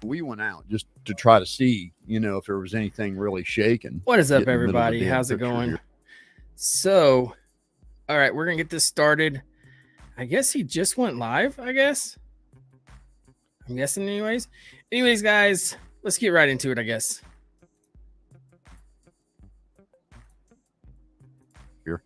we went out just to try to see, if there was anything really shaking. What is Get up, in the middle of the everybody? damn How's it picture going? here. So, all right, we're gonna get this started. I guess he just went live. I'm guessing, anyways, guys, let's get right into it. I guess. Here,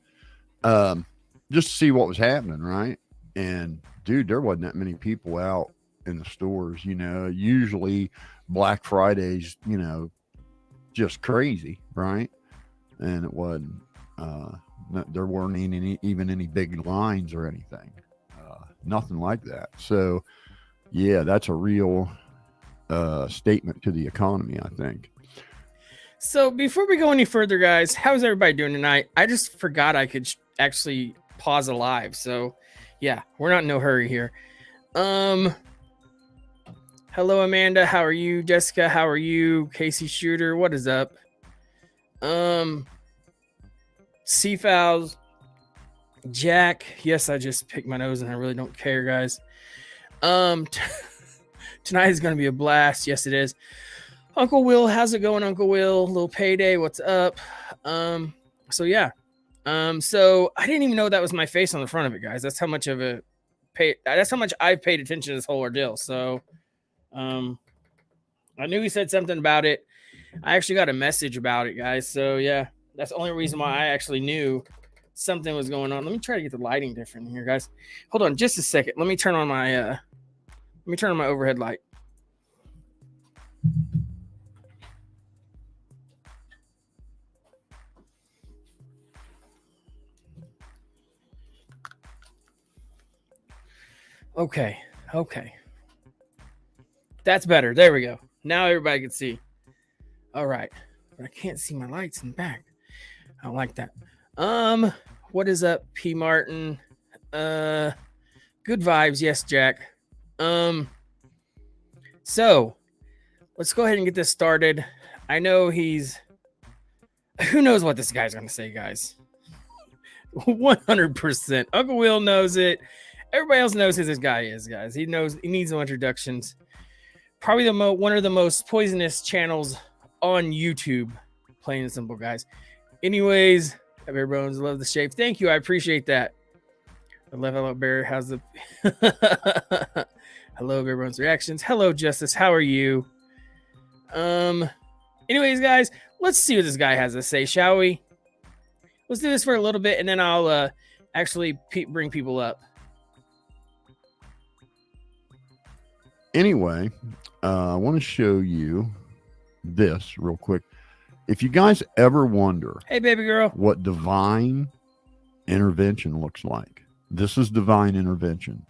just to see what was happening, right? And dude, there wasn't that many people out in the stores. Usually Black Fridays, just crazy, right? And it wasn't. There weren't even any big lines or anything. Nothing like that. So, yeah, that's a real statement to the economy, I think. So before we go any further, guys, how's everybody doing tonight? I just forgot I could actually pause a live. So, yeah, we're not in no hurry here. Hello, Amanda. How are you? Jessica, how are you? Casey Shooter, what is up? Seafowls, Jack. Yes, I just picked my nose and I really don't care, guys. Tonight is going to be a blast. Yes, it is. Uncle Will, how's it going, Uncle Will? Little payday, what's up? So yeah. So I didn't even know that was my face on the front of it, guys. That's how much I've paid attention to this whole ordeal. So I knew he said something about it. I actually got a message about it, guys. So yeah, that's the only reason why I actually knew something was going on. Let me try to get the lighting different here, guys. Hold on just a second. Let me turn on my overhead light. Okay. That's better. There we go. Now everybody can see. All right. But I can't see my lights in the back. I don't like that. What is up, P. Martin? Good vibes. Yes, Jack. So let's go ahead and get this started. I know who knows what this guy's going to say, guys. 100%. Uncle Will knows it. Everybody else knows who this guy is, guys. He needs no introductions. Probably one of the most poisonous channels on YouTube. Plain and simple, guys. Anyways, Bear Bones, love the shape. Thank you. I appreciate that. I love Hello Bear. How's the Hello Bear Bones reactions. Hello Justice. How are you? Anyways, guys, let's see what this guy has to say, shall we? Let's do this for a little bit, and then I'll actually bring people up. Anyway, I want to show you this real quick. If you guys ever wonder, hey, baby girl, what divine intervention looks like, this is divine intervention.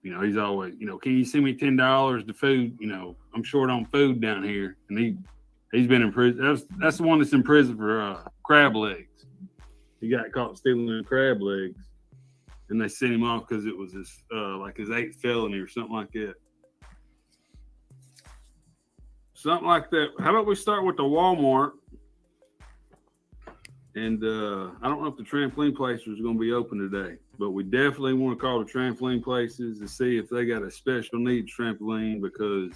He's always, can you send me $10 to food? I'm short on food down here, and he's been in prison. That's the one that's in prison for crab legs. He got caught stealing crab legs, and they sent him off because it was his 8th felony or something like that. Something like that. How about we start with the Walmart? And I don't know if the trampoline places are going to be open today, but we definitely want to call the trampoline places to see if they got a special needs trampoline, because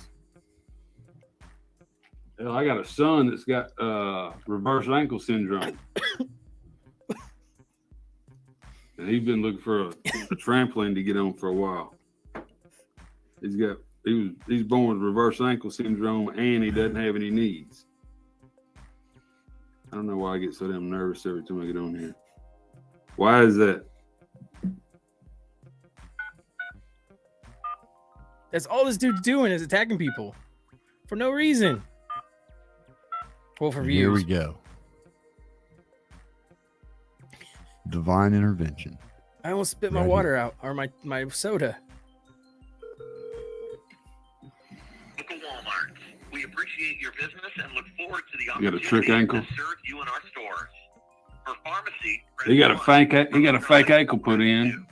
I got a son that's got reverse ankle syndrome. And he's been looking for a trampoline to get on for a while. He's born with reverse ankle syndrome, and he doesn't have any knees. I don't know why I get so damn nervous every time I get on here. Why is that? That's all this dude's doing, is attacking people for no reason. Well, for views. Here we go. Divine intervention. I almost spit my water out, or my soda. Local Walmart. We appreciate your business and look forward to the opportunity to serve you in our stores. For pharmacy, he got a fake ankle put in,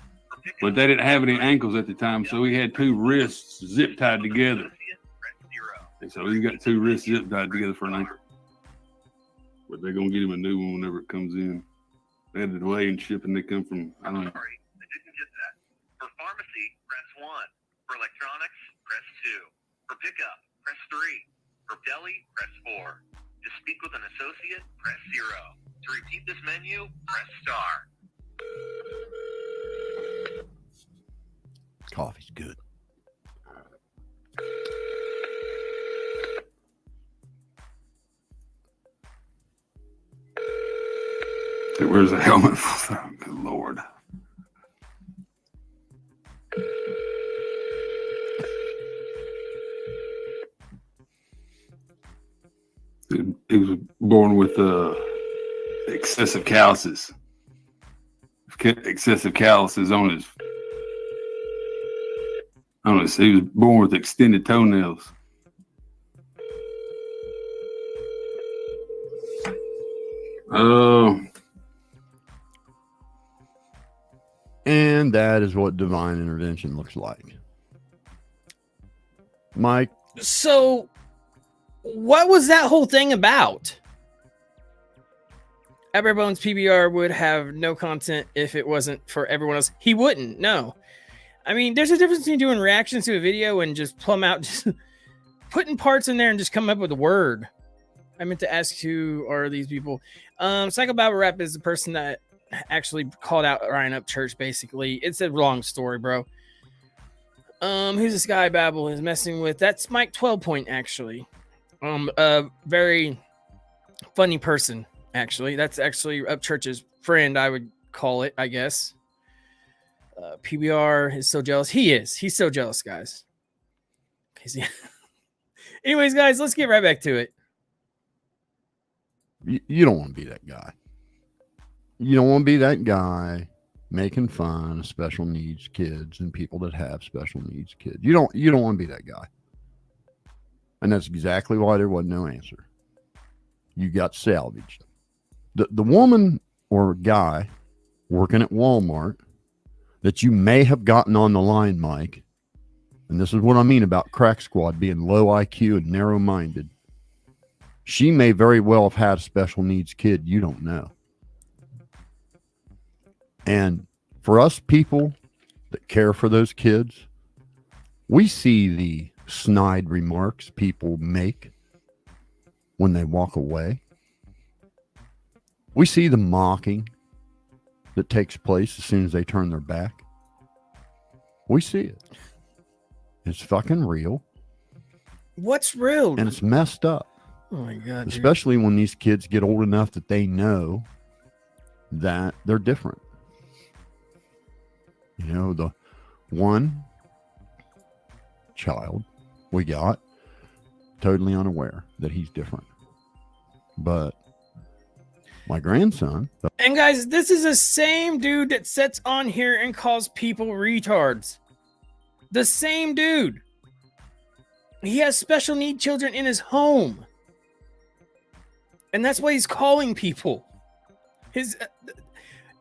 but they didn't have any ankles at the time, so he had 2 wrists zip tied together. And so he's got 2 wrists zip tied together for an ankle. But they're gonna get him a new one whenever it comes in. They had to delay in shipping. They come from, I don't know. pharmacy, press 1. For electronics, press 2. For pickup, press 3. For deli, press 4. To speak with an associate, press 0. To repeat this menu, press star. Coffee's good. Dude, where's the helmet? Good Lord. Dude, he was born with excessive calluses. Excessive calluses on his. He was born with extended toenails. Oh. And that is what divine intervention looks like. Mike. So, what was that whole thing about? Everbone's PBR would have no content if it wasn't for everyone else. He wouldn't. No. I mean, there's a difference between doing reactions to a video and just plumb out, just putting parts in there and just come up with a word. I meant to ask, who are these people? Psycho Bible Rap is the person that actually called out Ryan Upchurch, basically. It's a long story, bro. Who's this guy Babel is messing with? That's Mike 12 Point, actually. A very funny person, actually. That's actually Upchurch's friend, I would call it, I guess. PBR is so jealous. He's so jealous, guys. Anyways, guys, let's get right back to it. You don't want to be that guy. You don't want to be that guy making fun of special needs kids and people that have special needs kids. You don't want to be that guy. And that's exactly why there wasn't no answer. You got salvaged. The woman or guy working at Walmart that you may have gotten on the line, Mike, and this is what I mean about Crack Squad being low IQ and narrow-minded. She may very well have had a special needs kid you don't know. And for us people that care for those kids, we see the snide remarks people make when they walk away. We see the mocking that takes place as soon as they turn their back. We see it. It's fucking real. What's real? And it's messed up. Oh my God. Especially when these kids get old enough that they know that they're different. You know, the one child we got totally unaware that he's different. But my grandson. And guys, this is the same dude that sits on here and calls people retards. The same dude. He has special need children in his home. And that's why he's calling people. If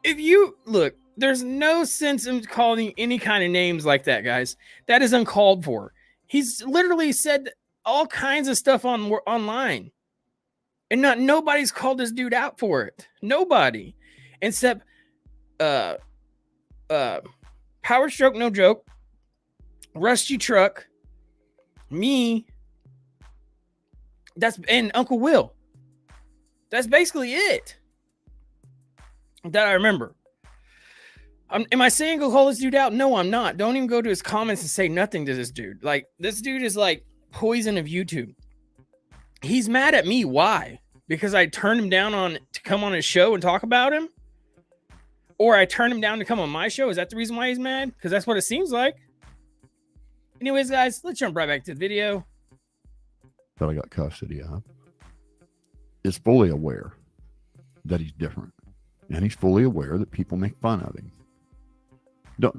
you look, there's no sense in calling any kind of names like that, guys. That is uncalled for. He's literally said all kinds of stuff online. And nobody's called this dude out for it. Nobody. Except Power Stroke, no joke. Rusty Truck. Me. And Uncle Will. That's basically it. That I remember. Am I saying go call this dude out? No, I'm not. Don't even go to his comments and say nothing to this dude. Like, this dude is like poison of YouTube. He's mad at me. Why? Because I turned him down to come on his show and talk about him? Or I turned him down to come on my show? Is that the reason why he's mad? Because that's what it seems like. Anyways, guys, let's jump right back to the video. That I got custody of is fully aware that he's different. And he's fully aware that people make fun of him.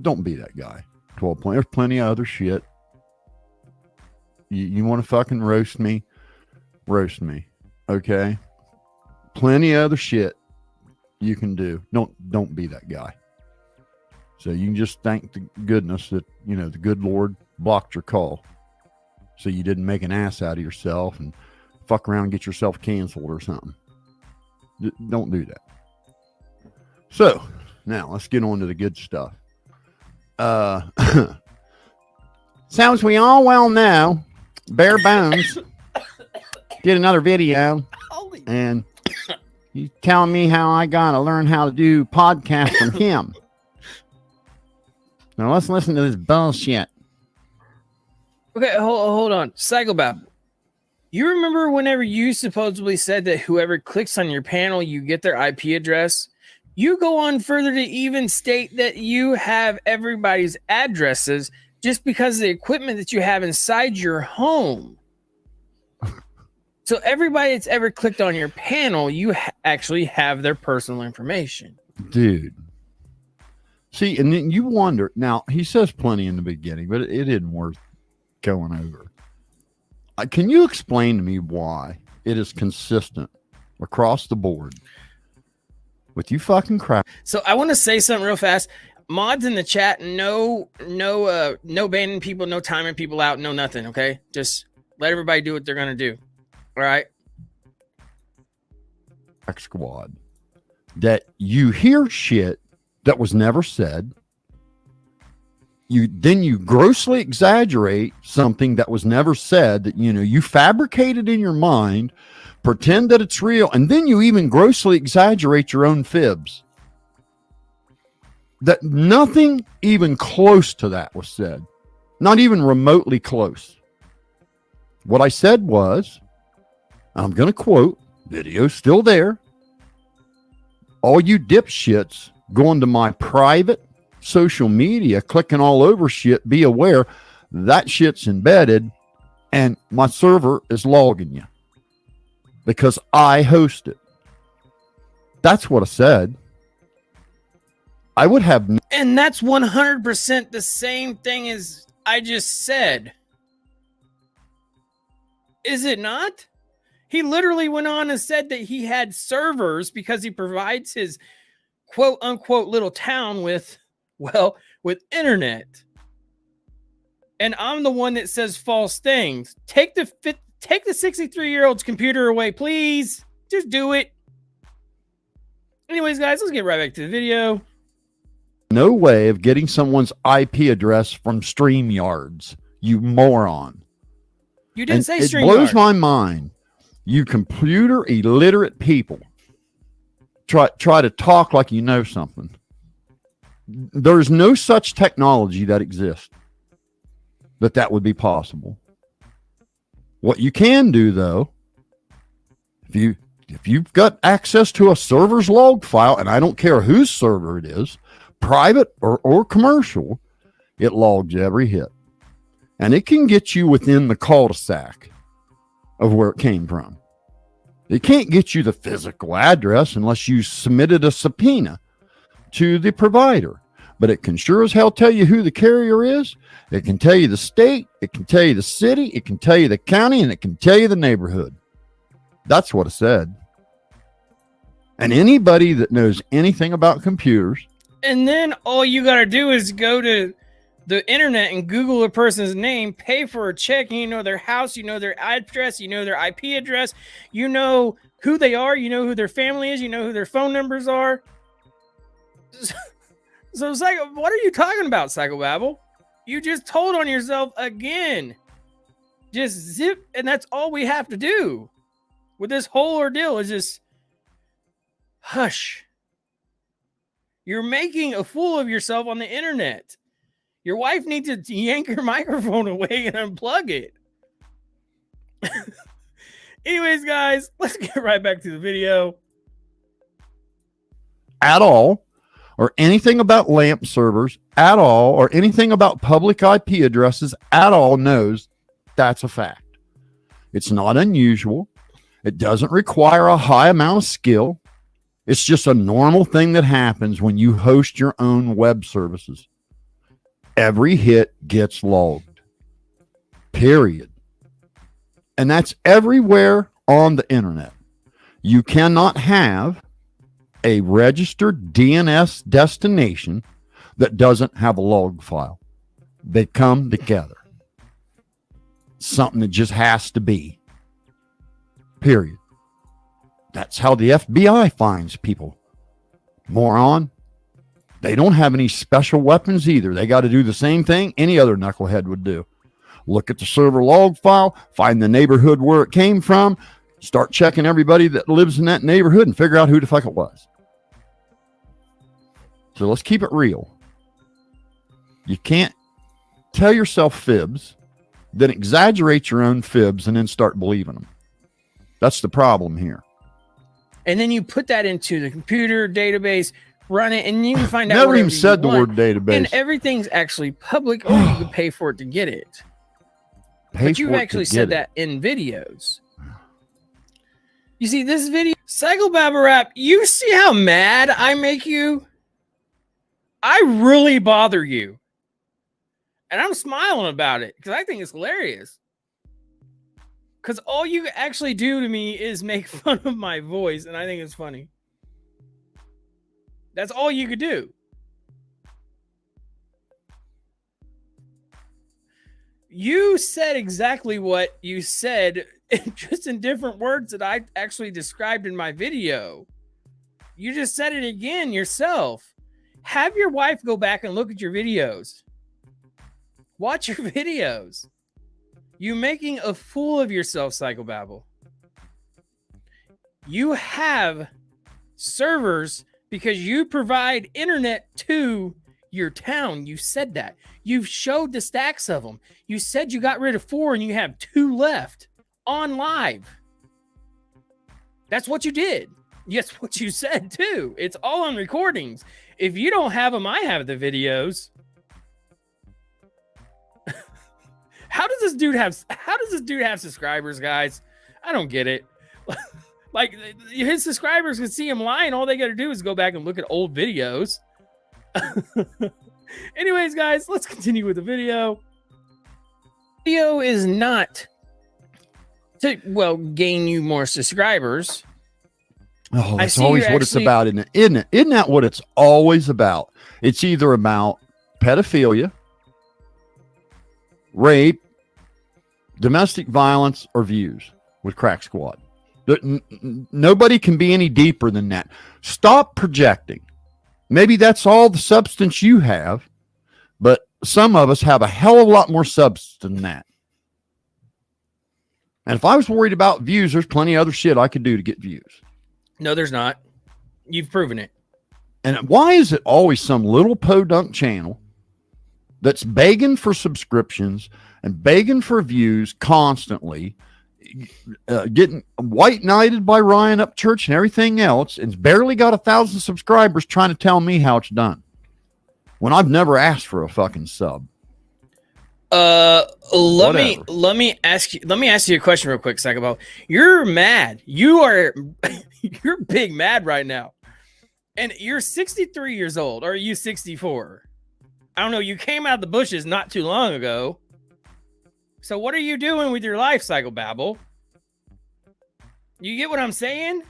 Don't be that guy. 12 Point. There's plenty of other shit. You want to fucking roast me? Roast me. Okay? Plenty of other shit you can do. Don't be that guy. So you can just thank the goodness that, you know, the good Lord blocked your call. So you didn't make an ass out of yourself and fuck around and get yourself canceled or something. Don't do that. So now let's get on to the good stuff. So as we all well know, Bare Bones did another video, and he's telling me how I gotta learn how to do podcasts from him. Now let's listen to this bullshit. Okay, hold on. Psychopath. You remember whenever you supposedly said that whoever clicks on your panel, you get their IP address? You go on further to even state that you have everybody's addresses just because of the equipment that you have inside your home. So everybody that's ever clicked on your panel, you actually have their personal information. Dude. See, and then you wonder, now he says plenty in the beginning, but it isn't worth going over. Can you explain to me why it is consistent across the board with you fucking crap? So I want to say something real fast. Mods in the chat, no banning people, no timing people out, no nothing, okay? Just let everybody do what they're going to do. All right? Squad. That you hear shit that was never said. You grossly exaggerate something that was never said, that you fabricate it in your mind, pretend that it's real, and then you even grossly exaggerate your own fibs. That nothing even close to that was said. Not even remotely close. What I said was, I'm going to quote, video's still there. All you dipshits going to my private social media, clicking all over shit, be aware that shit's embedded and my server is logging you because I host it. That's what I said. I would have. And that's 100% the same thing as I just said. Is it not? He literally went on and said that he had servers because he provides his quote unquote little town with internet. And I'm the one that says false things. Take the 63-year-old's computer away, please. Just do it. Anyways, guys, let's get right back to the video. No way of getting someone's IP address from StreamYards, you moron. You didn't say it StreamYard. It blows my mind. You computer illiterate people try to talk like you know something. There's no such technology that exists that would be possible. What you can do, though, if you've got access to a server's log file, and I don't care whose server it is, private or commercial, it logs every hit. And it can get you within the cul-de-sac of where it came from. It can't get you the physical address unless you submitted a subpoena to the provider. But it can sure as hell tell you who the carrier is. It can tell you the state. It can tell you the city. It can tell you the county. And it can tell you the neighborhood. That's what I said. And anybody that knows anything about computers. And then all you got to do is go to the internet and Google a person's name, pay for a check, and you know their house, you know their address, you know their IP address, you know who they are, you know who their family is, you know who their phone numbers are. So it's like, what are you talking about, Psychobabble? You just told on yourself again. Just zip, and that's all we have to do with this whole ordeal is just hush. You're making a fool of yourself on the internet. Your wife needs to yank her microphone away and unplug it. Anyways, guys, let's get right back to the video. At all, or anything about LAMP servers at all, or anything about public IP addresses at all knows that's a fact. It's not unusual. It doesn't require a high amount of skill. It's just a normal thing that happens when you host your own web services. Every hit gets logged. Period. And that's everywhere on the internet. You cannot have a registered DNS destination that doesn't have a log file. They come together. Something that just has to be. Period. That's how the FBI finds people. Moron. They don't have any special weapons either. They got to do the same thing any other knucklehead would do. Look at the server log file, find the neighborhood where it came from, start checking everybody that lives in that neighborhood and figure out who the fuck it was. So let's keep it real. You can't tell yourself fibs, then exaggerate your own fibs and then start believing them. That's the problem here. And then you put that into the computer database, run it, and you can find out. Never even said the word database. And everything's actually public, or you can pay for it to get it. But you've actually said that in videos. You see this video, Psychobabble Rap, you see how mad I make you? I really bother you. And I'm smiling about it because I think it's hilarious. Because all you actually do to me is make fun of my voice, and I think it's funny. That's all you could do. You said exactly what you said, just in different words that I actually described in my video. You just said it again yourself. Have your wife go back and look at your videos. Watch your videos. You're making a fool of yourself, Psychobabble. You have servers because you provide internet to your town. You said that. You've showed the stacks of them. You said you got rid of 4 and you have 2 left on live. That's what you did. Yes, what you said too. It's all on recordings. If you don't have them, I have the videos. How does this dude have subscribers, guys? I don't get it. Like, his subscribers can see him lying. All they got to do is go back and look at old videos. Anyways, guys, let's continue with the video. Video is not to, well, gain you more subscribers. Oh, that's always what it's about, isn't it? Isn't that what it's always about? It's either about pedophilia, rape, domestic violence, or views with Crack Squad. Nobody can be any deeper than that. Stop projecting. Maybe that's all the substance you have, but some of us have a hell of a lot more substance than that. And if I was worried about views, there's plenty of other shit I could do to get views. No, there's not. You've proven it. And why is it always some little podunk channel that's begging for subscriptions and begging for views constantly, getting white knighted by Ryan Upchurch and everything else, and barely got 1,000 subscribers trying to tell me how it's done when I've never asked for a fucking sub? Let me ask you a question real quick, Psychobabble. You're mad. You're big mad right now. And you're 63 years old. Or are you 64? I don't know. You came out of the bushes not too long ago. So what are you doing with your life, Psychobabble? You get what I'm saying?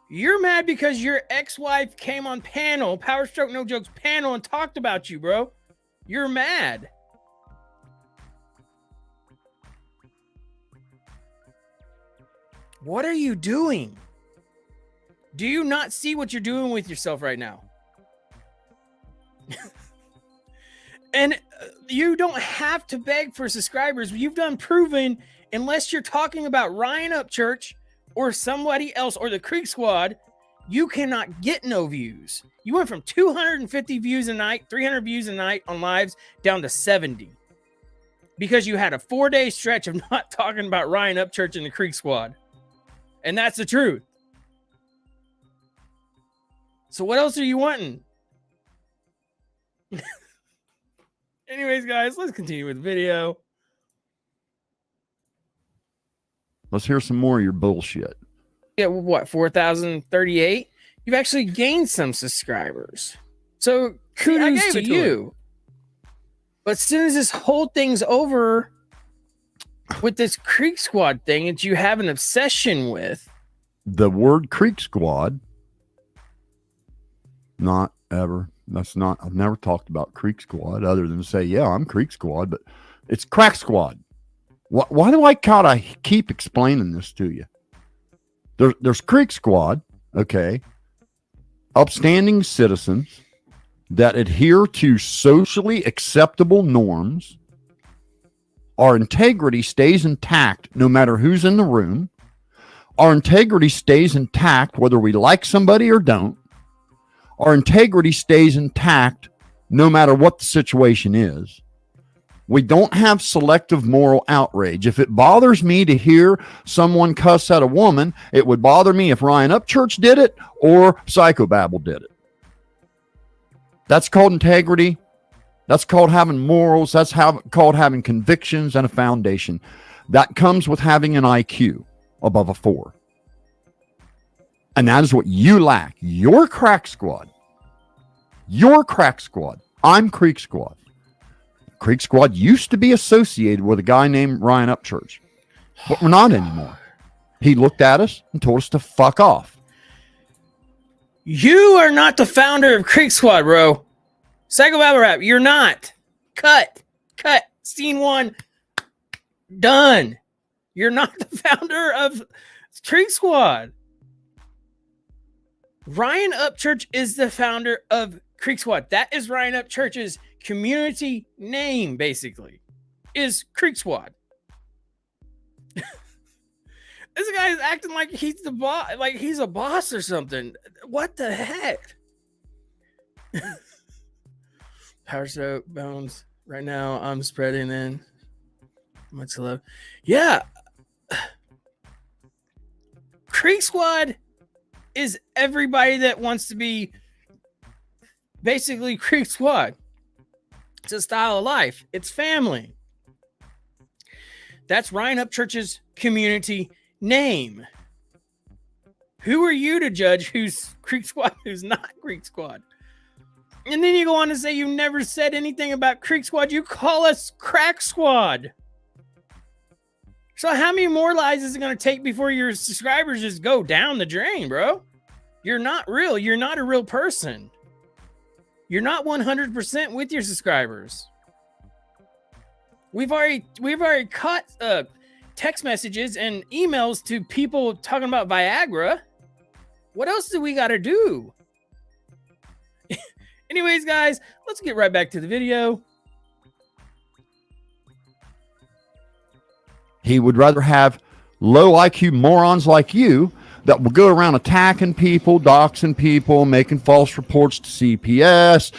You're mad because your ex-wife came on panel, Power Stroke No Jokes panel, and talked about you, bro. You're mad. What are you doing? Do you not see what you're doing with yourself right now? And you don't have to beg for subscribers. You've done proven, unless you're talking about Ryan Upchurch or somebody else or the Creek Squad, you cannot get no views. You went from 250 views a night, 300 views a night on lives down to 70 because you had a 4-day stretch of not talking about Ryan Upchurch and the Creek Squad. And that's the truth. So what else are you wanting? Anyways, guys, let's continue with the video. Let's hear some more of your bullshit. Yeah, what, 4,038? You've actually gained some subscribers. So kudos to you. But as soon as this whole thing's over with this Creek Squad thing that you have an obsession with. The word Creek Squad, not ever. That's not, I've never talked about Creek Squad other than to say, yeah, I'm Creek Squad, but it's Crack Squad. Why do I gotta keep explaining this to you? There's Creek Squad, okay, upstanding citizens that adhere to socially acceptable norms, our integrity stays intact no matter who's in the room. Our integrity stays intact whether we like somebody or don't. Our integrity stays intact no matter what the situation is. We don't have selective moral outrage. If it bothers me to hear someone cuss at a woman, it would bother me if Ryan Upchurch did it or Psychobabble did it. That's called integrity. That's called having morals. That's called having convictions and a foundation. That comes with having an IQ above a 4. And that is what you lack. Your crack squad. Your crack squad. I'm Creek Squad. Creek Squad used to be associated with a guy named Ryan Upchurch, but we're not anymore. He looked at us and told us to fuck off. You are not the founder of Creek Squad, bro. Psycho Babble Rap, you're not. Cut. Scene 1. Done. You're not the founder of Creek Squad. Ryan Upchurch is the founder of Creek Squad. That is Ryan Upchurch's community name, basically, is Creek Squad. This guy is acting like he's the boss, like he's a boss or something. What the heck? Power Soap Bones. Right now, I'm spreading in. Much love. Yeah. Creek Squad is everybody that wants to be basically Creek Squad. It's a style of life. It's family. That's Ryan Upchurch's community name. Who are you to judge who's Creek Squad, who's not Creek Squad? And then you go on to say you never said anything about Creek Squad. You call us Crack Squad. So how many more lies is it going to take before your subscribers just go down the drain, bro? You're not real. You're not a real person. You're not 100% with your subscribers. We've already caught text messages and emails to people talking about Viagra. What else do we got to do? Anyways, guys, let's get right back to the video. He would rather have low IQ morons like you that will go around attacking people, doxing people, making false reports to CPS,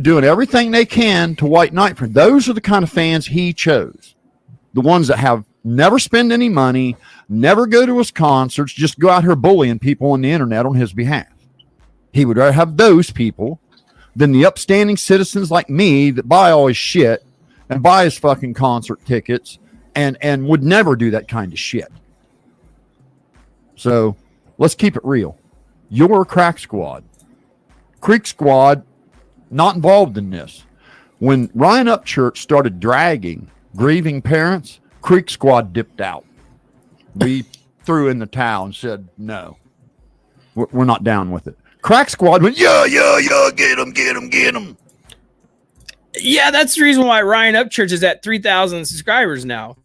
doing everything they can to white knight for. Those are the kind of fans he chose. The ones that have never spend any money, never go to his concerts, just go out here bullying people on the internet on his behalf. He would rather have those people than the upstanding citizens like me that buy all his shit and buy his fucking concert tickets and would never do that kind of shit. So let's keep it real. You're a crack squad. Creek Squad, not involved in this. When Ryan Upchurch started dragging grieving parents, Creek Squad dipped out. We threw in the towel and said, no, we're not down with it. Crack Squad went, yeah, get him. Yeah, that's the reason why Ryan Upchurch is at 3,000 subscribers now.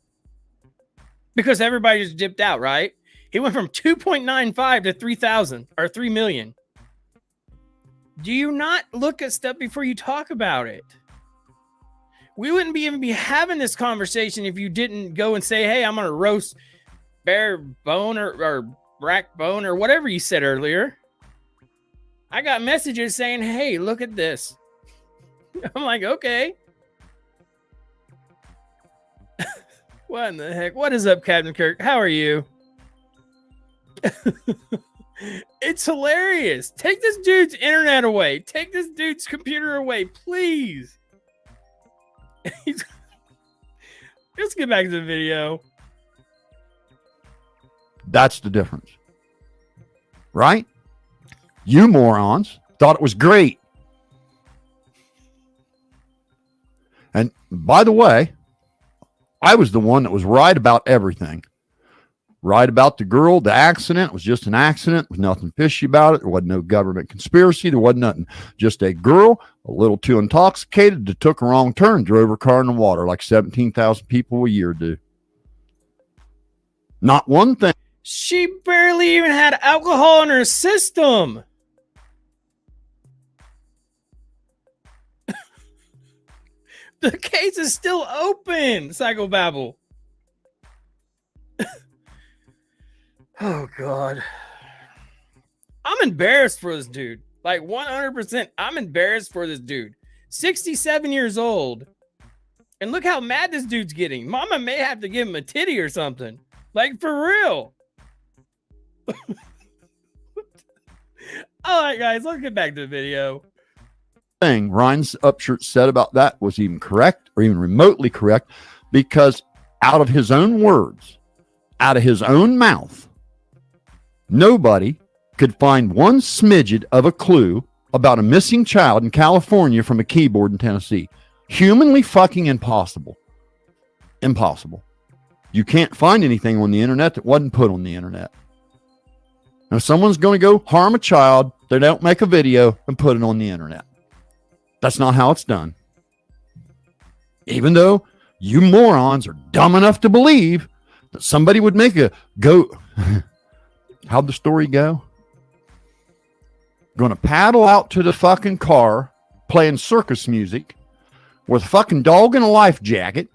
Because everybody just dipped out, right? He went from 2.95 to 3,000 or 3 million. Do you not look at stuff before you talk about it? We wouldn't even be having this conversation if you didn't go and say, hey, I'm going to roast bare bone or rack bone or whatever you said earlier. I got messages saying, hey, look at this. I'm like, okay. What in the heck? What is up, Captain Kirk? How are you? It's hilarious. Take this dude's internet away. Take this dude's computer away, please. Let's get back to the video. That's the difference. Right? You morons thought it was great. And by the way, I was the one that was right about everything. Right about the girl, the accident was just an accident. There was nothing fishy about it. There wasn't no government conspiracy. There wasn't nothing. Just a girl, a little too intoxicated, that took a wrong turn, drove her car in the water like 17,000 people a year do. Not one thing. She barely even had alcohol in her system. The case is still open, Psychobabble. Oh, God. I'm embarrassed for this dude. Like 100%. I'm embarrassed for this dude. 67 years old. And look how mad this dude's getting. Mama may have to give him a titty or something. Like, for real. All right, guys, let's get back to the video. Thing Ryan's Upchurch said about that was even correct or even remotely correct, because out of his own words, out of his own mouth, nobody could find one smidget of a clue about a missing child in California from a keyboard in Tennessee. Humanly fucking impossible. Impossible. You can't find anything on the internet that wasn't put on the internet. Now, if someone's going to go harm a child, they don't make a video and put it on the internet. That's not how it's done. Even though you morons are dumb enough to believe that somebody would make a go. How'd the story go? Going to paddle out to the fucking car playing circus music with a fucking dog in a life jacket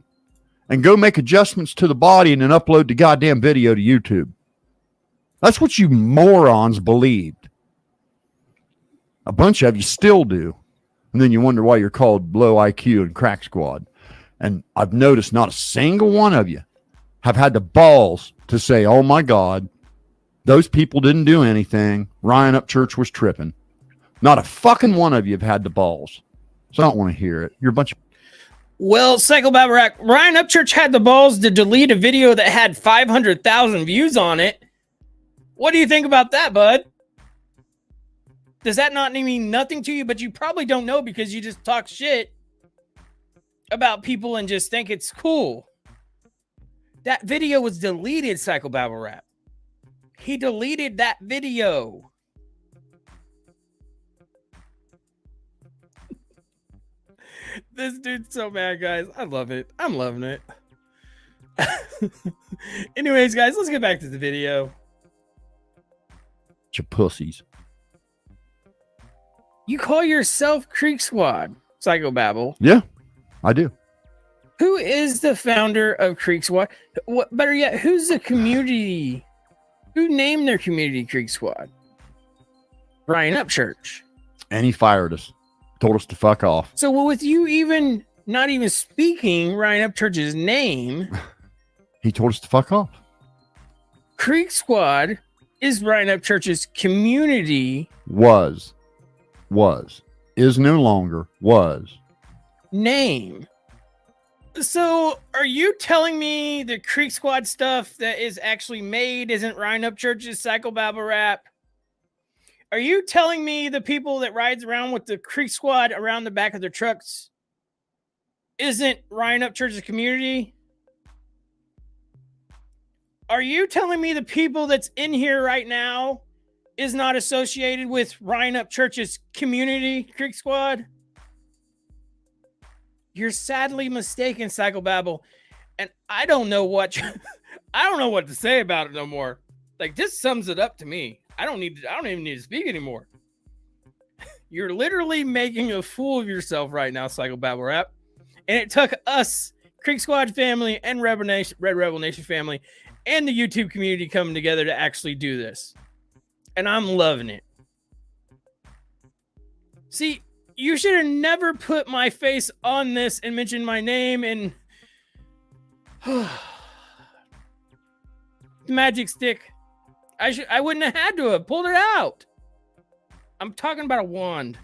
and go make adjustments to the body and then upload the goddamn video to YouTube. That's what you morons believed. A bunch of you still do. And then you wonder why you're called low IQ and crack squad. And I've noticed not a single one of you have had the balls to say, oh my God, those people didn't do anything. Ryan Upchurch was tripping. Not a fucking one of you have had the balls. So I don't want to hear it. You're a bunch of... Well, Psychobabble, Ryan Upchurch had the balls to delete a video that had 500,000 views on it. What do you think about that, bud? Does that not mean nothing to you? But you probably don't know because you just talk shit about people and just think it's cool. That video was deleted, Psychobabble. He deleted that video. This dude's so mad, guys. I love it. I'm loving it. Anyways, guys, let's get back to the video. Bunch of pussies. You call yourself Creek Squad, Psychobabble. Yeah, I do. Who is the founder of Creek Squad? What, better yet, who's the community? Who named their community Creek Squad? Ryan Upchurch. And he fired us. Told us to fuck off. So with you even not even speaking Ryan Upchurch's name, he told us to fuck off. Creek Squad is Ryan Upchurch's community. Was. Is no longer. Was. Name. So are you telling me the Creek Squad stuff that is actually made isn't Ryan Upchurch's Psychobabble rap? Are you telling me the people that rides around with the Creek Squad around the back of their trucks isn't Ryan Upchurch's community? Are you telling me the people that's in here right now is not associated with Ryan Upchurch's community, Creek Squad? You're sadly mistaken, Psychobabble. And I don't know what to say about it no more. Like, this sums it up to me. I don't even need to speak anymore. You're literally making a fool of yourself right now, Psychobabble Rap. And it took us, Creek Squad family and Red Rebel Nation family, and the YouTube community coming together to actually do this. And I'm loving it. See, you should have never put my face on this and mentioned my name and magic stick. I wouldn't have had to have pulled it out. I'm talking about a wand.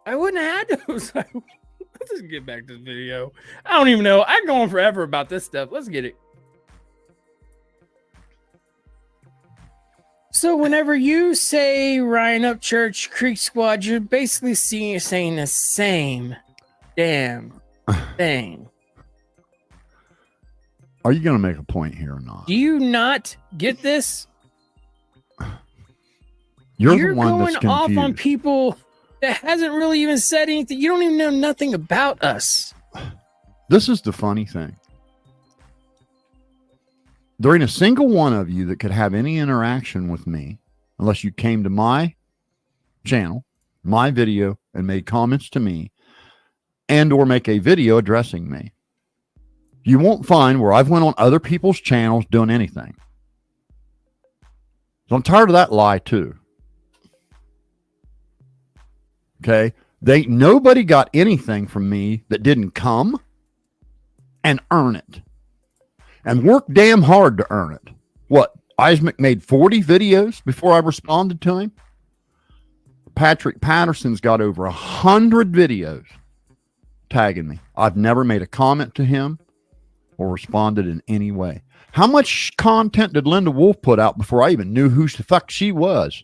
I wouldn't have had to. Let's just get back to the video. I don't even know. I'm going forever about this stuff. Let's get it. So whenever you say Ryan Upchurch, Creek Squad, you're basically saying the same damn thing. Are you going to make a point here or not? Do you not get this? You're the one going that's confused. off on people that hasn't really even said anything. You don't even know nothing about us. This is the funny thing. There ain't a single one of you that could have any interaction with me unless you came to my channel, my video, and made comments to me and or make a video addressing me. You won't find where I've went on other people's channels doing anything. So I'm tired of that lie too. Okay. Nobody got anything from me that didn't come and earn it and work damn hard to earn it. What? Isaac made 40 videos before I responded to him. Patrick Patterson's got over 100 videos tagging me. I've never made a comment to him or responded in any way. How much content did Linda Wolf put out before I even knew who the fuck she was?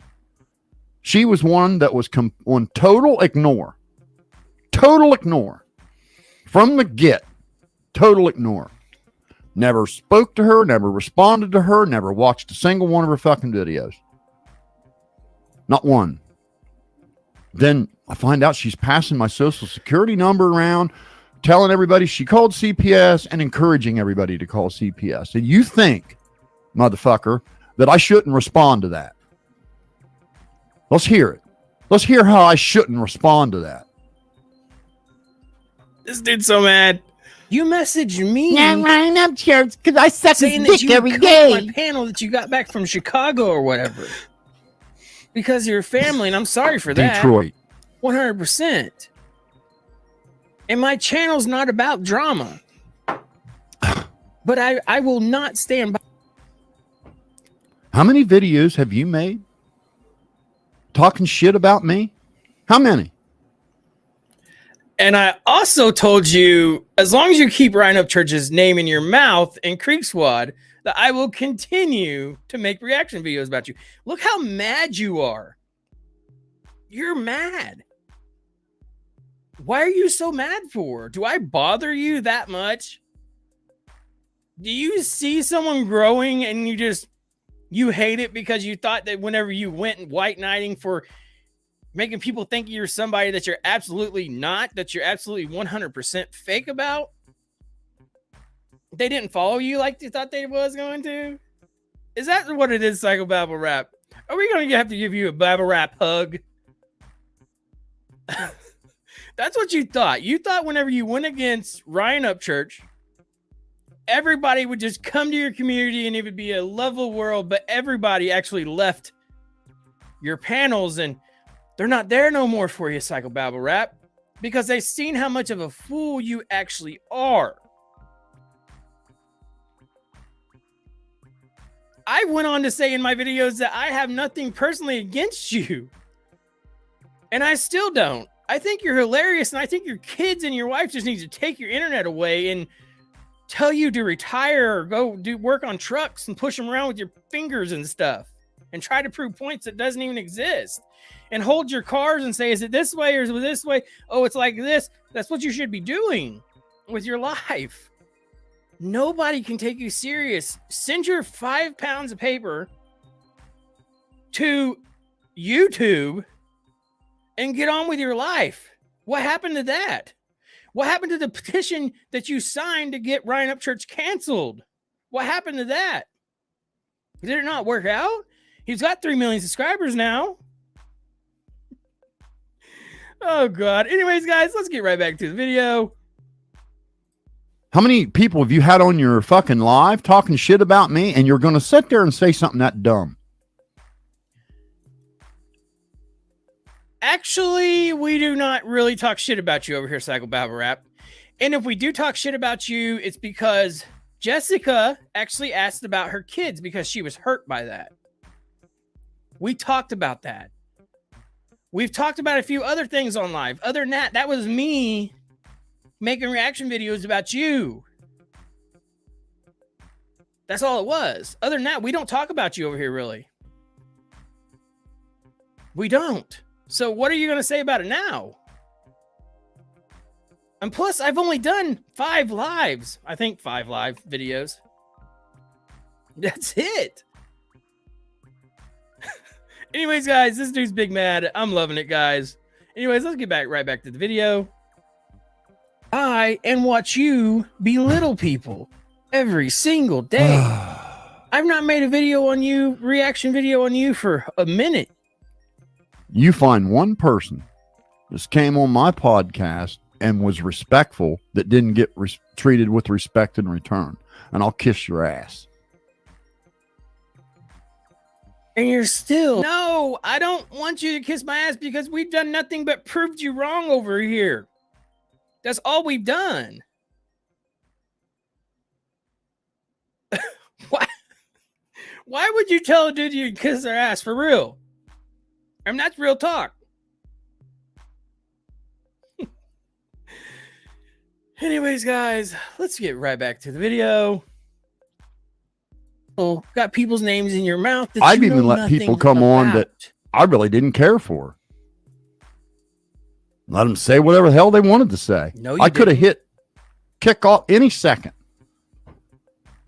She was one that was on total ignore. Total ignore. From the get. Total ignore. Never spoke to her, never responded to her, never watched a single one of her fucking videos. Not one. Then I find out she's passing my social security number around, telling everybody she called CPS and encouraging everybody to call CPS. And you think, motherfucker, that I shouldn't respond to that. Let's hear it. Let's hear how I shouldn't respond to that. This dude's so mad. You messaged me. Yeah, Ryan up church because I suck his saying that dick you every cut day. my panel that you got back from Chicago or whatever. Because of your family, and I'm sorry for that. Detroit. 100%. And my channel's not about drama. But I will not stand by. How many videos have you made talking shit about me? How many? And I also told you, as long as you keep Ryan Up Church's name in your mouth and Creek Squad, that I will continue to make reaction videos about you. Look how mad you are. You're mad. Why are you so mad for? Do I bother you that much? Do you see someone growing and you hate it because you thought that whenever you went white knighting for making people think you're somebody that you're absolutely not, that you're absolutely 100% fake about? They didn't follow you like you thought they was going to? Is that what it is, Psycho Babble Rap? Are we going to have to give you a Babble Rap hug? That's what you thought. You thought whenever you went against Ryan Up Church, everybody would just come to your community and it would be a level world, but everybody actually left your panels and they're not there no more for you, Psycho Babble Rap, because they've seen how much of a fool you actually are. I went on to say in my videos that I have nothing personally against you. And I still don't. I think you're hilarious, and I think your kids and your wife just need to take your internet away and tell you to retire or go do work on trucks and push them around with your fingers and stuff and try to prove points that doesn't even exist. And hold your cars and say, is it this way or is it this way? Oh, it's like this. That's what you should be doing with your life. Nobody can take you serious. Send your 5 pounds of paper to YouTube and get on with your life. What happened to that? What happened to the petition that you signed to get Ryan Up Church canceled? What happened to that? Did it not work out? He's got 3 million subscribers now. Oh, God. Anyways, guys, let's get right back to the video. How many people have you had on your fucking live talking shit about me and you're going to sit there and say something that dumb? Actually, we do not really talk shit about you over here, Psycho Babble Rap. And if we do talk shit about you, it's because Jessica actually asked about her kids because she was hurt by that. We talked about that. We've talked about a few other things on live. Other than that, that was me making reaction videos about you. That's all it was. Other than that, we don't talk about you over here, really. We don't. So what are you going to say about it now? And plus, I've only done 5 lives. I think 5 live videos. That's it. Anyways, guys, this dude's big mad. I'm loving it, guys. Anyways, let's get right back to the video. I and watch you belittle people every single day. I've not made a video on you, reaction video on you for a minute. You find one person just came on my podcast and was respectful that didn't get treated with respect in return. And I'll kiss your ass. And you're still, no, I don't want you to kiss my ass because we've done nothing but proved you wrong over here. That's all we've done. Why would you tell a dude you kiss their ass for real? I mean, that's real talk. Anyways, guys, let's get right back to the video. Oh, got people's names in your mouth. That I've you even know let people nothing come on about. that I really didn't care for. Let them say whatever the hell they wanted to say. No, you I could have didn't. hit kick off any second.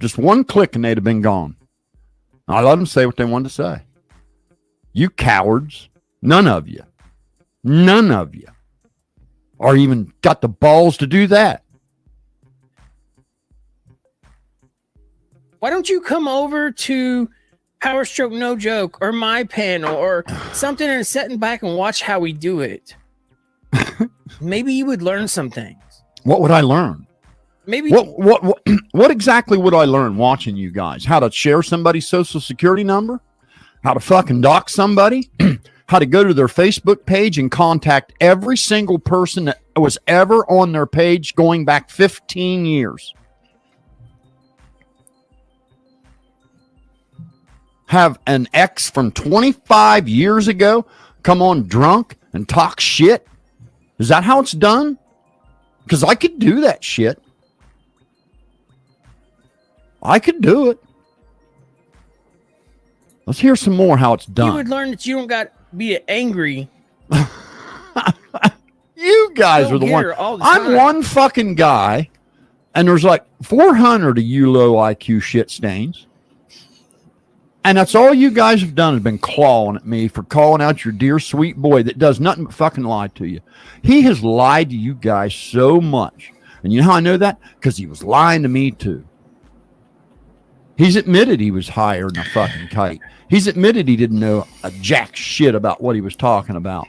Just one click and they'd have been gone. I let them say what they wanted to say. You cowards, none of you or even got the balls to do that. Why don't you come over to Power Stroke No Joke or my panel or something and sit back and watch how we do it? Maybe you would learn some things. What would I learn? Maybe What exactly would I learn watching you guys? How to share somebody's social security number? How to fucking dox somebody? How to go to their Facebook page and contact every single person that was ever on their page going back 15 years? Have an ex from 25 years ago come on drunk and talk shit? Is that how it's done? Because I could do that shit. I could do it. Let's hear some more how it's done. you would learn that you don't got to be angry. You guys Go are the get one. her all the I'm time. one fucking guy, and there's like 400 of you low IQ shit stains. And that's all you guys have done has been clawing at me for calling out your dear sweet boy that does nothing but fucking lie to you. He has lied to you guys so much. And you know how I know that? Because he was lying to me too. He's admitted he was higher than a fucking kite. He's admitted he didn't know a jack shit about what he was talking about.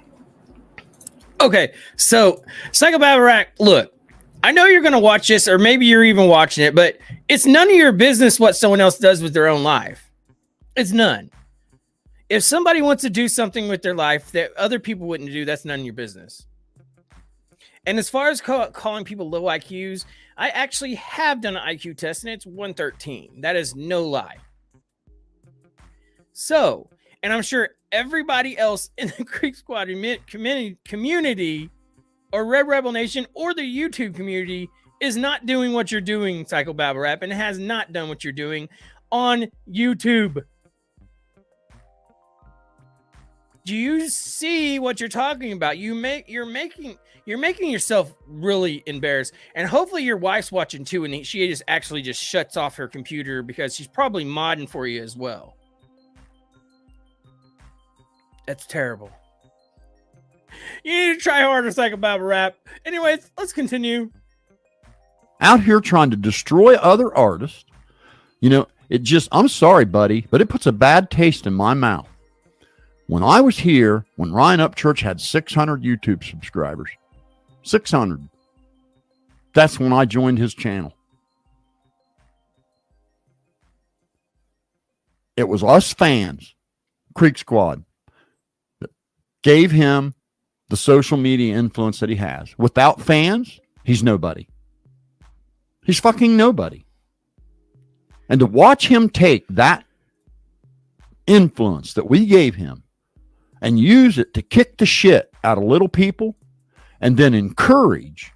Okay, so Psycho Babarak, look, I know you're going to watch this, or maybe you're even watching it, but it's none of your business what someone else does with their own life. It's none. If somebody wants to do something with their life that other people wouldn't do, that's none of your business. And as far as calling people low IQs, I actually have done an IQ test, and it's 113. That is no lie. So, and I'm sure everybody else in the Creek Squad community or Red Rebel Nation or the YouTube community is not doing what you're doing, Psycho Babble Rap, and has not done what you're doing on YouTube. Do you see what you're talking about? You're making yourself really embarrassed, and hopefully your wife's watching too, and she just actually just shuts off her computer because she's probably modding for you as well. That's terrible. You need to try harder, Psycho Babble Rap. Anyways, let's continue. Out here trying to destroy other artists. You know, I'm sorry, buddy, but it puts a bad taste in my mouth. When I was here, when Ryan Upchurch had 600 YouTube subscribers, 600. That's when I joined his channel. It was us fans, Creek Squad, that gave him the social media influence that he has. Without fans, he's nobody. He's fucking nobody. And to watch him take that influence that we gave him and use it to kick the shit out of little people and then encourage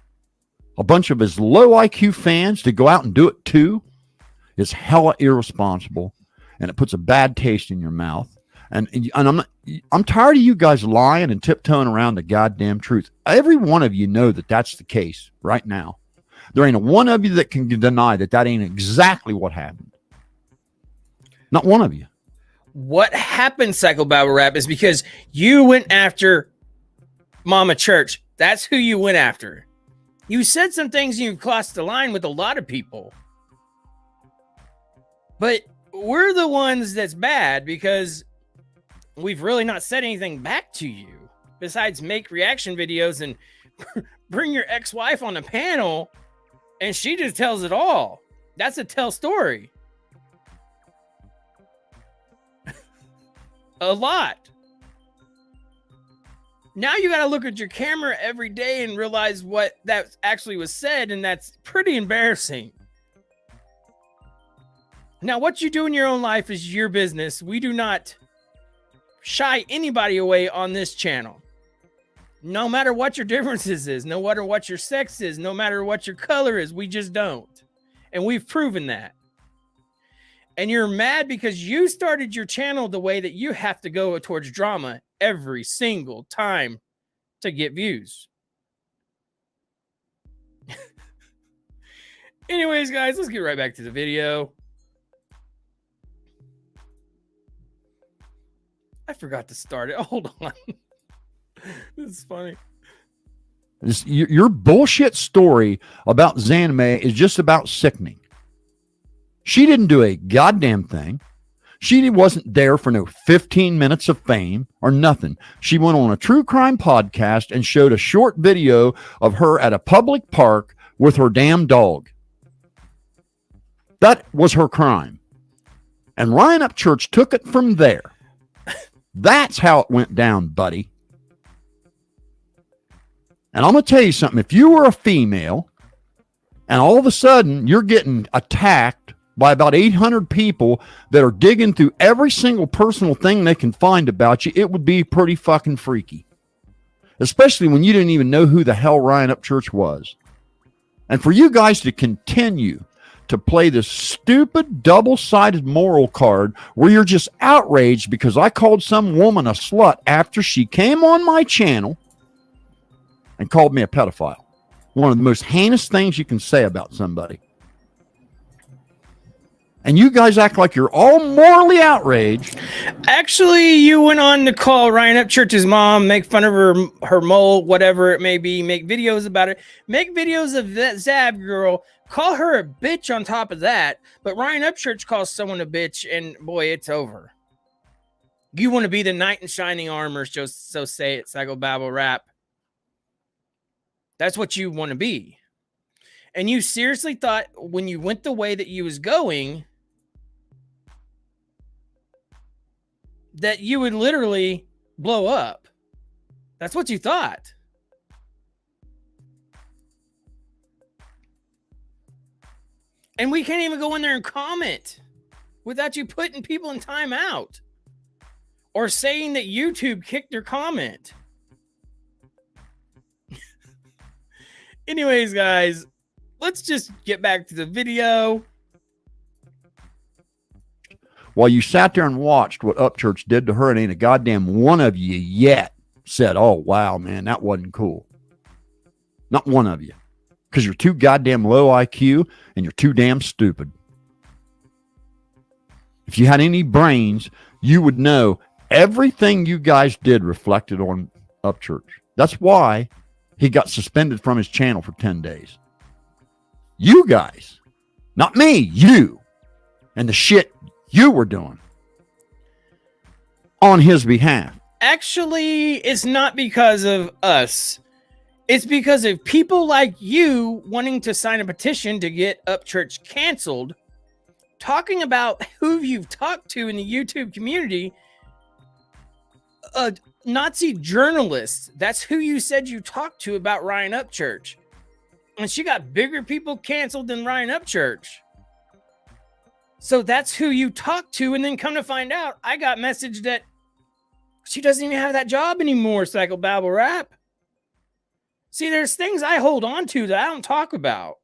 a bunch of his low IQ fans to go out and do it too is hella irresponsible, and it puts a bad taste in your mouth. And I'm tired of you guys lying and tiptoeing around the goddamn truth. Every one of you know that that's the case right now. There ain't a one of you that can deny that ain't exactly what happened. Not one of you. What happened, Psycho Babble Rap, is because you went after Mama Church. That's who you went after. You said some things, you crossed the line with a lot of people. But we're the ones that's bad because we've really not said anything back to you besides make reaction videos and bring your ex-wife on a panel and she just tells it all. That's a tell story. A lot. Now you got to look at your camera every day and realize what that actually was said, and that's pretty embarrassing. Now, what you do in your own life is your business. We do not shy anybody away on this channel. No matter what your differences is, no matter what your sex is, no matter what your color is, we just don't. And we've proven that. And you're mad because you started your channel the way that you have to go towards drama every single time to get views. Anyways, guys, let's get right back to the video. I forgot to start it. Hold on. This is funny. Your bullshit story about Zanime is just about sickening. She didn't do a goddamn thing. She wasn't there for no 15 minutes of fame or nothing. She went on a true crime podcast and showed a short video of her at a public park with her damn dog. That was her crime. And Ryan Upchurch took it from there. That's how it went down, buddy. And I'm going to tell you something. If you were a female and all of a sudden you're getting attacked by about 800 people that are digging through every single personal thing they can find about you, it would be pretty fucking freaky. Especially when you didn't even know who the hell Ryan Upchurch was. And for you guys to continue to play this stupid double-sided moral card where you're just outraged because I called some woman a slut after she came on my channel and called me a pedophile. One of the most heinous things you can say about somebody. And you guys act like you're all morally outraged. Actually, you went on to call Ryan Upchurch's mom, make fun of her mole, whatever it may be, make videos about it, make videos of that Zab girl, call her a bitch on top of that. But Ryan Upchurch calls someone a bitch, and boy, it's over. You want to be the knight in shining armor, so say it, psychobabble rap. That's what you want to be. And you seriously thought when you went the way that you was going that you would literally blow up. That's what you thought. And we can't even go in there and comment without you putting people in timeout or saying that YouTube kicked their comment. Anyways, guys, let's just get back to the video. While you sat there and watched what Upchurch did to her, and ain't a goddamn one of you yet said, oh, wow, man, that wasn't cool. Not one of you. Because you're too goddamn low IQ and you're too damn stupid. If you had any brains, you would know everything you guys did reflected on Upchurch. That's why he got suspended from his channel for 10 days. You guys, not me, you, and the shit you were doing on his behalf. Actually, it's not because of us. It's because of people like you wanting to sign a petition to get Upchurch canceled, talking about who you've talked to in the YouTube community. A Nazi journalist. That's who you said you talked to about Ryan Upchurch. And she got bigger people canceled than Ryan Upchurch. So that's who you talked to, and then come to find out, I got messaged that she doesn't even have that job anymore, Psychobabble Rap. See, there's things I hold on to that I don't talk about.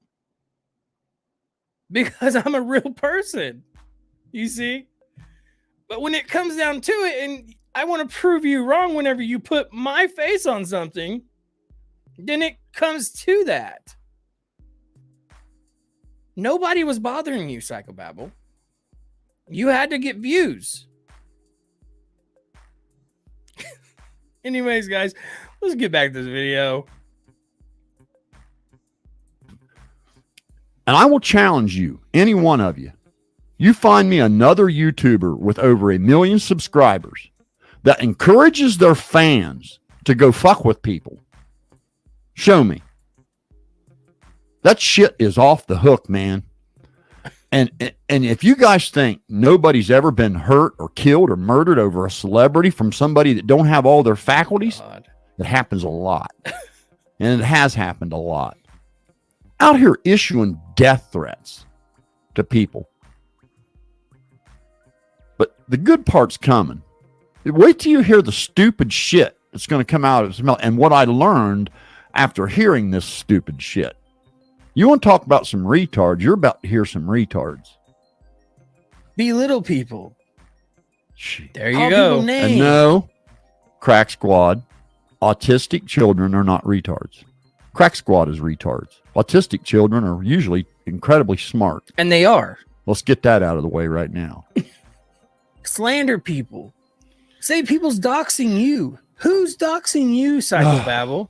Because I'm a real person. You see? But when it comes down to it, and I want to prove you wrong whenever you put my face on something, then it comes to that. Nobody was bothering you, Psychobabble. You had to get views. Anyways, guys, let's get back to this video. And I will challenge you, any one of you. You find me another YouTuber with over 1 million subscribers that encourages their fans to go fuck with people. Show me. That shit is off the hook, man. And if you guys think nobody's ever been hurt or killed or murdered over a celebrity from somebody that don't have all their faculties, God. it happens a lot. And it has happened a lot. Out here issuing death threats to people. But the good part's coming. Wait till you hear the stupid shit that's going to come out of his mouth. And what I learned after hearing this stupid shit. You want to talk about some retards? You're about to hear some retards. Belittle people. Shit. There you Call go. people names. And no, Crack Squad, autistic children are not retards. Crack Squad is retards. Autistic children are usually incredibly smart. And they are. Let's get that out of the way right now. Slander people. Say people's doxing you. Who's doxing you, Psychobabble?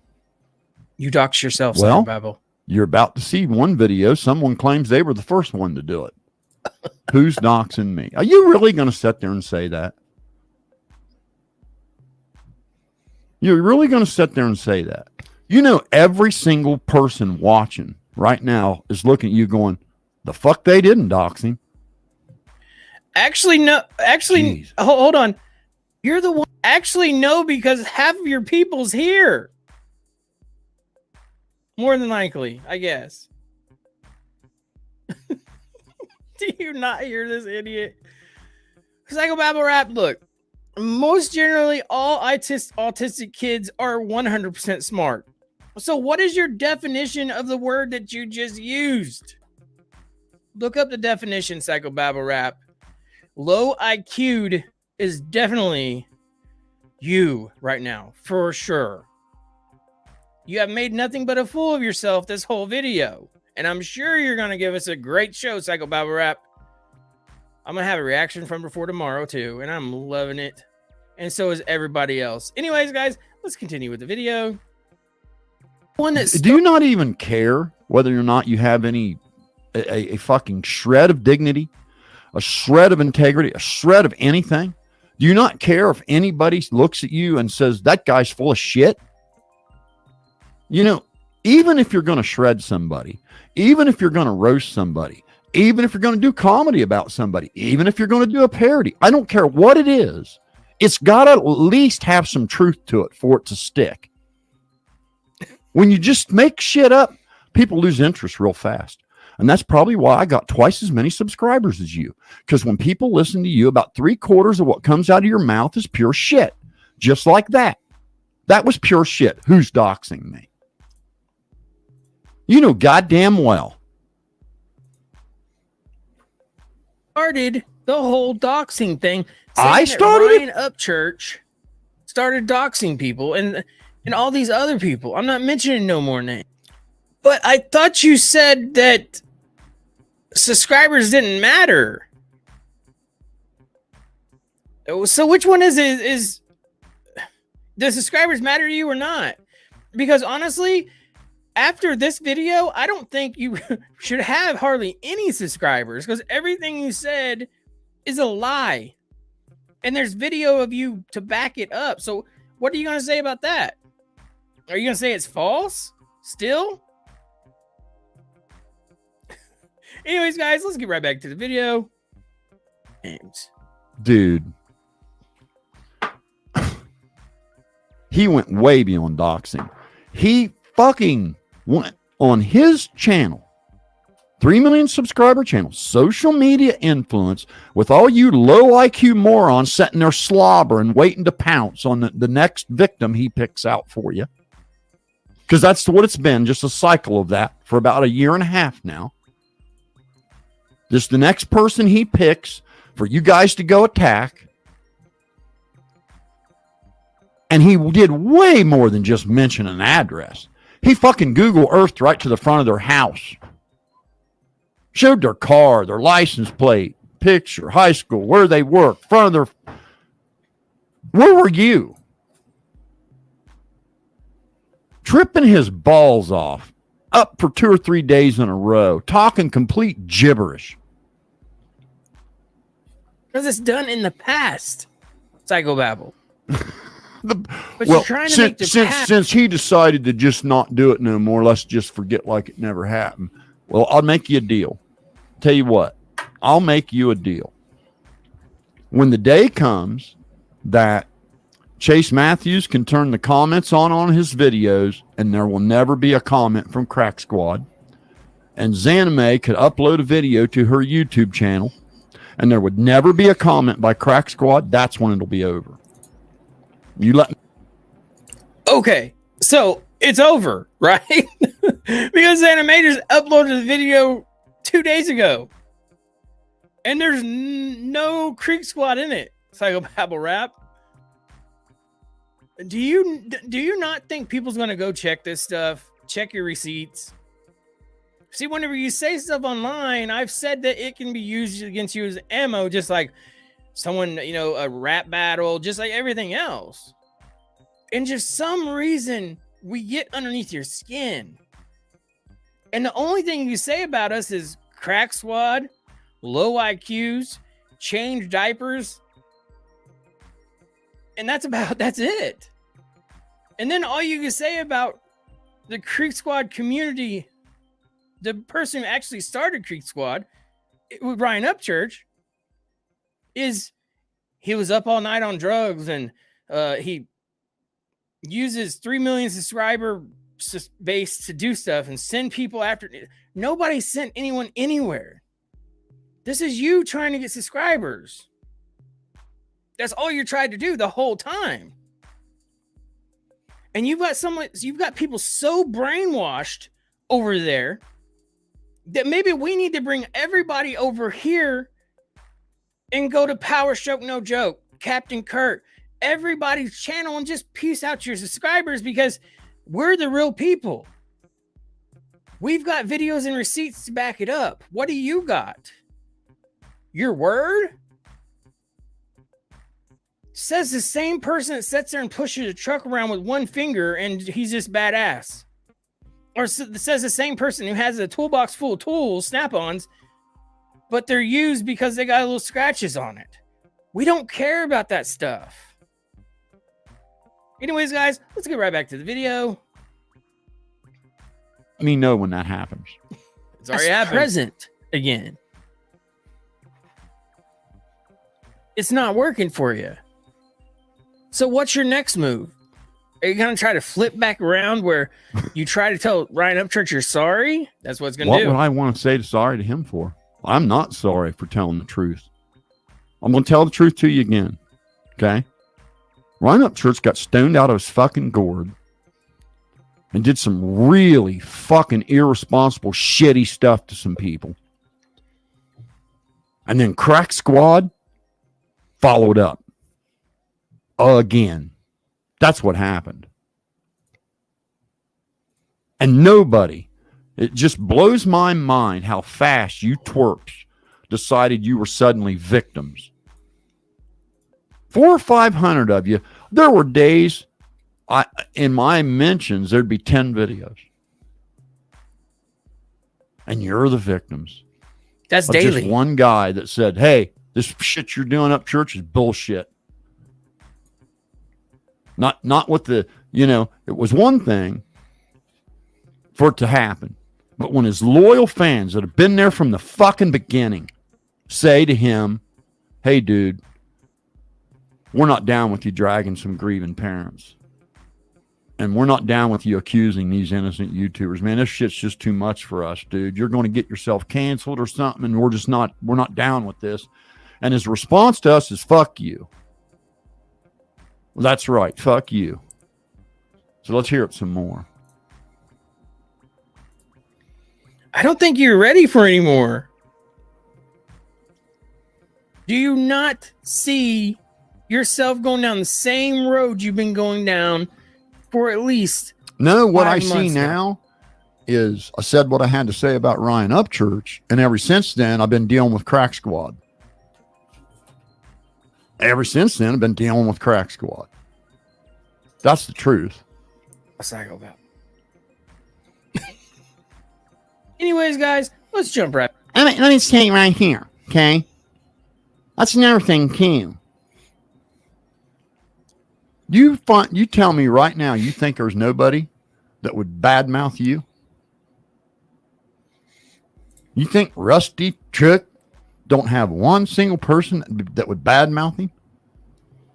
You dox yourself, Well, Psychobabble. You're about to see one video. Someone claims they were the first one to do it. Who's doxing me? Are you really going to sit there and say that? You're really going to sit there and say that? You know, every single person watching right now is looking at you going, the fuck they didn't dox him. Actually, no. Actually, Jeez. hold on. You're the one. Actually, no, because half of your people's here. More than likely, I guess. Do you not hear this idiot? Psychobabble rap. Look, most generally, all autistic kids are 100% smart. So, what is your definition of the word that you just used? Look up the definition, Psychobabble rap. Low IQ'd is definitely you right now, for sure. You have made nothing but a fool of yourself this whole video. And I'm sure you're going to give us a great show, Psychobabble rap. I'm going to have a reaction from before tomorrow, too. And I'm loving it. And so is everybody else. Anyways, guys, let's continue with the video. Do you not even care whether or not you have a fucking shred of dignity, a shred of integrity, a shred of anything? Do you not care if anybody looks at you and says, that guy's full of shit? You know, even if you're going to shred somebody, even if you're going to roast somebody, even if you're going to do comedy about somebody, even if you're going to do a parody, I don't care what it is. It's got to at least have some truth to it for it to stick. When you just make shit up, people lose interest real fast. And that's probably why I got twice as many subscribers as you. Because when people listen to you, about 3/4 of what comes out of your mouth is pure shit. Just like that. That was pure shit. Who's doxing me? You know goddamn well. Started the whole doxing thing. I started Ryan Upchurch started doxing people and all these other people. I'm not mentioning no more names. But I thought you said that subscribers didn't matter. So which one is does subscribers matter to you or not? Because honestly, after this video, I don't think you should have hardly any subscribers because everything you said is a lie. And there's video of you to back it up. So what are you going to say about that? Are you going to say it's false still? Anyways, guys, let's get right back to the video. Names. Dude. He went way beyond doxing. He fucking went on his channel, 3 million subscriber channel, social media influence, with all you low IQ morons sitting there slobbering, waiting to pounce on the next victim he picks out for you. Because that's what it's been, just a cycle of that for about 1.5 years now. Just the next person he picks for you guys to go attack. And he did way more than just mention an address. He fucking Google Earthed right to the front of their house. Showed their car, their license plate, picture, high school, where they work, front of their... Where were you? Tripping his balls off, up for 2 or 3 days in a row, talking complete gibberish. Because it's done in the past. Psychobabble. But you're trying to make the since he decided to just not do it no more, let's just forget like it never happened. Well, I'll make you a deal. Tell you what, I'll make you a deal. When the day comes that Chase Matthews can turn the comments on his videos, and there will never be a comment from Crack Squad, and Zanime could upload a video to her YouTube channel, and there would never be a comment by Crack Squad, that's when it'll be over. You let me. Okay, so it's over, right? Because Animators uploaded the video 2 days ago, and there's no Creek Squad in it. Psychobabble Rap. Do you not think people's gonna go check this stuff? Check your receipts. See, whenever you say stuff online, I've said that it can be used against you as ammo, just like someone, a rap battle, just like everything else. And just some reason we get underneath your skin. And the only thing you say about us is Crack Squad, low IQs, change diapers. And that's it. And then all you can say about the Creek Squad community, the person who actually started Creek Squad, with Ryan Upchurch, is he was up all night on drugs, and he uses 3 million subscriber base to do stuff and send people after. Nobody sent anyone anywhere. This is you trying to get subscribers. That's all you tried to do the whole time. And you've got people so brainwashed over there that maybe we need to bring everybody over here and go to Power Stroke No Joke, Captain Kurt, everybody's channel, and just piece out your subscribers, because we're the real people. We've got videos and receipts to back it up. What do you got? Your word? Says the same person that sits there and pushes a truck around with one finger and he's just badass. Or says the same person who has a toolbox full of tools, snap-ons, but they're used because they got little scratches on it. We don't care about that stuff. Anyways, guys, let's get right back to the video. Let me know when that happens. It's already happened. Present again. It's not working for you. So what's your next move? Are you going to try to flip back around where you try to tell Ryan Upchurch you're sorry? That's what it's going to do. What would I want to say sorry to him for? I'm not sorry for telling the truth. I'm going to tell the truth to you again. Okay? Ryan Upchurch got stoned out of his fucking gourd and did some really fucking irresponsible, shitty stuff to some people. And then Crack Squad followed up. Again. That's what happened. And nobody, it just blows my mind how fast you twerps decided you were suddenly victims. 400 or 500 of you. There were days in my mentions, there'd be 10 videos. And you're the victims. That's daily. Just one guy that said, hey, this shit you're doing up church is bullshit. Not with the, it was one thing for it to happen. But when his loyal fans that have been there from the fucking beginning say to him, hey, dude, we're not down with you dragging some grieving parents. And we're not down with you accusing these innocent YouTubers. Man, this shit's just too much for us, dude. You're going to get yourself canceled or something, and we're not down with this. And his response to us is, fuck you. Well, that's right. Fuck you. So let's hear it some more. I don't think you're ready for any more. Do you not see yourself going down the same road you've been going down for at least No, what I 5 see months now is I said what I had to say about Ryan Upchurch, and ever since then, I've been dealing with Crack Squad. Ever since then, I've been dealing with Crack Squad. That's the truth. A psychopath. Anyways, guys, let's jump right. Let me say right here, okay? That's another thing, too. You tell me right now, you think there's nobody that would badmouth you? You think Rusty Truck don't have one single person that would badmouth him?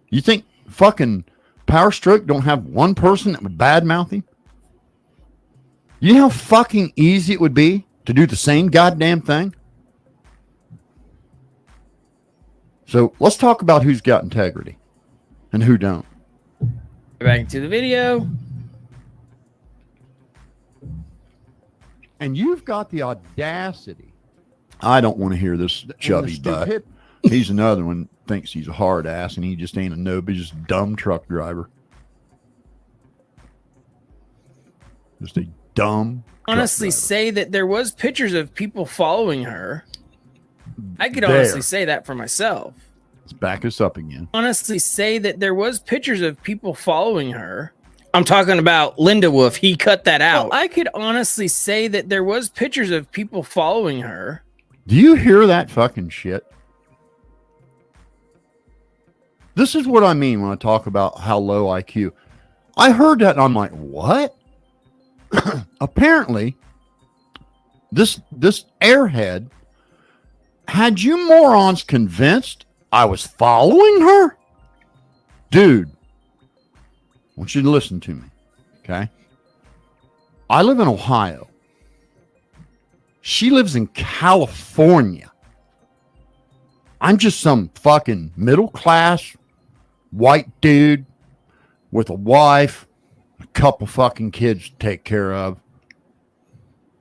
You think fucking Power Stroke don't have one person that would badmouth him? You know how fucking easy it would be to do the same goddamn thing? So let's talk about who's got integrity and who don't. Back to the video. And you've got the audacity. I don't want to hear this chubby butt. He's another one, thinks he's a hard ass, and he just ain't a nobody, just a dumb truck driver. Just a dumb Honestly, truck driver. say that there was pictures of people following her. I could There. honestly say that for myself. Let's back us up again. Honestly, say that there was pictures of people following her. I'm talking about Linda Wolf. He cut that out. Well, I could honestly say that there was pictures of people following her. Do you hear that fucking shit? This is what I mean when I talk about how low IQ. I heard that and I'm like, what? Apparently, this airhead had you morons convinced I was following her? Dude, I want you to listen to me, okay? I live in Ohio. She lives in California. I'm just some fucking middle class white dude with a wife, a couple fucking kids to take care of.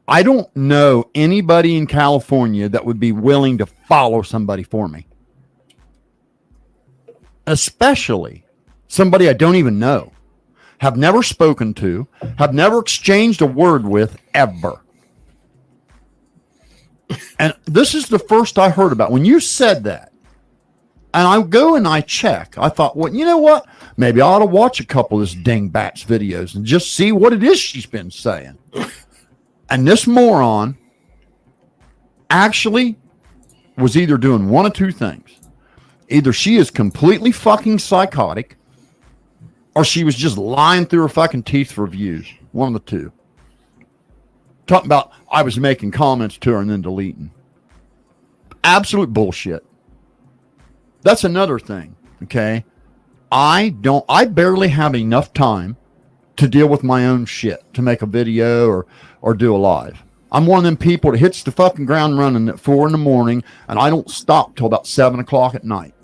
I don't know anybody in California that would be willing to follow somebody for me. Especially somebody I don't even know, have never spoken to, have never exchanged a word with ever. And this is the first I heard about when you said that. And I go and I check. I thought, well, you know what? Maybe I ought to watch a couple of this dingbat's videos and just see what it is she's been saying. And this moron actually was either doing one of two things. Either she is completely fucking psychotic, or she was just lying through her fucking teeth for views. One of the two. Talking about I was making comments to her and then deleting. Absolute bullshit. That's another thing, okay? I barely have enough time to deal with my own shit, to make a video or do a live. I'm one of them people that hits the fucking ground running at 4 a.m, and I don't stop till about 7 o'clock at night.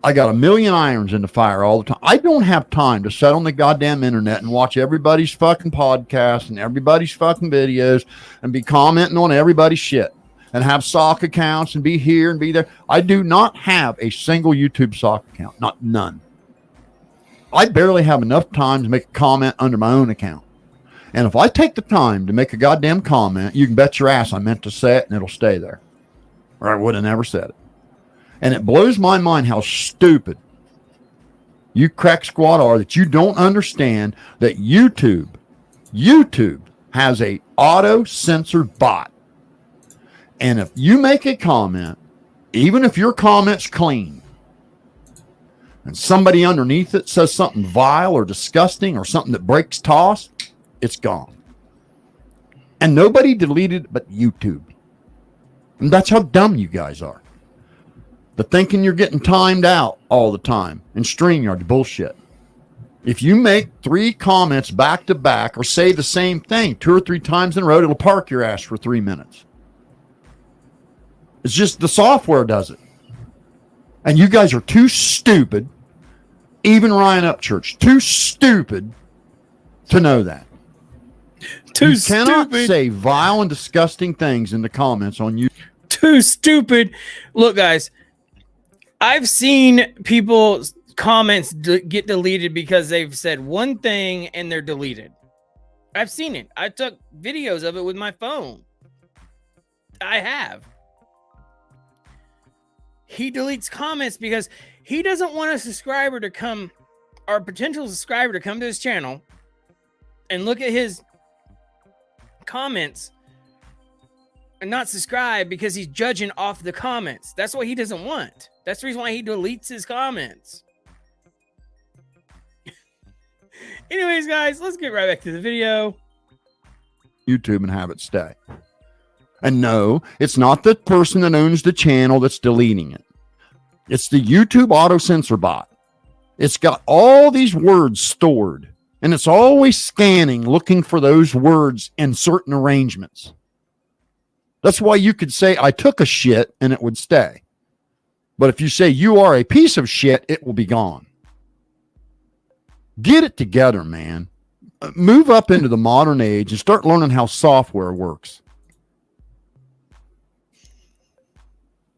I got a million irons in the fire all the time. I don't have time to sit on the goddamn internet and watch everybody's fucking podcast and everybody's fucking videos and be commenting on everybody's shit and have sock accounts and be here and be there. I do not have a single YouTube sock account. None. I barely have enough time to make a comment under my own account. And if I take the time to make a goddamn comment, you can bet your ass I meant to say it and it'll stay there. Or I would have never said it. And it blows my mind how stupid you crack squad are that you don't understand that YouTube has a auto-censored bot. And if you make a comment, even if your comment's clean, and somebody underneath it says something vile or disgusting or something that breaks toss, it's gone. And nobody deleted it but YouTube. And that's how dumb you guys are. The thinking you're getting timed out all the time and StreamYard bullshit. If you make 3 comments back to back or say the same thing 2 or 3 times in a row, it'll park your ass for 3 minutes. It's just the software does it. And you guys are too stupid, even Ryan Upchurch, too stupid to know that. You cannot say vile and disgusting things in the comments on YouTube. Too stupid. Look, guys, I've seen people's comments get deleted because they've said one thing and they're deleted. I've seen it. I took videos of it with my phone. I have. He deletes comments because he doesn't want a subscriber to come, or a potential subscriber to come to his channel and look at his comments and not subscribe because he's judging off the comments. That's what he doesn't want. That's the reason why he deletes his comments. Anyways, guys, let's get right back to the video. YouTube and have it stay. And no, it's not the person that owns the channel that's deleting it. It's the YouTube auto censor bot. It's got all these words stored, and it's always scanning, looking for those words in certain arrangements. That's why you could say, I took a shit, and it would stay. But if you say you are a piece of shit, it will be gone. Get it together, man. Move up into the modern age and start learning how software works.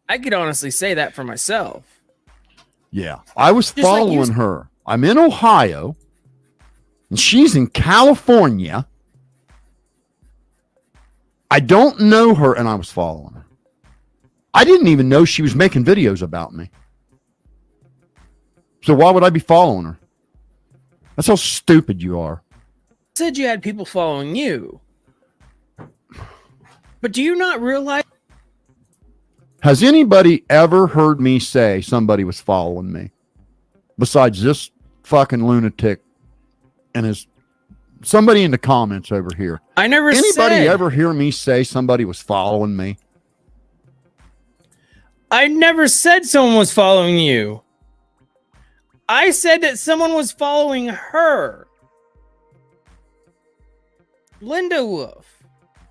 I could honestly say that for myself. Yeah, I was Just like following her. I'm in Ohio, and she's in California. I don't know her, and I was following her. I didn't even know she was making videos about me. So why would I be following her? That's how stupid you are. Said you had people following you. But do you not realize? Has anybody ever heard me say somebody was following me besides this fucking lunatic and his somebody in the comments over here? I never Anybody said. ever hear me say somebody was following me? I never said someone was following you. I said that someone was following her. Linda Wolf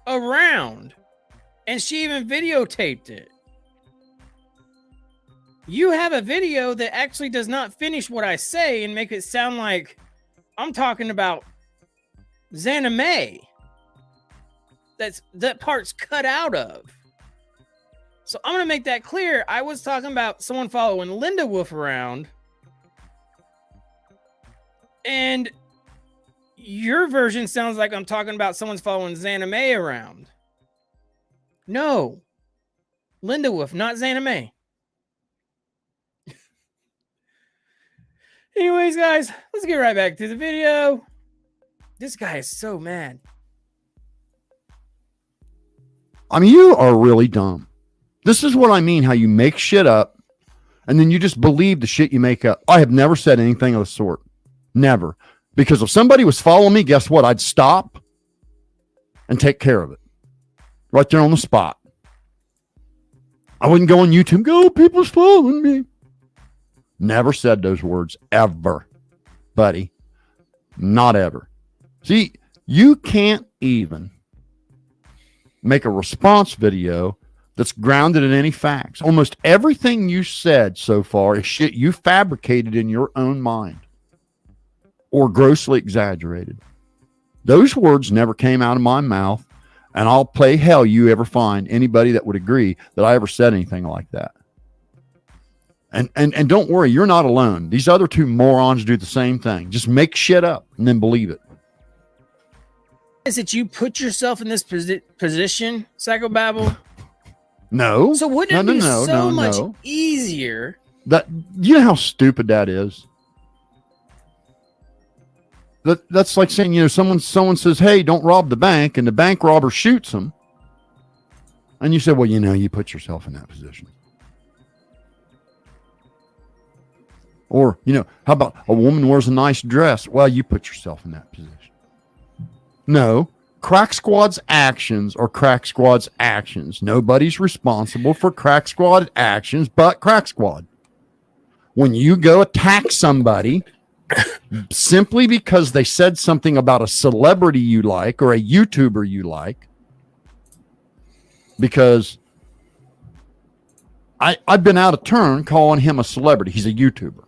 around. And she even videotaped it. You have a video that actually does not finish what I say and make it sound like I'm talking about Xana May. That part's cut out of. So I'm going to make that clear. I was talking about someone following Linda Wolf around. And your version sounds like I'm talking about someone's following Xana May around. No. Linda Wolf, not Xana May. Anyways, guys, let's get right back to the video. This guy is so mad. I mean, you are really dumb. This is what I mean, how you make shit up and then you just believe the shit you make up. I have never said anything of the sort. Never. Because if somebody was following me, guess what? I'd stop and take care of it. Right there on the spot. I wouldn't go on YouTube and go, oh, people's following me. Never said those words ever, buddy. Not ever. See, you can't even make a response video that's grounded in any facts. Almost everything you said so far is shit you fabricated in your own mind or grossly exaggerated. Those words never came out of my mouth, and I'll play hell you ever find anybody that would agree that I ever said anything like that. And don't worry, you're not alone. These other two morons do the same thing. Just make shit up and then believe it. Is it you put yourself in this position, Psychobabble? No. So wouldn't it be so much easier? That you know how stupid that is? That's like saying, you know, someone says, hey, don't rob the bank, and the bank robber shoots them. And you say, well, you know, you put yourself in that position. Or, you know, how about a woman wears a nice dress? Well, you put yourself in that position. No, Crack Squad's actions are Crack Squad's actions. Nobody's responsible for Crack Squad actions but Crack Squad. When you go attack somebody simply because they said something about a celebrity you like or a YouTuber you like, because I've been out of turn calling him a celebrity. He's a YouTuber.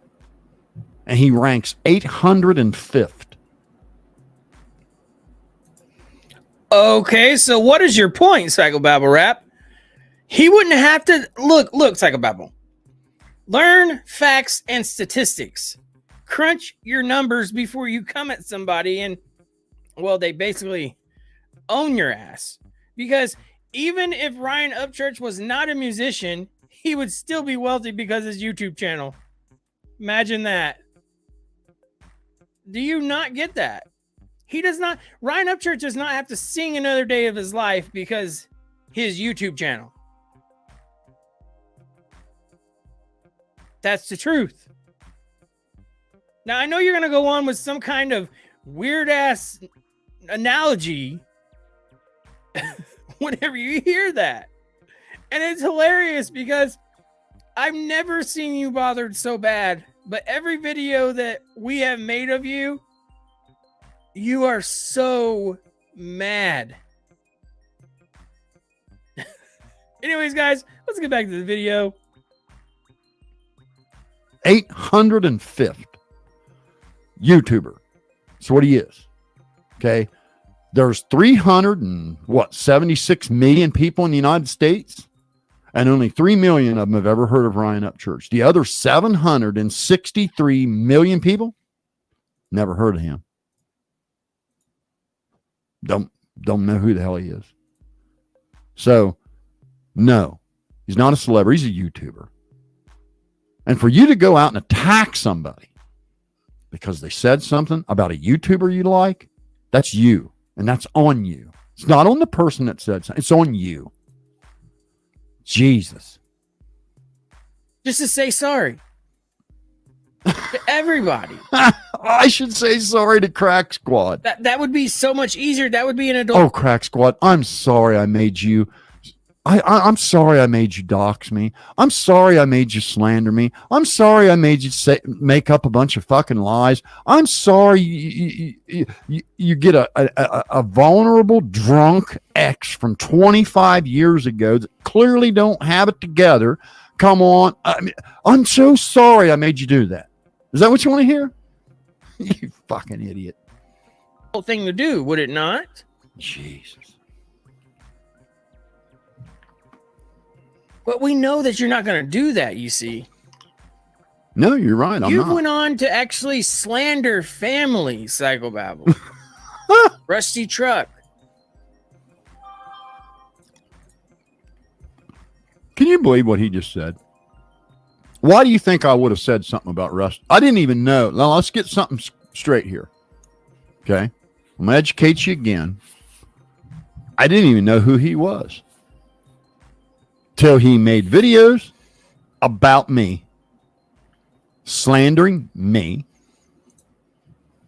And he ranks 805th. Okay, so what is your point, Psychobabble Rap? He wouldn't have to look, Psychobabble. Learn facts and statistics. Crunch your numbers before you come at somebody and, well, they basically own your ass. Because even if Ryan Upchurch was not a musician, he would still be wealthy because of his YouTube channel. Imagine that. Do you not get that? He does not. Ryan Upchurch does not have to sing another day of his life because his YouTube channel. That's the truth. Now, I know you're going to go on with some kind of weird ass analogy whenever you hear that. And it's hilarious because I've never seen you bothered so bad. But every video that we have made of you, you are so mad. Anyways, guys, let's get back to the video. 805th YouTuber. That's what he is. Okay. There's 76 million people in the United States, and only 3 million of them have ever heard of Ryan Upchurch. The other 763 million people never heard of him. Don't know who the hell he is. So, no, he's not a celebrity. He's a YouTuber. And for you to go out and attack somebody because they said something about a YouTuber you like, that's you. And that's on you. It's not on the person that said something. It's on you. Jesus. Just to say sorry to everybody. I should say sorry to Crack Squad. That would be so much easier. That would be an adult. Oh, Crack Squad, I'm sorry I made you. I'm sorry I made you dox me. I'm sorry I made you slander me. I'm sorry I made you make up a bunch of fucking lies. I'm sorry you get a vulnerable drunk ex from 25 years ago that clearly don't have it together. Come on. I'm so sorry I made you do that. Is that what you want to hear? You fucking idiot. Thing to do, would it not? Jesus. But we know that you're not going to do that, you see. No, you're right. You went on to actually slander family, Psychobabble. Rusty Truck. Can you believe what he just said? Why do you think I would have said something about Rust? I didn't even know. Now, let's get something straight here. Okay? I'm going to educate you again. I didn't even know who he was till he made videos about me, slandering me,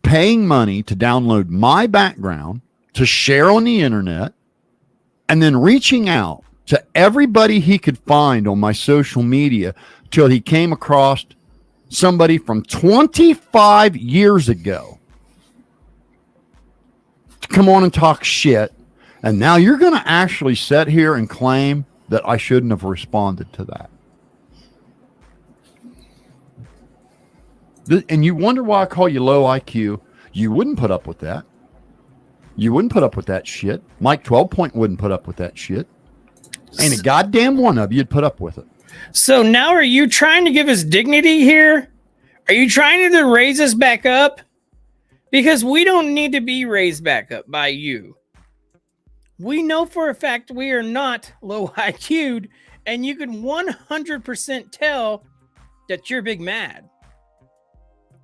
paying money to download my background to share on the internet, and then reaching out to everybody he could find on my social media till he came across somebody from 25 years ago to come on and talk shit. And now you're going to actually sit here and claim that I shouldn't have responded to that. And you wonder why I call you low IQ. You wouldn't put up with that. You wouldn't put up with that shit. Mike 12 Point wouldn't put up with that shit. Ain't a goddamn one of you'd put up with it. So now are you trying to give us dignity here? Are you trying to raise us back up? Because we don't need to be raised back up by you. We know for a fact we are not low IQ'd, and you can 100% tell that you're big mad.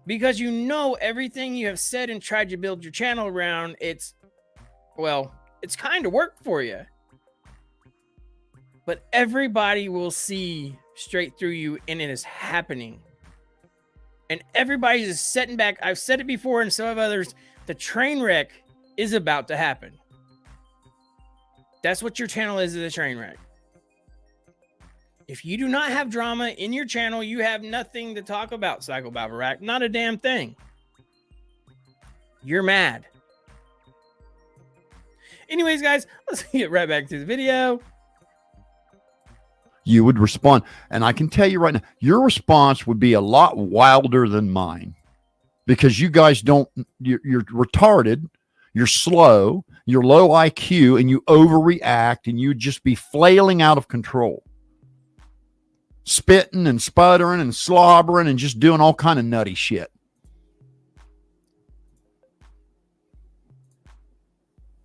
Because you know everything you have said and tried to build your channel around, it's kind of worked for you. But everybody will see straight through you, and it is happening. And everybody's just sitting back. I've said it before, and so have others. The train wreck is about to happen. That's what your channel is a train wreck. If you do not have drama in your channel, you have nothing to talk about, Psycho Bavarack. Not a damn thing. You're mad. Anyways, guys, let's get right back to the video. You would respond. And I can tell you right now, your response would be a lot wilder than mine. Because you guys you're retarded, you're slow, you're low IQ, and you overreact, and you'd just be flailing out of control. Spitting and sputtering and slobbering and just doing all kind of nutty shit.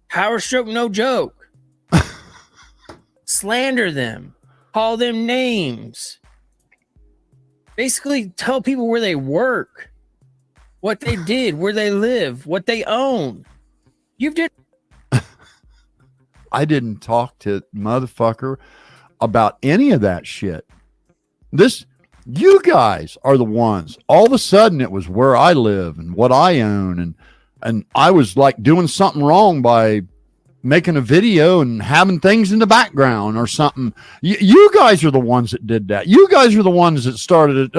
Power stroke, no joke. Slander them. Call them names. Basically tell people where they work, what they did, where they live, what they own. I didn't talk to motherfucker about any of that shit. This You guys are the ones. All of a sudden, it was where I live and what I own, and I was like doing something wrong by making a video and having things in the background or something. You guys are the ones that did that. You guys are the ones that started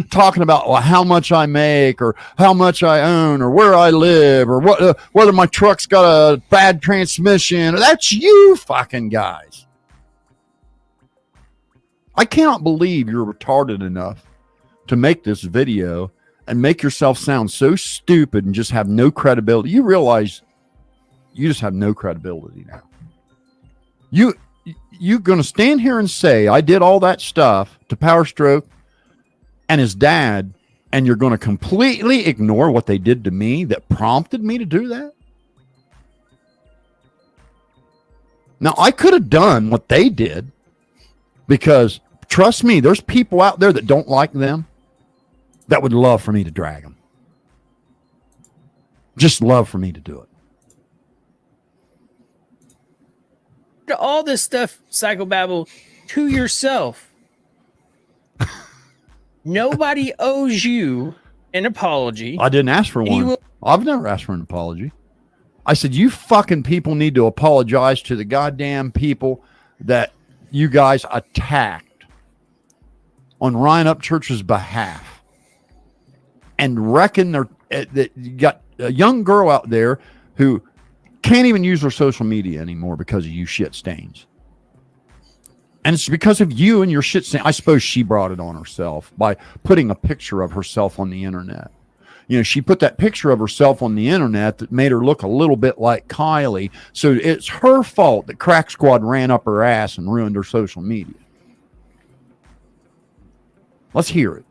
talking about how much I make or how much I own or where I live or whether my truck's got a bad transmission. That's you fucking guys. I cannot believe you're retarded enough to make this video and make yourself sound so stupid and just have no credibility. You realize you just have no credibility now. You're going to stand here and say, I did all that stuff to Power Stroke and his dad, and you're going to completely ignore what they did to me that prompted me to do that? Now, I could have done what they did because, trust me, there's people out there that don't like them that would love for me to drag them. Just love for me to do it. All this stuff, Psychobabble, to yourself. Nobody owes you an apology. I didn't ask for one. I've never asked for an apology. I said, you fucking people need to apologize to the goddamn people that you guys attacked on Ryan Upchurch's behalf and reckon that you got a young girl out there who can't even use her social media anymore because of you shit stains. And it's because of you and your shit stain. I suppose she brought it on herself by putting a picture of herself on the internet. You know, she put that picture of herself on the internet that made her look a little bit like Kylie. So it's her fault that Crack Squad ran up her ass and ruined her social media. Let's hear it.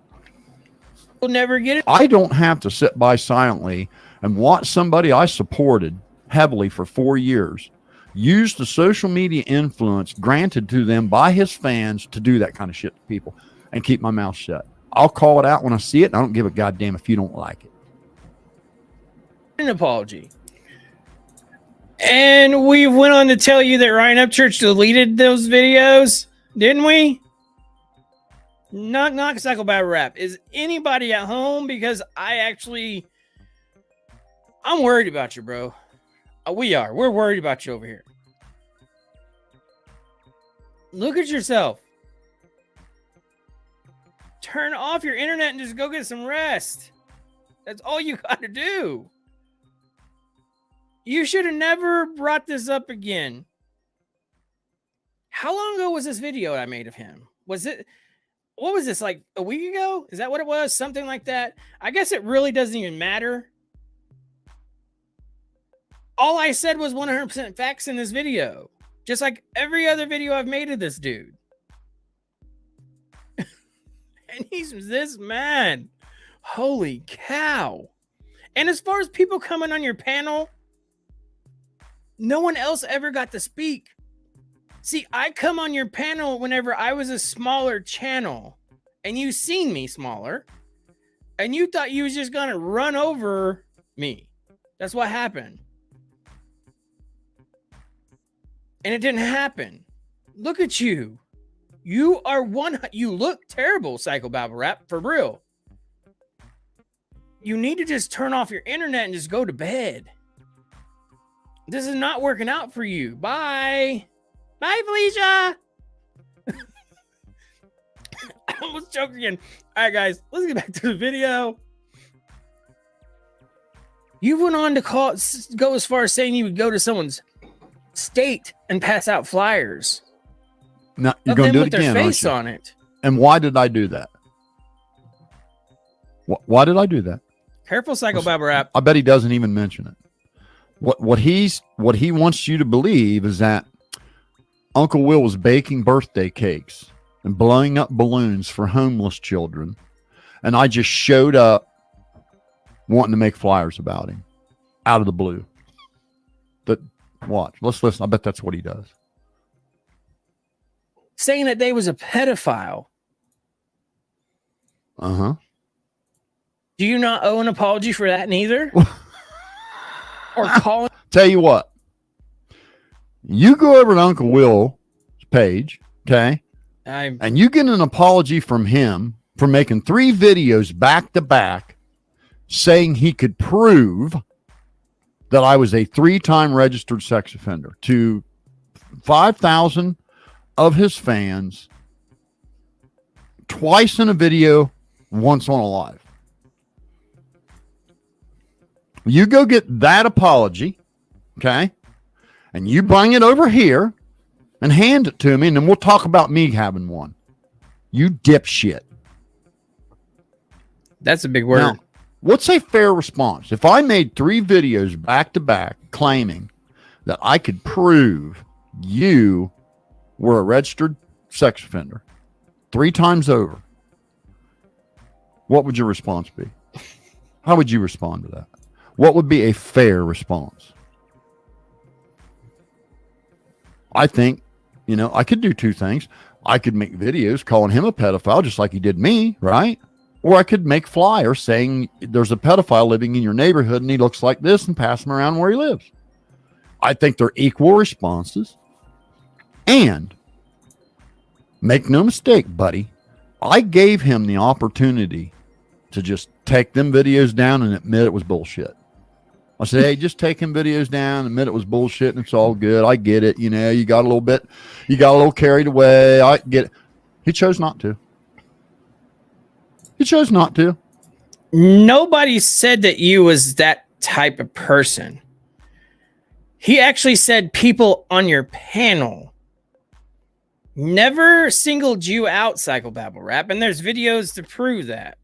We'll never get it. I don't have to sit by silently and watch somebody I supported heavily for 4 years use the social media influence granted to them by his fans to do that kind of shit to people and keep my mouth shut. I'll call it out when I see it, and I don't give a goddamn if you don't like it. An apology. And we went on to tell you that Ryan Upchurch deleted those videos, didn't we? Not Psychobabble Rap. Is anybody at home? Because I'm worried about you, bro. We're worried about you over here. Look at yourself. Turn off your internet and just go get some rest. That's all you got to do. You should have never brought this up again. How long ago was this video I made of him? What was this, like a week ago? Is that what it was? Something like that? I guess it really doesn't even matter. All I said was 100% facts in this video. Just like every other video I've made of this dude. And he's this man. Holy cow. And as far as people coming on your panel, no one else ever got to speak. See, I come on your panel whenever I was a smaller channel. And you seen me smaller. And you thought you was just going to run over me. That's what happened. And it didn't happen. Look at you. You look terrible, Psychobabble Rap, for real. You need to just turn off your internet and just go to bed. This is not working out for you. Bye. Bye, Felicia. I almost choked again. All right, guys, let's get back to the video. You went on to go as far as saying you would go to someone's state and pass out flyers. Now you're going to do it again, their face on it. And why did I do that? Why did I do that? Careful, Psychobabble Rap. I bet he doesn't even mention it. What he wants you to believe is that Uncle Will was baking birthday cakes and blowing up balloons for homeless children, and I just showed up wanting to make flyers about him out of the blue. Watch. Let's listen. I bet that's what he does. Saying that they was a pedophile. Uh-huh. Do you not owe an apology for that neither? Or calling? Tell you what. You go over to Uncle Will's page, okay? And you get an apology from him for making 3 videos back to back saying he could prove that I was a 3-time registered sex offender to 5,000 of his fans, twice in a video, once on a live. You go get that apology, okay? And you bring it over here and hand it to me, and then we'll talk about me having one. You dipshit. That's a big word. Now, what's a fair response? If I made 3 videos back to back claiming that I could prove you were a registered sex offender 3 times over, what would your response be? How would you respond to that? What would be a fair response? I think, I could do 2 things. I could make videos calling him a pedophile just like he did me, right? Or I could make flyers saying there's a pedophile living in your neighborhood and he looks like this and pass him around where he lives. I think they're equal responses. And make no mistake, buddy, I gave him the opportunity to just take them videos down and admit it was bullshit. I said, hey, just take him videos down, admit it was bullshit, and it's all good. I get it. You got a little carried away. I get it. He chose not to. He chose not to. Nobody said that you was that type of person. He actually said people on your panel. Never singled you out, Psychobabble Rap, and there's videos to prove that.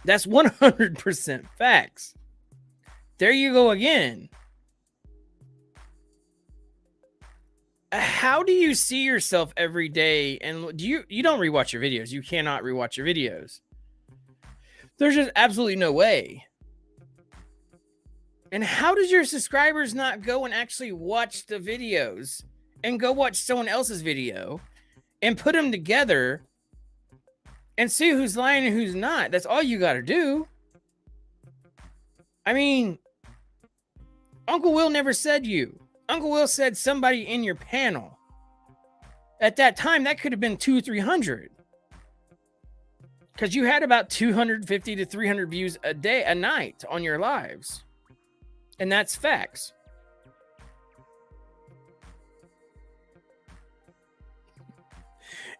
That's 100% facts. There you go again. How do you see yourself every day? And you don't rewatch your videos. You cannot rewatch your videos. There's just absolutely no way. And how does your subscribers not go and actually watch the videos and go watch someone else's video and put them together and see who's lying and who's not? That's all you got to do. I mean, Uncle Will never said you. Uncle Will said somebody in your panel. At that time, that could have been 200-300. Because you had about 250 to 300 views a night on your lives. And that's facts.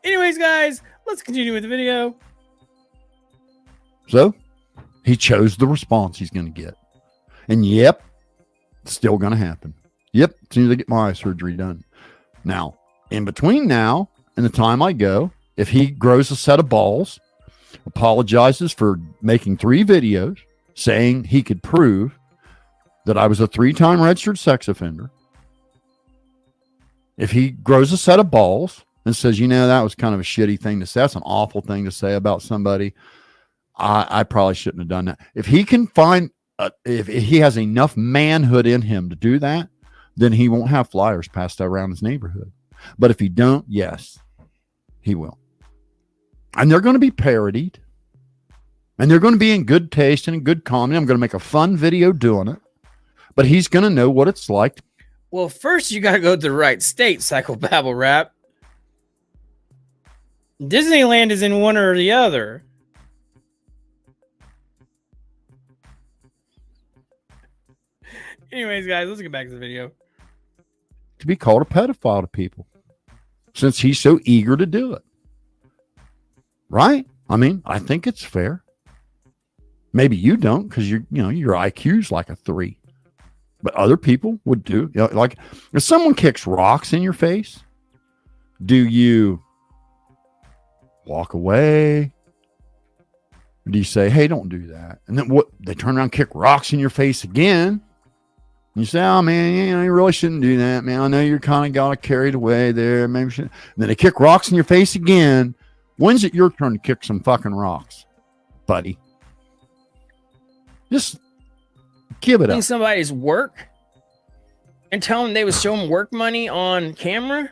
Anyways, guys, let's continue with the video. So, he chose the response he's going to get. And yep, it's still going to happen. Yep, as soon as I get my eye surgery done. Now, in between now and the time I go, if he grows a set of balls, apologizes for making 3 videos saying he could prove that I was a 3-time registered sex offender. If he grows a set of balls and says, that was kind of a shitty thing to say, that's an awful thing to say about somebody, I probably shouldn't have done that. If he can find, if he has enough manhood in him to do that, then he won't have flyers passed around his neighborhood. But if he don't, yes, he will. And they're going to be parodied. And they're going to be in good taste and in good comedy. I'm going to make a fun video doing it. But he's going to know what it's like. Well, first you got to go to the right state, Psychobabble Rap. Disneyland is in one or the other. Anyways, guys, let's get back to the video. To be called a pedophile to people, since he's so eager to do it. Right? I mean, I think it's fair. Maybe you don't, because your IQ's like a 3. But other people would do. Like if someone kicks rocks in your face, do you walk away? Or do you say, hey, don't do that? And then what? They turn around and kick rocks in your face again. And you say, oh man, you really shouldn't do that, man. I know you're kind of got carried away there. Maybe and then they kick rocks in your face again. When's it your turn to kick some fucking rocks, buddy? Just give it up. Somebody's work and tell them they was showing work money on camera.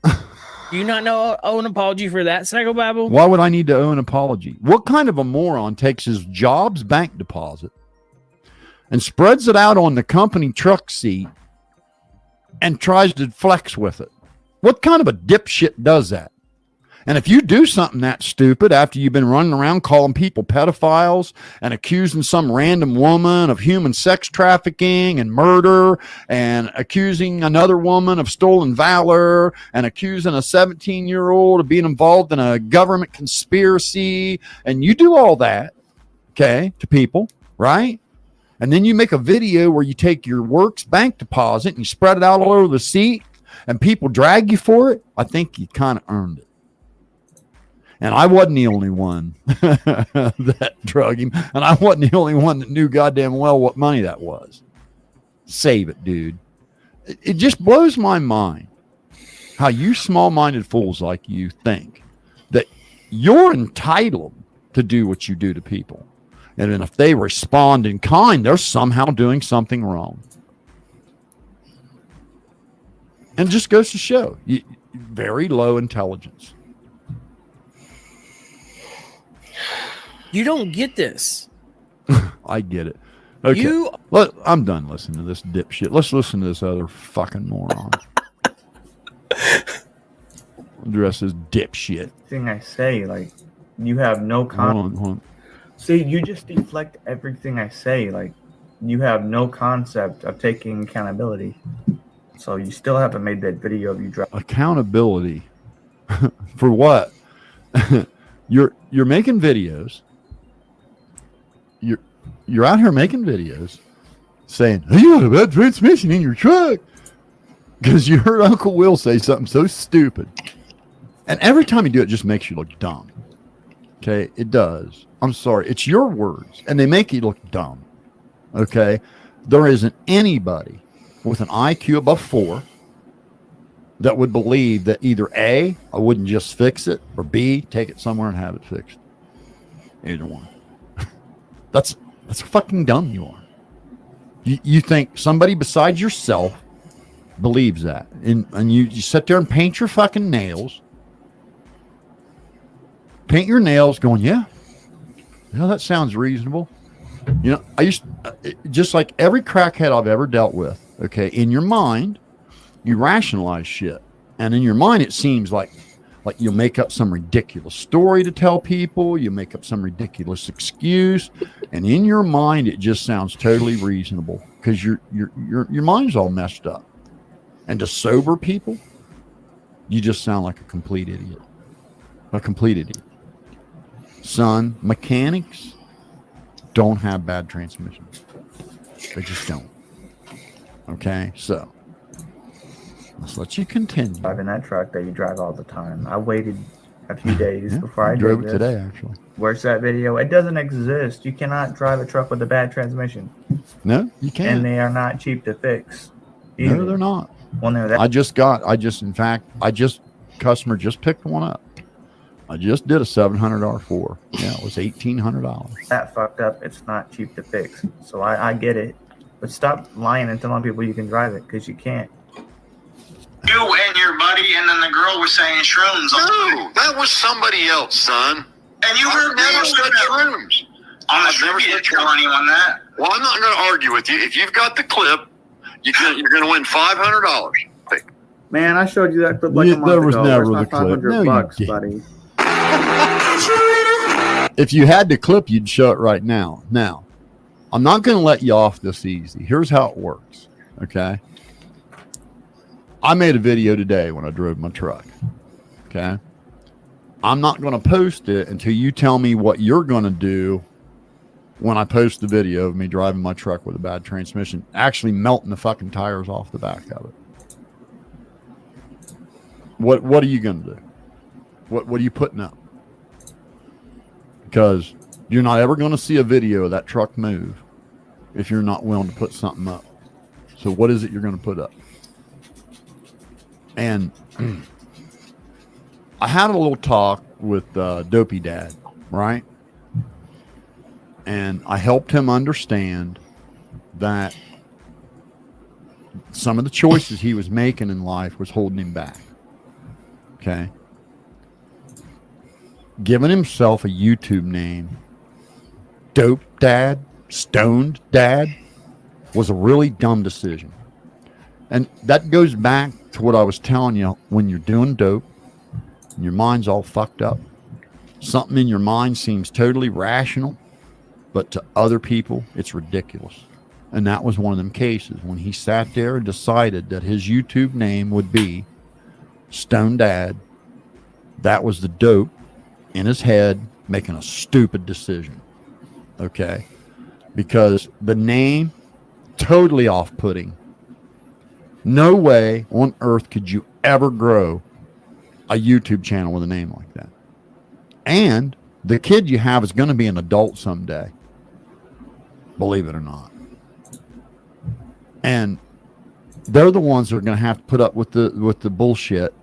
Do you not know owe an apology for that, Psychobabble? Why would I need to owe an apology? What kind of a moron takes his job's bank deposit and spreads it out on the company truck seat and tries to flex with it? What kind of a dipshit does that? And if you do something that stupid after you've been running around calling people pedophiles and accusing some random woman of human sex trafficking and murder and accusing another woman of stolen valor and accusing a 17-year-old of being involved in a government conspiracy, and you do all that, okay, to people, right? And then you make a video where you take your works bank deposit and you spread it out all over the seat and people drag you for it, I think you kind of earned it. And I wasn't the only one that drug him. And I wasn't the only one that knew goddamn well what money that was. Save it, dude. It just blows my mind how you small-minded fools like you think that you're entitled to do what you do to people. And then if they respond in kind, they're somehow doing something wrong. And it just goes to show very low intelligence. You don't get this. I get it. Okay. I'm done listening to this dipshit. Let's listen to this other fucking moron. The rest is dipshit. Thing I say, like, you have no Hold on. See, you just deflect everything I say. Like, you have no concept of taking accountability. So you still haven't made that video of you driving. Accountability for what? You're making videos. You're out here making videos saying, hey, you got a bad transmission in your truck because you heard Uncle Will say something so stupid. And every time you do it, it just makes you look dumb. Okay, it does. I'm sorry. It's your words, and they make you look dumb. Okay, there isn't anybody with an IQ above 4 that would believe that either A, I wouldn't just fix it, or B, take it somewhere and have it fixed. Either one. That's how fucking dumb you are. You think somebody besides yourself believes that, and you sit there and paint your fucking nails. Paint your nails going, yeah, that sounds reasonable. You know, I used just like every crackhead I've ever dealt with, okay, in your mind, you rationalize shit. And in your mind, it seems like you'll make up some ridiculous story to tell people, you make up some ridiculous excuse, and in your mind, it just sounds totally reasonable because your mind's all messed up. And to sober people, you just sound like a complete idiot. A complete idiot. Son, mechanics don't have bad transmissions. They just don't. Okay, so let's let you continue. Driving that truck that you drive all the time. I waited a few days before I drove did it this. today, actually. Where's that video? It doesn't exist. You cannot drive a truck with a bad transmission. No, you can't. And they are not cheap to fix. Either. No, they're not. Well, no, that Customer just picked one up. I just did a $700 for. Yeah, it was $1,800. that fucked up. It's not cheap to fix. So I get it. But stop lying and telling people you can drive it because you can't. You and your buddy, and then the girl was saying shrooms. No, that was somebody else, son. And you were never said shrooms. On the street, you didn't tell anyone that. Well, I'm not going to argue with you. If you've got the clip, you're going to win $500. Man, I showed you that clip like a month There was ago. never Where's the my clip. No, you $500, didn't. buddy? If you had the clip, you'd show it right now. Now, I'm not going to let you off this easy. Here's how it works. Okay. I made a video today when I drove my truck. Okay. I'm not going to post it until you tell me what you're going to do when I post the video of me driving my truck with a bad transmission, actually melting the fucking tires off the back of it. What are you going to do? What are you putting up? Because you're not ever going to see a video of that truck move if you're not willing to put something up. So what is it you're going to put up? And I had a little talk with Dopey Dad, right? And I helped him understand that some of the choices he was making in life was holding him back. Okay. Giving himself a YouTube name, Dope Dad, Stoned Dad, was a really dumb decision. And that goes back to what I was telling you. When you're doing dope, and your mind's all fucked up. Something in your mind seems totally rational, but to other people, it's ridiculous. And that was one of them cases when he sat there and decided that his YouTube name would be Stone Dad. That was the dope in his head making a stupid decision. Okay? Because the name, totally off-putting. No way on earth could you ever grow a YouTube channel with a name like that. And the kid you have is going to be an adult someday. Believe it or not. And they're the ones that are going to have to put up with the bullshit.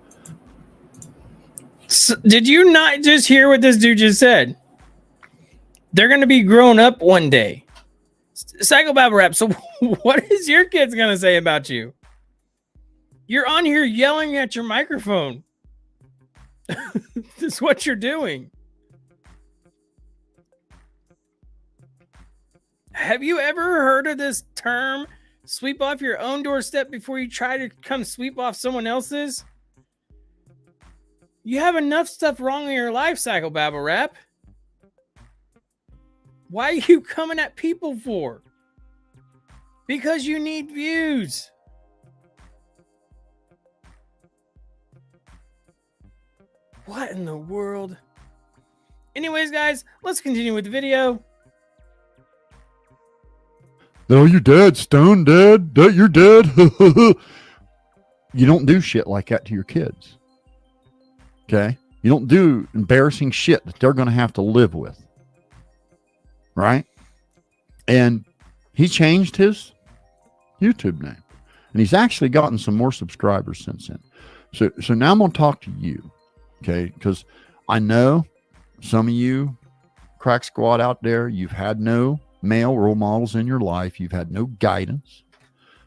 So, did you not just hear what this dude just said? They're going to be grown up one day. Psychobabble Rap. So what is your kids going to say about you? You're on here yelling at your microphone. This is what you're doing. Have you ever heard of this term, sweep off your own doorstep before you try to come sweep off someone else's? You have enough stuff wrong in your life, Psychobabble Rap. Why are you coming at people for? Because you need views. What in the world? Anyways, guys, let's continue with the video. Oh, you're dead, Stone Dead. You're dead. You don't do shit like that to your kids. Okay? You don't do embarrassing shit that they're going to have to live with. Right? And he changed his YouTube name. And he's actually gotten some more subscribers since then. So now I'm going to talk to you. Okay? Because I know some of you crack squad out there, you've had no male role models in your life. You've had no guidance.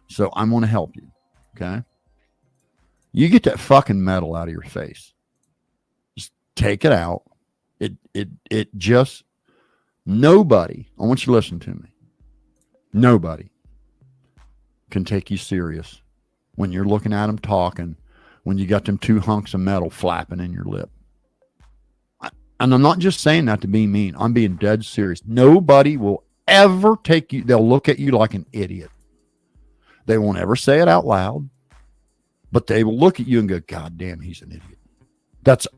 So I'm going to help you. Okay? You get that fucking metal out of your face. Just take it out. It just, nobody, I want you to listen to me. Nobody can take you serious when you're looking at them talking, when you got them two hunks of metal flapping in your lip. And I'm not just saying that to be mean. I'm being dead serious. Nobody will ever take you. They'll look at you like an idiot. They won't ever say it out loud, but they will look at you and go, God damn, he's an idiot.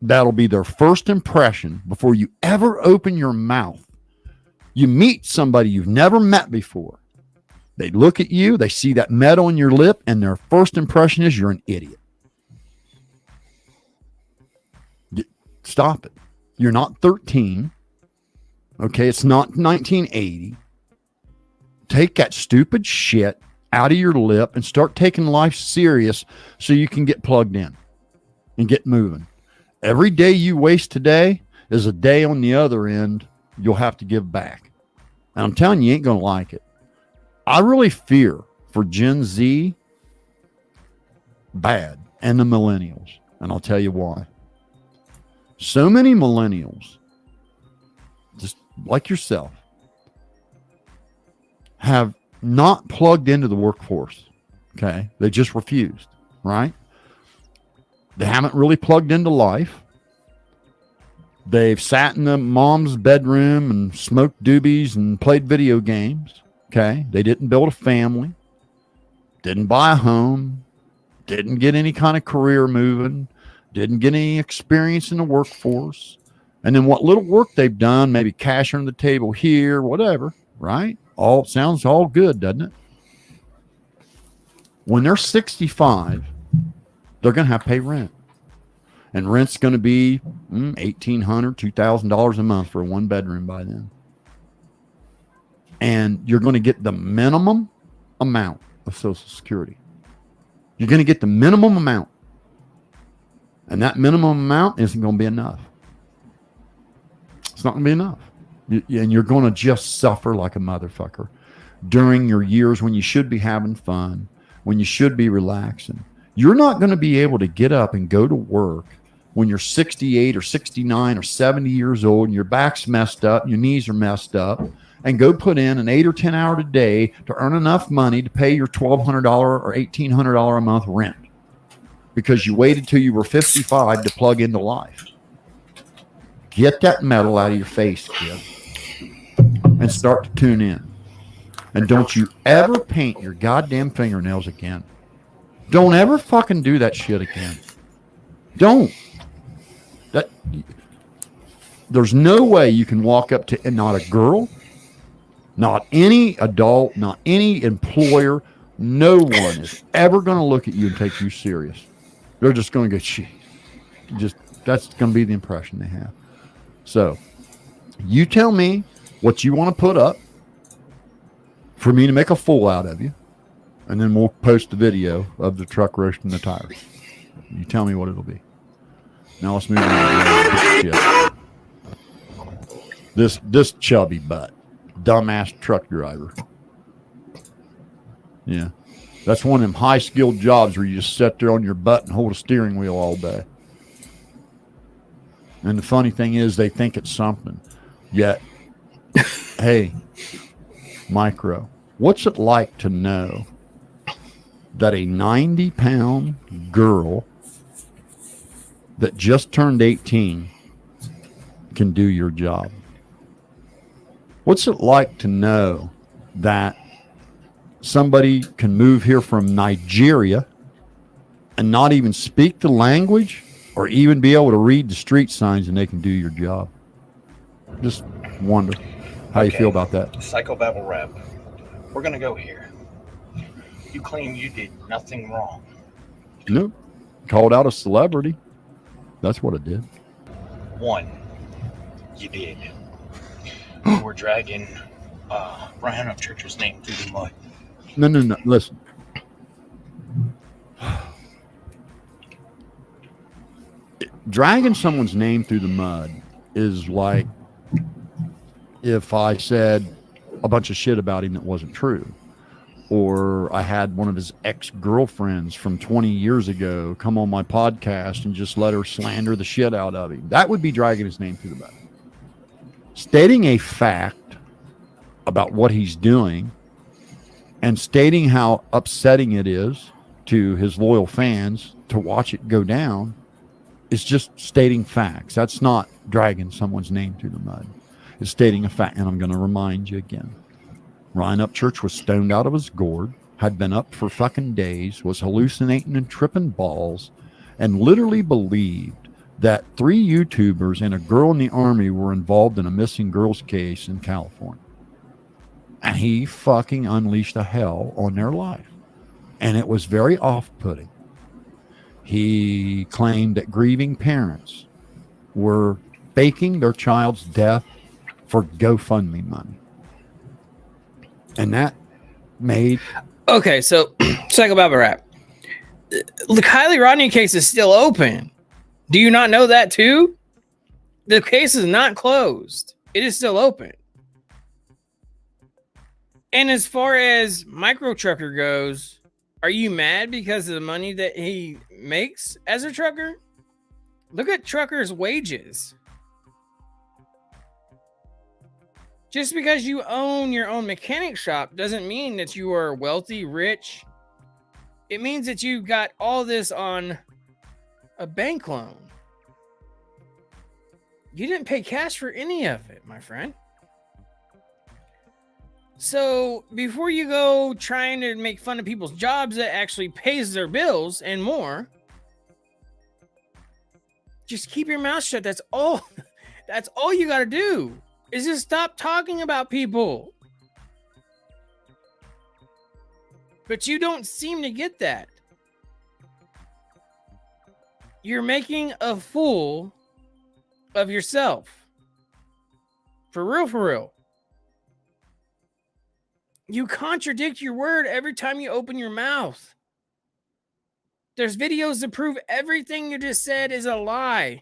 That'll be their first impression before you ever open your mouth. You meet somebody you've never met before. They look at you, they see that metal on your lip, and their first impression is you're an idiot. Stop it. You're not 13. Okay, it's not 1980. Take that stupid shit out of your lip and start taking life serious so you can get plugged in and get moving. Every day you waste today is a day on the other end you'll have to give back. And I'm telling you, you ain't going to like it. I really fear for Gen Z bad and the millennials. And I'll tell you why. So many millennials, just like yourself, have not plugged into the workforce. Okay. They just refused, right? They haven't really plugged into life. They've sat in the mom's bedroom and smoked doobies and played video games. Okay. They didn't build a family, didn't buy a home, didn't get any kind of career moving, didn't get any experience in the workforce. And then what little work they've done, maybe cash under the table here, whatever, right? All sounds all good, doesn't it? When they're 65, they're going to have to pay rent. And rent's going to be $1,800, $2,000 a month for a one bedroom by then. And you're going to get the minimum amount of Social Security. You're going to get the minimum amount. And that minimum amount isn't going to be enough. It's not going to be enough. And you're going to just suffer like a motherfucker during your years when you should be having fun, when you should be relaxing. You're not going to be able to get up and go to work when you're 68 or 69 or 70 years old and your back's messed up, and your knees are messed up, and go put in an 8 or 10 hour a day to earn enough money to pay your $1,200 or $1,800 a month rent. because you waited till you were 55 to plug into life. Get that metal out of your face, kid, and start to tune in. And don't you ever paint your goddamn fingernails again. Don't ever fucking do that shit again. Don't. There's no way you can walk up to not a girl, not any adult, not any employer. No one is ever going to look at you and take you serious. They're just going to go, shit. That's going to be the impression they have. So you tell me what you want to put up for me to make a fool out of you, and then we'll post the video of the truck roasting the tires. You tell me what it'll be. Now let's move on. This chubby butt, dumbass truck driver. Yeah, that's one of them high-skilled jobs where you just sit there on your butt and hold a steering wheel all day. And the funny thing is, they think it's something. Yet, hey, Micro, what's it like to know that a 90-pound girl that just turned 18 can do your job? What's it like to know that somebody can move here from Nigeria and not even speak the language or even be able to read the street signs, and they can do your job? Just wonder how you feel about that. Psychobabble rap. We're going to go here. You claim you did nothing wrong. Nope. Called out a celebrity. That's what it did. One, you did. You were dragging Brian Upchurch's name through the mud. No. Listen. Dragging someone's name through the mud is like if I said a bunch of shit about him that wasn't true. Or I had one of his ex-girlfriends from 20 years ago come on my podcast and just let her slander the shit out of him. That would be dragging his name through the mud. Stating a fact about what he's doing and stating how upsetting it is to his loyal fans to watch it go down is just stating facts. That's not dragging someone's name through the mud. It's stating a fact. And I'm going to remind you again. Ryan Upchurch was stoned out of his gourd, had been up for fucking days, was hallucinating and tripping balls, and literally believed that 3 YouTubers and a girl in the Army were involved in a missing girls case in California. And he fucking unleashed a hell on their life. And it was very off-putting. He claimed that grieving parents were faking their child's death for GoFundMe money. And that made... Okay, so Psychobabble rap. The Kylie Rodney case is still open. Do you not know that too? The case is not closed. It is still open. And as far as Micro Trucker goes, are you mad because of the money that he makes as a trucker? Look at truckers' wages. Just because you own your own mechanic shop doesn't mean that you are wealthy, rich. It means that you got all this on a bank loan. You didn't pay cash for any of it, my friend. So before you go trying to make fun of people's jobs that actually pays their bills and more, just keep your mouth shut. That's all. That's all you got to do. Is just stop talking about people. But you don't seem to get that. You're making a fool of yourself. For real, for real. You contradict your word every time you open your mouth. There's videos to prove everything you just said is a lie.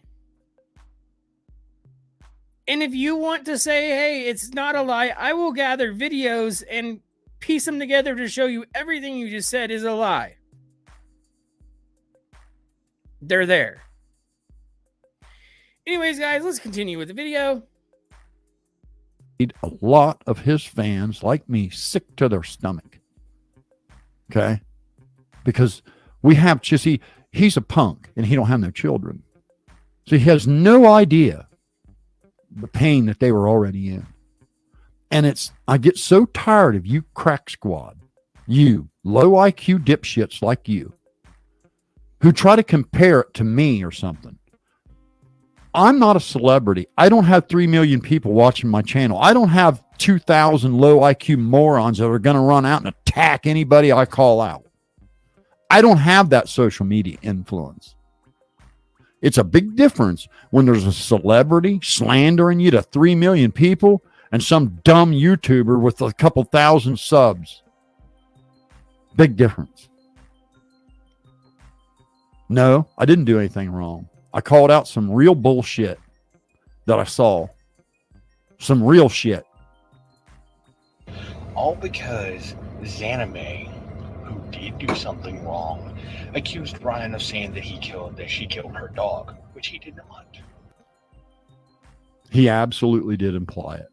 And if you want to say, hey, it's not a lie, I will gather videos and piece them together to show you everything you just said is a lie. They're there. Anyways, guys, let's continue with the video. A lot of his fans, like me, sick to their stomach. Okay? Because we have, you see, he's a punk and he don't have no children. So he has no idea the pain that they were already in. And I get so tired of you crack squad, you low IQ dipshits like you, who try to compare it to me or something. I'm not a celebrity. I don't have 3 million people watching my channel. I don't have 2,000 low IQ morons that are going to run out and attack anybody I call out. I don't have that social media influence. It's a big difference when there's a celebrity slandering you to 3 million people and some dumb YouTuber with a couple thousand subs. Big difference. No, I didn't do anything wrong. I called out some real bullshit that I saw. Some real shit. All because Zanime, who did do something wrong, accused Ryan of saying that she killed her dog, which he did not. He absolutely did imply it.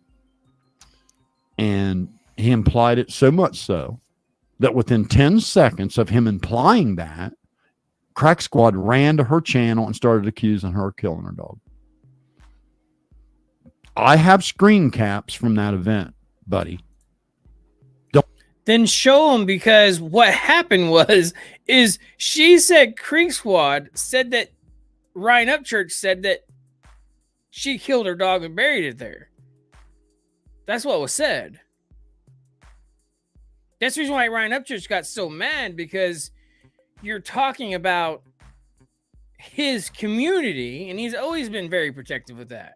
And he implied it so much so that within 10 seconds of him implying that, Crack Squad ran to her channel and started accusing her of killing her dog. I have screen caps from that event, buddy. Then show them, because what happened is she said Creek Squad said that Ryan Upchurch said that she killed her dog and buried it there. That's what was said. That's the reason why Ryan Upchurch got so mad, because you're talking about his community, and he's always been very protective of that.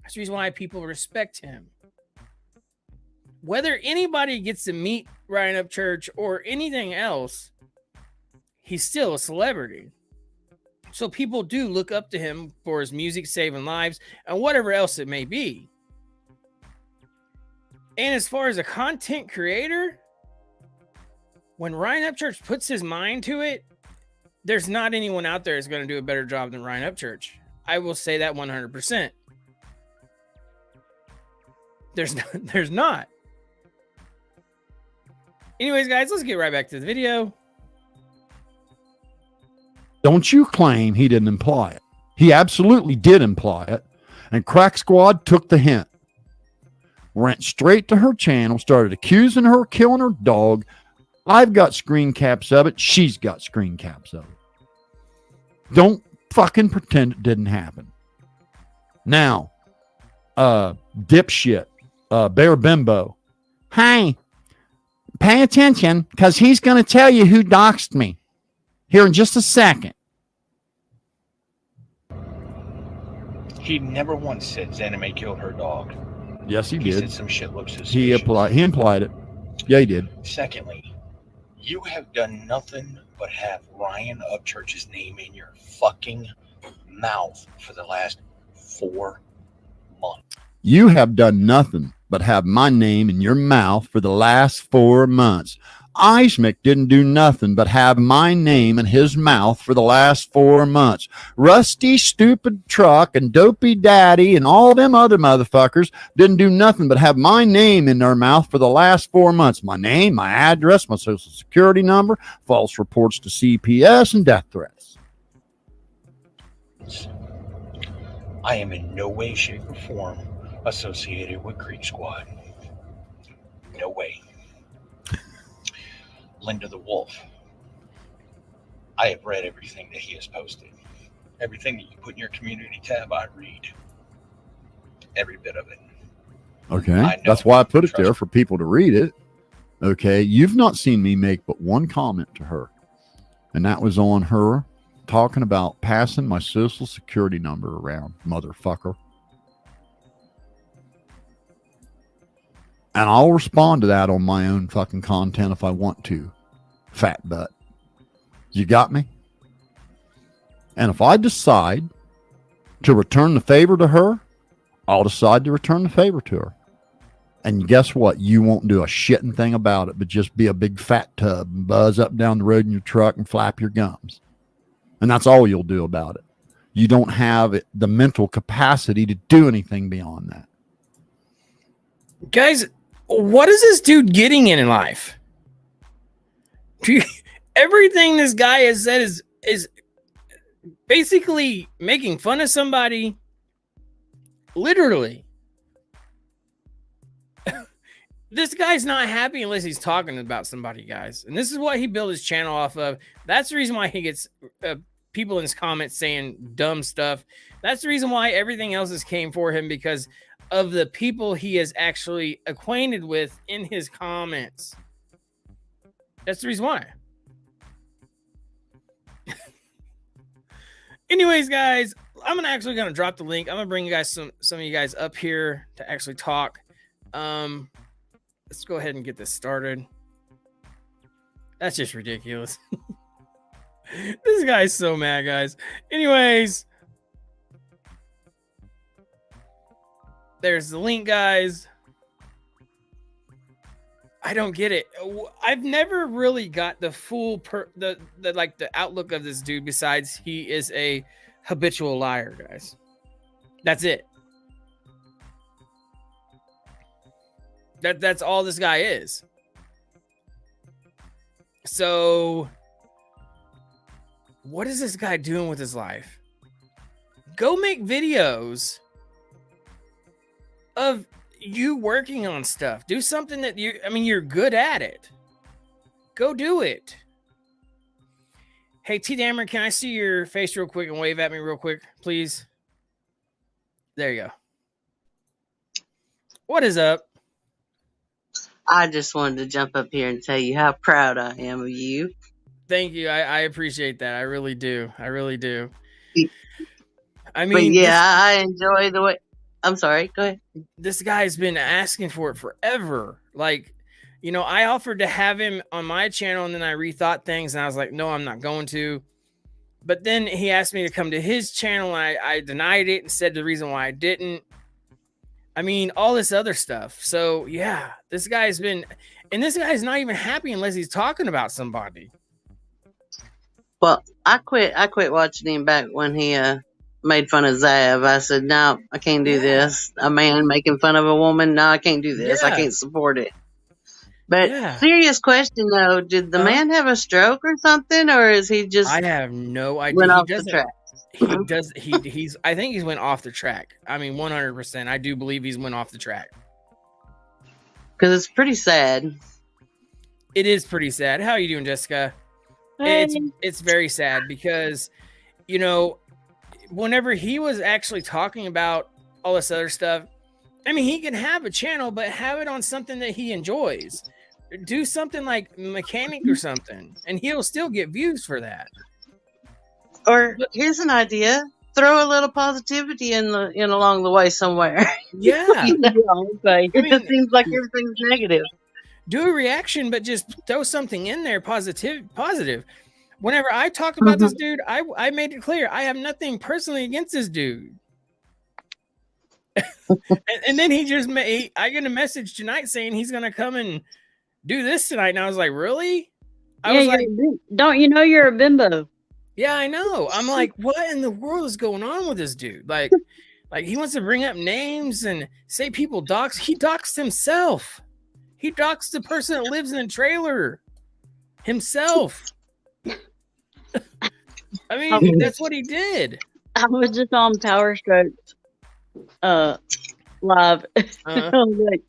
That's the reason why people respect him. Whether anybody gets to meet Ryan Upchurch or anything else, he's still a celebrity. So people do look up to him for his music saving lives and whatever else it may be. And as far as a content creator, when Ryan Upchurch puts his mind to it, there's not anyone out there that's going to do a better job than Ryan Upchurch. I will say that 100%. There's not. Anyways, guys, let's get right back to the video. Don't you claim he didn't imply it. He absolutely did imply it. And Crack Squad took the hint. Went straight to her channel, started accusing her of killing her dog. I've got screen caps of it. She's got screen caps of it. Don't fucking pretend it didn't happen. Now, dipshit, Bear Bimbo. Hey, pay attention, because he's going to tell you who doxed me here in just a second. He never once said Zanime killed her dog. Yes, he He did. said some shit looks suspicious. He implied it. Yeah, he did. Secondly, you have done nothing but have Ryan Upchurch's name in your fucking mouth for the last 4 months. You have done nothing but have my name in your mouth for the last 4 months. Eismick didn't do nothing but have my name in his mouth for the last 4 months. Rusty, stupid truck and dopey daddy and all them other motherfuckers didn't do nothing but have my name in their mouth for the last 4 months. My name, my address, my social security number, false reports to CPS, and death threats. I am in no way, shape, or form associated with Creek Squad. No way. Linda the Wolf. I have read everything that he has posted. Everything that you put in your community tab, I read. Every bit of it. Okay. That's why I put it there, for people to read it. Okay. You've not seen me make but one comment to her. And that was on her talking about passing my social security number around, motherfucker. And I'll respond to that on my own fucking content if I want to. Fat butt. You got me? And if I decide to return the favor to her, I'll decide to return the favor to her. And guess what? You won't do a shitting thing about it, but just be a big fat tub and buzz up and down the road in your truck and flap your gums. And that's all you'll do about it. You don't have the mental capacity to do anything beyond that. Guys, what is this dude getting in life? Everything this guy has said is basically making fun of somebody, literally. This guy's not happy unless he's talking about somebody, guys. And this is what he built his channel off of. That's the reason why he gets people in his comments saying dumb stuff. That's the reason why everything else has came for him, because of the people he is actually acquainted with in his comments. That's the reason why. Anyways, guys, I'm actually gonna drop the link. I'm gonna bring you guys some of you guys up here to actually talk. Let's go ahead and get this started. That's just ridiculous. This guy's so mad, guys. Anyways, there's the link, guys. I don't get it. I've never really got the full the outlook of this dude, besides he is a habitual liar, guys. That's it. That's all this guy is. So what is this guy doing with his life? Go make videos of you working on stuff. Do something that you're good at it. Go do it. Hey, T Dammer, can I see your face real quick and wave at me real quick, please? There you go. What is up? I just wanted to jump up here and tell you how proud I am of you. Thank you. I appreciate that. I really do. I really do. I But mean, yeah, I enjoy the way. I'm sorry. Go ahead. this guy's been asking for it forever. Like, I offered to have him on my channel, and then I rethought things, and I was like, no, I'm not going to. But then he asked me to come to his channel, and I denied it and said the reason why I didn't. I mean, all this other stuff. So yeah, this guy's not even happy unless he's talking about somebody. Well, I quit watching him back when he made fun of Zav. I said, no, I can't do this. A man making fun of a woman, no, I can't do this. I can't support it. But serious question though, did the man have a stroke or something, or is he just? I have no idea. Went off the track. He's I think he's went off the track. I mean, 100%. I do believe he's went off the track. Because it's pretty sad. It is pretty sad. How are you doing, Jessica? Hey. It's very sad because, whenever he was actually talking about all this other stuff, I mean, he can have a channel, but have it on something that he enjoys. Do something like mechanic or something, and he'll still get views for that. Or here's an idea: throw a little positivity in along the way somewhere. Yeah, it just seems like everything's negative. Do a reaction, but just throw something in there, positive. Whenever I talk about this dude, I made it clear I have nothing personally against this dude. and then he just I get a message tonight saying he's gonna come and do this tonight, and I was like, really? I was like, don't you know you're a bimbo? Yeah, I know. I'm like, what in the world is going on with this dude? Like he wants to bring up names and say people dox. He doxed himself. He doxed the person that lives in a trailer himself. I mean, that's what he did. I was just on Power Strokes live. I was like,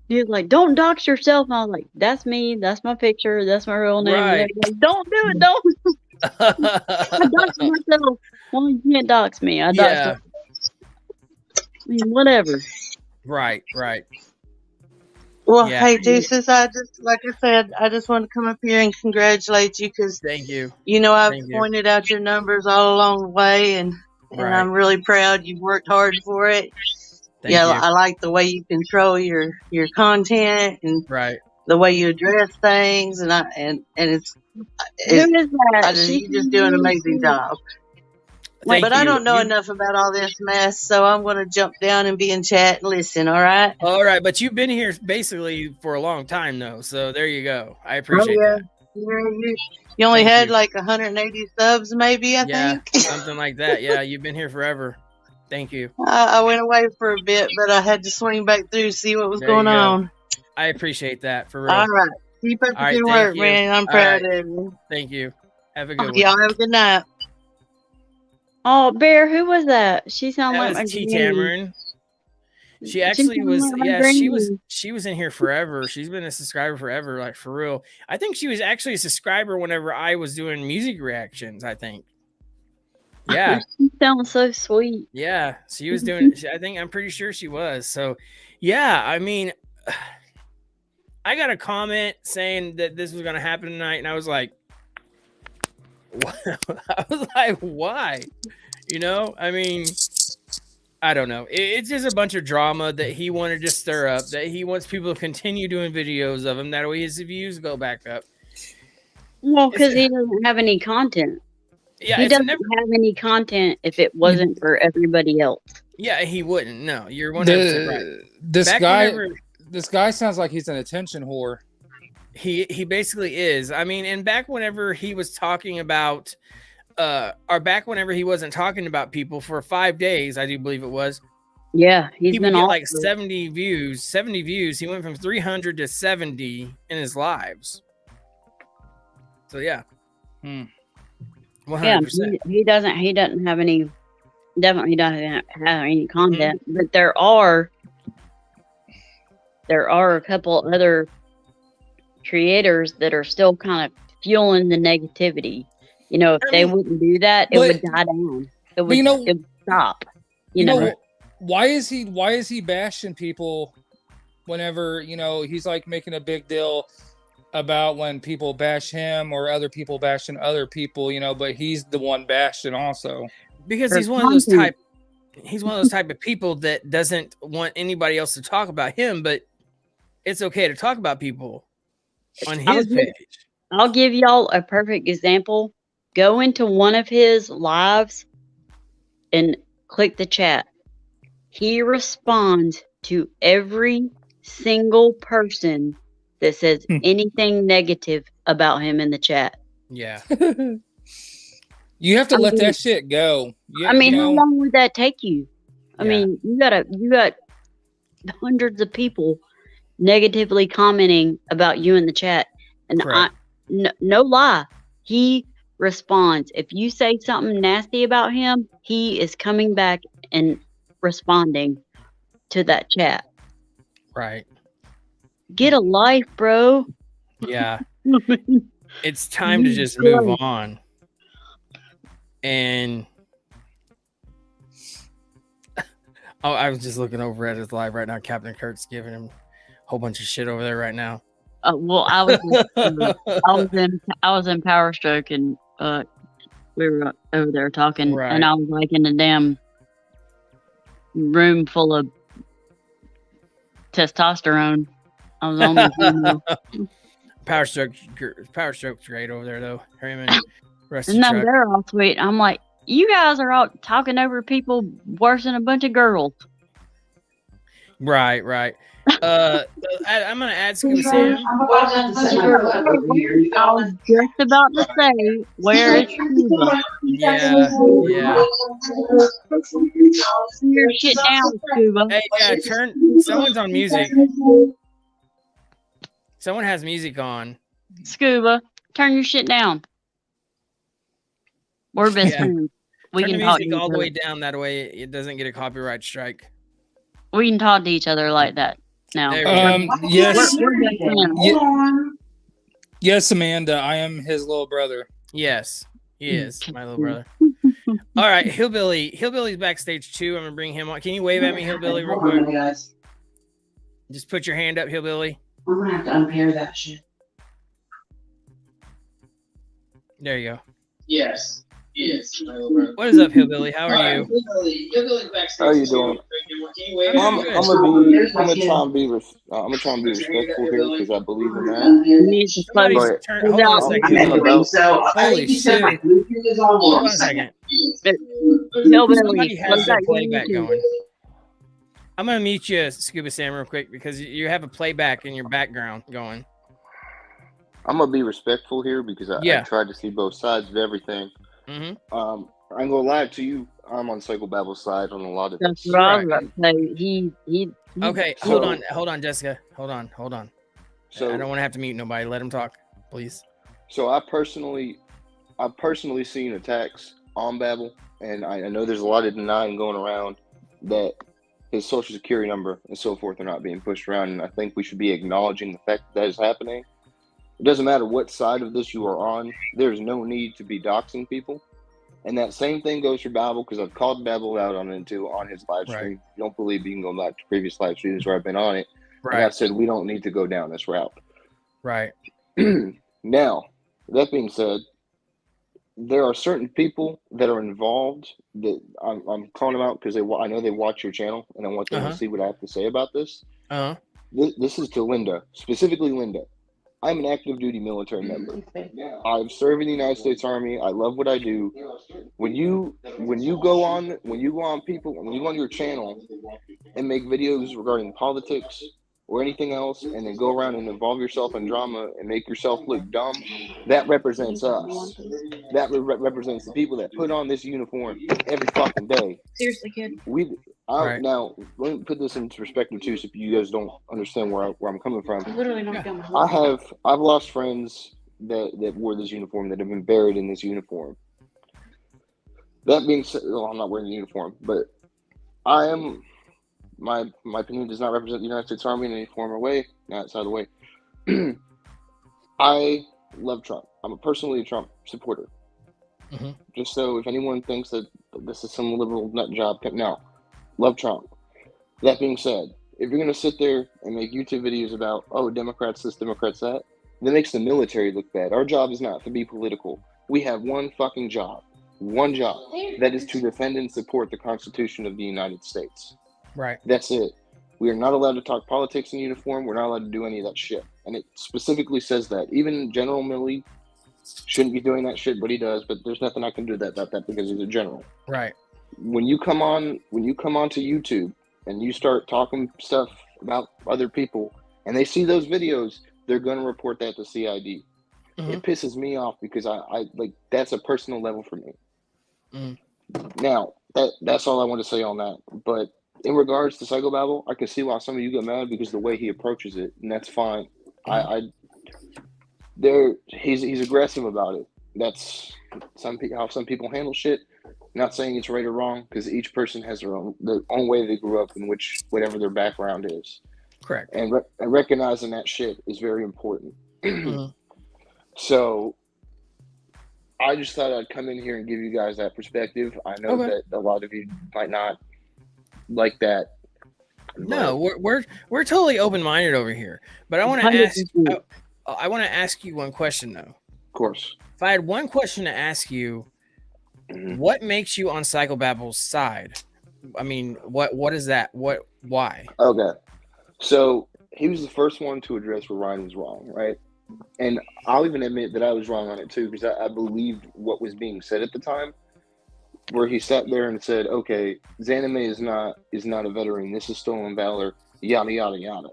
he was like, don't dox yourself. And I was like, that's me. That's my picture. That's my real name. Right. Like, don't do it. Don't. I doxed myself. Well, you can't dox me. I doxed myself. I mean, whatever. Right. Well, hey, Deuces, I just want to come up here and congratulate you because thank you. I've pointed out your numbers all along the way, and I'm really proud. You've worked hard for it. Thank you. I like the way you control your content and the way you address things, and it's you just do an amazing job. But I don't know enough about all this mess, so I'm going to jump down and be in chat and listen, all right? All right, but you've been here basically for a long time, though, so there you go. I appreciate that. You only had like 180 subs, maybe, I think? Something like that. Yeah, you've been here forever. Thank you. I went away for a bit, but I had to swing back through to see what was going on. I appreciate that, for real. All right. Keep up the good work, man. I'm proud of you. Thank you. Have a good one. Y'all have a good night. Oh, Bear, who was that? She sounded That like my was T granny. Tamarin. She She actually sounded was, like my yeah, granny. she was in here forever. She's been a subscriber forever, like for real. I think she was actually a subscriber whenever I was doing music reactions, I think. Yeah. She sounds so sweet. Yeah, she was doing it. I'm pretty sure she was. So, yeah, I mean, I got a comment saying that this was going to happen tonight, and I was like, what? I was like, why? You know, I mean, I don't know. It's just a bunch of drama that he wanted to stir up, that he wants people to continue doing videos of him. That way his views go back up. Well, because he doesn't have any content. Yeah, he doesn't have any content if it wasn't for everybody else. Yeah, he wouldn't. No, you're 100% right. This guy sounds like he's an attention whore. He basically is. I mean, and back whenever he was talking about or back whenever he wasn't talking about people for 5 days, I do believe it was. Yeah, he would get like 70 views. 70 views. He went from 300 to 70 in his lives. So yeah. 100%. Yeah, he doesn't have any. Definitely doesn't have any content. But there are a couple other creators that are still kind of fueling the negativity. You know, if they wouldn't do that, it would die down. It would stop. You know, why is he bashing people whenever, you know, he's like making a big deal about when people bash him or other people bashing other people, you know, but he's the one bashing also. Because he's one of those type of people that doesn't want anybody else to talk about him, but it's okay to talk about people on his page. I'll give y'all a perfect example. Go into one of his lives and click the chat. He responds to every single person that says anything negative about him in the chat. Yeah. You have to let that shit go. How long would that take you? I mean, you got hundreds of people negatively commenting about you in the chat, and no lie, he responds. If you say something nasty about him, he is coming back and responding to that chat. Right. Get a life, bro. Yeah. It's time to just move on. And I was just looking over at his live right now. Captain Kurt's giving him a whole bunch of shit over there right now. Well, I was in Power Stroke, and we were over there talking, and I was like in a damn room full of testosterone. I was on the Power Stroke's great over there though. Him and Rusty No, Truck. they're all sweet. I'm like, you guys are all talking over people worse than a bunch of girls. Right. I'm gonna add Scuba Sam. I was just about to say, where is Scuba? Yeah. Your shit down, Scuba. Hey, yeah, someone's on music. Someone has music on. Scuba, turn your shit down. We're best friends. We Turn can the talk music to all each the other. way down. That way it doesn't get a copyright strike. We can talk to each other like that now. Yes. We're best friends. Yes, Amanda, I am his little brother. Yes, he is my little brother. All right, Hillbilly's backstage too. I'm gonna bring him on. Can you wave at me, Hillbilly, real quick? Guys. Just put your hand up, Hillbilly. I'm gonna have to unpair that shit. There you go. Yes. My little brother. What is up, Hillbilly? How are you? Hillbilly's backstage. How you doing? I'm gonna try and be respectful here because I believe in that. Hold on a second. Holy shit! Hold on a second. Somebody has their playback going. I'm gonna mute you, Scuba Sam, real quick because you have a playback in your background going. I'm gonna be respectful here because I tried to see both sides of everything. Mm-hmm. I ain't gonna lie to you. I'm on Psychobabel's side on a lot of That's this. what I was about to say. Okay, hold on, Jessica. Hold on. So I don't want to have to mute nobody. Let him talk, please. So I've personally seen attacks on Babel and I know there's a lot of denying going around that his social security number and so forth are not being pushed around, and I think we should be acknowledging the fact that is happening. It doesn't matter what side of this you are on. There's no need to be doxing people. And that same thing goes for Babel, because I've called Babel out on it too on his live stream. If you don't believe me, you can go back to previous live streams where I've been on it. Right. And I said we don't need to go down this route. Right. Now, that being said, there are certain people that are involved that I'm calling them out because I know they watch your channel, and I want them to see what I have to say about this. This is to Linda, specifically Linda. I'm an active duty military member. I've served in the United States Army. I love what I do. When you go on your channel and make videos regarding politics or anything else, and then go around and involve yourself in drama and make yourself look dumb, that represents us. That represents the people that put on this uniform every fucking day. Seriously, kid. Now, let me put this into perspective too, so if you guys don't understand where I'm coming from. Literally knocked down my whole I've lost friends that wore this uniform, that have been buried in this uniform. That being said, well, I'm not wearing the uniform, but I am. My opinion does not represent the United States Army in any form or way. Now it's out of the way. I love Trump. I'm personally a Trump supporter. Just so if anyone thinks that this is some liberal nut job, no. Love Trump. That being said, if you're going to sit there and make YouTube videos about, oh, Democrats this, Democrats that makes the military look bad. Our job is not to be political. We have one fucking job. One job. That is to defend and support the Constitution of the United States. Right. That's it. We are not allowed to talk politics in uniform. We're not allowed to do any of that shit. And it specifically says that. Even General Milley shouldn't be doing that shit, but he does. But there's nothing I can do about that because he's a general. Right. When you come on to YouTube and you start talking stuff about other people and they see those videos, they're gonna report that to CID. It pisses me off because I like that's a personal level for me. Now that's all I want to say on that. But in regards to Psychobabble, I can see why some of you get mad because of the way he approaches it, and that's fine. He's aggressive about it. That's how some people handle shit. Not saying it's right or wrong, because each person has their own way they grew up in, whatever their background is. Correct. And recognizing that shit is very important. So I just thought I'd come in here and give you guys that perspective. I know that a lot of you might not like that. No, we're totally open-minded over here. But I want to ask you one question though. Of course. If I had one question to ask you, what makes you on Psychobabble's side? I mean, what is that? Why? Okay. So he was the first one to address where Ryan was wrong, right? And I'll even admit that I was wrong on it too, because I believed what was being said at the time, where he sat there and said, okay, Zanime is not a veteran. This is stolen valor, yada, yada, yada.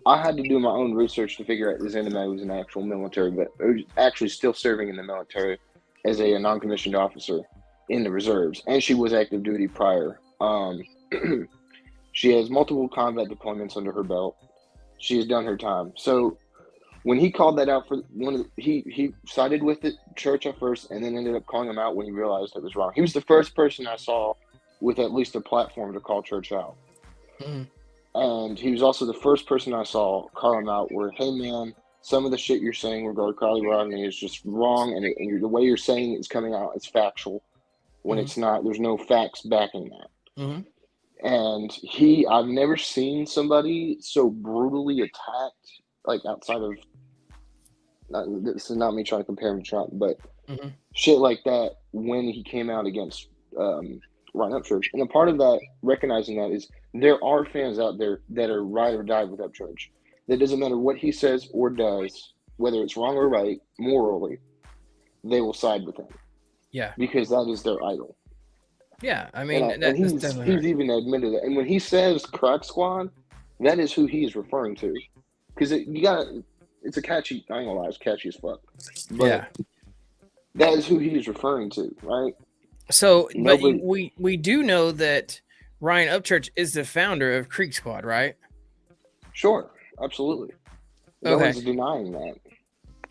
I had to do my own research to figure out that Zanime was an actual military, but was actually still serving in the military as a non-commissioned officer in the reserves. And she was active duty prior. She has multiple combat deployments under her belt. She has done her time. So when he called that out for he sided with the church at first and then ended up calling him out when he realized it was wrong. He was the first person I saw with at least a platform to call church out. And he was also the first person I saw call him out where, hey man, some of the shit you're saying regarding Carly Rodney is just wrong, and the way you're saying it's coming out, it's factual. When it's not, there's no facts backing that. And I've never seen somebody so brutally attacked, like outside of, this is not me trying to compare him to Trump, but shit like that when he came out against Ryan Upchurch. And a part of that, recognizing that, is there are fans out there that are ride or die with Upchurch. That doesn't matter what he says or does, whether it's wrong or right, morally, they will side with him. Yeah. Because that is their idol. Yeah, I mean, and he's even admitted it. And when he says Crack Squad, that is who he's referring to. Because it's a catchy, I ain't gonna lie, it's catchy as fuck. But that is who he's referring to, right? So, but we do know that Ryan Upchurch is the founder of Creek Squad, right? Sure, absolutely. No one's denying that.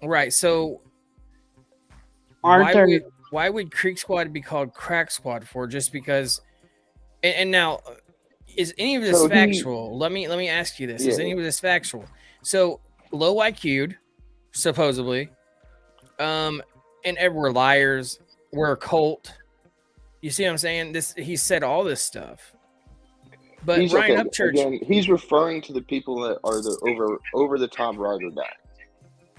Right. So, Arthur, why would Creek Squad be called Crack Squad for? Just because? And now, is any of this factual? Let me ask you this: is any of this factual? So low IQ'd, supposedly, and we're liars. We're a cult. You see what I'm saying? He said all this stuff. But he's Ryan okay. Upchurch, Again, he's referring to the people that are the over the top ride or die.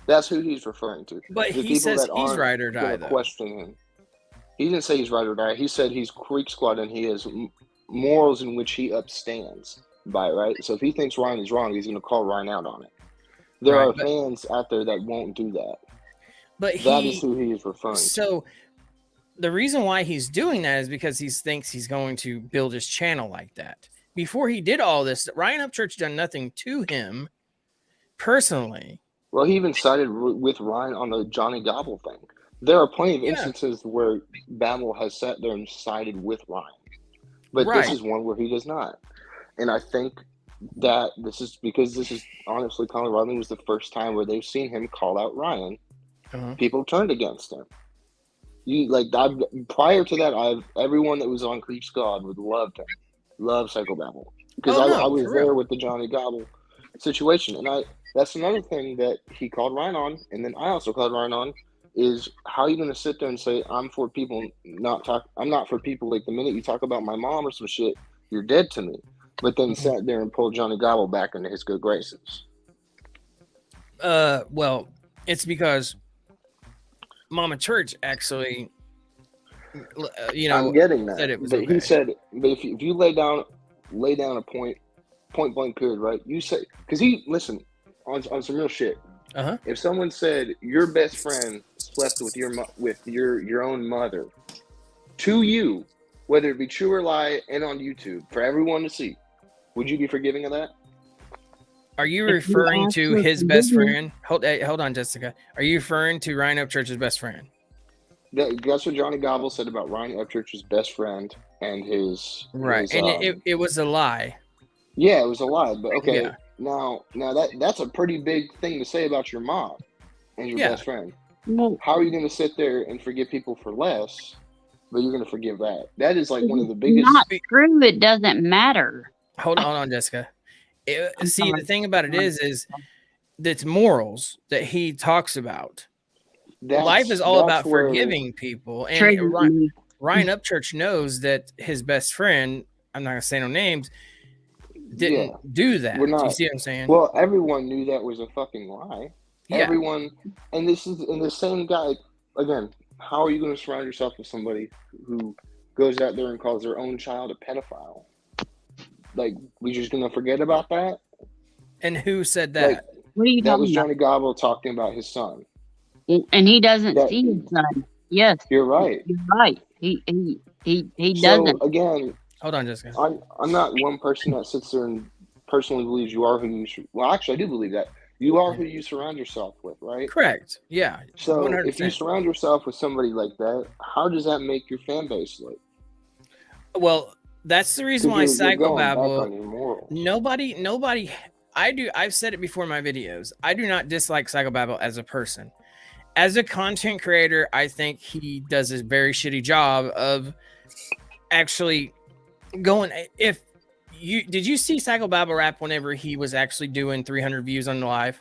That's who he's referring to. But the he says he's ride or die, though. Question him. He didn't say he's ride or die. He said he's Creek Squad and he has morals in which he upstands by, right? So if he thinks Ryan is wrong, he's going to call Ryan out on it. There are fans out there that won't do that. But that is who he is referring to. So the reason why he's doing that is because he thinks he's going to build his channel like that. Before he did all this, Ryan Upchurch done nothing to him personally. Well, he even sided with Ryan on the Johnny Gobble thing. There are plenty of instances where Babel has sat there and sided with Ryan. But this is one where he does not. And I think that this is because this is honestly, Colin Rodman was the first time where they've seen him call out Ryan. People turned against him. Prior to that, everyone that was on Creek Squad would love him. Love Psychobabble. Because I was there with the Johnny Gobble situation. And that's another thing that he called Ryan on, and then I also called Ryan on, is how are you going to sit there and say, I'm for people I'm not for people, like the minute you talk about my mom or some shit, you're dead to me. But then sat there and pulled Johnny Gobble back into his good graces. Well, it's because Mama Church actually, I'm getting that. said it was but okay. He said, but if you lay down a point blank period, right? You say, because on some real shit. If someone said your best friend slept with your own mother, to you, whether it be true or lie, and on YouTube for everyone to see, would you be forgiving of that? Are you referring to his best friend? Hold on, Jessica. Are you referring to Ryan Upchurch's best friend? That's what Johnny Gobble said about Ryan Upchurch's best friend and his it was a lie. Yeah, it was a lie. But okay, now that's a pretty big thing to say about your mom and your best friend. Well, how are you going to sit there and forgive people for less, but you're going to forgive that? That is like one of the biggest. Not true. It doesn't matter. Hold on, Jessica. See, the thing about it is that's morals that he talks about. Life is all about forgiving people, and Ryan Upchurch knows that his best friend, I'm not going to say no names, didn't do that. Do you see what I'm saying? Well, everyone knew that was a fucking lie. Yeah. Everyone, and the same guy, again, how are you going to surround yourself with somebody who goes out there and calls their own child a pedophile? Like, we just going to forget about that? And who said that? Like, what are you that talking was about? Johnny Gobble talking about his son. And he doesn't see his son. Yes. You're right. You're right. He doesn't. So, again, hold on, Jessica. I'm not one person that sits there and personally believes you are who you should. Well, actually, I do believe that. You are who you surround yourself with, right? Correct. Yeah. So 100%. If you surround yourself with somebody like that, how does that make your fan base look? Well, that's the reason why Psychobabble. Nobody. I've said it before in my videos. I do not dislike Psychobabble as a person. As a content creator, I think he does a very shitty job of actually going. Did you see Psychobabble rap whenever he was actually doing 300 views on the live?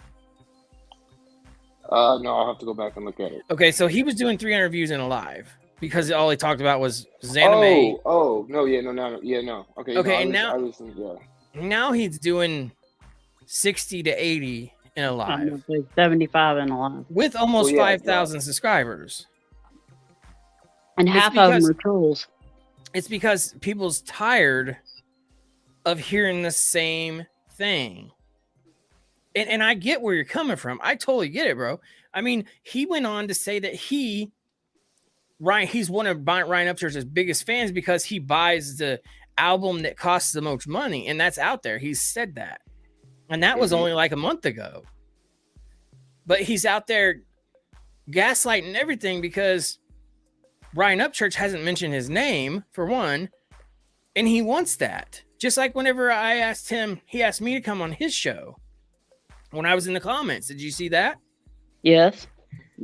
No, I'll have to go back and look at it. Okay, so he was doing 300 views in a live because all he talked about was Zanime. No. Okay, now he's doing 60 to 80 in a live. 75 in a live. With almost 5,000 subscribers. And half of them are trolls. It's because people's tired of hearing the same thing. And I get where you're coming from. I totally get it, bro. I mean, he went on to say that he's one of Ryan Upchurch's biggest fans because he buys the album that costs the most money, and that's out there. He's said that. And that was only like a month ago. But he's out there gaslighting everything because Ryan Upchurch hasn't mentioned his name, for one, and he wants that. Just like whenever I asked him, he asked me to come on his show when I was in the comments. Did you see that? Yes.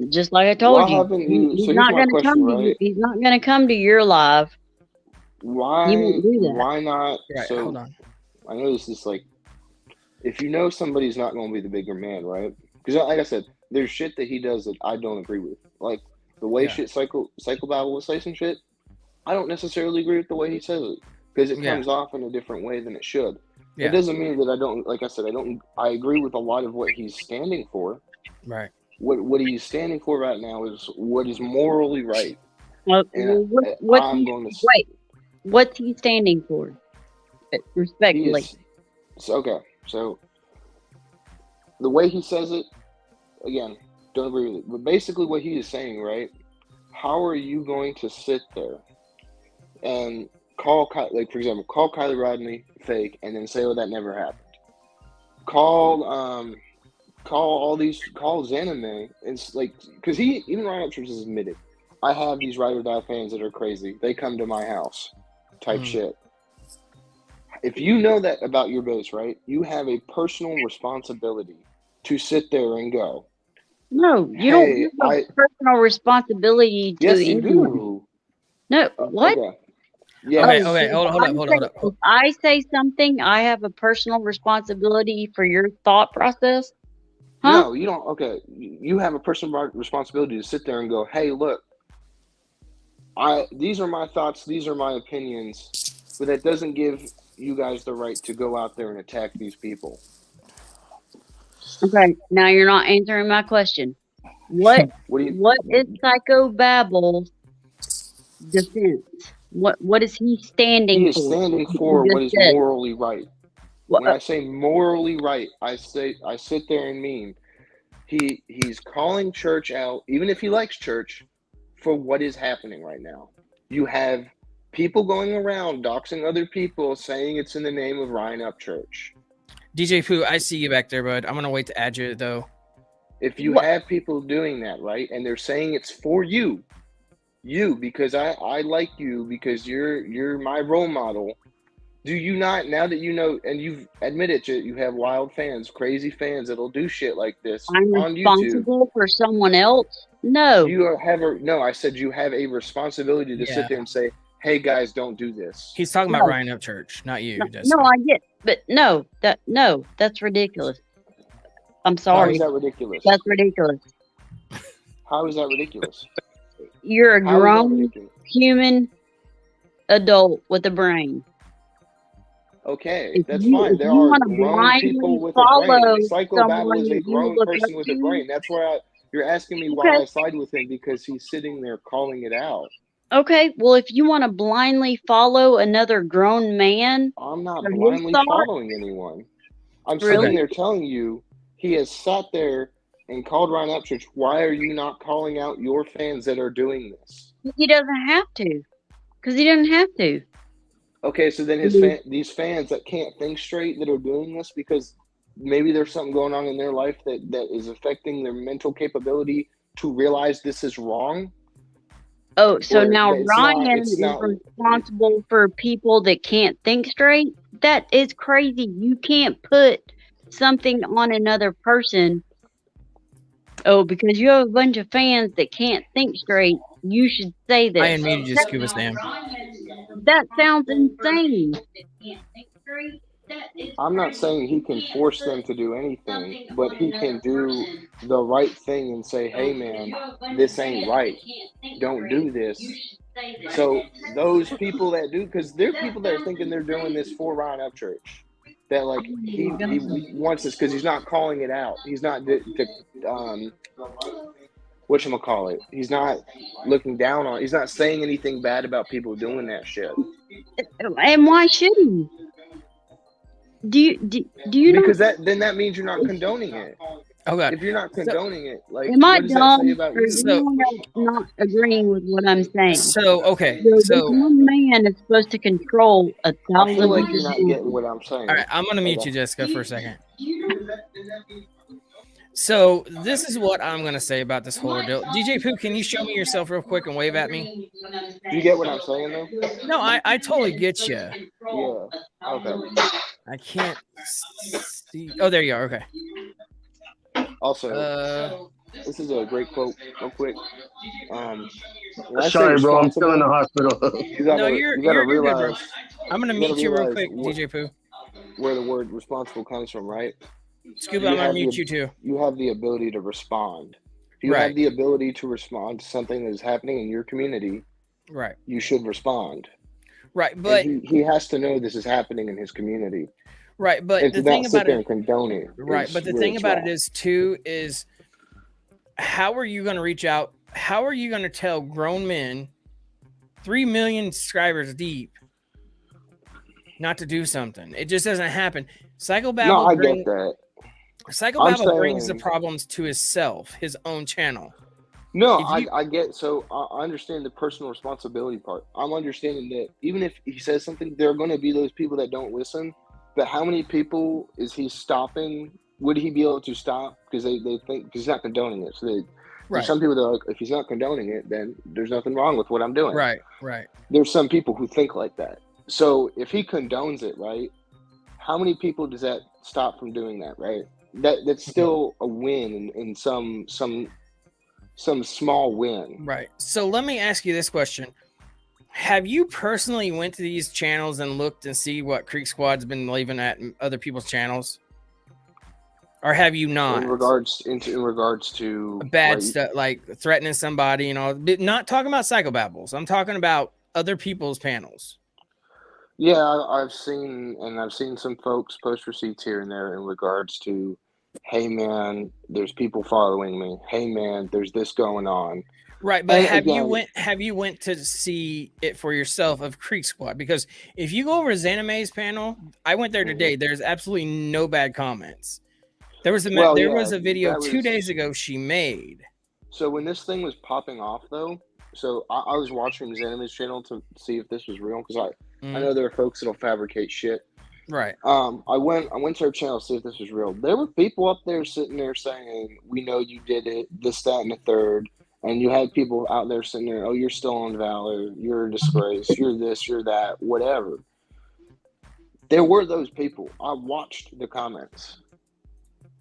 Just like I told Why you, haven't you? he's So here's not my going to question, come to right? he's not going to come to your live. He Why? won't do that. Why not? Right, So hold on. I know this is like, if you know somebody's not going to be the bigger man, right? Because like I said, there's shit that he does that I don't agree with. Like the way shit psychobabble shit. I don't necessarily agree with the way he says it because it comes off in a different way than it should. Yeah. It doesn't mean that I don't. Like I said, I agree with a lot of what he's standing for. Right. What he's standing for right now is what is morally right. Well, And what's he standing for? Respectfully. So the way he says it, again, don't agree with it. But basically, what he is saying, right? How are you going to sit there and call, like for example, call Kylie Rodney fake, and then say, "Oh, that never happened." Call Zanime. It's like because even Ryan Upchurch has admitted, I have these ride or die fans that are crazy. They come to my house, type shit. If you know that about your base, right, you have a personal responsibility to sit there and go, no, you don't have a personal responsibility to yes, you anyone. do. No, what? Okay. Yeah. Okay, hold up. If I say something, I have a personal responsibility for your thought process? Huh? No, you don't. Okay. You have a personal responsibility to sit there and go, hey, look, these are my thoughts, these are my opinions, but that doesn't give you guys the right to go out there and attack these people. Okay, now you're not answering my question. What is Psychobabble defense? What is he standing for? He is standing for what is morally right. When I say morally right, I sit there and mean he's calling church out, even if he likes church, for what is happening right now. You have people going around doxing other people, saying it's in the name of Ryan Upchurch. DJ Pooh, I see you back there, bud. I'm gonna wait to add you though. If you have people doing that, right, and they're saying it's for you because I like you because you're my role model. Do you not, now that you know and you've admitted you have wild fans, crazy fans that'll do shit like this I'm on responsible YouTube for someone else? No. No, I said you have a responsibility to sit there and say, hey guys, don't do this. He's talking about Ryan Upchurch, not you. No, I get, but that's ridiculous. I'm sorry. How is that ridiculous? That's ridiculous. How is that ridiculous? You're a grown human adult with a brain. Okay, that's fine. There are grown people with a brain. Psychobabble is a grown person with a brain. That's why you're asking me why I side with him, because he's sitting there calling it out. Okay, well, if you want to blindly follow another grown man, I'm not blindly following anyone. I'm sitting there telling you he has sat there and called Ryan Upchurch. Why are you not calling out your fans that are doing this? He doesn't have to, because he doesn't have to. Okay, so then these fans that can't think straight that are doing this because maybe there's something going on in their life that is affecting their mental capability to realize this is wrong. Oh, so now Ryan is responsible for people that can't think straight? That is crazy. You can't put something on another person. Oh, because you have a bunch of fans that can't think straight, you should say this. I unmuted you, Scuba Sam. That sounds insane. I'm not saying he can force them to do anything, but he can do the right thing and say, hey man, this ain't right. Don't do this. So those people that do, because there are people that are thinking they're doing this for Ryan Upchurch. That like he wants this because he's not calling it out. He's not whatchamacallit. He's not looking down on. He's not saying anything bad about people doing that shit. And why should he? Do you know? Because then that means you're not condoning it. Oh God! If you're not condoning it, like am I what does dumb, that say about or you? is anyone else not agreeing with what I'm saying? So okay, so one man is supposed to control 1,000. I feel like you're not getting what I'm saying. All right, I'm gonna mute you, Jessica, for a second. So this is what I'm gonna say about this whole ordeal. DJ Pooh, can you show me yourself real quick and wave at me? Do you get what I'm saying though? No, I totally get you. Yeah. Okay. I can't see. Oh, there you are. Okay. Also, This is a great quote. Real quick. When I say Sorry, bro. I'm still in the responsible, hospital. you gotta, No, you gotta you're good, bro. realize. I'm gonna You gotta mute you real realize quick, DJ Pooh. where the word responsible comes from, right? Scuba, I'm gonna mute you too. You have the ability to respond. If you Right. have the ability to respond to something that is happening in your community, Right. you should respond. Right, but And he has to know this is happening in his community. right, but And the to thing not sit about there it, and condone it. right, is but the where thing it's about wrong. it is too is how are you going to reach out? How are you going to tell grown men, 3 million subscribers deep, not to do something? It just doesn't happen. Psychobabble No, I get that. Psychobabble brings the saying- problems to himself, his own channel. No, If you- I get. So I understand the personal responsibility part. I'm understanding that even if he says something, there are going to be those people that don't listen. But how many people is he stopping? Would he be able to stop because they think because he's not condoning it? So Right. there's some people that are like, if he's not condoning it, then there's nothing wrong with what I'm doing. Right, right. There's some people who think like that. So if he condones it, right? How many people does that stop from doing that? Right? That's still a win in some small win. Right. So let me ask you this question. Have you personally went to these channels and looked and see what Creek Squad's been leaving at other people's channels? Or have you not? In regards to Bad like, stuff, like threatening somebody and all. Not talking about psychobabbles. I'm talking about other people's panels. Yeah, I've seen some folks post receipts here and there in regards to, hey man, there's people following me. Hey man, there's this going on. Right, but And have you went to see it for yourself of Creek Squad? Because if you go over to Xanime's panel, I went there today. There's absolutely no bad comments. There was a video 2 days ago she made. So when this thing was popping off though, so I was watching Xanime's channel to see if this was real because I know there are folks that'll fabricate shit. Right. I went to her channel to see if this was real. There were people up there sitting there saying, "We know you did it, this, that, and the third." And you had people out there sitting there, "Oh, you're still on Valor. You're a disgrace. You're this. You're that. Whatever." There were those people. I watched the comments.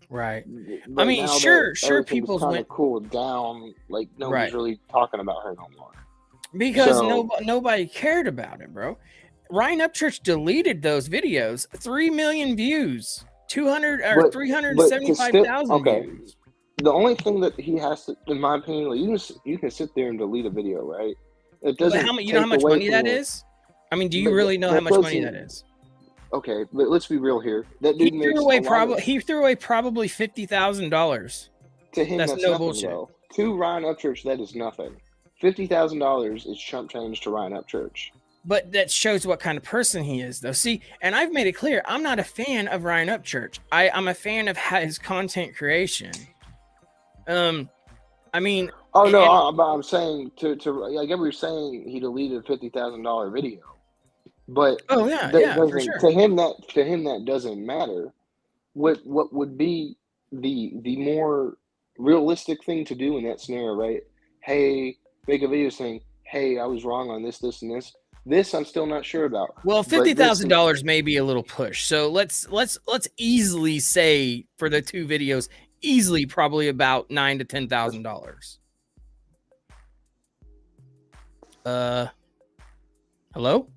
Right. But I mean, now sure, that sure. everything's People's kind went of cooled down. Like nobody's Right. really talking about her no more. because So- nobody cared about it, bro. Ryan Upchurch deleted those videos. 3 million views, 200 or But- 375,000 okay. views. The only thing that he has to, in my opinion, like, you can sit there and delete a video, right? It doesn't. But you know how take much away money from that your- is? I mean, do you But really know how that much money doesn't- that is? Okay, but let's be real here. That He dude makes threw away a lot of- he threw away probably $50,000. To him, That's that's no nothing, bullshit. though. To Ryan Upchurch, that is nothing. $50,000 is chump change to Ryan Upchurch. But that shows what kind of person he is, though. See, and I've made it clear, I'm not a fan of Ryan Upchurch. I'm a fan of his content creation. I mean, Oh no, but I'm saying to I get what you're saying. He deleted a $50,000 video, but Oh, yeah, that yeah, for doesn't- sure. To him, that doesn't matter. What would be the more realistic thing to do in that scenario, right? Hey, make a video saying, "Hey, I was wrong on this, this, and this." This I'm still not sure about. well, But this is- $50,000 may be a little push. So let's easily say for the two videos, easily probably about $9,000 to $10,000. Hello?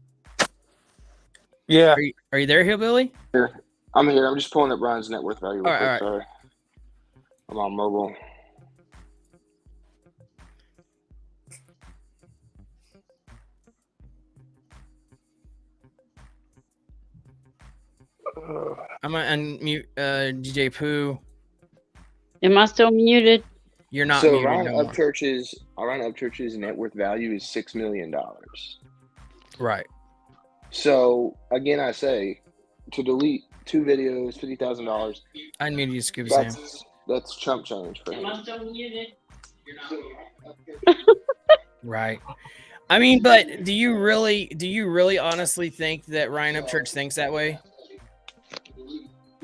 Yeah. Are you there, Hillbilly? I'm here. I'm just pulling up Ryan's net worth value. Real All right, quick, sorry. I'm on mobile. I'm gonna unmute DJ Pooh. Am I still muted? You're not So muted Ryan no more. Upchurch's net worth value is $6 million. Right. So again, I say to delete 2 videos, $50,000. I unmuted you, Scooby Sam. That's chump change for him. Am I still muted? Right. I mean, but do you really honestly think that Ryan Upchurch thinks that way?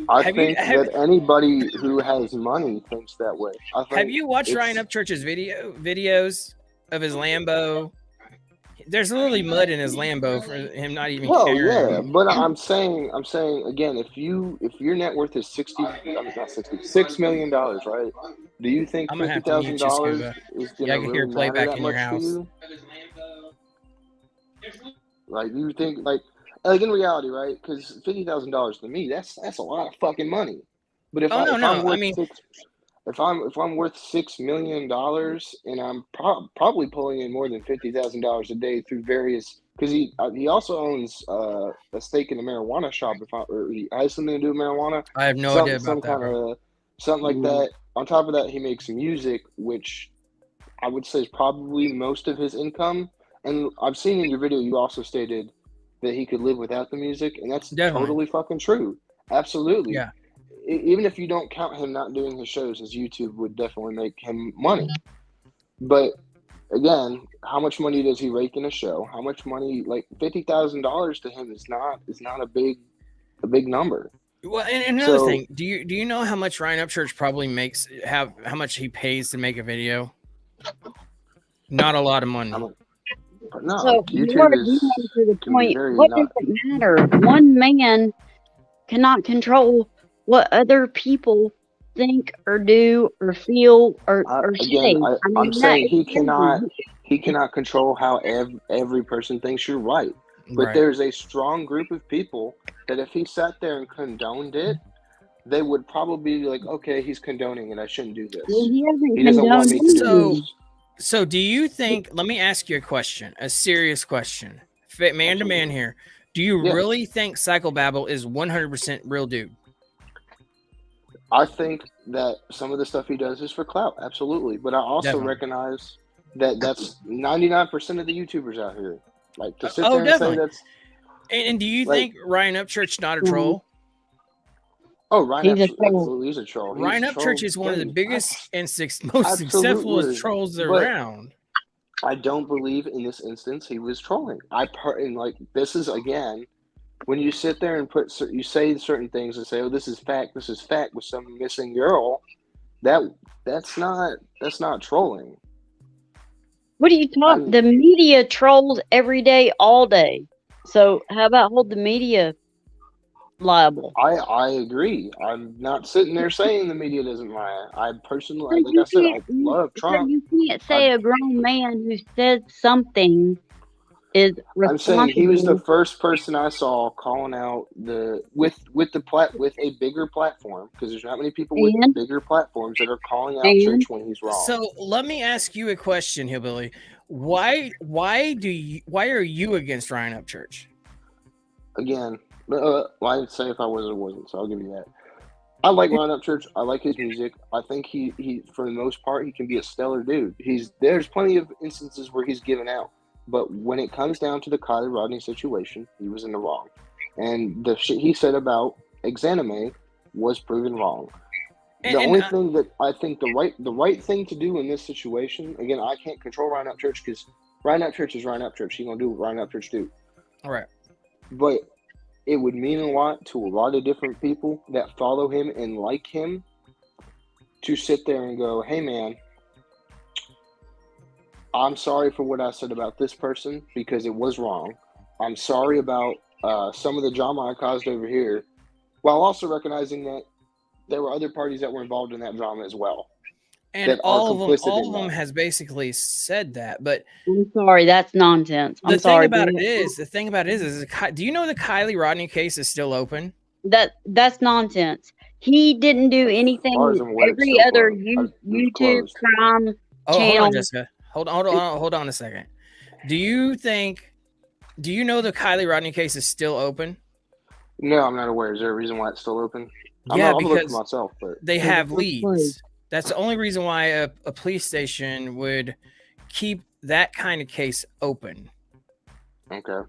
I Have you- think have- that anybody who has money thinks that way. I think Have you watched it's- Ryan Upchurch's videos of his Lambo, There's literally mud in his Lambo for him not even Well, caring. yeah, but I'm saying again, if your net worth is $6 million, right? Do you think I'm gonna have to mute you, $50,000 Scuba. is Yeah, I gonna can hear really matter playback that in your much to house. you? Like, you think like in reality, right? Because $50,000 to me, that's a lot of fucking money. But if Oh no, if I'm no. worth I mean, if I'm worth $6 million and I'm probably pulling in more than $50,000 a day through various, because he also owns a stake in a marijuana shop, or he has something to do with marijuana. I have no idea about that, bro. Something like that. On top of that, he makes music, which I would say is probably most of his income. And I've seen in your video you also stated that he could live without the music, and that's Definitely. totally fucking true. Absolutely. Yeah. Even if you don't count him not doing his shows, his YouTube would definitely make him money. But again, how much money does he rake in a show? How much money? Like $50,000 to him is not a big number. Well, and another thing, do you know how much Ryan Upchurch probably makes? How much he pays to make a video? Not a lot of money. No, So YouTube is to the can be point. very What not. does it matter? One man cannot control what other people think or do or feel or say. Again, I mean, I'm that saying is he cannot control how every person thinks you're right. But Right. there's a strong group of people that if he sat there and condoned it, they would probably be like, okay, he's condoning it. I shouldn't do this. Well, he hasn't He doesn't want me to do So, this. so do you think? Let me ask you a question, a serious question, man to man here. Do you really think Psychobabble is 100% real dude? I think that some of the stuff he does is for clout, absolutely. But I also Definitely. recognize that that's 99% of the YouTubers out here. Like to sit Oh, there and definitely. say that's. And do you Like- think Ryan Upchurch not a troll? Oh, Ryan He's a Upchurch, troll. absolutely, he's a troll. He's Ryan a troll. Upchurch is one of the Dang, biggest and most successful Absolutely. trolls But- around. I don't believe in this instance he was trolling. And like this is again, when you sit there and you say certain things and say, "Oh, this is fact with some missing girl," that's not trolling. What are you talking? The media trolls every day, all day. So how about hold the media liable? I agree. I'm not sitting there saying the media doesn't lie. I personally, like You I said, I can't- love Trump. You can't say a grown man who said something is I'm saying he was the responsible. first person I saw calling out with a bigger platform, because there's not many people with And? bigger platforms that are calling out And? Church when he's wrong. So let me ask you a question, Hillbilly. Why are you against Ryan Upchurch? Again, well, I'd say if I was or wasn't, so I'll give you that. I like Ryan Upchurch. I like his music. I think he for the most part he can be a stellar dude. There's plenty of instances where he's given out. But when it comes down to the Kylie Rodney situation, he was in the wrong. And the shit he said about Exanime was proven wrong. The only thing that I think the right thing to do in this situation, again, I can't control Ryan Upchurch because Ryan Upchurch is Ryan Upchurch. He's going to do what Ryan Upchurch do. All right. But it would mean a lot to a lot of different people that follow him and like him to sit there and go, hey, man, I'm sorry for what I said about this person because it was wrong. I'm sorry about some of the drama I caused over here, while also recognizing that there were other parties that were involved in that drama as well. And all of them has basically said that. But I'm sorry, that's nonsense. I'm sorry. The thing about it is, do you know the Kylie Rodney case is still open? That's nonsense. He didn't do anything. Every other YouTube crime channel. Hold on, Jessica. Hold on a second. Do you know the Kylie Rodney case is still open? No, I'm not aware. Is there a reason why it's still open? Yeah, I'm because for myself, but they have leads. That's the only reason why a police station would keep that kind of case open. Okay.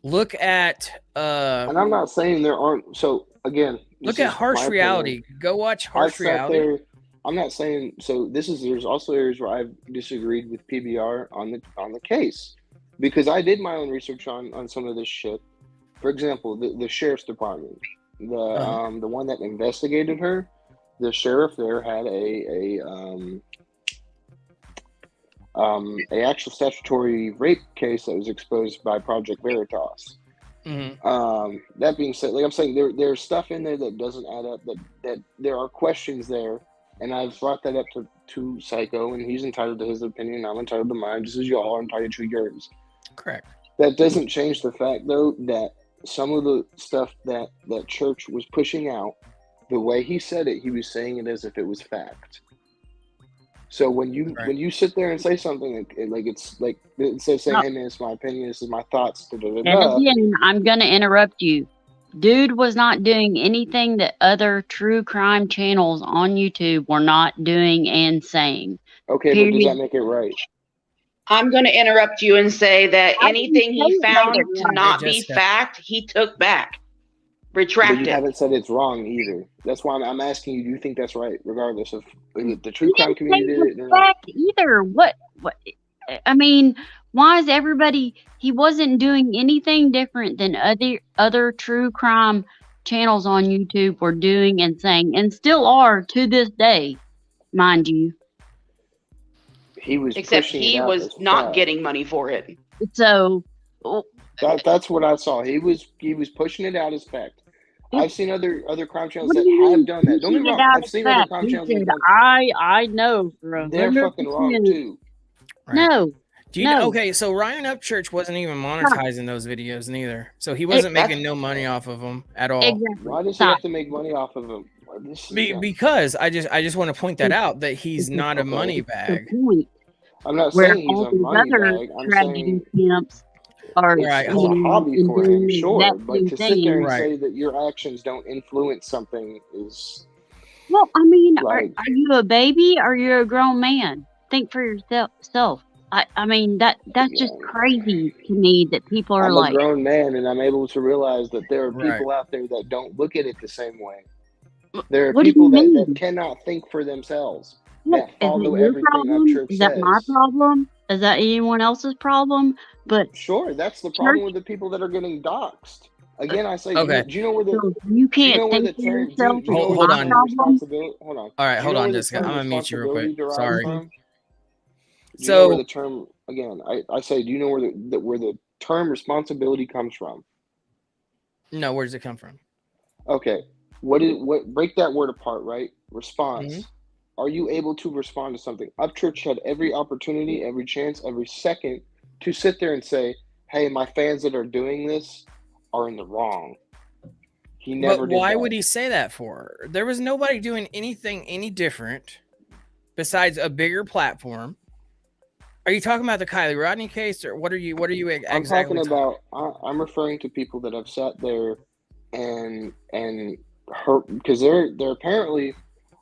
Look at and I'm not saying there aren't. So again, look at Harsh Reality. Opinion. Go watch Harsh Reality. I'm not saying so. There's also areas where I've disagreed with PBR on the case because I did my own research on some of this shit. For example, the sheriff's department, the one that investigated her, the sheriff there had a actual statutory rape case that was exposed by Project Veritas. That being said, like I'm saying, there's stuff in there that doesn't add up. That there are questions there, and I've brought that up to Psycho, and he's entitled to his opinion. I'm entitled to mine, just as you all are entitled to yours. Correct. That doesn't change the fact, though, that some of the stuff that church was pushing out, the way he said it, he was saying it as if it was fact. So when you sit there and say something like it's like instead of saying, "Hey man, it's my opinion. This is my thoughts." And again, I'm gonna interrupt you. Dude was not doing anything that other true crime channels on YouTube were not doing and saying. Okay, but does that make it right? I'm going to interrupt you and say that anything he found to not be fact, he took back, retracted. But you haven't said it's wrong either. That's why I'm asking you. Do you think that's right, regardless of the true crime community did it or not? Either what? I mean, why is everybody? He wasn't doing anything different than other true crime channels on YouTube were doing and saying, and still are to this day, mind you. He was, except he was not getting money for it. So that's what I saw. He was pushing it out as fact. I've seen other crime channels that have done that. Don't get me wrong. I've seen other crime channels. I know. They're fucking wrong too. No. Do you know? Okay, so Ryan Upchurch wasn't even monetizing those videos neither, so he wasn't making no money off of them at all. Exactly. Why does he have to make money off of them? Because I just want to point that out that he's not a money bag. I'm not saying he's a money bag. I'm saying camps are it's a hobby for him, sure. But to sit there and say that your actions don't influence something is well. I mean, are you a baby? Or are you a grown man? Think for yourself. I mean that's just crazy to me that people are I'm a grown man, and I'm able to realize that there are people out there that don't look at it the same way. There are people that cannot think for themselves. That follow everything Upchurch says. Is that my problem? Is that anyone else's problem? But sure, that's the problem with the people that are getting doxxed. Again, I say, okay. Do you know where the you can't think for yourself? Hold on. Hold on. All right, hold on, Jessica. I'm gonna mute you real quick. Sorry. Do you know where the term again? I say, do you know where the term responsibility comes from? No, where does it come from? Okay, what break that word apart, right? Response. Are you able to respond to something? Upchurch had every opportunity, every chance, every second to sit there and say, "Hey, my fans that are doing this are in the wrong." He never did. But why that. would he say that for? There was nobody doing anything any different besides a bigger platform. Are you talking about the Kylie Rodney case, or what are you exactly I'm talking about? I'm referring to people that have sat there and hurt because they're apparently.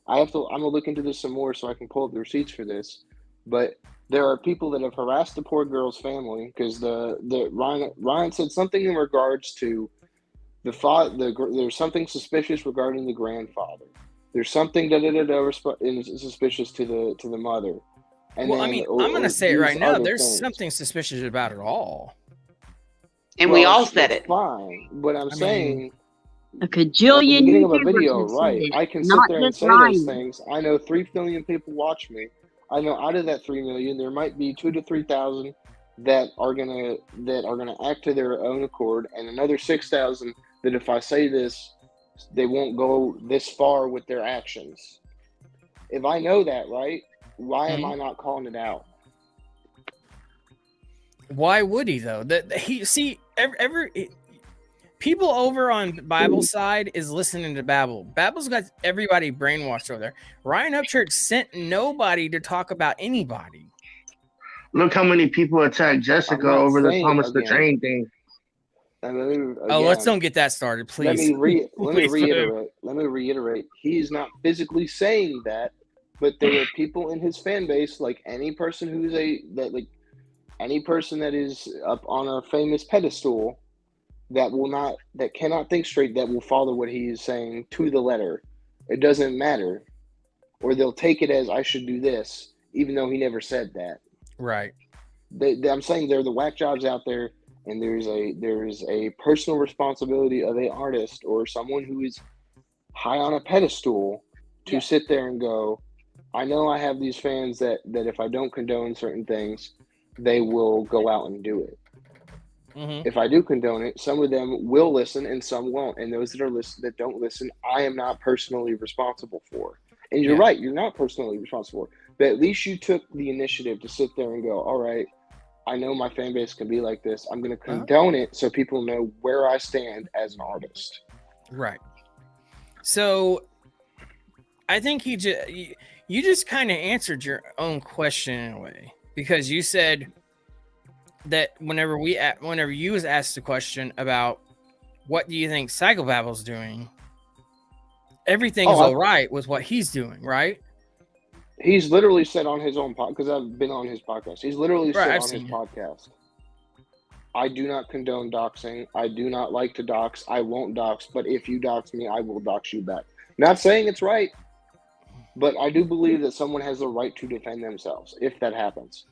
I'm gonna look into this some more so I can pull up the receipts for this. But there are people that have harassed the poor girl's family because Ryan said something in regards to the father. There's something suspicious regarding the grandfather. There's something suspicious to the mother. And well, I mean, I'm gonna say it right now. There's something suspicious about it all. And we all said it. Fine, but I'm saying. A cajillion. At the beginning of a video, right? I can sit there and say those things. I know 3 million people watch me. I know out of that 3 million, there might be 2,000 to 3,000 that are gonna act to their own accord, and another 6,000 that if I say this, they won't go this far with their actions. If I know that, right? Why am I not calling it out? Why would he though? People over on Babel's side is listening to Babel. Babel's got everybody brainwashed over there. Ryan Upchurch sent nobody to talk about anybody. Look how many people attacked Jessica over the Thomas the Train thing. Let's don't get that started, please. Let me reiterate. He's not physically saying that, but there are people in his fan base, like any person any person that is up on a famous pedestal. That cannot think straight, that will follow what he is saying to the letter. It doesn't matter. Or they'll take it as I should do this, even though he never said that. Right. I'm saying they're the whack jobs out there, and there is a personal responsibility of an artist or someone who is high on a pedestal to sit there and go, I know I have these fans that if I don't condone certain things, they will go out and do it. Mm-hmm. If I do condone it, some of them will listen and some won't. And those that don't listen, I am not personally responsible for. And you're right, you're not personally responsible. But at least you took the initiative to sit there and go, all right, I know my fan base can be like this. I'm going to condone it so people know where I stand as an artist. Right. So I think you just kind of answered your own question in a way, because you said that whenever you was asked the question about what do you think Psychobabble's doing, everything's all right with what he's doing, right? He's literally said on his own podcast, because I've been on his podcast. He's literally said on his podcast, I do not condone doxing. I do not like to dox. I won't dox. But if you dox me, I will dox you back. Not saying it's right, but I do believe that someone has the right to defend themselves if that happens.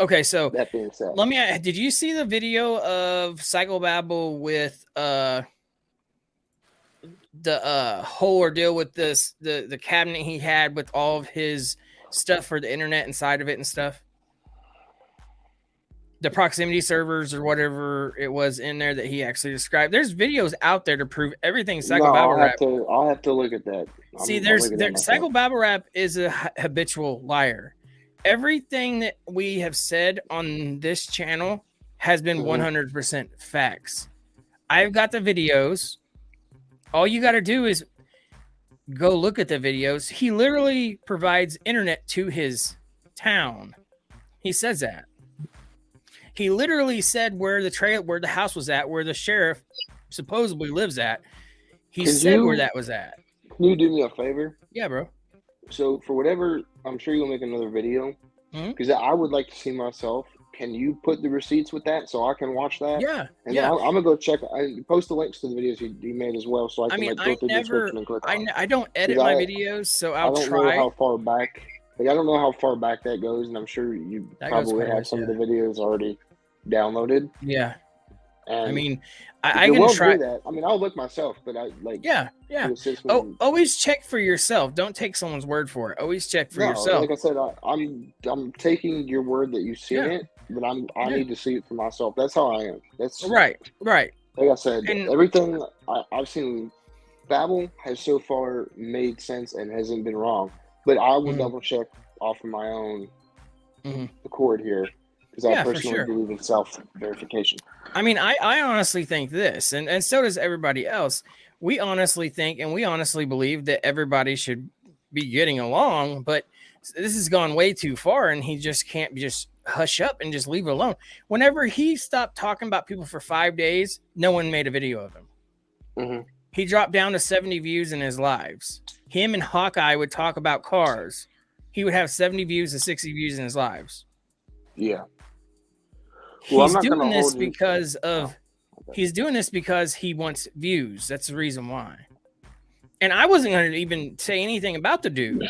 Okay, so that being said, did you see the video of Psychobabble with the whole ordeal with the cabinet he had with all of his stuff for the internet inside of it and stuff? The proximity servers or whatever it was in there that he actually described. There's videos out there to prove everything Psychobabble Rap. I'll have to look at that. See, Psychobabble Rap is a habitual liar. Everything that we have said on this channel has been 100% facts. I've got the videos. All you got to do is go look at the videos. He literally provides internet to his town. He says that. He literally said where the house was at, where the sheriff supposedly lives at. He said where that was at. Can you do me a favor? Yeah, bro. So for whatever, I'm sure you'll make another video, because I would like to see myself. Can you put the receipts with that so I can watch that? Yeah. And then I'm gonna go check. I post the links to the videos you made as well, so I can go through the description and click on. I don't edit my videos, so I'll try. I don't know how far back. I don't know how far back that goes, and I'm sure you probably have some of the videos already downloaded. Yeah. And I mean, I can try that. I mean, I'll look myself, but I like. Yeah. Oh, always check for yourself. Don't take someone's word for it. Always check for yourself. Like I said, I'm taking your word that you've seen it, but I need to see it for myself. That's how I am. That's right. Like I said, everything I've seen, Babble has so far made sense and hasn't been wrong. But I will double check off of my own accord here. Because I personally believe in self-verification. I mean, I honestly think this, and so does everybody else. We honestly think and we honestly believe that everybody should be getting along, but this has gone way too far, and he just can't just hush up and just leave it alone. Whenever he stopped talking about people for 5 days, no one made a video of him. He dropped down to 70 views in his lives. Him and Hawkeye would talk about cars. He would have 70 views to 60 views in his lives. Yeah. Well, he's doing this because he wants views. That's the reason why. And I wasn't going to even say anything about the dude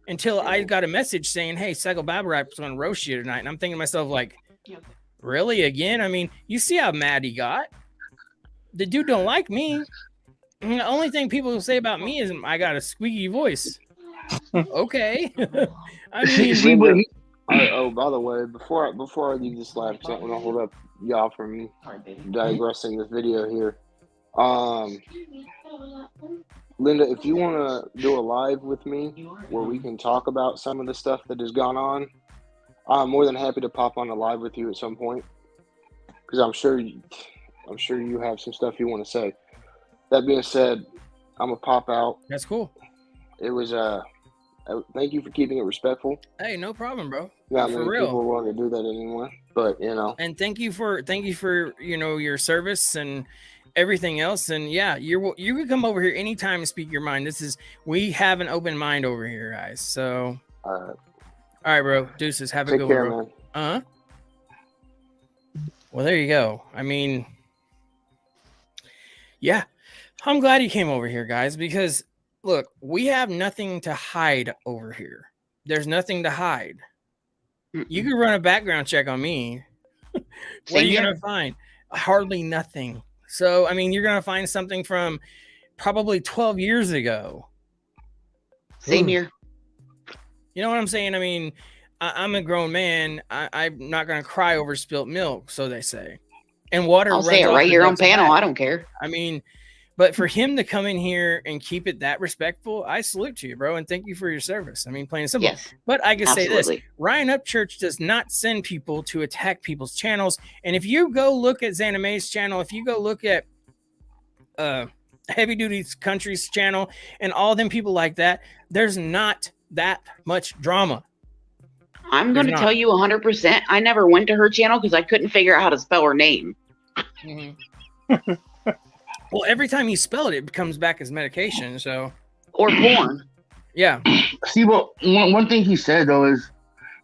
until I got a message saying, hey, Psychobabble Rap's going to roast you tonight. And I'm thinking to myself, like, really? Again? I mean, you see how mad he got. The dude don't like me. And the only thing people say about me is I got a squeaky voice. Okay. I mean, by the way, before I leave this live, because I want to hold up y'all from digressing this video here. Linda, if you want to do a live with me where we can talk about some of the stuff that has gone on, I'm more than happy to pop on a live with you at some point, because I'm sure you have some stuff you want to say. That being said, I'm gonna pop out. That's cool. It was thank you for keeping it respectful. Hey, no problem, bro. Not for many real. people are willing to do that anymore, but And thank you for your service and everything else. And yeah, you can come over here anytime and speak your mind. We have an open mind over here, guys. So all right, bro. Deuces. Have a good one, bro. Well, there you go. I mean, yeah, I'm glad he came over here, guys, because look, we have nothing to hide over here. There's nothing to hide. You can run a background check on me. What are you going to find? Hardly nothing. So, I mean, you're going to find something from probably 12 years ago. Same here. You know what I'm saying? I mean, I'm a grown man. I'm not going to cry over spilt milk, so they say. And water I'll runs say it off right the here on duck's panel. back. I don't care. I mean, but for him to come in here and keep it that respectful, I salute to you, bro, and thank you for your service. I mean, plain and simple. Yes, but I can say this: absolutely. Ryan Upchurch does not send people to attack people's channels. And if you go look at Xanamay's channel, if you go look at Heavy Duty Country's channel, and all them people like that, there's not that much drama. I'm going to tell you 100%. I never went to her channel because I couldn't figure out how to spell her name. Well, every time you spell it, it comes back as medication. So or porn. Yeah. See, well, one thing he said though is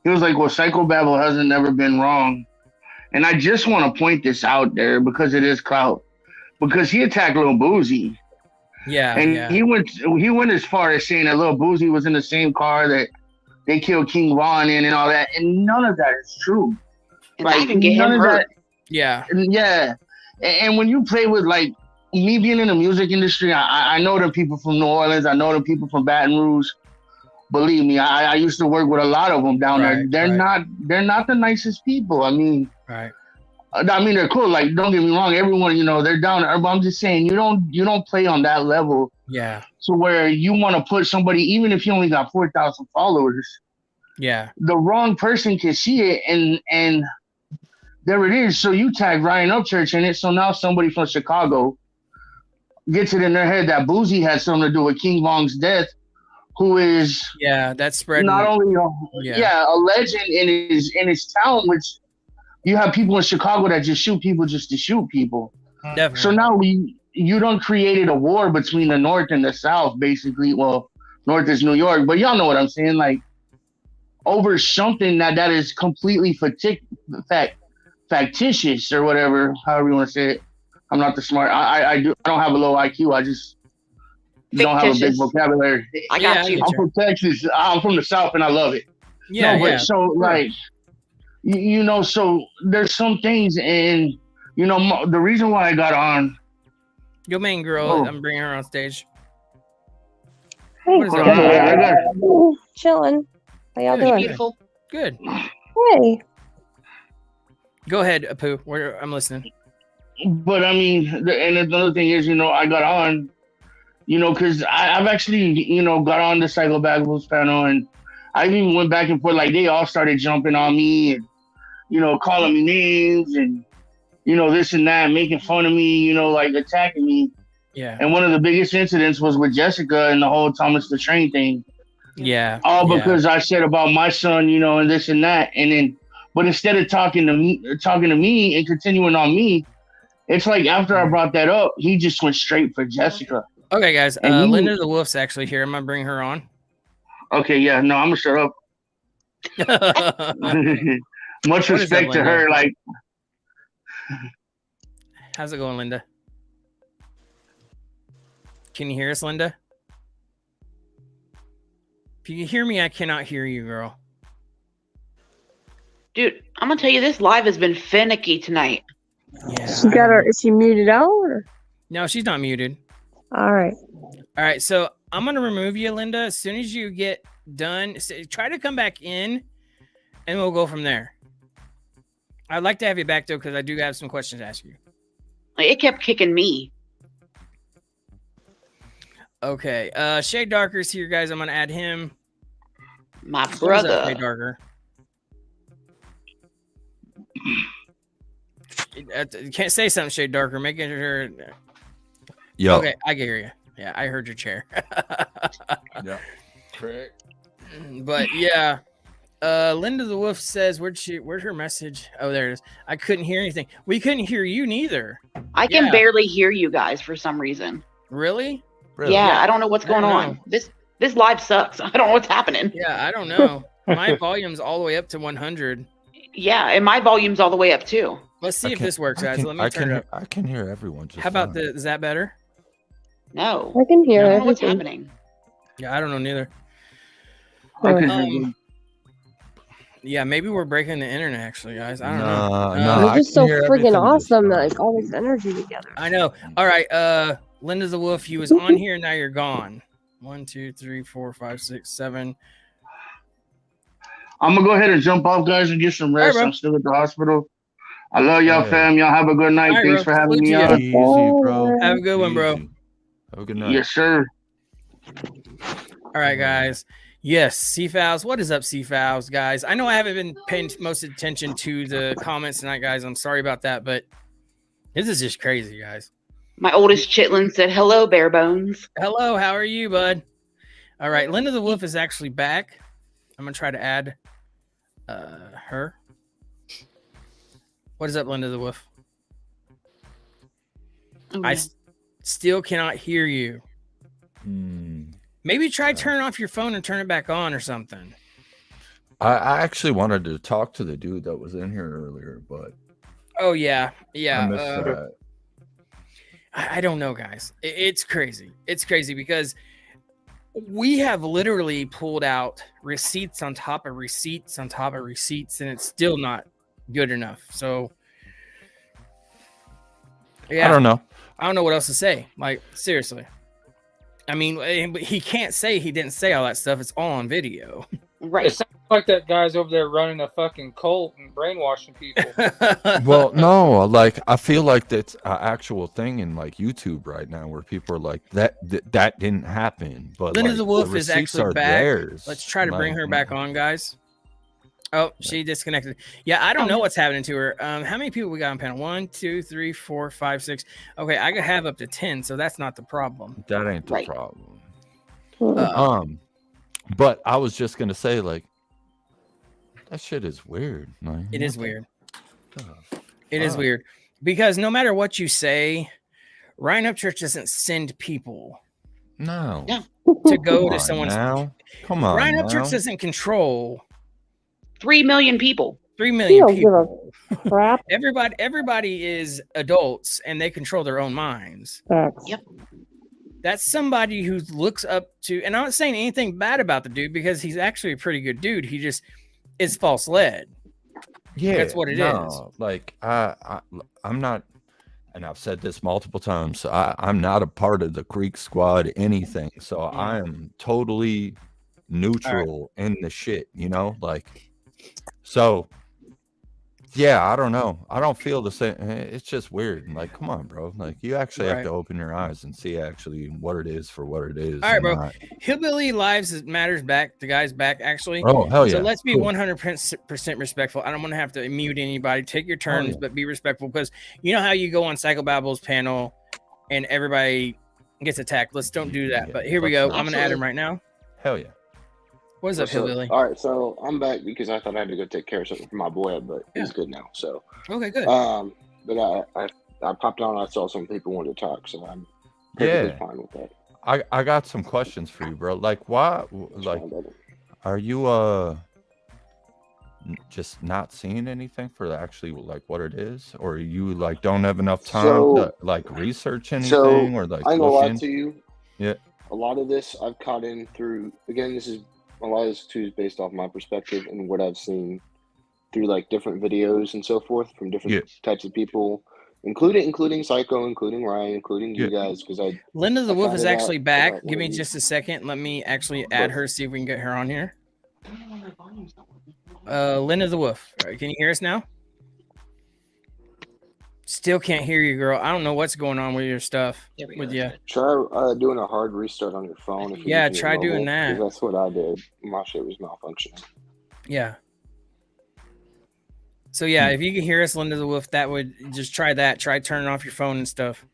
he was like, "Well, Psychobabble hasn't never been wrong," and I just want to point this out there because it is clout. Because he attacked Lil Boozy. Yeah, and he went as far as saying that Lil Boozy was in the same car that they killed King Von in and all that, and none of that is true. And like, that can get him hurt. Yeah. And when you play with, like, me being in the music industry, I know the people from New Orleans, I know the people from Baton Rouge. Believe me, I used to work with a lot of them down there. They're not the nicest people. I mean, they're cool. Like, don't get me wrong, everyone, you know, they're down there. But I'm just saying, you don't play on that level. Yeah. So where you want to put somebody, even if you only got 4,000 followers, the wrong person can see it, and there it is. So you tag Ryan Upchurch in it. So now somebody from Chicago gets it in their head that Boozy had something to do with King Vong's death, who is that's spreading not only a legend in his town, which you have people in Chicago that just shoot people just to shoot people. Definitely. So now you done created a war between the North and the South, basically. Well, North is New York, but y'all know what I'm saying, like over something that is completely factitious or whatever, however you want to say it. I'm not the smart. I don't have a low IQ. I just don't have a big vocabulary. I got you. I'm from Texas. I'm from the South, and I love it. So like, you know, so there's some things, and you know, the reason why I got on. Your main girl, I'm bringing her on stage. Hey, What is that? chilling. How y'all doing? Beautiful. Good. Hey. Go ahead, Apu. I'm listening. But I mean, and another thing is, you know, I got on, you know, because I've actually, you know, got on the Psychobabbles panel, and I even went back and forth. Like, they all started jumping on me and, you know, calling me names and, you know, this and that, making fun of me, you know, like attacking me. Yeah. And one of the biggest incidents was with Jessica and the whole Thomas the Train thing. Yeah. All because I said about my son, you know, and this and that. And then, but instead of talking to me and continuing on me, it's like after I brought that up, he just went straight for Jessica. Okay, guys. And Linda the Wolf's actually here. I'm gonna bring her on. Okay, yeah, no, I'm gonna shut up. Much What is that, respect to her. Linda? Like, How's it going, Linda? Can you hear us, Linda? If you can hear me, I cannot hear you, girl. Dude, I'm gonna tell you, this live has been finicky tonight. Yeah. She got her. Is she muted out? Or? No, she's not muted. All right. All right, so I'm gonna remove you, Linda. As soon as you get done, try to come back in, and we'll go from there. I'd like to have you back though, because I do have some questions to ask you. It kept kicking me. Okay, Shade Darker's here, guys. I'm gonna add him. My What is brother. up, Shade Darker? You can't say something, Shade Darker. Making sure. Yo. Okay, I can hear you. Yeah, I heard your chair. Yeah. Correct. But yeah, Linda the Wolf says, where's her message? Oh, there it is. I couldn't hear anything. We couldn't hear you neither. I can barely hear you guys for some reason. Really? Yeah, I don't know what's going on. This live sucks. I don't know what's happening. Yeah, I don't know. My volume's all the way up to 100. Yeah, and my volume's all the way up too. Let's see if this works, guys. Let me turn it up. I can hear everyone. Just How about fine. is that better? No. I can hear I don't know what's everything. happening. Yeah, I don't know neither. Okay. Yeah, maybe we're breaking the internet, actually, guys. I don't Nah, know. nah, We're I just can so hear freaking everything just awesome. fine. Like all this energy together. I know. All right, Linda the Wolf, you was on here, now you're gone. 1, 2, 3, 4, 5, 6, 7. I'm gonna go ahead and jump off, guys, and get some rest. bro. I'm still at the hospital. I love y'all, fam. Y'all have a good night. All right, Thanks bro. for having Salute me to you. on. Easy, bro. Have a good one, bro. Easy. Have a good night. Yes, sir. All right, guys. Yes, C-Fouls. What is up, C-Fouls, guys? I know I haven't been paying most attention to the comments tonight, guys. I'm sorry about that, but this is just crazy, guys. My oldest chitlin said, "Hello, bare bones." Hello, how are you, bud? All right, Linda the Wolf is actually back. I'm gonna try to add her. What is up, Linda the Wolf? I still cannot hear you. Maybe try turn off your phone and turn it back on or something. I actually wanted to talk to the dude that was in here earlier, but oh yeah, I missed that. I don't know, guys. It's crazy. It's crazy because we have literally pulled out receipts on top of receipts on top of receipts, and it's still not good enough. So yeah, I don't know. I don't know what else to say. Like, seriously. I mean, he can't say he didn't say all that stuff. It's all on video. Right. It sounds like that guy's over there running a fucking cult and brainwashing people. Well, no, like I feel like that's an actual thing in like YouTube right now, where people are like that didn't happen. But Linda like, the Wolf the is receipts actually are back. theirs. Let's try to bring Like, her back on, guys. Oh, she disconnected. Yeah, I don't know what's happening to her. How many people we got on panel? 1, 2, 3, 4, 5, 6. Okay, I could have up to 10, so that's not the problem. That ain't the problem. But I was just gonna say, like, that shit is weird. Like, It is weird. It is weird because no matter what you say, Ryan Upchurch doesn't send people No. to go Come to on someone's. now. Come on. Ryan now. Upchurch doesn't control 3 million people. 3 million He don't give people. a crap. Everybody is adults and they control their own minds. Yep. That's somebody who looks up to, and I'm not saying anything bad about the dude because he's actually a pretty good dude. He just is false led. Yeah, that's what it is. Like I'm not, and I've said this multiple times. I'm not a part of the Creek Squad anything, so I am totally neutral in the shit. You know, like so. Yeah, I don't know. I don't feel the same. It's just weird. Like, come on, bro. Like, you actually have to open your eyes and see actually what it is for what it is. All right, bro. not- Hillbilly Lives Matters back. The guy's back, actually. Oh, hell yeah. So let's be Cool. 100% respectful. I don't want to have to mute anybody. Take your turns, but be respectful because you know how you go on Psychobabble's panel and everybody gets attacked. Let's don't do that. But here we go. I'm going to add him right now. Hell yeah. What is up, Hillbilly? All right, so I'm back because I thought I had to go take care of something for my boy, but he's good now. So Okay, good. But I popped on. I saw some people wanted to talk, so I'm perfectly fine with that. I got some questions for you, bro. Like, why? Like, are you just not seeing anything for actually like what it is, or you like don't have enough time to like research anything, or like I ain't gonna look lie in? to you. Yeah. A lot of this I've caught in through. Again, this is a lot of this too is based off my perspective and what I've seen through like different videos and so forth from different types of people, including Psycho, including Ryan, including you guys. Because Linda the I Wolf found is it out actually back. about Give me one of just a second. Let me actually add her, see if we can get her on here. Linda the Wolf. All right, can you hear us now? Still can't hear you, girl. I don't know what's going on with your stuff. With you. Try doing a hard restart on your phone. If you're Yeah, using it try doing mobile, that. 'cause that's what I did. My shit was malfunctioning. Yeah. So yeah, if you can hear us, Linda the Wolf, that would just try that. Try turning off your phone and stuff.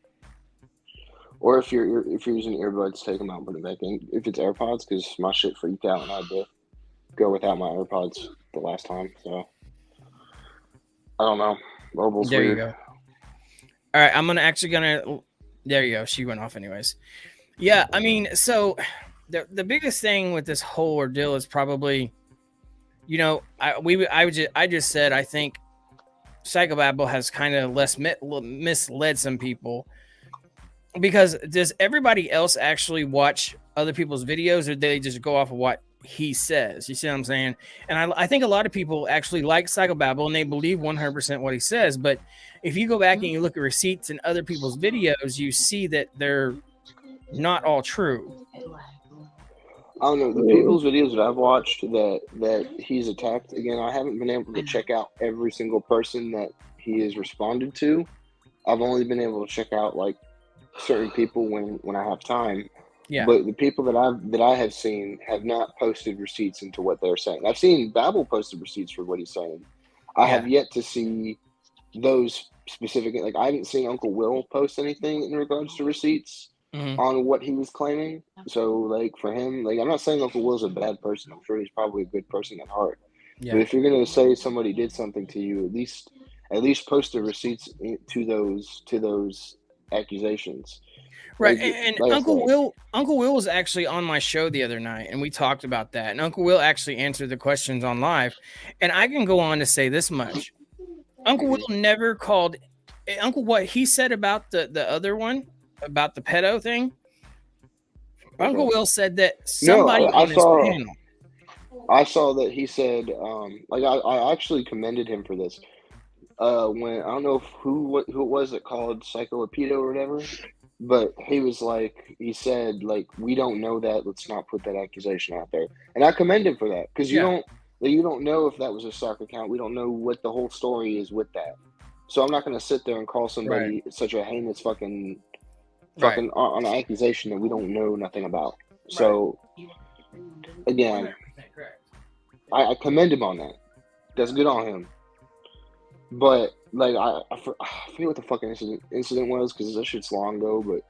Or if you're using earbuds, take them out, put them back in. If it's AirPods, because my shit freaked out and I had to go without my AirPods the last time. So I don't know. Mobile's There weird. you go. All right, I'm gonna. There you go. She went off anyways. Yeah, I mean, so the biggest thing with this whole ordeal is probably, you know, I just said I think Psychobabble has kind of misled some people, because does everybody else actually watch other people's videos, or do they just go off of what he says? You see what I'm saying? And I think a lot of people actually like Psychobabble and they believe 100% what he says. But if you go back and you look at receipts in other people's videos, you see that they're not all true. I don't know, the people's videos that I've watched that he's attacked, again, I haven't been able to check out every single person that he has responded to. I've only been able to check out like certain people when I have time. Yeah. But the people that I have seen have not posted receipts into what they're saying. I've seen Babel posted receipts for what he's saying. I have yet to see those specific, like I haven't seen Uncle Will post anything in regards to receipts on what he was claiming. So like for him, like I'm not saying Uncle Will's a bad person. I'm sure he's probably a good person at heart. Yeah. But if you're gonna say somebody did something to you, at least post the receipts to those accusations. Right, Like, and like I Uncle said, Will was actually on my show the other night, and we talked about that. And Uncle Will actually answered the questions on live, and I can go on to say this much: Uncle Will never called Uncle what he said about the other one about the pedo thing. Uncle Will said that somebody on his panel. I saw that he said, like I actually commended him for this. When I don't know who it was that called Psycho a pedo or whatever. But he said, we don't know that. Let's not put that accusation out there. And I commend him for that because you don't know if that was a stock account. We don't know what the whole story is with that. So I'm not going to sit there and call somebody such a heinous fucking on an accusation that we don't know nothing about. So again, I commend him on that. That's good on him. But like I forget what the fucking incident was because that shit's long ago. But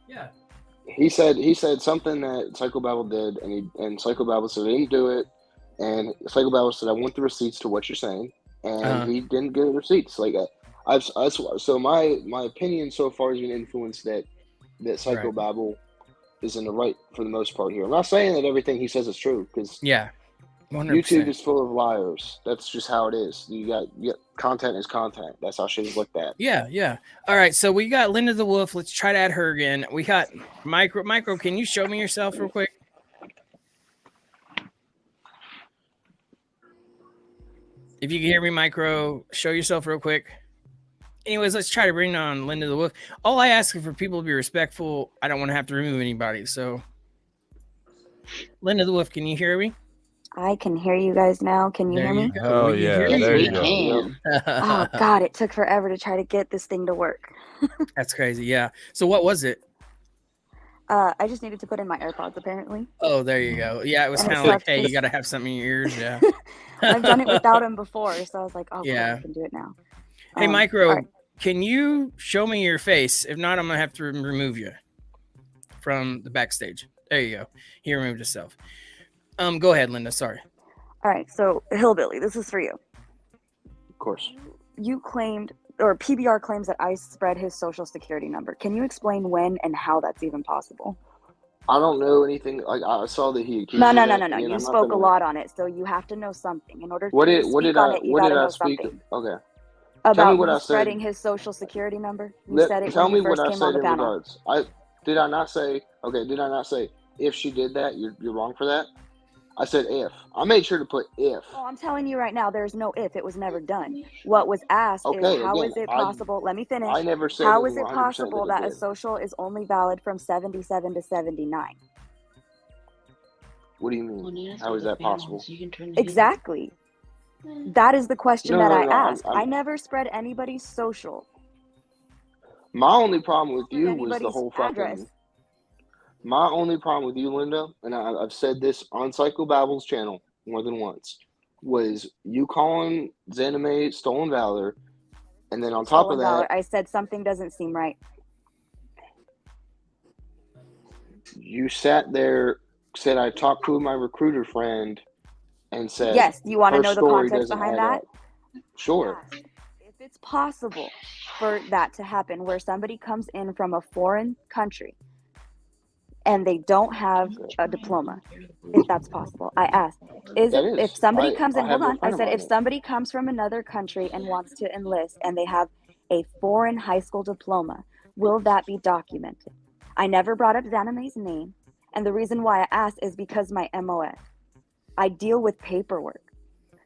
yeah, he said something that Psychobabble did, and Psychobabble said he didn't do it, and Psychobabble said I want the receipts to what you're saying, and he didn't get the receipts. Like so my opinion so far has been influenced that Psychobabble is in the right for the most part here. I'm not saying that everything he says is true because 100%. YouTube is full of liars. That's just how it is. You got content is content. That's how shit is looked at. Yeah. All right, so we got Linda the Wolf. Let's try to add her again. We got Micro. Can you show me yourself real quick? If you can hear me, Micro, show yourself real quick. Anyways, let's try to bring on Linda the Wolf. All I ask is for people to be respectful. I don't want to have to remove anybody. So, Linda the Wolf, can you hear me? I can hear you guys now. Can you hear me? Oh yeah, there you go. Oh God, it took forever to try to get this thing to work. That's crazy. Yeah. So what was it? I just needed to put in my AirPods apparently. Oh, there you go. Yeah, it was kind of like, hey, you got to have something in your ears. Yeah. I've done it without him before, so I was like, oh, yeah, I can do it now. Hey, Micro, can you show me your face? If not, I'm gonna have to remove you from the backstage. There you go. He removed himself. Go ahead, Linda. Sorry. All right, so Hillbilly, this is for you. Of course. You claimed, or PBR claims that ICE spread his social security number. Can you explain when and how that's even possible? I don't know anything. Like I saw that he accused. No. You spoke a lot on it, so you have to know something in order to speak on it. You gotta know something. Okay. About spreading his social security number. You said it tell when me you first what I came said on the in panel. regards. Did I not say if she did that, you're wrong for that? I said if. I made sure to put if. Oh, I'm telling you right now, there's no if. It was never done. What was asked is how is it possible? Let me finish. I never said how is it possible that a social is only valid from 77 to 79? What do you mean? How is that possible? Exactly. That is the question that I asked. I never spread anybody's social. My only problem with you was the whole address. fucking. My only problem with you, Linda, and I've said this on Psychobabble's channel more than once, was you calling Zanime Stolen Valor, and then on top of that, I said something doesn't seem right. You sat there, said I talked to my recruiter friend, and said, yes, you want to know the context behind that? Sure. Yes. If it's possible for that to happen, where somebody comes in from a foreign country, and they don't have a diploma, if that's possible. I asked, if somebody comes in, hold on, I said, if somebody comes from another country and wants to enlist and they have a foreign high school diploma, will that be documented? I never brought up Zanime's name, and the reason why I asked is because my MOS. I deal with paperwork.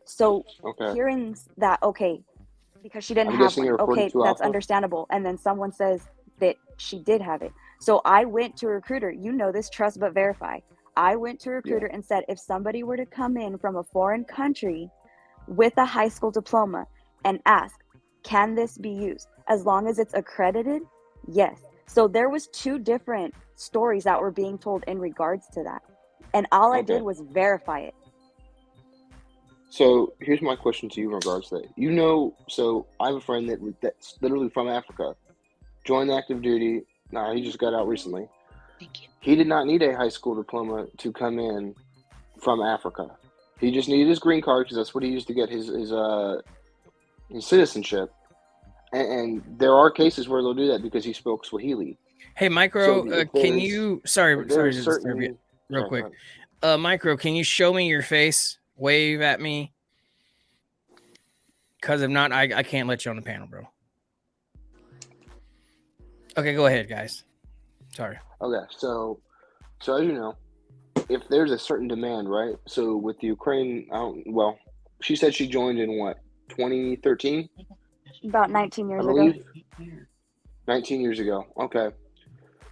So hearing that, because she didn't have one, that's understandable. And then someone says that she did have it. So I went to a recruiter. You know this, trust but verify. I went to a recruiter and said, if somebody were to come in from a foreign country with a high school diploma and ask, can this be used? As long as it's accredited, yes. So there was 2 different stories that were being told in regards to that. And all I did was verify it. So here's my question to you in regards to that. You know, so I have a friend that's literally from Africa, joined active duty. Nah, he just got out recently. Thank you. He did not need a high school diploma to come in from Africa. He just needed his green card because that's what he used to get his citizenship. And there are cases where they'll do that because he spoke Swahili. Hey, Micro, So can you? Sorry to disturb you real quick. Micro, can you show me your face? Wave at me. Because if not, I can't let you on the panel, bro. Okay, go ahead, guys. Sorry. Okay, so as you know, if there's a certain demand, right? So with the Ukraine, well, she said she joined in what, 2013? About 19 years I ago. believe. 19 years ago. Okay.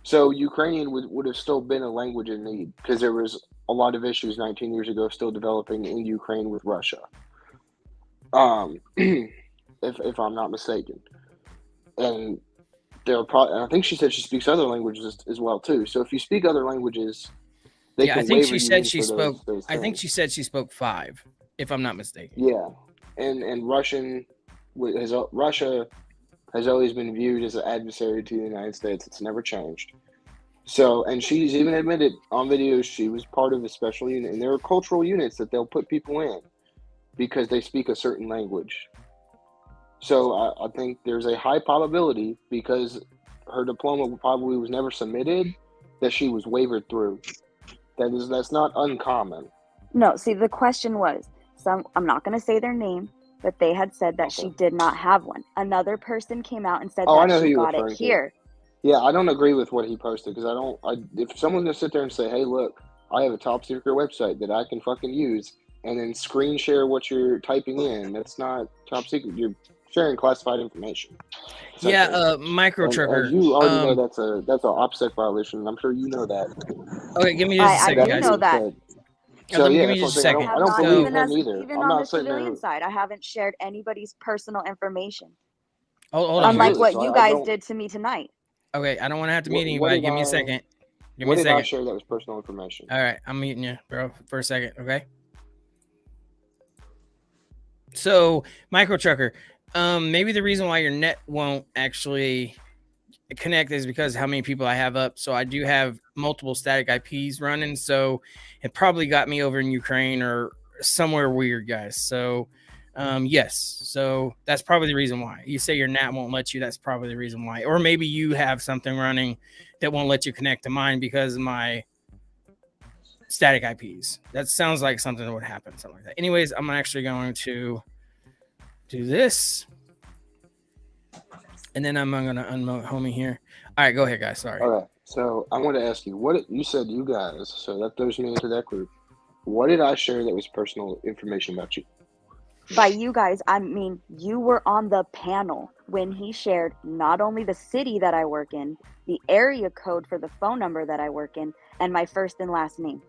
So Ukrainian would have still been a language in need because there was a lot of issues 19 years ago still developing in Ukraine with Russia. If I'm not mistaken. And there are probably, I think she said she speaks other languages as well too. So if you speak other languages, they can I think waiver she you said in she for spoke. those I think things. she said she spoke 5, if I'm not mistaken. Yeah, and Russia has always been viewed as an adversary to the United States. It's never changed. So, and she's even admitted on videos she was part of a special unit, and there are cultural units that they'll put people in because they speak a certain language. So I think there's a high probability because her diploma probably was never submitted that she was wavered through. That's not uncommon. No, see, the question was, I'm not going to say their name, but they had said that she did not have one. Another person came out and said I know that who she you're got it referring to. here. Yeah, I don't agree with what he posted because if someone's gonna sit there and say, "Hey, look, I have a top secret website that I can fucking use," and then screen share what you're typing in, that's not top secret. You're sharing classified information. Yeah, Micro Trucker. And you already know that's a OPSEC violation. And I'm sure you know that. Okay, give me just a second, I do guys. know that. So Give yeah, me that's just a what I'm saying. second. I don't believe him either. Even I'm on not the sitting there. civilian side, I haven't shared anybody's personal information. Hold on. Unlike guys. what you guys did to me tonight. Okay, I don't want to have to What- mute what anybody. did Give me a I- second. Give me What a did I second. share that was personal information? All right, I'm muting you, bro, for a second. Okay. So, Micro Trucker, maybe the reason why your net won't actually connect is because how many people I have up. So I do have multiple static IPs running. So it probably got me over in Ukraine or somewhere weird, guys. So yes. So that's probably the reason why. You say your NAT won't let you. That's probably the reason why. Or maybe you have something running that won't let you connect to mine because of my static IPs. That sounds like something that would happen. Something like that. Anyways, I'm actually going to do this. And then I'm going to unmute homie here. All right, go ahead, guys. Sorry. All right. So I want to ask you, what you said, you guys. So that throws me into that group. What did I share that was personal information about you? By you guys, I mean you were on the panel when he shared not only the city that I work in, the area code for the phone number that I work in, and my first and last name.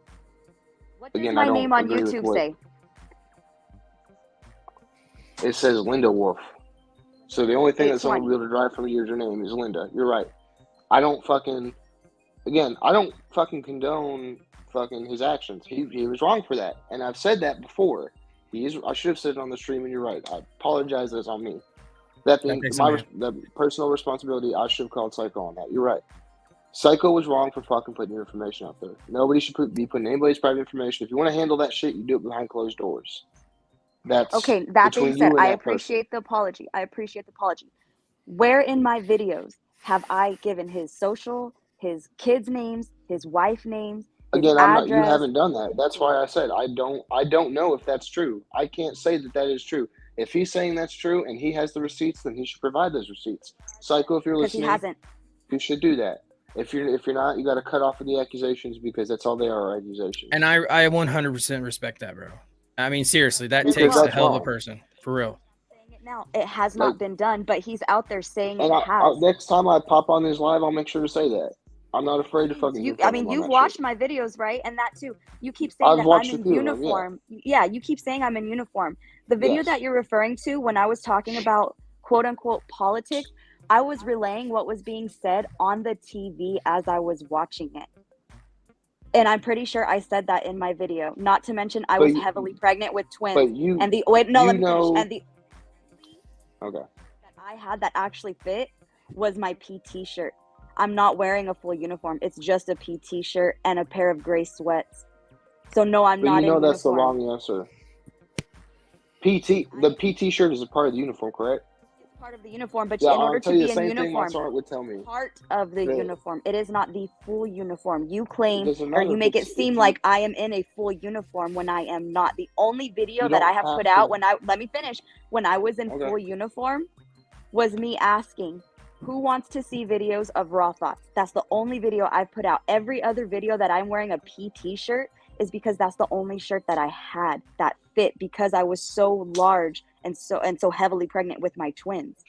What does my name on YouTube say? It says Linda Wolf. So the only thing that someone 820. will be able to drive from you is your name is Linda. You're right. I don't fucking condone fucking his actions. He was wrong for that. And I've said that before. I should have said it on the stream, and you're right. I apologize, that's on me. That being the personal responsibility, I should have called Psycho on that. You're right. Psycho was wrong for fucking putting your information out there. Nobody should be putting anybody's private information. If you want to handle that shit, you do it behind closed doors. That's okay. That being said, I person. appreciate the apology. Where in my videos have I given his social, his kids' names, his wife names? Again, address? You haven't done that. That's why I said I don't know if that's true. I can't say that is true. If he's saying that's true and he has the receipts, then he should provide those receipts. Psycho, if you're listening, he hasn't. You should do that. If you're not, you got to cut off of the accusations because that's all they are, accusations. And I 100% respect that, bro. I mean, seriously, that takes a hell of a person, for real. Now it has not been done, but he's out there saying it has. Next time I pop on his live, I'll make sure to say that. I'm not afraid to fucking You, goof I on mean, them on you've that watched shit. my videos, right? And that too. You keep saying I've that I'm watched a in few of them, yeah. uniform. Yeah, you keep saying I'm in uniform. The video Yes. that you're referring to when I was talking about quote unquote politics, I was relaying what was being said on the TV as I was watching it. And I'm pretty sure I said that in my video. Not to mention I was heavily pregnant with twins. But you, And the wait, no, you let me finish. know, And the okay. that I had that actually fit was my PT shirt. I'm not wearing a full uniform. It's just a PT shirt and a pair of gray sweats. So no, I'm But not you know in that's the uniform. wrong answer. The PT shirt is a part of the uniform, correct? It's part of the uniform, but Yeah, in order I'll tell to you be the in same thing my uniform, sergeant would tell me. part of the The- uniform. It is not the full uniform. You claim doesn't or matter you if make it it's- seem if you- like I am in a full uniform when I am not. The only video You that I don't have have put to- out let me finish. When I was in Okay. full uniform was me asking, who wants to see videos of raw thoughts? That's the only video I've put out. Every other video that I'm wearing a PT shirt is because that's the only shirt that I had that fit because I was so large and so heavily pregnant with my twins.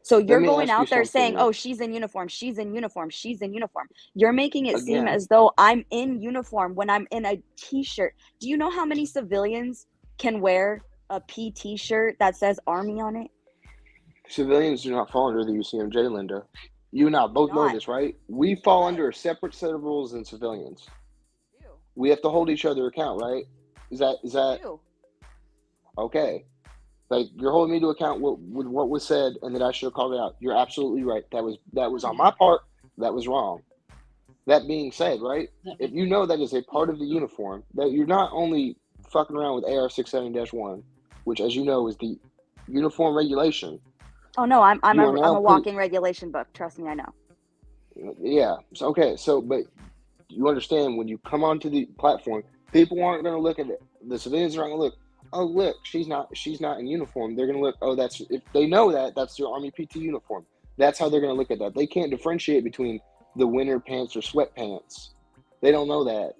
So you're me going ask you out there saying, something. oh, she's in uniform, she's in uniform, she's in uniform. You're making it seem Again. as though I'm in uniform when I'm in a t-shirt. Do you know how many civilians can wear a PT shirt that says Army on it? Civilians do not fall under the UCMJ, Linda. You and I both know this, right? We fall under a separate set of rules than civilians. We have to hold each other account, right? Is that okay? Like you're holding me to account with what was said, and that I should have called it out. You're absolutely right. That was on my part. That was wrong. That being said, right? If you know that is a part of the uniform, that you're not only fucking around with AR-67-1, which, as you know, is the uniform regulation. Oh no, I'm You are now a walking regulation book. Trust me, I know. Yeah. So, okay. So, but you understand when you come onto the platform, people aren't going to look at it. The civilians aren't going to look. Oh, look, she's not in uniform. They're going to look. Oh, that's if they know that's your Army PT uniform. That's how they're going to look at that. They can't differentiate between the winter pants or sweatpants. They don't know that.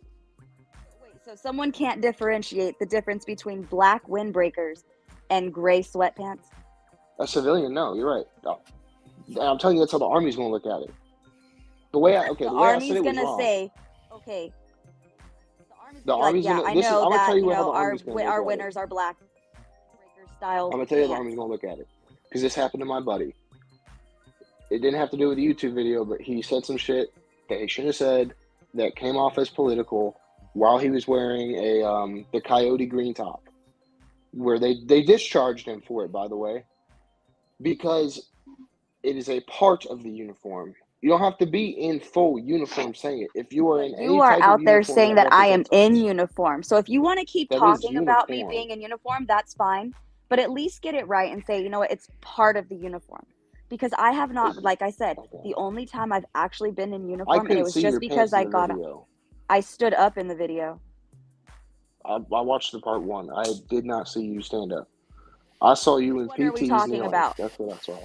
Wait, so someone can't differentiate the difference between black windbreakers and gray sweatpants? A civilian, no, you're right. And I'm telling you, that's how the Army's going to look at it. The way I said it was wrong. Say, okay. The Army's yeah, gonna. I This is, know I'm gonna that tell you how the Army's gonna look our at winners are black breaker style. I'm gonna tell you how the pants. Army's gonna look at it because this happened to my buddy. It didn't have to do with the YouTube video, but he said some shit that he shouldn't have said that came off as political while he was wearing the coyote green top, where they discharged him for it, by the way, because it is a part of the uniform. You don't have to be in full uniform saying it. If you are in any You are type out of there uniform saying that I am represents in us, uniform. So if you want to keep that is talking about me uniform. being in uniform, that's fine. But at least get it right and say, you know what, it's part of the uniform. Because I have not, like I said, the only time I've actually been in uniform, and it couldn't was see just your because pants in I the got, video. I stood up in the video. I watched the part one. I did not see you stand up. I saw you in What are we PTs talking kneeling. about? That's what I saw.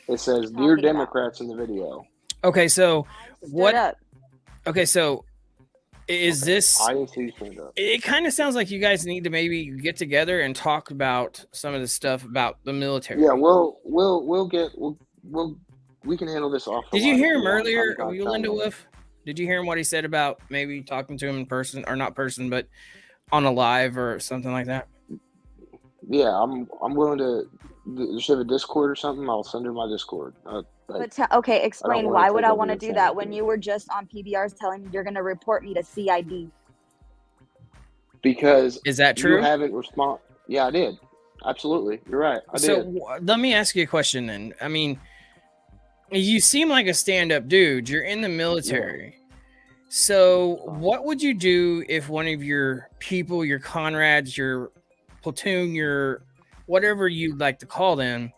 It says "Dear Democrats" in the video. Okay, so what? Up. Okay, so is this? I didn't see you stand up. It kind of sounds like you guys need to maybe get together and talk about some of the stuff about the military. Yeah, we can handle this off. Did you hear him earlier, Linda Wolf? Did you hear him what he said about maybe talking to him in person, or not person, but on a live or something like that? Yeah, I'm willing to. Does she have a Discord or something? I'll send her my Discord. Okay, explain why would I want to do that when you were just on PBRs telling me you're going to report me to CID? Because is that true? You haven't responded. Yeah, I did. Absolutely, you're right. I did. Let me ask you a question then. I mean, you seem like a stand-up dude. You're in the military. Yeah. So what would you do if one of your people, your comrades, your platoon, your whatever you'd like to call them,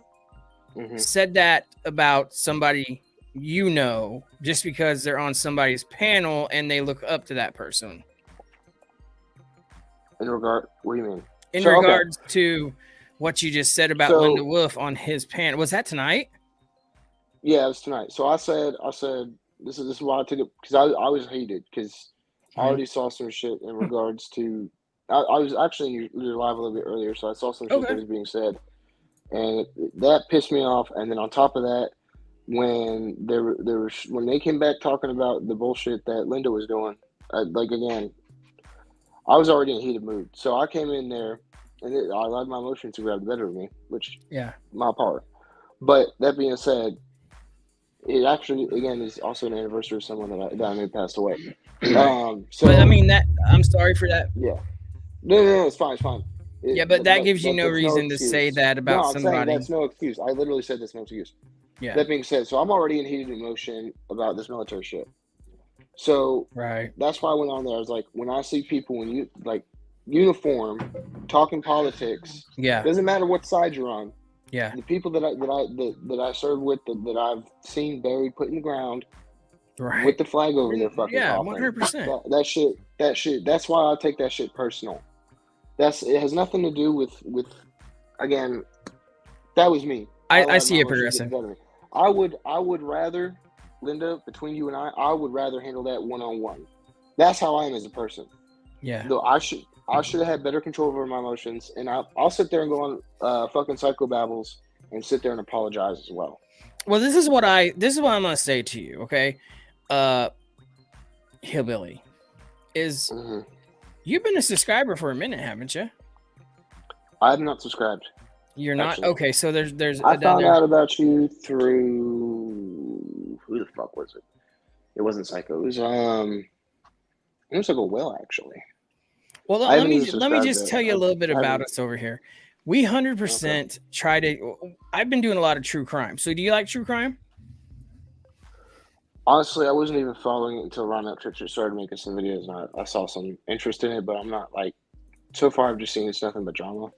said that about somebody you know just because they're on somebody's panel and they look up to that person? In regard, what do you mean? In regards to what you just said about Linda Wolf on his panel. Was that tonight? Yeah, it was tonight. So I said this is why I took it, because I was heated because I already saw some shit in regards to. I was actually in your live a little bit earlier, so I saw some shit that was being said, and that pissed me off. And then on top of that, when when they came back talking about the bullshit that Linda was doing, like again, I was already in a heated mood, so I came in there and I allowed my emotions to grab the better of me, which my power. But that being said, it actually again is also an anniversary of someone that I knew passed away. So but I mean that I'm sorry for that. Yeah, no, it's fine, But that gives you no that's reason to excuse. say that about I'm saying somebody. that's no excuse. I literally said that's no excuse. Yeah. That being said, so I'm already in heated emotion about this military shit. So that's why I went on there. I was like, when I see people in uniform talking politics, doesn't matter what side you're on. Yeah. The people that I serve with, that I've seen buried, put in the ground, with the flag over their fucking coffin. 100%. That shit. That's why I take that shit personal. It has nothing to do with again. That was me. I see it progressing. I would rather, Linda, between you and I would rather handle that one-on-one. That's how I am as a person. Yeah. Though I should have had better control over my emotions, and I'll sit there and go on fucking psychobabbles and sit there and apologize as well. Well, this is what I'm gonna say to you, okay? Hillbilly, is you've been a subscriber for a minute, haven't you? I have not subscribed. You're not? Actually. Okay, so there's I found out about you through who the fuck was it? It wasn't Psycho. It was like a Will actually. Well, let me just tell you a little bit about us over here. We 100% try to. I've been doing a lot of true crime. So do you like true crime? Honestly, I wasn't even following it until Ron Upchurch started making some videos, and I saw some interest in it, but I'm not like. So far, I've just seen it's nothing but drama.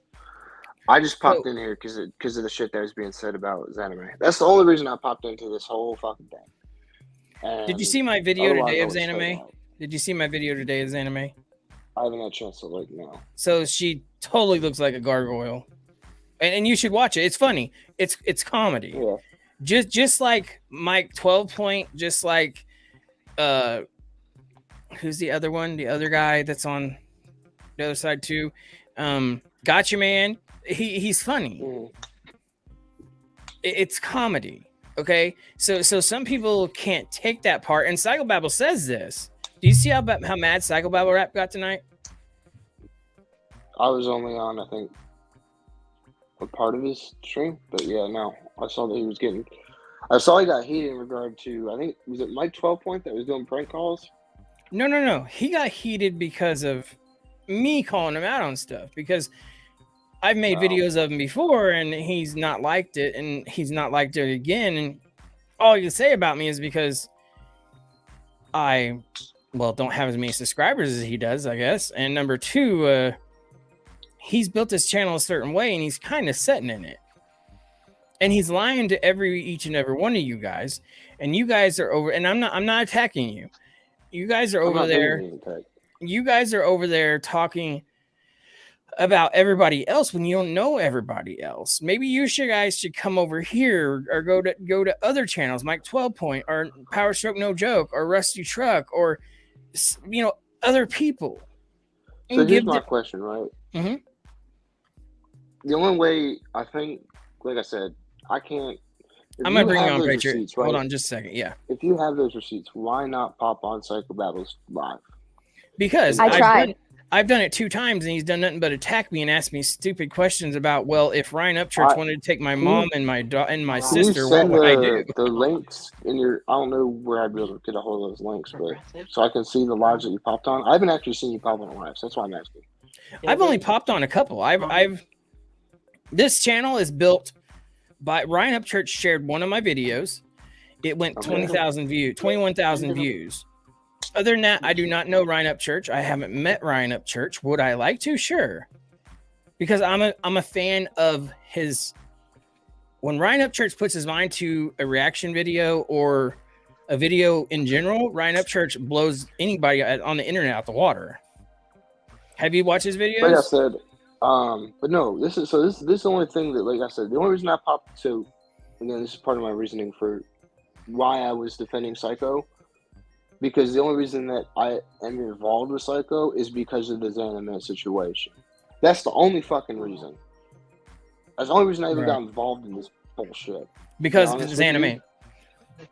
I just popped in here because of the shit that was being said about Zanime. That's the only reason I popped into this whole fucking thing. And did you see my video today of Zanime? Did you see my video today of Zanime? I haven't had a chance to look now. So she totally looks like a gargoyle, and you should watch it. It's funny. It's comedy. Yeah. Just like Mike 12 Point. Just like who's the other one? The other guy that's on the other side too. Gotcha Man. He's funny. It's comedy. Okay. So some people can't take that part. And Psychobabble says this. Do you see how mad Psychobabble Rap got tonight? I was only on, I think, a part of his stream, but yeah, no. I saw that he was getting. I saw he got heated in regard to. I think was it Mike 12 Point that was doing prank calls. No. He got heated because of me calling him out on stuff, because I've made videos of him before and he's not liked it, and he's not liked it again. And all you can say about me is because I don't have as many subscribers as he does, I guess. And number two, he's built his channel a certain way and he's kind of setting in it. And he's lying to each and every one of you guys. And you guys are over, and I'm not attacking you. You guys are over there. You guys are over there talking about everybody else when you don't know everybody else. Maybe you guys should come over here or go to other channels, Mike 12 Point or Power Stroke No Joke or Rusty Truck or other people. So here's my question, right? Mm-hmm. The only way I think, like I said, I can't. I'm gonna bring you on, Preacher. Hold on just a second. Yeah. If you have those receipts, why not pop on Psychobabble's live? Because I tried. I've done it 2 times and he's done nothing but attack me and ask me stupid questions about, well, if Ryan Upchurch wanted to take my mom and my sister, what would I do? The links in your, I don't know where I'd be able to get a hold of those links, but so I can see the lives that you popped on. I haven't actually seen you pop on live, so that's why I'm asking. I've only popped on a couple. This channel is built by Ryan Upchurch. Shared one of my videos. It went 20,000 views, 21,000 views. Other than that, I do not know Ryan Upchurch. I haven't met Ryan Upchurch. Would I like to? Sure. Because I'm a fan of his. When Ryan Upchurch puts his mind to a reaction video or a video in general, Ryan Upchurch blows anybody on the internet out the water. Have you watched his videos? Like I said, but no, this is the only thing that, like I said, the only reason I popped to, and then this is part of my reasoning for why I was defending Psycho. Because the only reason that I am involved with Psycho is because of the Zanime situation. That's the only fucking reason. That's the only reason I even got involved in this bullshit. Because of Zanime.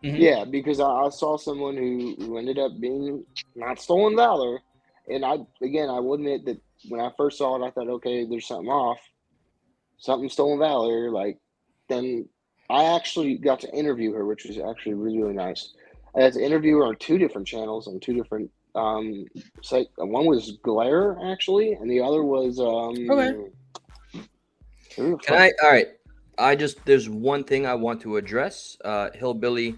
Yeah, because I saw someone who ended up being not stolen valor, and I will admit that when I first saw it, I thought, okay, there's something off, something stolen valor. Like, then I actually got to interview her, which was actually really, really nice. I had to interview her on 2 different channels on 2 different site. One was Glare actually, and the other was Okay. Can I? All right. There's one thing I want to address. Hillbilly.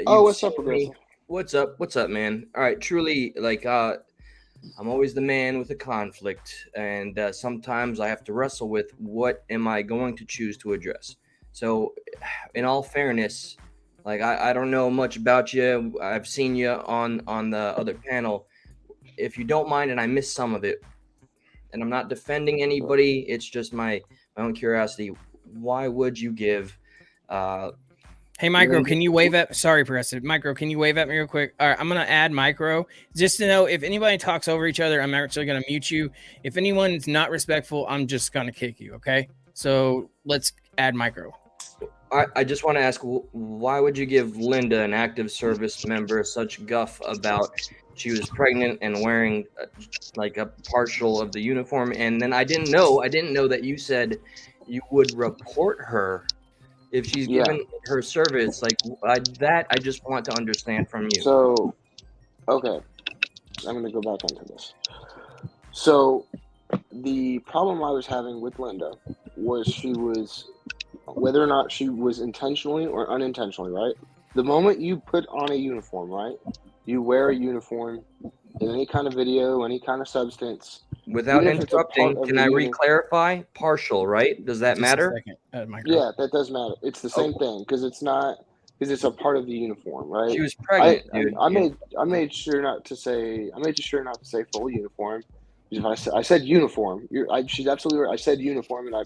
What's up, Progressive? What's up? What's up, man? All right. Truly, like, I'm always the man with a conflict, and sometimes I have to wrestle with what am I going to choose to address. So, in all fairness, like, I don't know much about you. I've seen you on the other panel. If you don't mind, and I missed some of it, and I'm not defending anybody, it's just my own curiosity. Why would you give? Hey, Micro, can you wave at? Sorry, Progressive. Micro, can you wave at me real quick? All right, I'm gonna add Micro just to know if anybody talks over each other. I'm actually gonna mute you. If anyone's not respectful, I'm just gonna kick you. Okay? So let's add Micro. I just want to ask, why would you give Linda, an active service member, such guff about she was pregnant and wearing like a partial of the uniform? And then I didn't know that you said you would report her if she's given her service. Like, I just want to understand from you. So, okay, I'm going to go back into this. So, the problem I was having with Linda was whether or not she was intentionally or unintentionally, right? The moment you put on a uniform, right? You wear a uniform in any kind of video, any kind of substance. Without interrupting, can I re-clarify? Partial, right? Does that matter? Yeah, that does matter. It's the same thing because it's a part of the uniform, right? She was pregnant, dude. I made sure not to say full uniform. If I said uniform, she's absolutely right. I said uniform, and I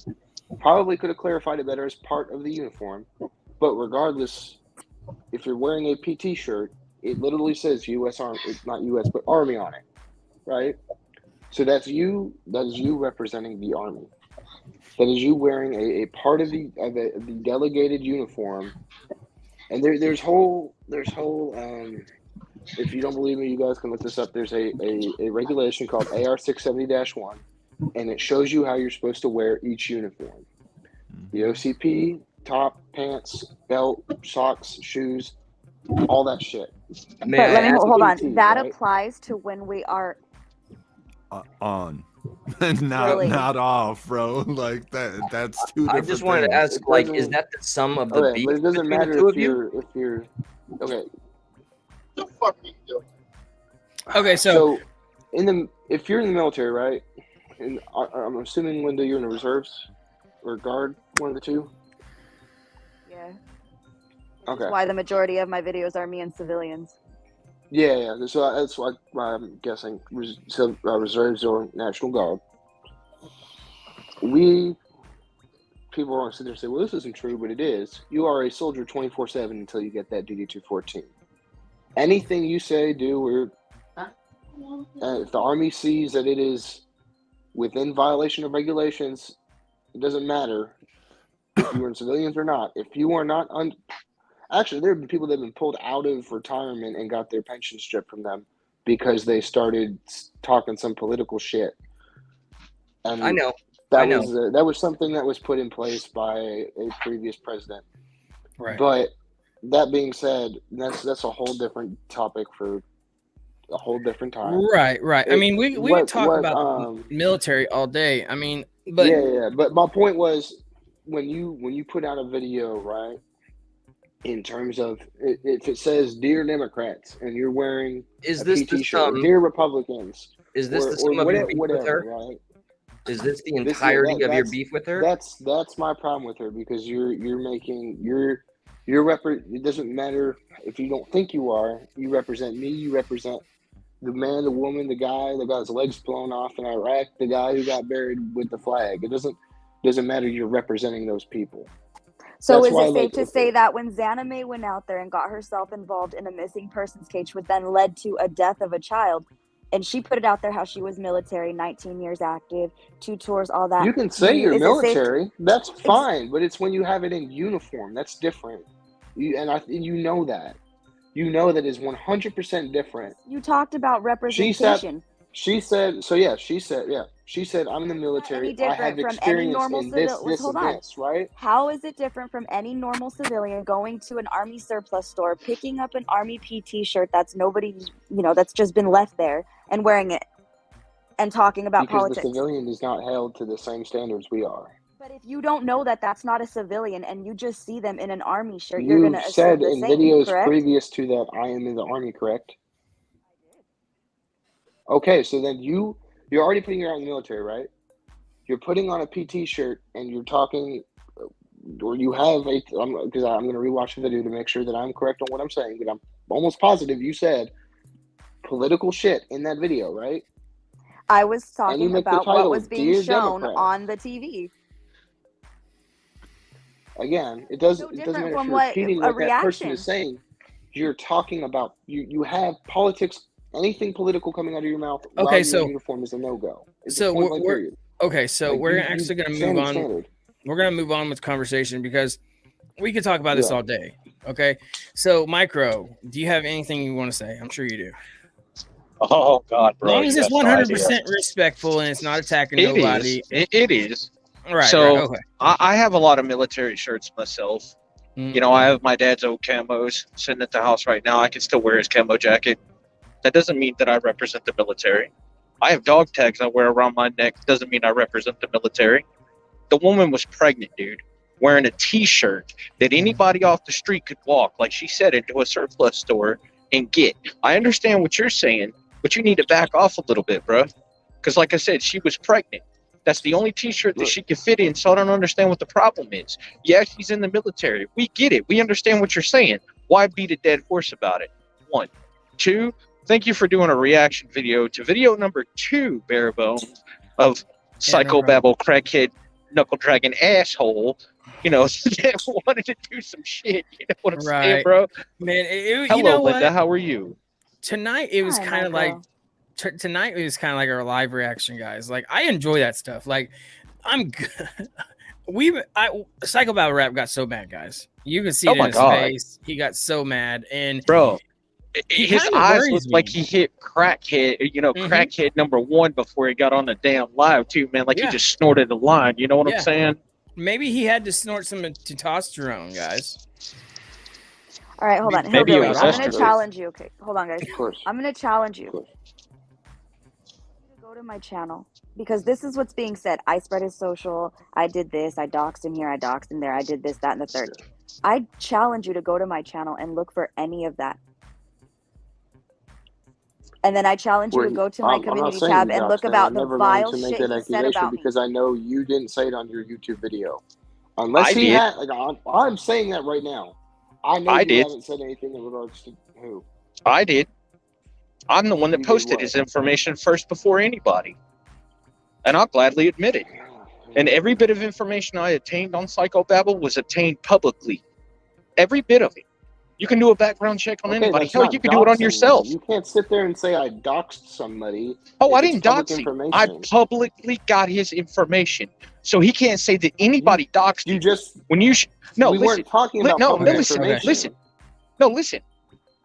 probably could have clarified it better as part of the uniform. But regardless, if you're wearing a PT shirt, it literally says U.S. Army. It's not U.S. but Army on it, right? So that is you representing the Army. That is you wearing a part of the delegated uniform. And there's whole if you don't believe me, you guys can look this up. There's a regulation called AR 670-1, and it shows you how you're supposed to wear each uniform. The OCP, top, pants, belt, socks, shoes, all that shit. But let me hold on. That applies to when we are on. not off, bro. Like that's two different I just wanted things. to ask, like, is that the sum of the beef but it doesn't between matter the two if of you? you're okay. The fuck are you doing? Okay, so if you're in the military, right? And I'm assuming, Linda, you're in the reserves or guard, one of the two. Yeah. Okay. That's why the majority of my videos are me and civilians. Yeah. So that's why I'm guessing reserves or National Guard. People are going to sit there and say, well, this isn't true, but it is. You are a soldier 24/7 until you get that DD-214. Anything you say, do, or if the Army sees that it is within violation of regulations, it doesn't matter if you were in civilians or not. If you are not actually, there have been people that have been pulled out of retirement and got their pension stripped from them because they started talking some political shit. And I know. That was something that was put in place by a previous president. Right. But that being said, that's a whole different topic for a whole different time. Right. I mean, we could talk about military all day. I mean, but yeah. But my point was, when you put out a video, right, in terms of if it says "Dear Democrats" and you're wearing Is a this PT the shirt, sum? "Dear Republicans," Is this or, the sum or of your beef with whatever, her? right? Is this the entirety of your beef with her? That's my problem with her, because you're making it doesn't matter if you don't think you are. You represent me. You represent the man, the woman, the guy that got his legs blown off in Iraq, the guy who got buried with the flag. It doesn't matter. You're representing those people. So is it safe to say that when Xana May went out there and got herself involved in a missing persons case, which then led to a death of a child, and she put it out there how she was military, 19 years active, 2 tours, all that. You can say you're military. That's fine, but it's when you have it in uniform. That's different. You know that. You know that is 100% different. You talked about representation. She said, I'm in the military. I have experience in this, hold and on. this, right? How is it different from any normal civilian going to an army surplus store, picking up an army PT shirt that's that's just been left there and wearing it and talking about because politics? The civilian is not held to the same standards we are. But if you don't know that that's not a civilian and you just see them in an army shirt, you're going to assume said the in same, videos correct? previous to that, I am in the army, correct? Okay, so then you're already putting your out in the military, right? You're putting on a PT shirt and you're talking, or you have because I'm going to rewatch the video to make sure that I'm correct on what I'm saying, but I'm almost positive you said political shit in that video, right? I was talking about what was being Dear shown Democrats. on the TV. Again, it doesn't matter if you're repeating what that person is saying. You're talking about you have politics. Anything political coming out of your mouth while you're in uniform is a no-go. We're actually going to move on. Standard. We're going to move on with conversation because we could talk about this all day. Okay, so Micro, do you have anything you want to say? I'm sure you do. Oh God, bro! As long as it's 100% respectful and it's not attacking nobody. It is. Right. So right, okay. I have a lot of military shirts myself. You know, I have my dad's old camos sitting at the house right now. I can still wear his camo jacket. That doesn't mean that I represent the military. I have dog tags I wear around my neck. Doesn't mean I represent the military. The woman was pregnant, dude, wearing a T-shirt that anybody off the street could walk, like she said, into a surplus store and get. I understand what you're saying, but you need to back off a little bit, bro. Because like I said, she was pregnant. That's the only T-shirt that she could fit in, so I don't understand what the problem is. Yeah, she's in the military. We get it. We understand what you're saying. Why beat a dead horse about it? 1. 2, thank you for doing a reaction video to video number 2, Bare Bones, of Psychobabble Crackhead Knuckle Dragon Asshole. You know, that wanted to do some shit. You know what I'm saying, bro? Man, hello, you know Linda. what? How are you? Tonight it was kind of like tonight it was kind of like our live reaction, guys. Like I enjoy that stuff. Like I'm good. Psychobabble Rap got so mad, guys. You can see it in his face. He got so mad, and bro, his eyes looked like he hit crackhead. You know, crackhead number 1 before he got on the damn live too, man. Like he just snorted a line. You know what I'm saying? Maybe he had to snort some testosterone, guys. All right, hold on. Maybe it I'm was going to challenge you. Okay, hold on, guys. Of course. I'm going to challenge you. Go to my channel because this is what's being said. I spread his social. I did this. I doxed him here. I doxed him there. I did this, that, and the third. I challenge you to go to my channel and look for any of that. And then I challenge you to go to my community tab and look about the vile shit he said about me. Because I know you didn't say it on your YouTube video. Unless he had, I'm saying that right now. I know you haven't said anything in regards to who. I did. I'm the one that posted his information first before anybody. And I'll gladly admit it. And every bit of information I attained on Psychobabble was obtained publicly. Every bit of it. You can do a background check on anybody. Hell, you can do it on yourself. You can't sit there and say I doxed somebody. Oh, I didn't dox him. I publicly got his information. So he can't say that anybody doxed him. You just... When you... No, we listen. weren't talking about public information. Listen. No, listen.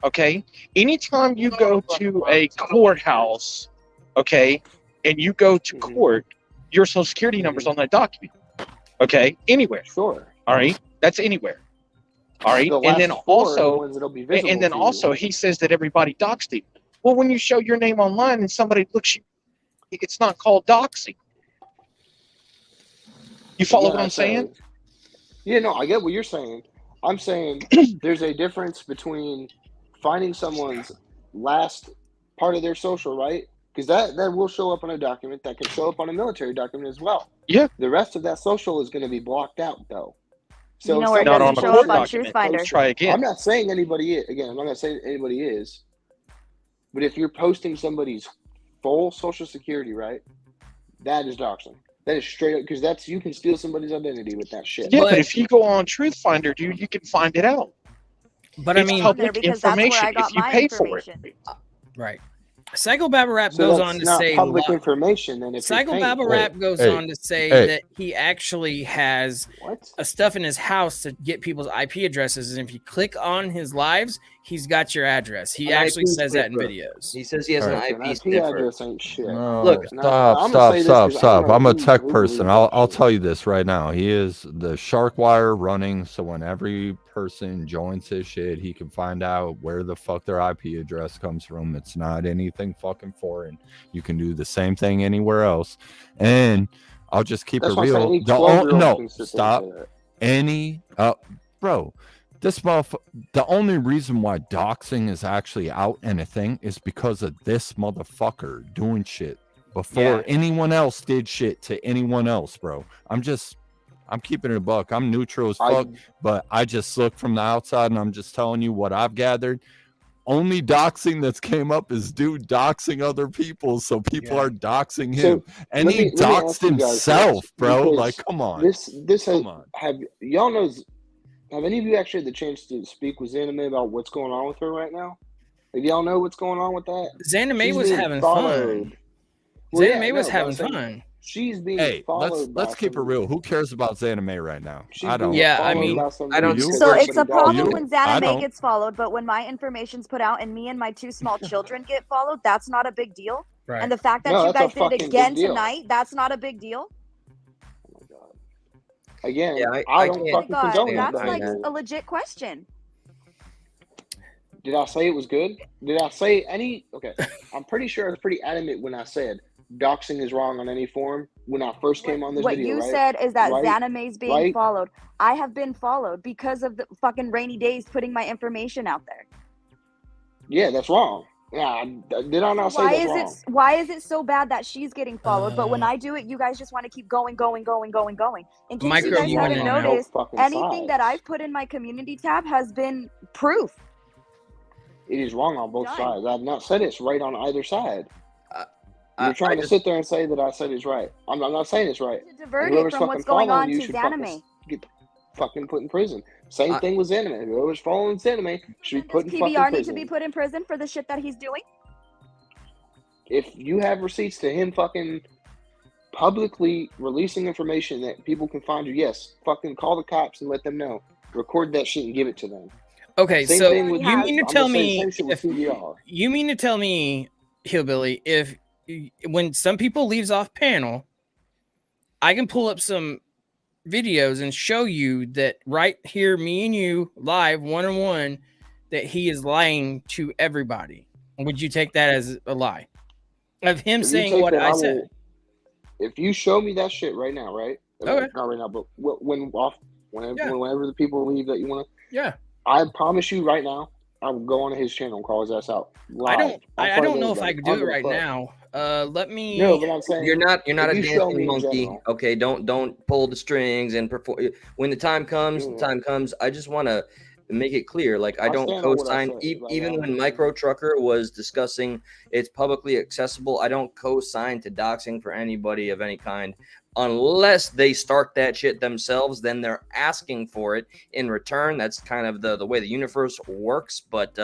Okay? Anytime you go to a courthouse, okay, and you go to court, your social security number's on that document. Okay? Anywhere. Sure. All right? That's anywhere. All right, and then also, he says that everybody doxed him. Well, when you show your name online and somebody looks you, it's not called doxing. You follow what I'm saying? Yeah, no, I get what you're saying. I'm saying there's a difference between finding someone's last part of their social, right? Because that will show up on a document. That can show up on a military document as well. Yeah. The rest of that social is going to be blocked out, though. So you know where it doesn't show up on Truth Finder. Try again. I'm not saying anybody is. Again, I'm not saying anybody is. But if you're posting somebody's full social security, right? That is doxing. That is straight up, because you can steal somebody's identity with that shit. Yeah, but if you go on Truth Finder, dude, you can find it out. But it's I mean, public information if you pay for it. Right. Psycho Babble Rap So goes that's on to not say public information. Then if Psycho you're paying Babble for it. Rap goes on to say that he actually has a stuff in his house to get people's IP addresses, and if you click on his lives, he's got your address. He An actually IP says that in sniffer. videos. He says he has an An IP IP sniffer. address ain't shit. No, Look, stop. I'm a tech person. I'll believes tell you this right now. He is the shark wire running, so when every person joins his shit, he can find out where the fuck their IP address comes from. It's not anything fucking foreign. You can do the same thing anywhere else. And I'll just keep That's it what I'm saying. real. Any 12-year-old can sit there and Stop. say that. Bro, this the only reason why doxing is actually out and a thing is because of this motherfucker doing shit before anyone else did shit to anyone else, bro. I'm keeping it a buck. I'm neutral as fuck, but I just look from the outside and I'm just telling you what I've gathered. Only doxing that's came up is dude doxing other people, so people are doxing him, and he doxed himself, bro. Like, come on. Have y'all knows? Have any of you actually had the chance to speak with Zanime about what's going on with her right now? If y'all know what's going on with that, Zanime was having fun. Zanime was having fun. She's being followed. Let's keep it real. Who cares about Zanime right now? I don't. Yeah, I mean, I don't. So it's a problem when I Zanime don't. gets followed, but when my information's put out and me and my 2 small children get followed, that's not a big deal. Right. And the fact that No, you that's a guys did it fucking again big deal. tonight, that's not a big deal. Again, Yeah, I can't- don't Oh my fucking God, condone that's that. like a legit question. Did I say it was good? Did I say any? Okay, I'm pretty sure I was pretty adamant when I said doxing is wrong on any form when I first came on this What video. you right? said is that Right? Zanime's being Right? followed. I have been followed because of the fucking rainy days putting my information out there. Yeah, that's wrong. Yeah, did I not say that's wrong? Why is it so bad that she's getting followed, but when I do it, you guys just want to keep going? In case Micro, you guys you went haven't in and out. noticed, fucking anything that sides. I've put in my community tab has been proof. It is wrong on both Done. sides. I've not said it's right on either side. You're trying to sit there and say that I said it's right. I'm not saying it's right. To divert And it whoever's from fucking what's going following on you to should Zanime. get fucking put in prison. Same thing with Zanime. Whoever's following Zanime should be put in fucking PBR need to prison. be put in prison for the shit that he's doing. If you have receipts to him fucking publicly releasing information that people can find you, yes, fucking call the cops and let them know. Record that shit and give it to them. Okay, Same so thing with- you mean to I'm tell gonna say the me same shit with PBR. you mean to tell me, Hillbilly, if when some people leaves off panel, I can pull up some videos and show you that right here, me and you live one-on-one, that he is lying to everybody. Would you take that as a lie of him If you saying take what that, I will- said? If you show me that shit right now, right? Okay. Not right now, but whenever the people leave that you want to. Yeah. I promise you right now, I will go on his channel and call his ass out. I live. I don't know if I could do it right now. Let me. No, but I'm saying You're not a if you show dancing me in monkey. general. Okay, don't pull the strings and perform. When the time comes, the time comes. I just want to make it clear. Like I I'll don't stand on what I co-sign. said, like, Even when Micro Trucker was discussing it's publicly accessible, I don't co-sign to doxing for anybody of any kind. Unless they start that shit themselves, then they're asking for it in return. That's kind of the way the universe works. But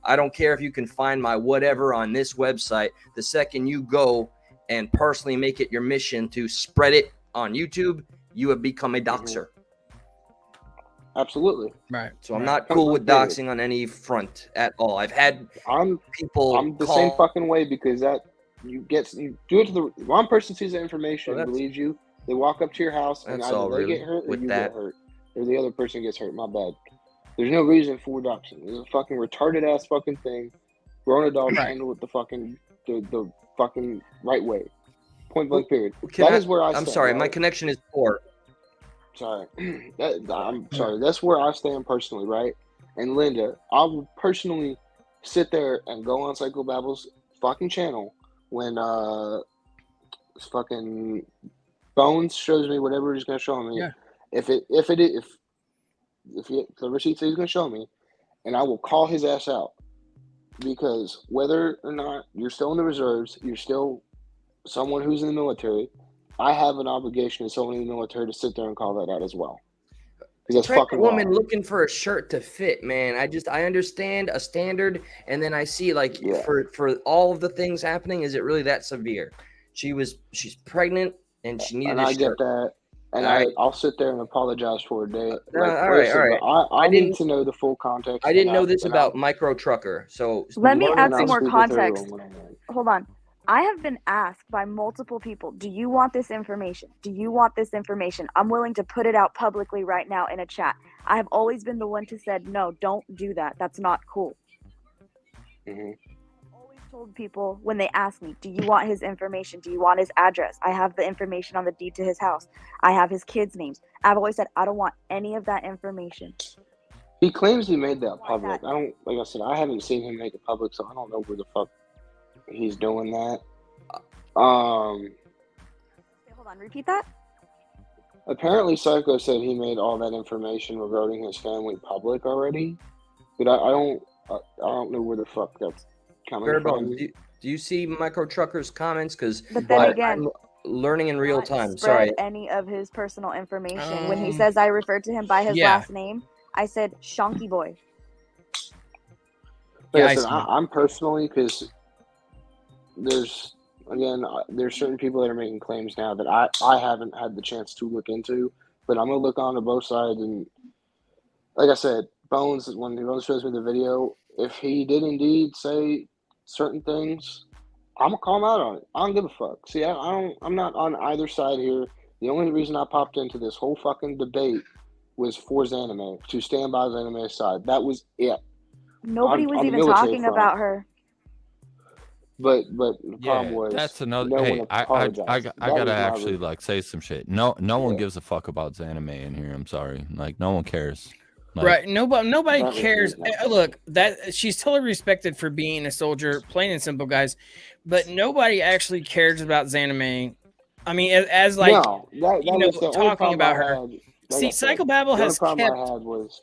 I don't care if you can find my whatever on this website. The second you go and personally make it your mission to spread it on YouTube, you have become a doxer. Absolutely. Right. So I'm not cool with doxing on any front at all. I've had people I'm the call. same fucking way because that you do it to the one person sees the information Well, and that's- believes you. They walk up to your house and That's either all they really get hurt or with you that. get hurt, or the other person gets hurt. My bad. There's no reason for doxing. It's a fucking retarded ass fucking thing. Grown adults handle it the fucking right way. Point blank. Period. That is where I. I'm stand, sorry, right? my connection is poor. Sorry. I'm sorry. That's where I stand personally, right? And Linda, I will personally sit there and go on Psycho Babble's fucking channel when fucking Bones shows me whatever he's gonna show me. Yeah. If the receipts that he's gonna show me, and I will call his ass out because whether or not you're still in the reserves, you're still someone who's in the military. I have an obligation as someone in the military to sit there and call that out as well. Because that's fucking woman wrong. looking for a shirt to fit, man. I understand a standard, and then I see like for all of the things happening, is it really that severe? She's pregnant and she needed And a I shirt. get that. And I'll sit there and apologize for a day. All right. But I need to know the full context. I didn't know this about Micro Trucker. So Let me learn add now. some more context. Hold on. I have been asked by multiple people, do you want this information? Do you want this information? I'm willing to put it out publicly right now in a chat. I have always been the one to said, no, don't do that. That's not cool. Always told people when they ask me, do you want his information? Do you want his address? I have the information on the deed to his house. I have his kids' names. I've always said, I don't want any of that information. He claims he made that public. Like I said, I haven't seen him make it public, so I don't know where the fuck he's doing that. Hold on, repeat that. Apparently, Psycho said he made all that information regarding his family public already, but I don't know where the fuck that's coming from. Do you see Micro Trucker's comments? Because But then again, I'm learning in real time. spread Sorry. any of his personal information. When he says I referred to him by his last name, I said Shonky Boy. Like I said, I'm personally, because there's certain people that are making claims now that I haven't had the chance to look into, but I'm gonna look onto both sides. And like I said, Bones, when Bones shows me the video, if he did indeed say certain things, I'm gonna call him out on it. I don't give a fuck. See, I'm not on either side here. The only reason I popped into this whole fucking debate was for Zanime, to stand by Zanime's side. That was it. Nobody was even talking about her. But the problem was that's another. no Hey, one I apologized. gotta actually like say some shit. No one gives a fuck about Zanime in here. I'm sorry. Like no one cares. Like, Right. Nobody cares. Look, that she's totally respected for being a soldier, plain and simple, guys. But nobody actually cares about Zanime. I mean, as like no, that was the only talking problem about I her. had. See, I said, Psychobabble has the only problem kept. I had was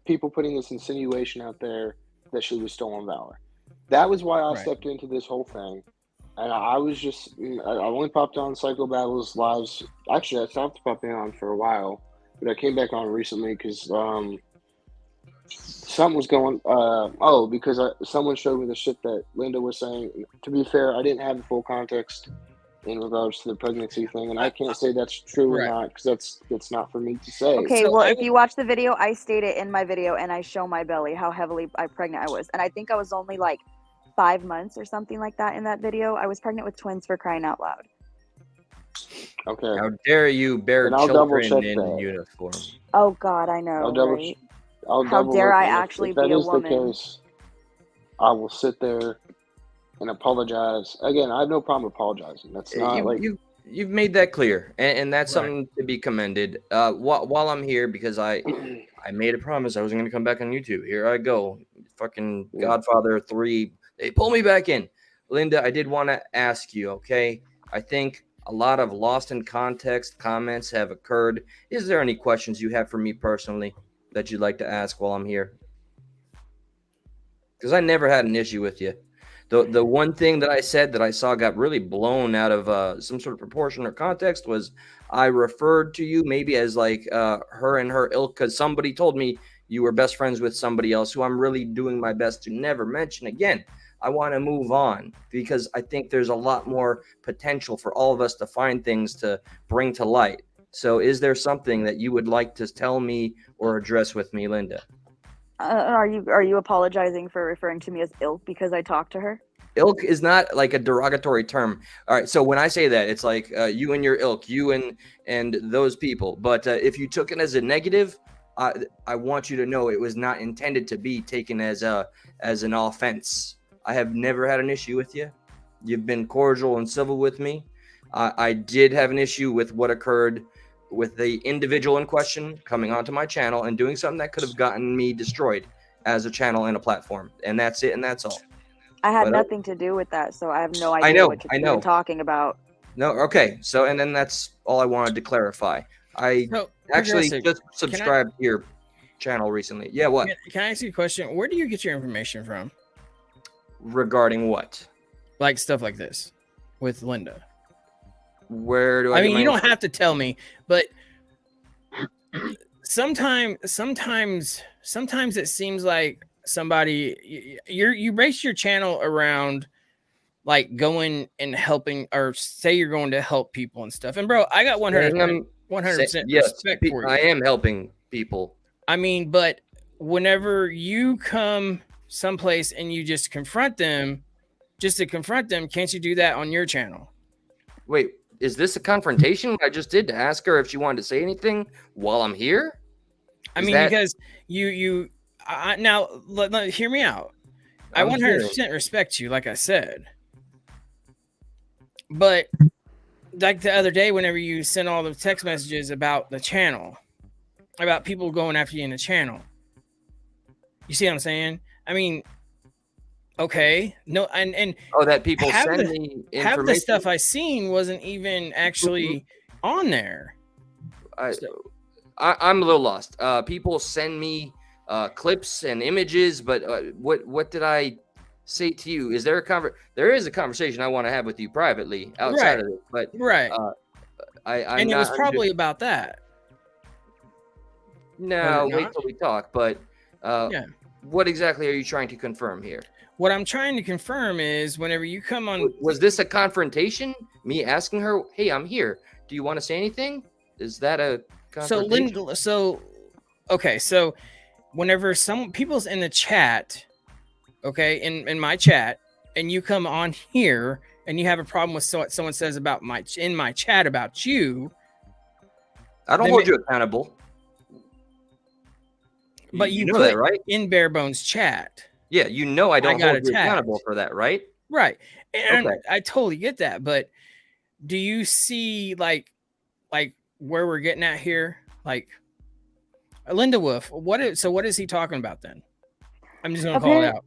people putting this insinuation out there that she was stolen valor. That was why I stepped into this whole thing. And I was just, I only popped on Psychobabble's lives. Actually, I stopped popping on for a while, but I came back on recently because something was going. Because someone showed me the shit that Linda was saying. To be fair, I didn't have the full context in regards to the pregnancy thing, and I can't say that's true or not because that's not for me to say. Okay, well, if you watch the video, I stated in my video and I show my belly how heavily pregnant I was. And I think I was only like 5 months or something like that in that video. I was pregnant with twins, for crying out loud. Okay. How dare you bear children in uniform? Oh God, I know. Right? How dare I actually be a woman? The case, I will sit there and apologize. Again, I have no problem apologizing. That's not You've made that clear, and that's something to be commended. While I'm here, because I made a promise I wasn't going to come back on YouTube. Here I go, fucking Godfather 3. They pull me back in. Linda, I did want to ask you. Okay, I think a lot of lost in context comments have occurred. Is there any questions you have for me personally that you'd like to ask while I'm here? Because I never had an issue with you. The one thing that I said that I saw got really blown out of some sort of proportion or context was I referred to you maybe as like her and her ilk because somebody told me you were best friends with somebody else who I'm really doing my best to never mention again. I want to move on because I think there's a lot more potential for all of us to find things to bring to light. So is there something that you would like to tell me or address with me, Linda? Are you apologizing for referring to me as ilk because I talked to her? Ilk is not like a derogatory term. All right, so when I say that, it's like you and your ilk, you and those people. But if you took it as a negative, I want you to know it was not intended to be taken as an offense. I have never had an issue with you. You've been cordial and civil with me. I did have an issue with what occurred with the individual in question coming onto my channel and doing something that could have gotten me destroyed as a channel and a platform. And that's it, and that's all. I had nothing to do with that, so I have no idea what you're talking about. No, okay. So, and then that's all I wanted to clarify. I actually just subscribed to your channel recently. Yeah, what? Can I ask you a question? Where do you get your information from? Regarding what? Like stuff like this with Linda. Where do I mean, you don't have to tell me, but sometimes it seems like somebody you base your channel around like going and helping, or say you're going to help people and stuff. And bro, I got 100% Yes, respect for you. I am helping people. I mean, but whenever you come someplace and you just confront them, just to confront them, can't you do that on your channel? Wait, is this a confrontation I just did to ask her if she wanted to say anything while I'm here? I mean, because you now hear me out. I 100% respect you, like I said. But like the other day, whenever you sent all the text messages about the channel, about people going after you in the channel, you see what I'm saying? I mean, okay, no, and that people send me information. Half the stuff I seen wasn't even actually on there. I'm a little lost. People send me clips and images, but what did I say to you? Is there there is a conversation I want to have with you privately outside of it, but and it was probably about that. No, wait till we talk. But what exactly are you trying to confirm here? What I'm trying to confirm is whenever you come on, was this a confrontation? Me asking her, "Hey, I'm here. Do you want to say anything?" Is that a confrontation? So whenever some people's in the chat, okay, in my chat, and you come on here and you have a problem with what someone says about my chat about you, I don't hold you accountable. But you know put that, right? In Bare Bones chat. Yeah, you know I don't hold you accountable for that, right? Right. And I totally get that, but do you see like where we're getting at here? Like Linda Wolf, what is he talking about then? I'm just gonna call it out.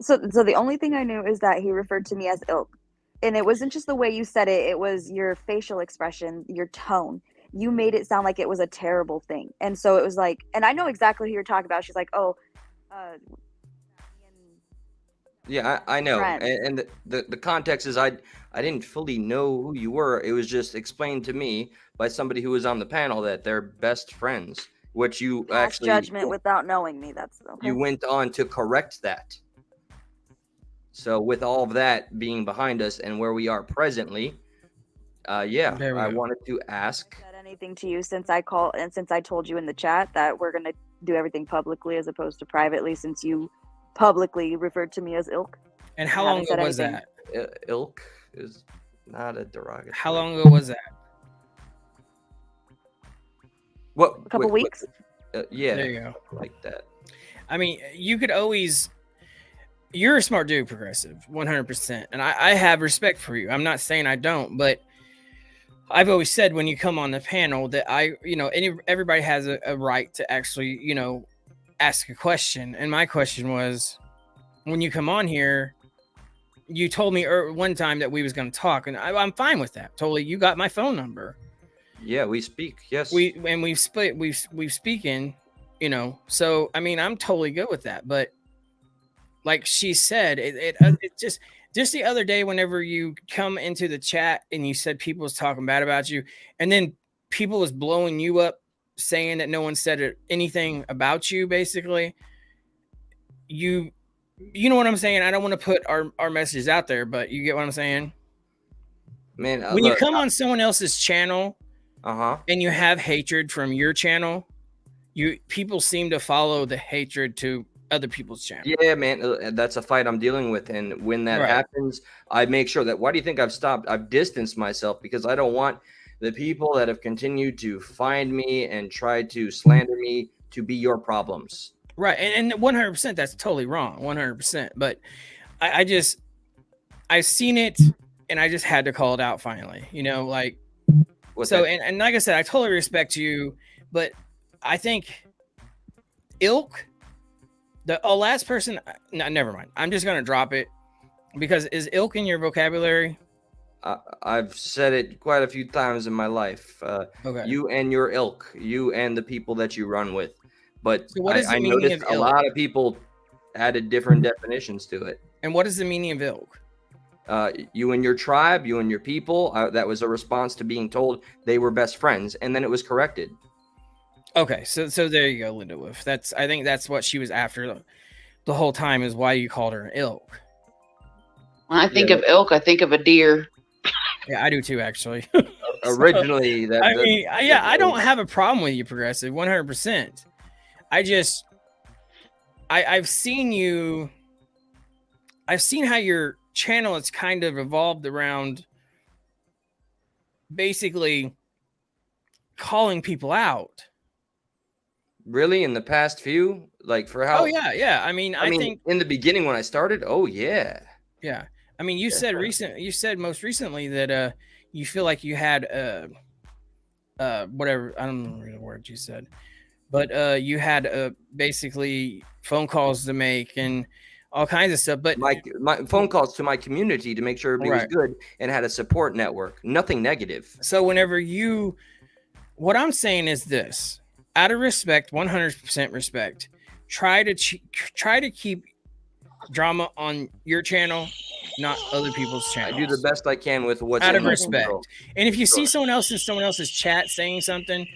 So the only thing I knew is that he referred to me as ilk. And it wasn't just the way you said it, it was your facial expression, your tone. You made it sound like it was a terrible thing. And so it was like, and I know exactly who you're talking about. She's like, oh, yeah, I know. And the context is I didn't fully know who you were. It was just explained to me by somebody who was on the panel that they're best friends, which you actually judgment without knowing me. That's okay. You went on to correct that. So with all of that being behind us and where we are presently, I wanted to ask. Said anything to you since I called and since I told you in the chat that we're gonna do everything publicly as opposed to privately, since you publicly referred to me as ilk. And how long ago was that? Ilk is not a derogatory. How long ago was that? What? A couple weeks. Yeah. There you go. Like that. I mean, you could always. You're a smart dude, Progressive, 100%, and I have respect for you. I'm not saying I don't, but I've always said when you come on the panel that everybody has a right to actually, ask a question. And my question was, when you come on here, you told me one time that we was going to talk, and I'm fine with that. Totally. You got my phone number. Yeah, we speak. Yes. We've speaking, so I mean, I'm totally good with that. But like she said, it just the other day, whenever you come into the chat and you said people was talking bad about you, and then people was blowing you up saying that no one said anything about you, basically, you know what I'm saying? I don't want to put our messages out there, but you get what I'm saying? Man, when you come on someone else's channel and you have hatred from your channel, people seem to follow the hatred to other people's channel. Yeah, man, that's a fight I'm dealing with, and when that happens, I make sure that. Why do you think I've distanced myself? Because I don't want the people that have continued to find me and try to slander me to be your problems. Right, and 100%, that's totally wrong, 100%. But I've seen it, and I just had to call it out finally. And like I said, I totally respect you, but I think ilk. The last person, no, never mind. I'm just gonna drop it because is ilk in your vocabulary? I've said it quite a few times in my life. Okay. You and your ilk, you and the people that you run with. But so what is I noticed a lot of people added different definitions to it. And what is the meaning of ilk? You and your tribe, you and your people. That was a response to being told they were best friends, and then it was corrected. Okay, so there you go, Linda Wolf. I think that's what she was after the whole time, is why you called her an ilk. When I think of elk, I think of a deer. Yeah, I do too, actually. Originally, I don't have a problem with you, Progressive, 100%. I've seen you. I've seen how your channel has kind of evolved around basically calling people out. Really, in the past few, like for how? Oh yeah. I mean, I think in the beginning when I started, oh yeah. Yeah. I mean, you said most recently that you feel like you had whatever, I don't remember the words you said, but you had basically phone calls to make and all kinds of stuff. But my phone calls to my community to make sure everybody was good and had a support network. Nothing negative. So what I'm saying is this: out of respect, 100% respect, try to keep drama on your channel, not other people's channels. I do the best I can with what's out in of my respect. control. And if you see someone else in someone else's chat saying something,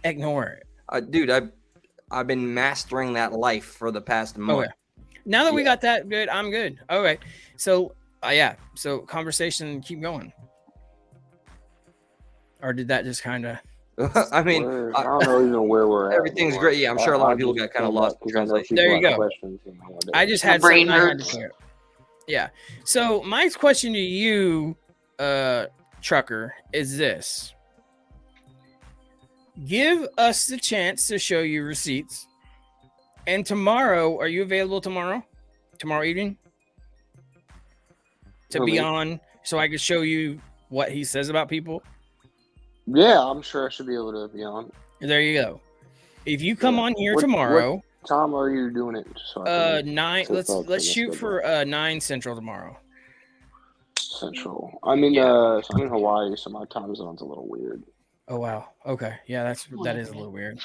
ignore it. Dude, I've been mastering that life for the past month. Okay. Now that we got that good, I'm good. Okay. So so conversation, keep going. Or did that just kind of? I mean, I don't know even where we're at. Everything's great. Yeah, I'm sure a lot of people got kind of lost in translation. There you go. I just had brain something I had to hurts. clear. Yeah. So my question to you, Trucker, is this: give us the chance to show you receipts. And tomorrow, are you available tomorrow? Tomorrow evening? To be on, so I could show you what he says about people? Yeah, I'm sure I should be able to be on. There you go. If you come on here tomorrow, what time are you doing it? So 9. Let's shoot for 9 Central tomorrow. Central. I'm in Hawaii, so my time zone's a little weird. Oh wow. Okay. Yeah, that is a little weird.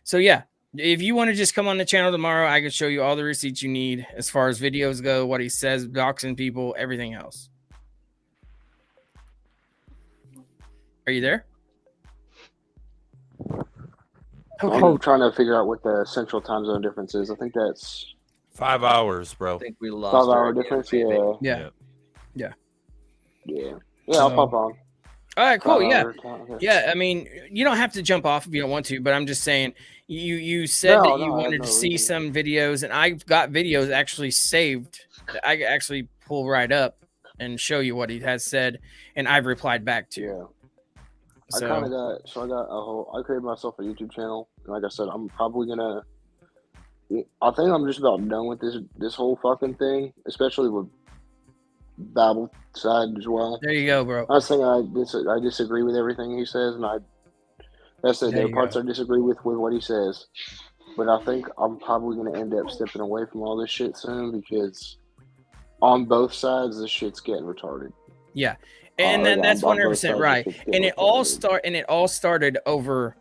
So yeah, if you want to just come on the channel tomorrow, I can show you all the receipts you need as far as videos go, what he says, doxing people, everything else. Are you there? Okay. I'm trying to figure out what the central time zone difference is. I think that's 5 hours, bro. I think we lost 5 hour difference. Yeah. I'll pop on. All right, cool. Yeah. Okay. Yeah. I mean, you don't have to jump off if you don't want to, but I'm just saying you said that you wanted to see some videos, and I've got videos actually saved that I can actually pull right up and show you what he has said, and I've replied back to. Yeah. So, I created myself a YouTube channel. And like I said, I'm probably gonna. I think I'm just about done with this whole fucking thing, especially with Babel side as well. There you go, bro. I was saying I disagree with everything he says, and that's it. There are parts I disagree with what he says, but I think I'm probably gonna end up stepping away from all this shit soon because on both sides this shit's getting retarded. Yeah. And then that's 100% right. And it all started over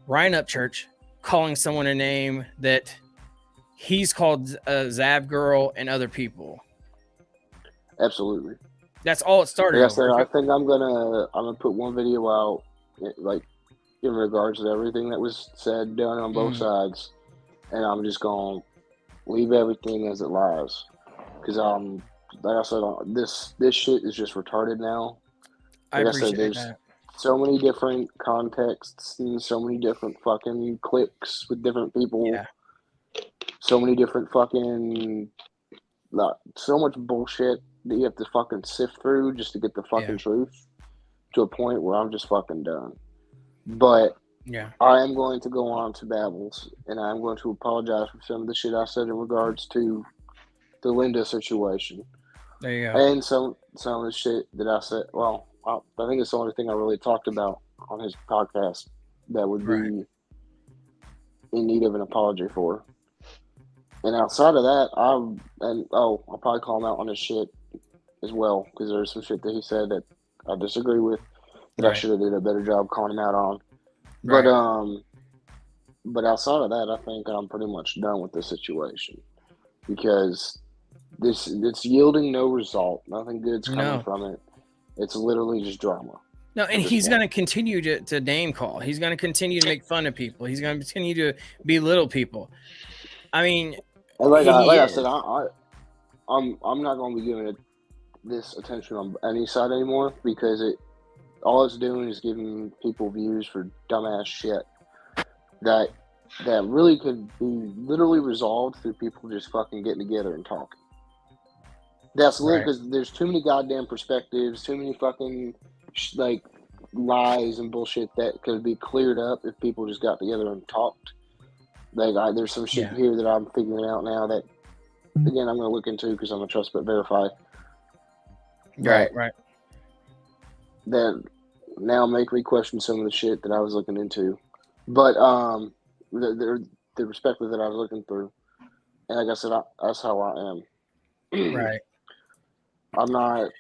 Ryan Upchurch calling someone a name that he's called Zav Girl and other people. Absolutely. That's all it started. Like I said, I think I'm gonna put one video out, like in regards to everything that was said, done on both sides, and I'm just gonna leave everything as it lies, because like I said, this shit is just retarded now. Like I said, there's so many different contexts and so many different fucking clips with different people. Yeah. So many different fucking, so much bullshit that you have to fucking sift through just to get the fucking truth, to a point where I'm just fucking done. But I am going to go on to Babbles, and I'm going to apologize for some of the shit I said in regards to the Linda situation. There you go. And some of the shit that I said, well, I think it's the only thing I really talked about on his podcast that would be in need of an apology for. And outside of that, I'll probably call him out on his shit as well, because there's some shit that he said that I disagree with, that I should have did a better job calling him out on. But outside of that, I think I'm pretty much done with this situation, because it's yielding no result. Nothing good's coming from it. It's literally just drama. No, and he's going to continue to name call. He's going to continue to make fun of people. He's going to continue to belittle people. I mean, And like I said, is. I'm not going to be giving it this attention on any side anymore, because all it's doing is giving people views for dumbass shit that really could be literally resolved through people just fucking getting together and talking. That's literally because there's too many goddamn perspectives, too many fucking like lies and bullshit that could be cleared up if people just got together and talked. Like there's some shit here that I'm figuring out now that, again, I'm going to look into because I'm a trust but verify. Right. That now make me question some of the shit that I was looking into. But the perspective that I was looking through, and like I said, that's how I am. Right. I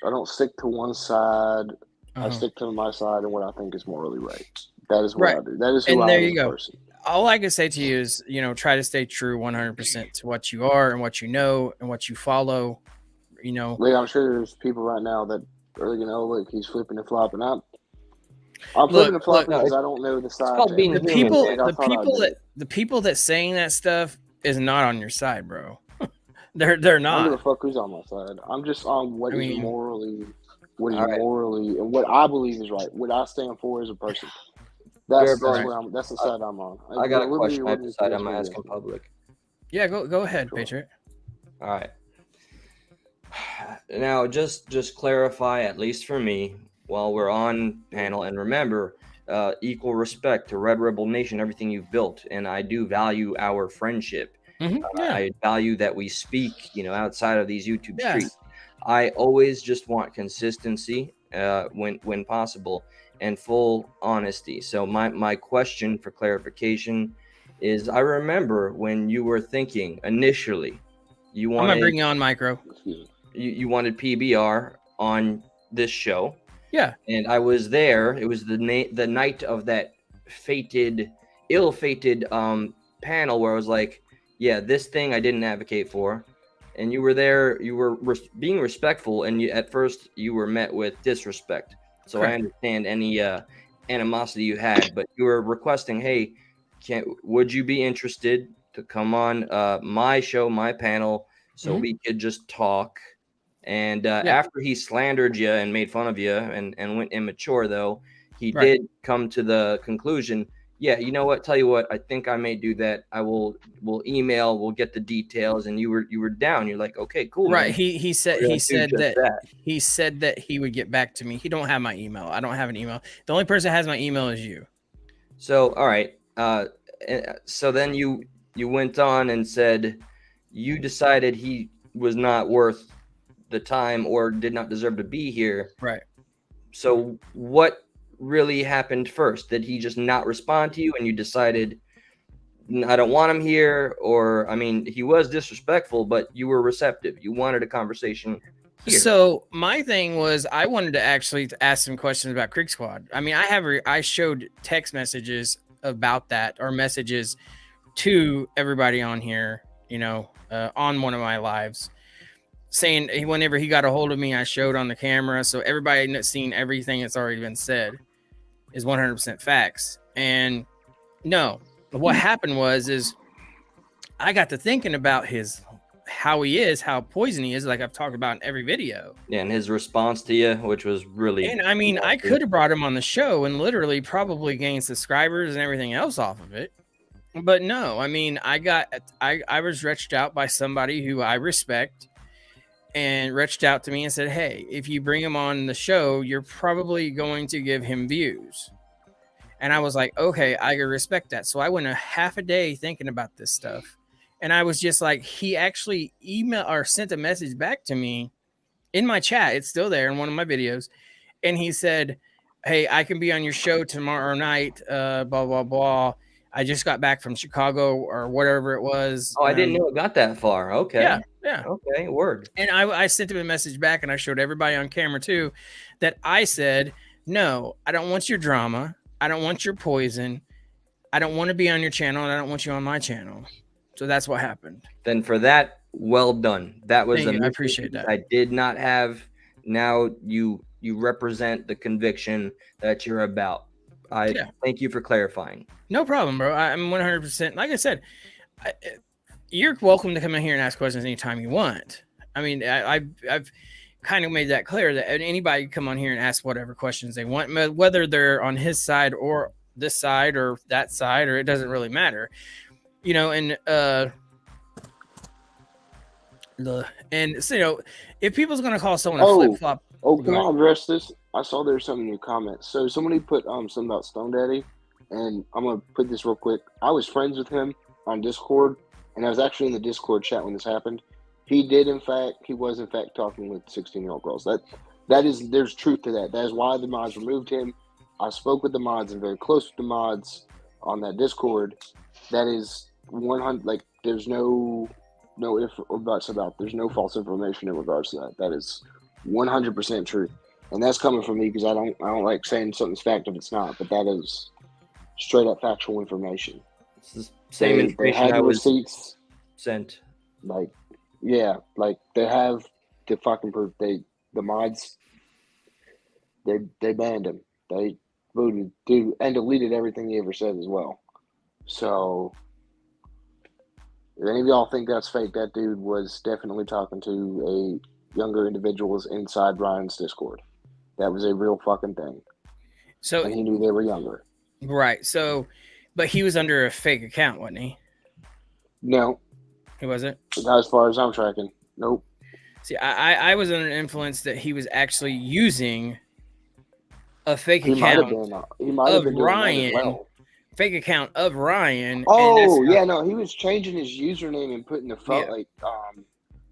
don't stick to one side. Uh-huh. I stick to my side and what I think is morally right. That is what I do. That is who and I there am you as a go. person. All I can say to you is, try to stay true 100% to what you are and what you know and what you follow. Like, I'm sure there's people right now that are going to know, look, he's flipping and flopping. I'm flipping and flopping because I don't know the side. The people that saying that stuff is not on your side, bro. They're not. I don't give a fuck who's on my side. I'm just on what is morally, and what I believe is right. What I stand for as a person. That's the side I'm on. I got a question. I decided I'm gonna ask in public. Yeah, go ahead, Patriot. All right. Now, just clarify, at least for me, while we're on panel, and remember, equal respect to Red Rebel Nation, everything you've built, and I do value our friendship. I value that we speak, outside of these YouTube streets. I always just want consistency when possible and full honesty. So my question for clarification is, I remember when you were thinking initially, you wanted, I'm gonna bring you on, Micro. You wanted PBR on this show. Yeah. And I was there. It was the night of that ill-fated panel where I was like, yeah, this thing I didn't advocate for. And you were there, you were being respectful, and at first you were met with disrespect. So I understand any animosity you had, but you were requesting, hey, would you be interested to come on my show, my panel, so we could just talk? And after he slandered you and made fun of you and went immature, though, he did come to the conclusion, yeah, you know what? Tell you what, I think I may do that. We'll email, we'll get the details, and you were down. You're like, okay, cool. Right. Man. He said that he would get back to me. He don't have my email. I don't have an email. The only person that has my email is you. So all right. So then you went on and said you decided he was not worth the time or did not deserve to be here. Right. So what really happened first? Did he just not respond to you and you decided I don't want him here? Or, I mean, he was disrespectful, but you were receptive. You wanted a conversation here. So my thing was I wanted to actually ask some questions about Creek Squad. I mean, I showed text messages about that, or messages to everybody on here, on one of my lives, saying whenever he got a hold of me, I showed on the camera. So everybody that's seen everything that's already been said is 100% facts. And no, what happened is I got to thinking about how he is, how poison he is, like I've talked about in every video. Yeah, and his response to you, which was really... And I mean, I could have brought him on the show and literally probably gained subscribers and everything else off of it. But no, I mean, I was reached out by somebody who I respect, and reached out to me and said, hey, if you bring him on the show, you're probably going to give him views. And I was like, okay, I respect that. So I went a half a day thinking about this stuff. And I was just like, he actually emailed or sent a message back to me in my chat. It's still there in one of my videos. And he said, hey, I can be on your show tomorrow night, blah, blah, blah. I just got back from Chicago or whatever it was. Oh, I didn't know it got that far. Okay. Yeah. Okay, word. And I sent him a message back, and I showed everybody on camera too that I said, no, I don't want your drama. I don't want your poison. I don't want to be on your channel, and I don't want you on my channel. So that's what happened. Then for that, well done. That was I appreciate that. I did not have. Now you you represent the conviction that you're about. Thank you for clarifying. No problem, bro. I'm 100%. Like I said, you're welcome to come in here and ask questions anytime you want. I mean, I've kind of made that clear that anybody can come on here and ask whatever questions they want, whether they're on his side or this side or that side, or it doesn't really matter, you know. And so, you know, if people's gonna call someone a flip flop, can I address this? I saw there's something in your comments. So somebody put something about Stone Daddy, and I'm gonna put this real quick. I was friends with him on Discord, and I was actually in the Discord chat when this happened. He was in fact talking with 16-year-old girls. There's truth to that. That is why the mods removed him. I spoke with the mods and very close with the mods on that Discord. That is 100. Like, there's no if or buts about. There's no false information in regards to that. That is 100% true, and that's coming from me because I don't like saying something's fact if it's not. But that is straight up factual information. It's the same information they had I was receipts sent. Like, yeah, like they have the fucking proof. The mods, they banned him. They booted dude and deleted everything he ever said as well. So if any of y'all think that's fake, that dude was definitely talking to younger individuals inside Ryan's Discord. That was a real fucking thing. So and he knew they were younger. Right. So, but he was under a fake account, wasn't he? No. He wasn't? Not as far as I'm tracking. Nope. See, I was under an influence that he was actually using a fake account of Ryan. Fake account of Ryan. Oh, yeah, no, he was changing his username and putting the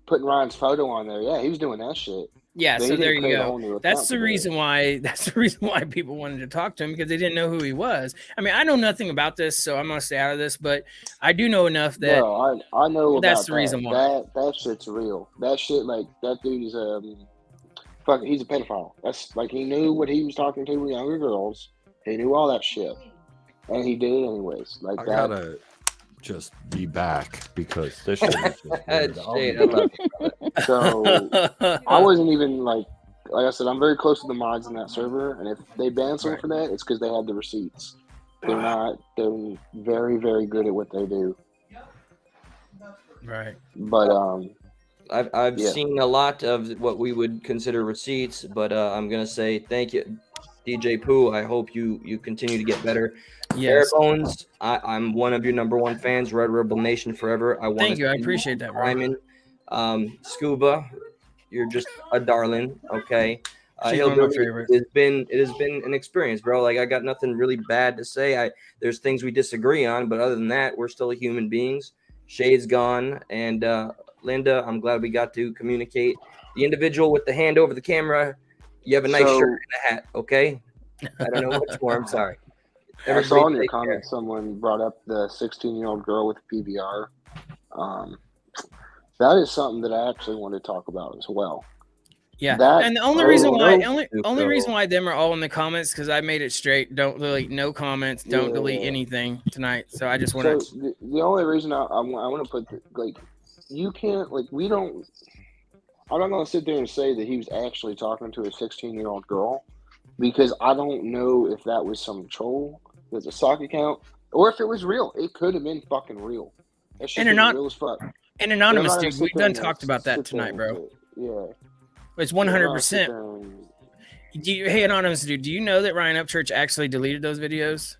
putting Ryan's photo on there. Yeah, he was doing that shit. Yeah, But so he there didn't you create a whole go. new That's account the to do it. reason why. That's the reason why people wanted to talk to him, because they didn't know who he was. I mean, I know nothing about this, so I'm gonna stay out of this. But I do know enough that No, I know that's about the reason that. why. That shit's real. That shit, like, that dude is he's a pedophile. That's like, he knew what he was talking to with younger girls. He knew all that shit, and he did it anyways. Like I that. gotta just be back because this shit is just weird. So I wasn't even like I said, I'm very close to the mods in that server, and if they ban someone for that, it's because they had the receipts. They're very, very good at what they do. Right. But I've yeah. seen a lot of what we would consider receipts, but I'm gonna say thank you, DJ Pooh. I hope you continue to get better. Yes. Barebones, I'm one of your #1 fans. Red Rebel Nation forever. Thank you. I appreciate that, bro. Simon, Scuba, you're just a darling. Okay. She's one of my favorites. It has been an experience, bro. Like, I got nothing really bad to say. There's things we disagree on, but other than that, we're still human beings. Shade's gone, and Linda, I'm glad we got to communicate. The individual with the hand over the camera, you have a nice shirt and a hat, okay? I don't know what's more. I'm sorry. I saw in your comments someone brought up the 16-year-old girl with PBR. That is something that I actually want to talk about as well. Yeah, That- and the only reason why them are all in the comments, because I made it straight. Don't delete, no comments. Don't delete anything tonight. So I just want So the only reason I want to put you can't, like, we don't. I'm not going to sit there and say that he was actually talking to a 16-year-old girl, because I don't know if that was some troll with a sock account or if it was real. It could have been fucking real. That shit And was real as fuck. And anonymous, They're not gonna dude. sit We've there done and talked about that sit there tonight, and bro. Yeah. It's They're not gonna 100%. sit there and- Hey, anonymous, dude. Do you know that Ryan Upchurch actually deleted those videos?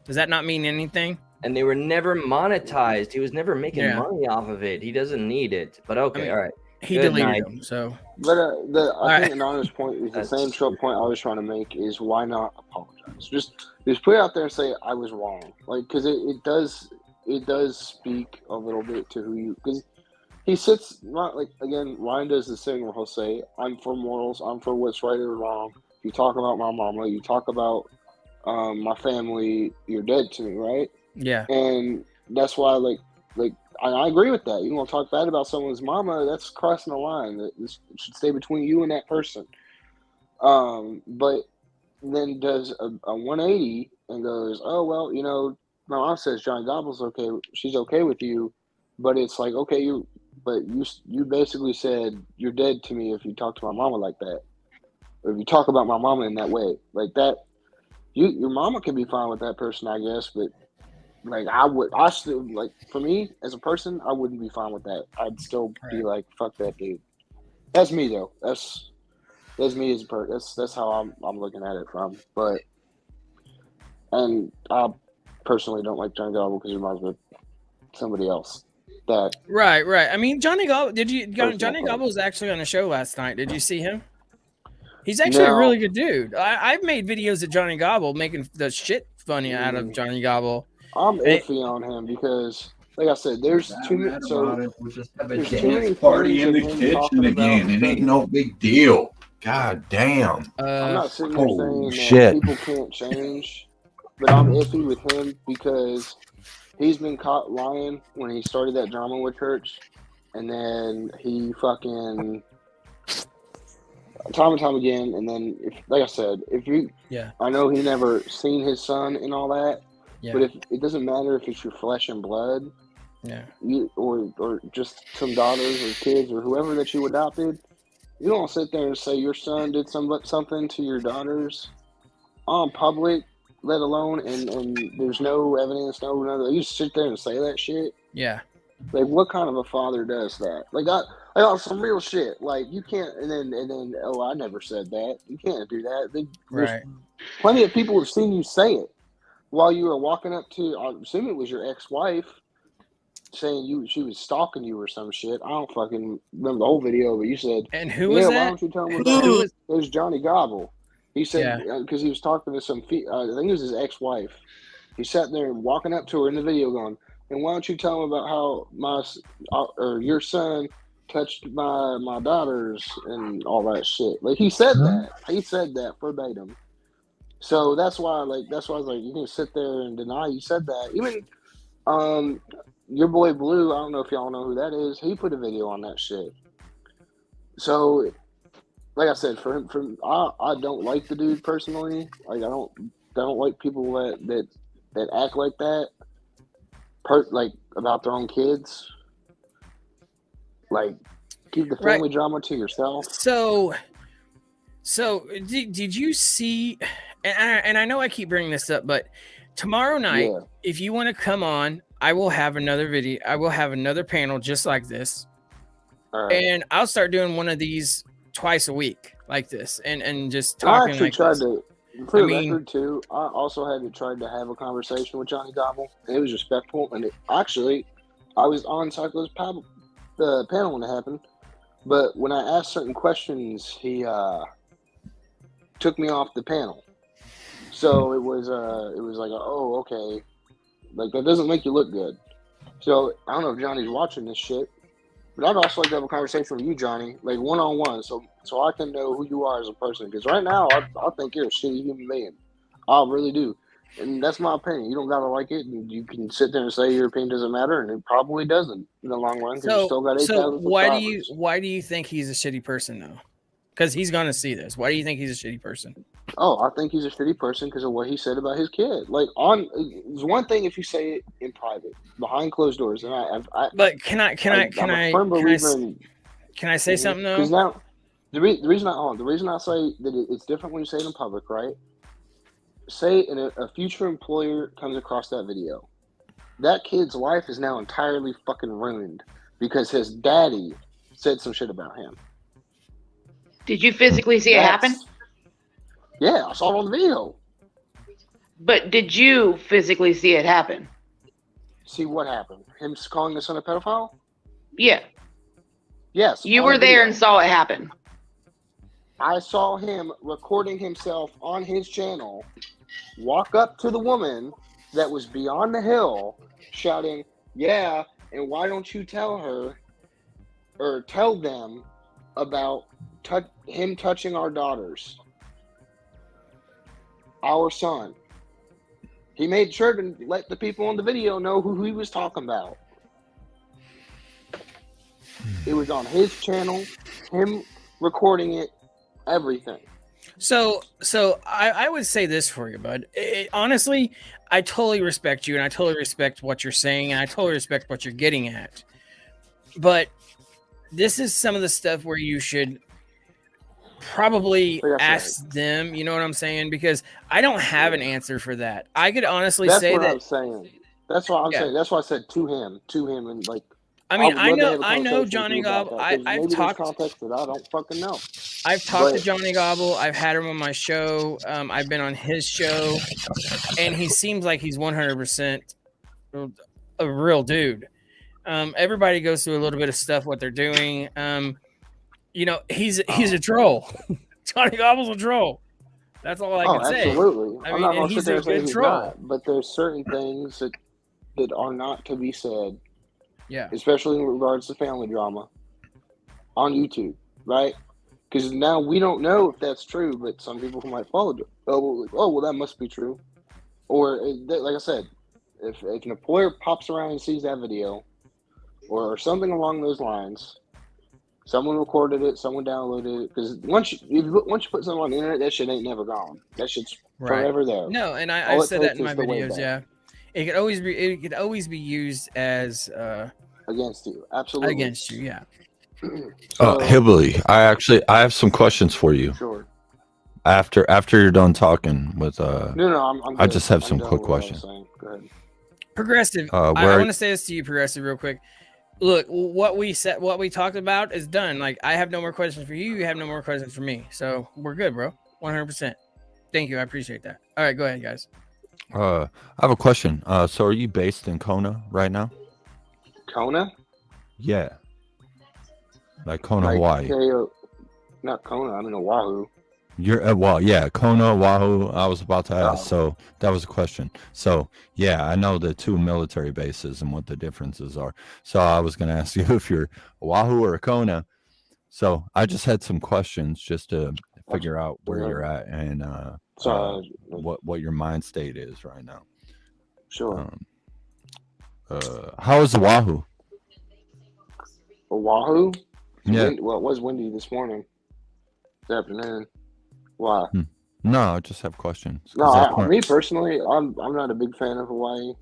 Does that not mean anything? And they were never monetized. He was never making Yeah. money off of it. He doesn't need it. But okay, all right. He Good deleted night. them. So, But I think right. anonymous point is the same trope point I was trying to make is why not apologize? Just put it out there and say I was wrong. Like, because it does speak a little bit to who you, because he sits not like, again, Ryan does this thing where he'll say, I'm for morals, I'm for what's right or wrong. You talk about my mama, you talk about my family, you're dead to me, right? Yeah. And that's why like I agree with that. You want to talk bad about someone's mama, that's crossing the line. It should stay between you and that person. But then does a 180 and goes, oh, well, you know, my mom says Johnny Gobble's okay. She's okay with you. But it's like, okay, you basically said you're dead to me if you talk to my mama like that. or if you talk about my mama in that way, like that, your mama can be fine with that person, I guess, but like I still like for me as a person, I wouldn't be fine with that. I'd still be like, fuck that dude. That's me though. That's me as a person. That's how I'm looking at it from. But and I personally don't like Johnny Gobble because he reminds me of somebody else. That right. I mean, Johnny Gobble. Johnny Gobble was actually on the show last night. Did you see him? He's actually a really good dude. I've made videos of Johnny Gobble making the shit funny out of Johnny Gobble. I'm iffy on him because, like I said, there's too many. So there's too many party in things the of him kitchen talking again. It ain't no big deal. God damn. I'm not sitting there saying shit. that people can't change, but I'm iffy with him because he's been caught lying when he started that drama with church, and then he fucking time and time again. And then, like I said, I know he never seen his son and all that. Yeah. But if it doesn't matter if it's your flesh and blood, or just some daughters or kids or whoever that you adopted, you don't sit there and say your son did something to your daughters on public, let alone and there's no evidence, you just sit there and say that shit. Yeah. Like, what kind of a father does that? Like, I got some real shit. Like, you can't, and then oh, I never said that. You can't do that. There's plenty of people have seen you say it while you were walking up to, I assume it was your ex-wife, saying she was stalking you or some shit. I don't fucking remember the whole video, but you said, and who was that? Why don't you tell me about it? It was Johnny Gobble. He said, because he was talking to some, I think it was his ex-wife. He sat there and walking up to her in the video going, and why don't you tell him about how your son touched my daughters and all that shit. Like, he said that. He said that verbatim. So that's why I was like, you can sit there and deny you said that. Even your boy Blue, I don't know if y'all know who that is. He put a video on that shit. So, like I said, for him, I don't like the dude personally. Like, I don't like people that act like that. Like about their own kids. Like, keep the family drama to yourself. So did you see? And I know I keep bringing this up, but tomorrow night, if you want to come on, I will have another video. I will have another panel just like this, and I'll start doing one of these twice a week, like this, and just talking. I actually for the record too, I also had to try to have a conversation with Johnny Gobble, and it was respectful. And I was on Psycho's the panel when it happened, but when I asked certain questions, he took me off the panel. So it was like, oh, okay, like, that doesn't make you look good. So I don't know if Johnny's watching this shit, but I'd also like to have a conversation with you, Johnny, like one-on-one, so I can know who you are as a person. Because right now, I think you're a shitty human being. I really do, and that's my opinion. You don't gotta like it, and you can sit there and say your opinion doesn't matter, and it probably doesn't in the long run. Because you still got 8,000 subscribers. Why do you think he's a shitty person though? Because he's gonna see this. Why do you think he's a shitty person? Oh, I think he's a shitty person because of what he said about his kid. Like, it's one thing if you say it in private, behind closed doors. And but can I say something though? Because now, the reason I say that it's different when you say it in public, right? Say a future employer comes across that video, that kid's life is now entirely fucking ruined because his daddy said some shit about him. Did you physically see it happen? Yeah, I saw it on the video. But did you physically see it happen? See what happened? Him calling his son a pedophile? Yeah. Yes. You were there and saw it happen. I saw him recording himself on his channel, walk up to the woman that was beyond the hill, shouting, yeah, and why don't you tell her or tell them about him touching our daughters? Our son. He made sure to let the people on the video know who he was talking about. It was on his channel, him recording it, everything. So I would say this for you, bud. Honestly, I totally respect you, and I totally respect what you're saying, and I totally respect what you're getting at. But this is some of the stuff where you should probably Like I ask them. You know what I'm saying? Because I don't have an answer for that. I could honestly That's say what that. I'm saying. That's what I'm Yeah. saying. That's why I said to him, and like. I mean, would love to have a I know conversation with Johnny you about Gobble. that, 'cause I've maybe there's talked. context that I don't fucking know. I've talked to But Johnny Gobble. I've had him on my show. I've been on his show, and he seems like he's 100% a real dude. Everybody goes through a little bit of stuff what they're doing. You know, he's a troll. Johnny Gobble's a troll. That's all I can say. absolutely. I I'm mean, not and gonna sit he's there a and say good he's troll. not, but there's certain things that are not to be said. Yeah. Especially in regards to family drama on YouTube, right? Because now we don't know if that's true, but some people who might follow it, well, that must be true. Or like I said, if an employer pops around and sees that video, or something along those lines, someone recorded it, someone downloaded it. Because once you put something on the internet, that shit ain't never gone. That shit's forever there. No, and All I've it said that takes in my is the way videos. back. Yeah, it could always be used as against you. Absolutely against you. Yeah. Hibbley, I have some questions for you. Sure. After you're done talking with No, I'm I good. just have I'm some done quick with what I was questions. saying. Go ahead. Progressive. I want to say this to you, Progressive, real quick. Look, what we talked about is done. Like, I have no more questions for you. You have no more questions for me. So we're good, bro. 100%. Thank you. I appreciate that. All right, go ahead, guys. I have a question. So are you based in Kona right now? Kona? Yeah. Like Kona, Like, Hawaii. not Kona. I'm in Oahu. You're well, yeah, Kona, Oahu. I was about to ask, so that was a question. So yeah, I know the two military bases and what the differences are. So I was going to ask you if you're Oahu or Kona. So I just had some questions just to figure out where you're at and what your mind state is right now. Sure. How is Oahu? Oahu? Yeah. Well, it was windy this morning. This afternoon. Why? No, I just have questions. No, me personally, I'm not a big fan of Hawaii.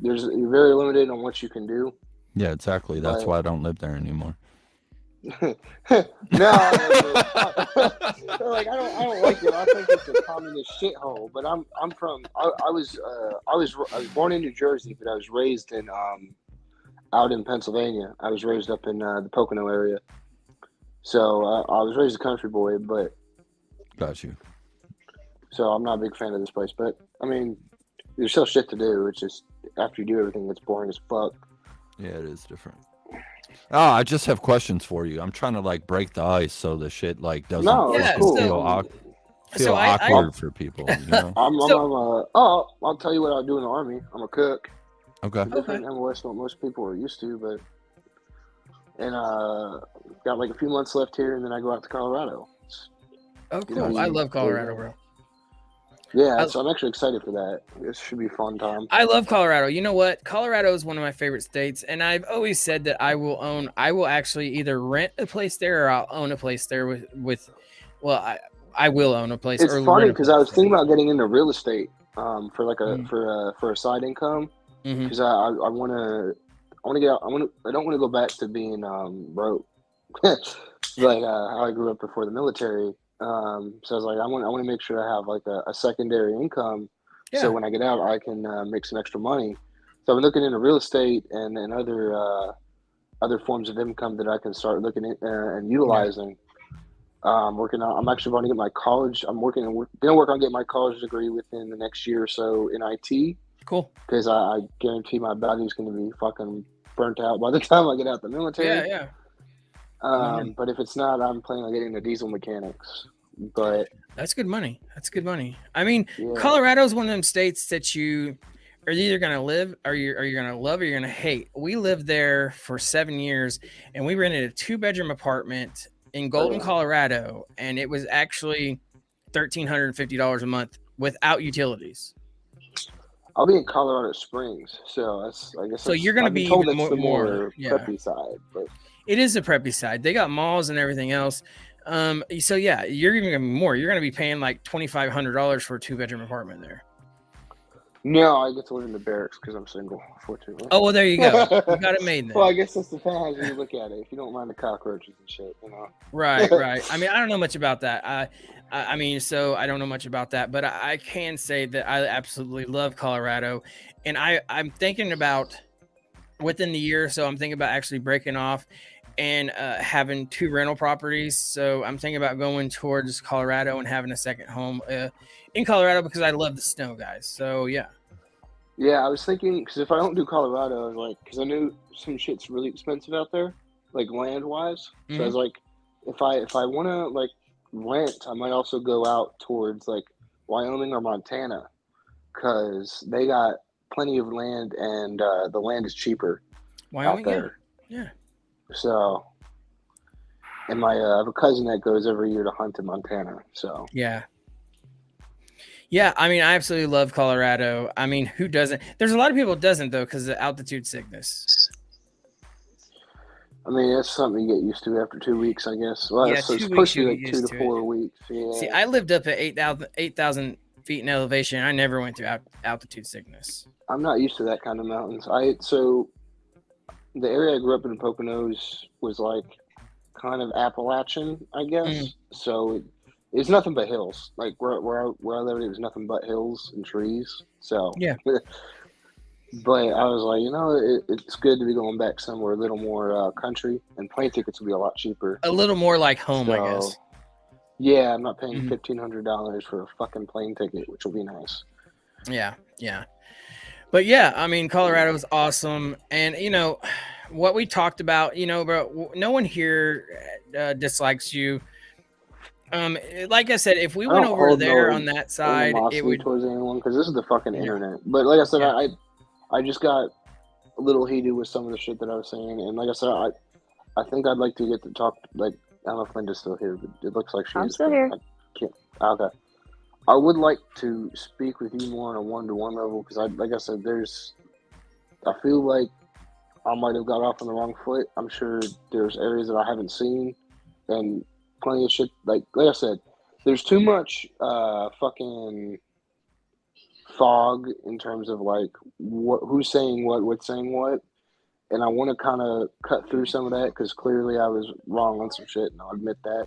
You're very limited on what you can do. Yeah, exactly. That's why I don't live there anymore. No, like I don't like it. I think it's a communist shithole. But I was born in New Jersey, but I was raised in out in Pennsylvania. I was raised up in the Pocono area. So I was raised a country boy, but got you. So I'm not a big fan of this place, but I mean, there's still shit to do. It's just after you do everything, it's boring as fuck. Yeah, it is different. Oh, I just have questions for you. I'm trying to like break the ice so the shit like doesn't feel awkward for people. You know? I'll tell you what I do in the Army. I'm a cook. Okay. It's different than what most people are used to, but got like a few months left here, and then I go out to Colorado. Oh, cool! I love Colorado, bro. Yeah, so I'm actually excited for that. This should be a fun time. I love Colorado. You know what? Colorado is one of my favorite states, and I've always said that I will actually either rent a place there or I'll own a place there I will own a place. It's funny because I was thinking about getting into real estate for like for a side income because I don't want to go back to being broke like how I grew up before the military. So I was like, I want to make sure I have like a secondary income, so when I get out, I can make some extra money. So I've been looking into real estate and other forms of income that I can start looking at and utilizing. I'm actually going to get my college. I'm going to work on getting my college degree within the next year or so in IT. Cool. Because I guarantee my body's going to be fucking burnt out by the time I get out the military. Yeah. But if it's not, I'm planning on getting into diesel mechanics. But that's good money. I mean, Colorado is one of them states that you are either going to live or you're going to love or you're going to hate. We lived there for 7 years and we rented a 2-bedroom apartment in Golden, Colorado. And it was actually $1,350 a month without utilities. I'll be in Colorado Springs. So I guess you're going to be told even it's the more preppy side, but it is the preppy side. They got malls and everything else. So yeah, you're even gonna be more. You're gonna be paying like $2,500 for a 2-bedroom apartment there. No, I get to live in the barracks because I'm single, fortunately. Oh, well, there you go. You got it made then. Well, I guess that's the thing how you look at it. If you don't mind the cockroaches and shit, you know. Right. I mean, I don't know much about that. I mean, so I don't know much about that, but I can say that I absolutely love Colorado, and I'm thinking about within the year or so. I'm thinking about actually breaking off and having 2 rental properties. So I'm thinking about going towards Colorado and having a second home in Colorado because I love the snow, guys. So yeah. Yeah, I was thinking because if I don't do Colorado, I was like, because I knew some shit's really expensive out there, like land wise. So I was like, if I want to like rent, I might also go out towards like Wyoming or Montana, because they got plenty of land and the land is cheaper Wyoming, out there. Yeah. So, and I have a cousin that goes every year to hunt in Montana. So Yeah. I mean, I absolutely love Colorado. I mean, who doesn't? There's a lot of people who doesn't though, because of altitude sickness. I mean, that's something you get used to after 2 weeks, I guess. Well, Yeah, so 2 it's weeks supposed to be you like get 2 used to to 4 weeks. Yeah. See, I lived up at 8,000 feet in elevation. I never went through altitude sickness. I'm not used to that kind of mountains. So the area I grew up in Poconos was like kind of Appalachian, I guess. So it's nothing but hills. Like where I lived, it was nothing but hills and trees. So yeah. But I was like, you know, it's good to be going back somewhere a little more country, and plane tickets will be a lot cheaper. A little more like home, I guess. Yeah, I'm not paying $1,500 for a fucking plane ticket, which will be nice. Yeah. But yeah, I mean, Colorado is awesome, and you know what we talked about. You know, bro, no one here dislikes you. Like I said, if we went over there on that side, it would towards anyone because this is the fucking internet. But like I said, I just got a little heated with some of the shit that I was saying, and like I said, I think I'd like to get to talk. Like I don't know if Linda's still here, but it looks like she is. I'm still here. Okay. I would like to speak with you more on a one-to-one level because, like I said, I feel like I might have got off on the wrong foot. I'm sure there's areas that I haven't seen, and plenty of shit. Like I said, there's too much fucking fog in terms of like who's saying what's saying what, and I want to kind of cut through some of that because clearly I was wrong on some shit, and I'll admit that.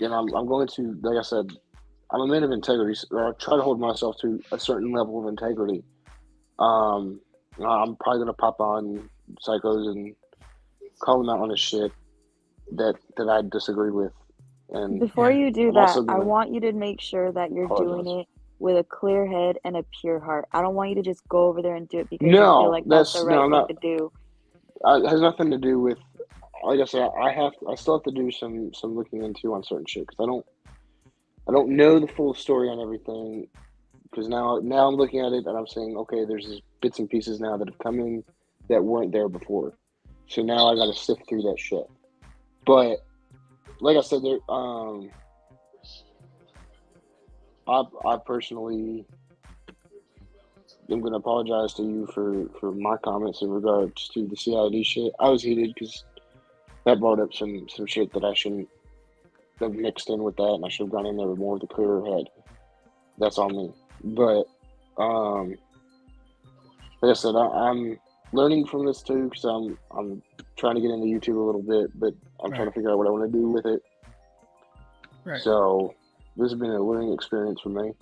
And I'm going to, like I said, I'm a man of integrity. Or I try to hold myself to a certain level of integrity. I'm probably gonna pop on Psychos and call him out on his shit that I disagree with. And before you do I'm that, also I gonna want you to make sure that you're apologize. doing it with a clear head and a pure heart. I don't want you to just go over there and do it because you No, feel like that's the right I'm thing not. to do. It has nothing to do with. Like I said, I still have to do some looking into on certain shit because I don't know the full story on everything. Because now I'm looking at it and I'm saying, okay, there's these bits and pieces now that have come in that weren't there before. So now I got to sift through that shit. But like I said, there I personally am going to apologize to you for my comments in regards to the CID shit. I was heated because that brought up some shit that I shouldn't have mixed in with that, and I should have gone in there with more of the clearer head. That's on me. But like I said, I'm learning from this too because I'm trying to get into YouTube a little bit, but I'm trying to figure out what I want to do with it. Right. So this has been a learning experience for me.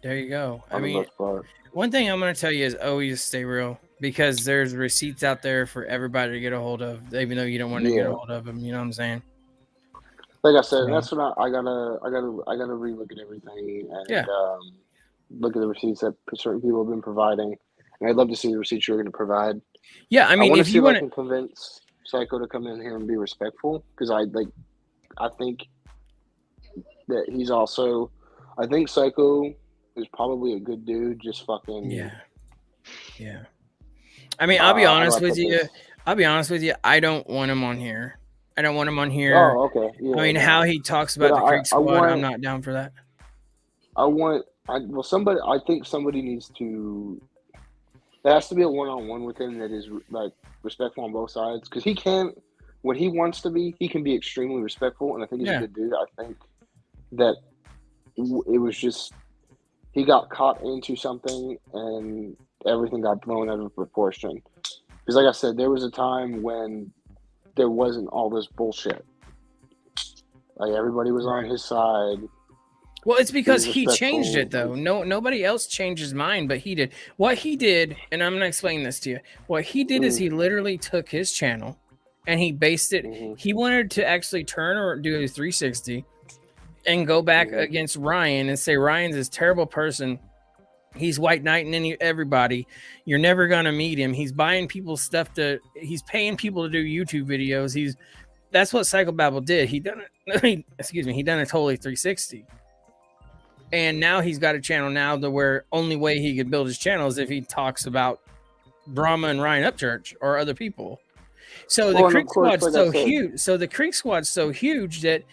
There you go. I On the mean, most part. one thing I'm going to tell you is always stay real because there's receipts out there for everybody to get a hold of, even though you don't want to get a hold of them. You know what I'm saying? Like I said, that's what I gotta relook at everything and look at the receipts that certain people have been providing, and I'd love to see the receipts you're going to provide. Yeah, I mean, want to if see you if want I can convince Psycho to come in here and be respectful because I think that he's also. I think Psycho is probably a good dude. Just fucking yeah. I mean, I'll be honest with you. I don't want him on here. I don't want him on here. Oh, okay. Yeah, I mean, how he talks about the Creek Squad, I'm not down for that. I think somebody needs to. There has to be a one-on-one with him that is like respectful on both sides because he can, when he wants to be, he can be extremely respectful, and I think he's a good dude. I think that it was just he got caught into something and everything got blown out of proportion. Because, like I said, there was a time when there wasn't all this bullshit. Like, everybody was on his side. Well, it's because he changed it, though. Nobody else changed his mind, but he did. What he did, and I'm going to explain this to you. What he did is he literally took his channel and he based it. He wanted to actually turn or do a 360 and go back against Ryan and say, Ryan's this terrible person. He's white knighting everybody. You're never going to meet him. He's buying people's stuff he's paying people to do YouTube videos. That's what Psychobabble did. He done it. Excuse me. He done a totally 360. And now he's got a channel now to where only way he could build his channel is if he talks about Brahma and Ryan Upchurch or other people. So the Creek Squad's so huge. So the Creek Squad's so huge that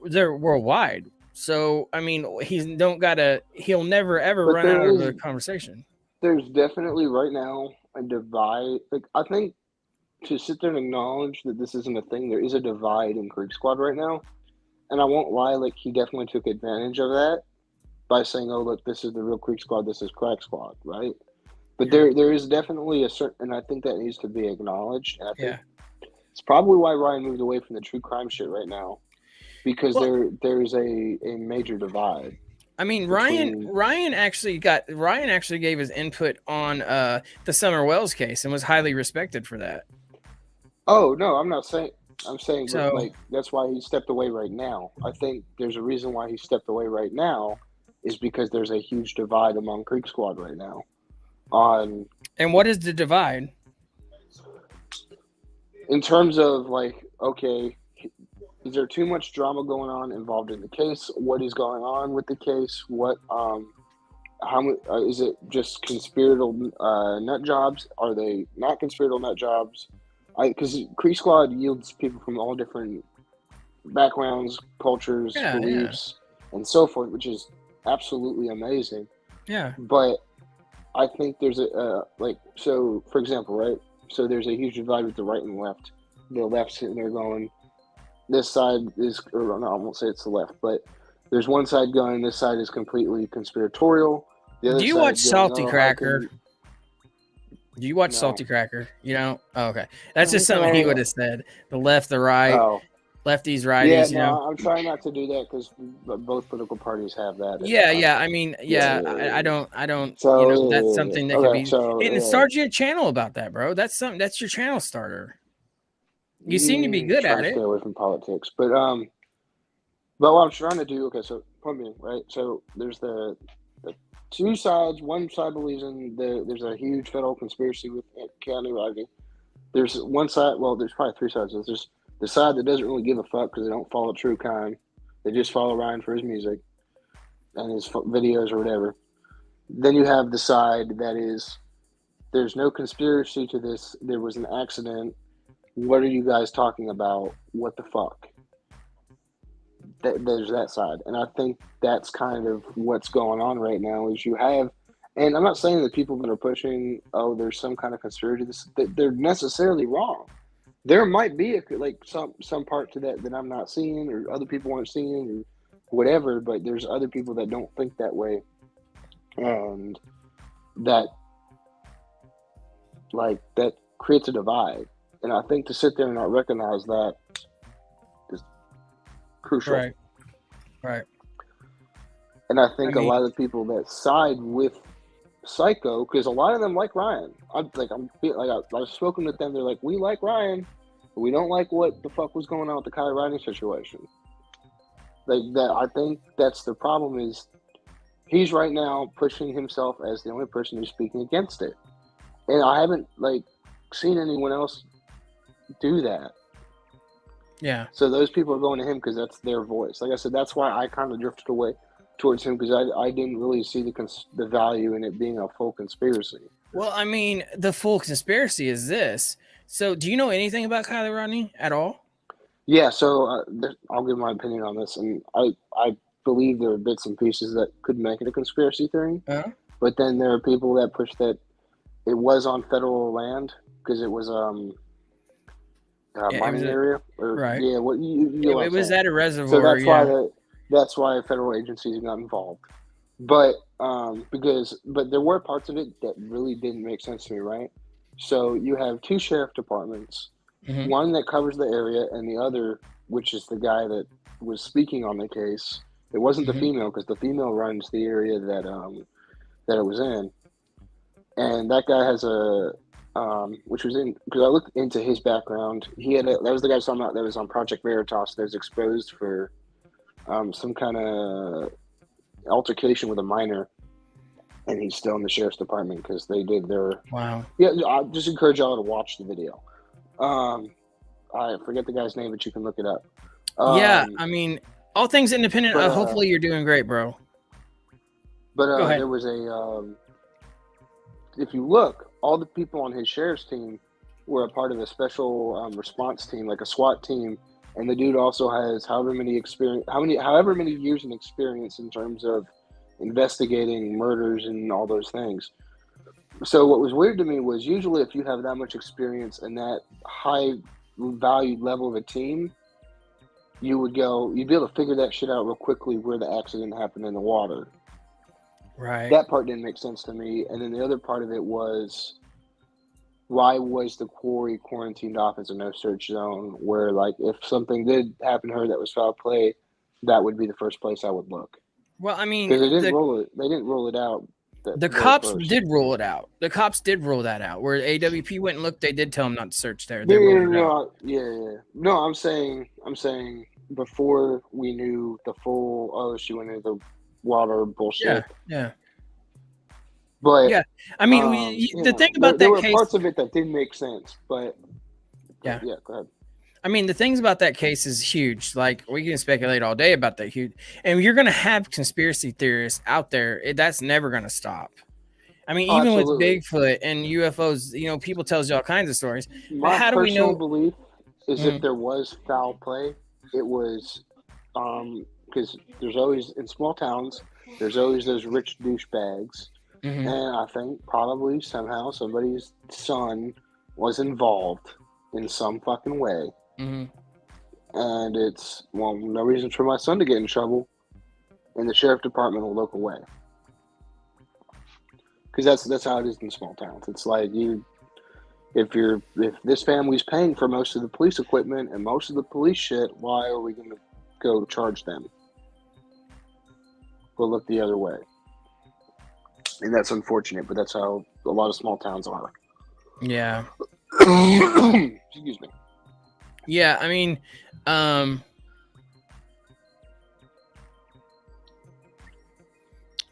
they're worldwide. So I mean, he'll never ever run out of the conversation. There's definitely right now a divide. Like, I think to sit there and acknowledge that this isn't a thing, there is a divide in Creek Squad right now. And I won't lie, like, he definitely took advantage of that by saying, oh, look, this is the real Creek Squad, this is Crack Squad, right? But there is definitely a certain, and I think that needs to be acknowledged. And I think it's probably why Ryan moved away from the true crime shit right now, because there's a major divide. I mean, Ryan actually gave his input on the Summer Wells case and was highly respected for that. Oh no, I'm saying so, like, that's why he stepped away right now. I think there's a reason why he stepped away right now is because there's a huge divide among Creek Squad right now. And what is the divide? In terms of, like, okay, is there too much drama going on involved in the case? What is going on with the case? What is it just conspiratorial nut jobs? Are they not conspiratorial nut jobs? Because Creek Squad yields people from all different backgrounds, cultures, beliefs, and so forth, which is absolutely amazing. Yeah. But I think there's so for example, right? So there's a huge divide with the right and left. The left sitting there going, this side is, or no, I won't say it's the left, but there's one side going, this side is completely conspiratorial. The other Do you side watch going, Salty Cracker? Do you watch Salty Cracker? You know? Oh, okay. That's just something he would have said. The left, the right, lefties, righties, Yeah, no, I'm trying not to do that because both political parties have that. Yeah. I mean, I don't. So, that's something that could be. So, and start your channel about that, bro. That's something. That's your channel starter. You seem to be good at it. Stay away from politics, but what I'm trying to do. Okay, so point me right. So there's the two sides. One side believes in there's a huge federal conspiracy with county writing. There's one side. Well, there's probably three sides. There's the side that doesn't really give a fuck because they don't follow true crime. They just follow Ryan for his music and his videos or whatever. Then you have the side that is, there's no conspiracy to this. There was an accident. What are you guys talking about? What the fuck? There's that side. And I think that's kind of what's going on right now is you have, and I'm not saying that people that are pushing, oh, there's some kind of conspiracy, they're necessarily wrong. There might be some part to that I'm not seeing or other people aren't seeing or whatever, but there's other people that don't think that way. And that creates a divide. And I think to sit there and not recognize that is crucial. Right. And I think a lot of the people that side with Psycho, because a lot of them like Ryan. I've spoken with them. They're like, we like Ryan, but we don't like what the fuck was going on with the Kylie Riding situation. Like that, I think that's the problem. Is he's right now pushing himself as the only person who's speaking against it, and I haven't seen anyone else do that. Yeah. So those people are going to him because that's their voice. Like I said, that's why I kind of drifted away towards him because I didn't really see the value in it being a full conspiracy. Well, I mean, the full conspiracy is this. So, do you know anything about Kylie Rodney at all? Yeah. So I'll give my opinion on this, and I believe there are bits and pieces that could make it a conspiracy theory. Uh-huh. But then there are people that push that it was on federal land because it was mining area. Right. Yeah. It was at a reservoir. So that's why federal agencies got involved. But but there were parts of it that really didn't make sense to me, right? So you have two sheriff departments, one that covers the area, and the other, which is the guy that was speaking on the case. It wasn't the female, because the female runs the area that it was in, and that guy has a which was in, because I looked into his background. He had that was the guy I was talking about that was on Project Veritas that was exposed for some kind of altercation with a minor, and he's still in the sheriff's department because they did their Yeah, I just encourage y'all to watch the video. I forget the guy's name, but you can look it up. Yeah, I mean, all things independent. Hopefully, you're doing great, bro. But Go ahead. there was a if you look, all the people on his sheriff's team were a part of a special response team, like a SWAT team. And the dude also has however many years in experience in terms of investigating murders and all those things. So what was weird to me was usually if you have that much experience and that high valued level of a team, you'd be able to figure that shit out real quickly where the accident happened in the water. Right. That part didn't make sense to me. And then the other part of it was, why was the quarry quarantined off as a no-search zone where, like, if something did happen to her that was foul play, that would be the first place I would look? Well, I mean, because they didn't roll it out. The cops did rule it out. The cops did rule that out. Where AWP went and looked, they did tell them not to search there. They ruled it out. No, I'm saying before we knew the full, she went into the water bullshit. Yeah. But yeah, I mean, the thing about there that were case, parts of it that didn't make sense. But yeah, go ahead. I mean, the things about that case is huge. Like, we can speculate all day about that huge, and you're going to have conspiracy theorists out there. That's never going to stop. I mean, even with Bigfoot and UFOs, people tells you all kinds of stories. My how do we know? belief is if there was foul play, it was because there's always, in small towns, there's always those rich douchebags. And I think probably somehow somebody's son was involved in some fucking way. And it's, no reason for my son to get in trouble, and the sheriff department will look away. Because that's how it is in small towns. It's like if this family's paying for most of the police equipment and most of the police shit, why are we going to go charge them? We'll look the other way. And that's unfortunate, but that's how a lot of small towns are. Yeah. Excuse me. Yeah, I mean,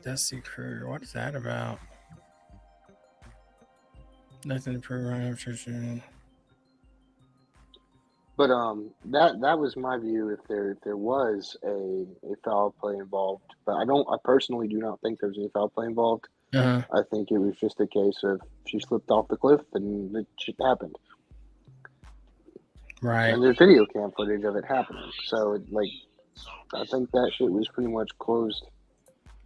Dusty Crew, what is that about? Nothing to prove. But that was my view. If there was a foul play involved, but I personally do not think there's any foul play involved. I think it was just a case of she slipped off the cliff and it shit happened. Right. And there's video cam footage of it happening. So I think that shit was pretty much closed.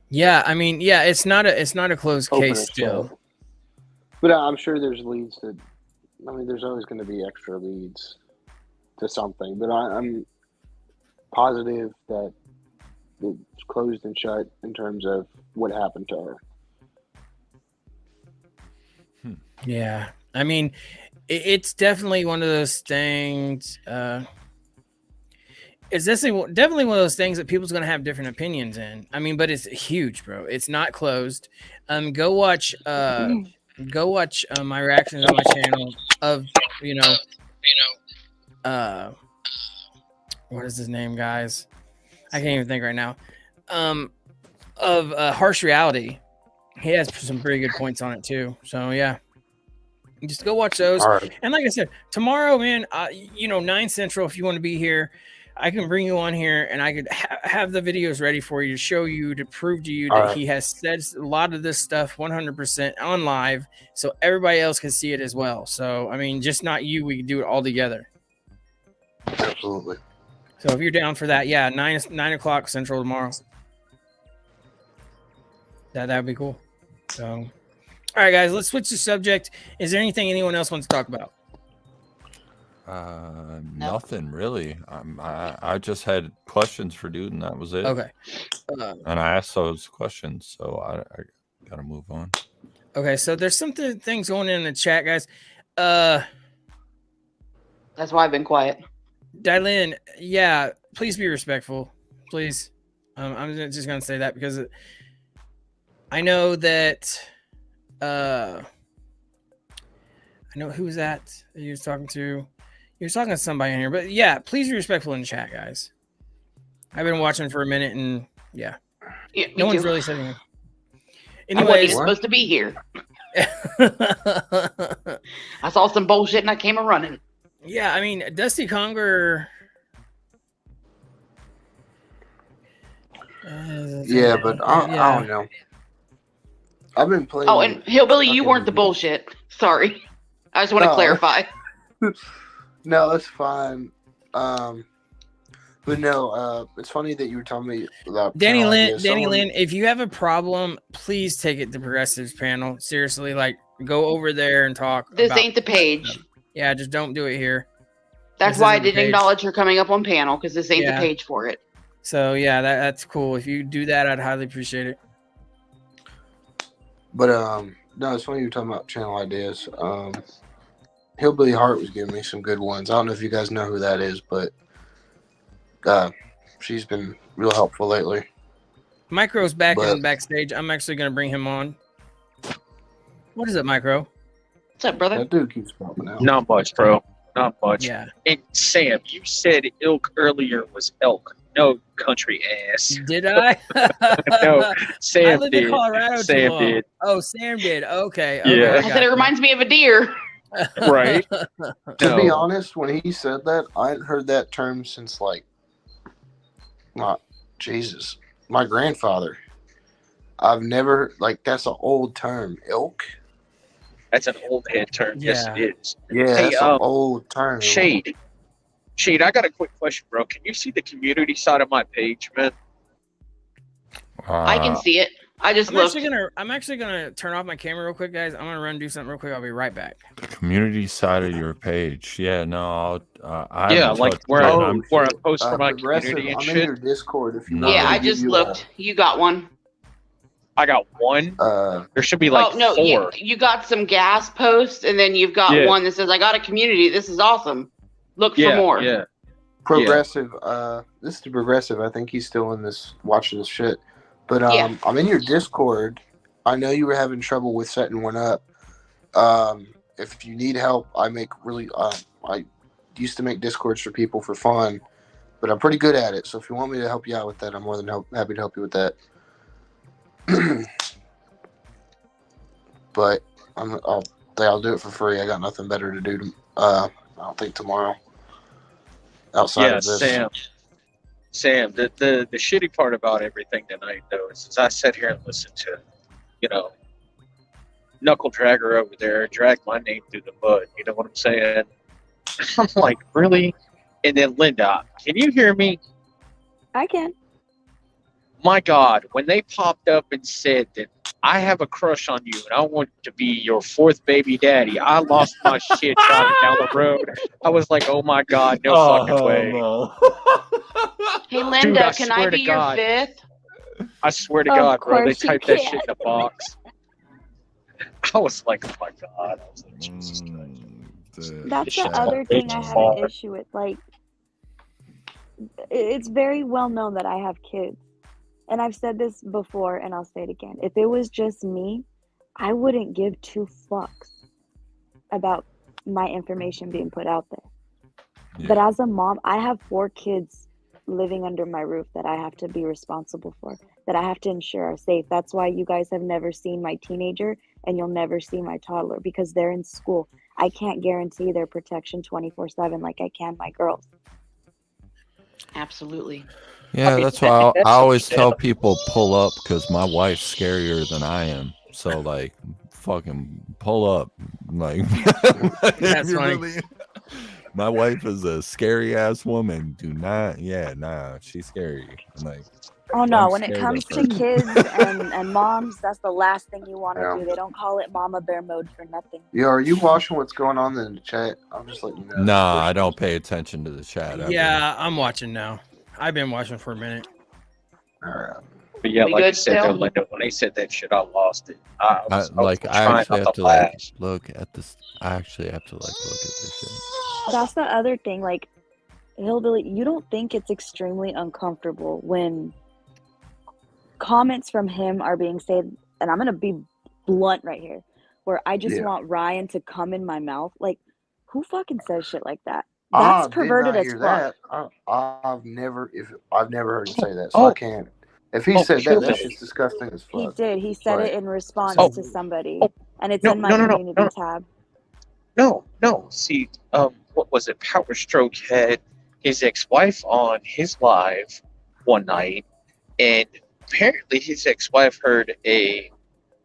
Yeah, I mean, yeah, it's not a closed case still. Shut. But I'm sure there's leads that. I mean, there's always going to be extra leads to something, but I'm positive that it's closed and shut in terms of what happened to her. Yeah, I mean, it's definitely one of those things. It's definitely one of those things that people's going to have different opinions in. I mean, but it's huge, bro. It's not closed. Go watch my reactions on my channel of what is his name, guys? I can't even think right now. Of Harsh Reality. He has some pretty good points on it too. So yeah. Just go watch those. Right. And like I said, tomorrow, man, 9 Central, if you want to be here, I can bring you on here and I could have the videos ready for you to show you, to prove to you that he has said a lot of this stuff 100% on live, so everybody else can see it as well. So, I mean, just not you. We can do it all together. Absolutely. So if you're down for that, yeah, 9 o'clock Central tomorrow. That'd be cool. So... All right, guys, let's switch the subject. Is there anything anyone else wants to talk about? Nothing really. I just had questions for dude, and that was it. Okay. And I asked those questions, so I gotta move on. Okay, so there's some things going in the chat, guys. That's why I've been quiet. Dylan, yeah, please be respectful, please. I'm just gonna say that because I know that. I know who was that you was talking to. You're talking to somebody in here, but yeah, please be respectful in the chat, guys. I've been watching for a minute, and yeah, no one's really saying anything. I wasn't Anyways, supposed to be here. I saw some bullshit and I came a running. yeah, I mean, Dusty Conger. Yeah, but I don't know. I've been playing. Oh, and Hillbilly, you weren't the bullshit. Sorry. I just want to clarify. No, it's fine. But no, it's funny that you were telling me about Danny Lynn. If you have a problem, please take it to Progressives panel. Seriously, like go over there and talk. This ain't the page. Yeah, just don't do it here. That's why I didn't acknowledge her coming up on panel, because this ain't the page for it. So yeah, that's cool. If you do that, I'd highly appreciate it. But no, it's funny you were talking about channel ideas. Hillbilly Heart was giving me some good ones. I don't know if you guys know who that is, but she's been real helpful lately. Micro's back in backstage. I'm actually gonna bring him on. What is it, Micro? What's up, brother? That dude keeps popping out. Not much, bro. Not much. Yeah. And Sam, you said ilk earlier was elk. No, country ass. Did I? No, Sam I lived did. in Colorado too Sam long. did. Oh, Sam did. Okay. Yeah. I said it reminds me of a deer. Right. To be honest, when he said that, I hadn't heard that term since my grandfather. I've never that's an old term. Ilk. That's an old head term. Yes, it is. Yeah, Hey, that's an old term. Shade, I got a quick question, bro. Can you see the community side of my page, man? I can see it. I just looked. I'm actually gonna turn off my camera real quick, guys. I'm gonna run and do something real quick. I'll be right back. Community side of your page. Yeah, no, I Yeah, like where I post for my Progressive, community and I'm shit. in your Discord if you want. Yeah, me to I give just you looked. You got one. I got one. There should be like no, 4. you got some gas posts, and then you've got one that says, "I got a community. This is awesome. Look for more." Yeah. Progressive. This is the Progressive. I think he's still in this watching this shit. But I'm in your Discord. I know you were having trouble with setting one up. If you need help, I used to make Discords for people for fun, but I'm pretty good at it. So if you want me to help you out with that, I'm more than happy to help you with that. But I'll do it for free. I got nothing better to do. I don't think tomorrow. Outside of this. Sam, the shitty part about everything tonight, though, is I sat here and listened to, Knuckle Dragger over there drag my name through the mud. You know what I'm saying? I'm like, really? And then Linda, can you hear me? I can. My God, when they popped up and said that I have a crush on you and I want to be your 4th baby daddy, I lost my shit driving down the road. I was like, oh my God, no fucking way. No. Hey, Linda, Dude, can I be your 5th? I swear to Of God, bro, they course you typed that can. shit in a box. I was like, oh my God. I was like, Jesus Christ. That's the other thing I have an issue with. Like, it's very well known that I have kids. And I've said this before, and I'll say it again. If it was just me, I wouldn't give 2 fucks about my information being put out there. Yeah. But as a mom, I have 4 kids living under my roof that I have to be responsible for, that I have to ensure are safe. That's why you guys have never seen my teenager, and you'll never see my toddler, because they're in school. I can't guarantee their protection 24/7 like I can my girls. Absolutely. Yeah, that's why I always tell people pull up, because my wife's scarier than I am. So like, fucking pull up. Like, that's funny. My wife is a scary ass woman. Do not, she's scary. I'm like, Oh I'm no, when it scared comes of to her. kids and moms, that's the last thing you want to Yeah. do. They don't call it mama bear mode for nothing. Yeah, are you watching what's going on in the chat? I'm just letting you know. Nah, I don't pay attention to the chat ever. Yeah, I'm watching now. I've been watching for a minute. All right. But yeah, We like good you said, though, still? Linda, when they said that shit, I lost it. I was I trying actually not have to to like laugh. look at this. I actually have to like look at this shit. That's the other thing. Like, Hillbilly, you don't think it's extremely uncomfortable when comments from him are being said, and I'm gonna be blunt right here, where I just want Ryan to come in my mouth. Like, who fucking says shit like that? That's perverted as fuck. I've never heard him say that, so I can't. If he said that, that shit's disgusting as fuck. He did. He said Like, it in response to somebody, and it's No, in my no, no, no, community no. tab. No. See, what was it? Power Stroke had his ex-wife on his live one night, and apparently his ex-wife heard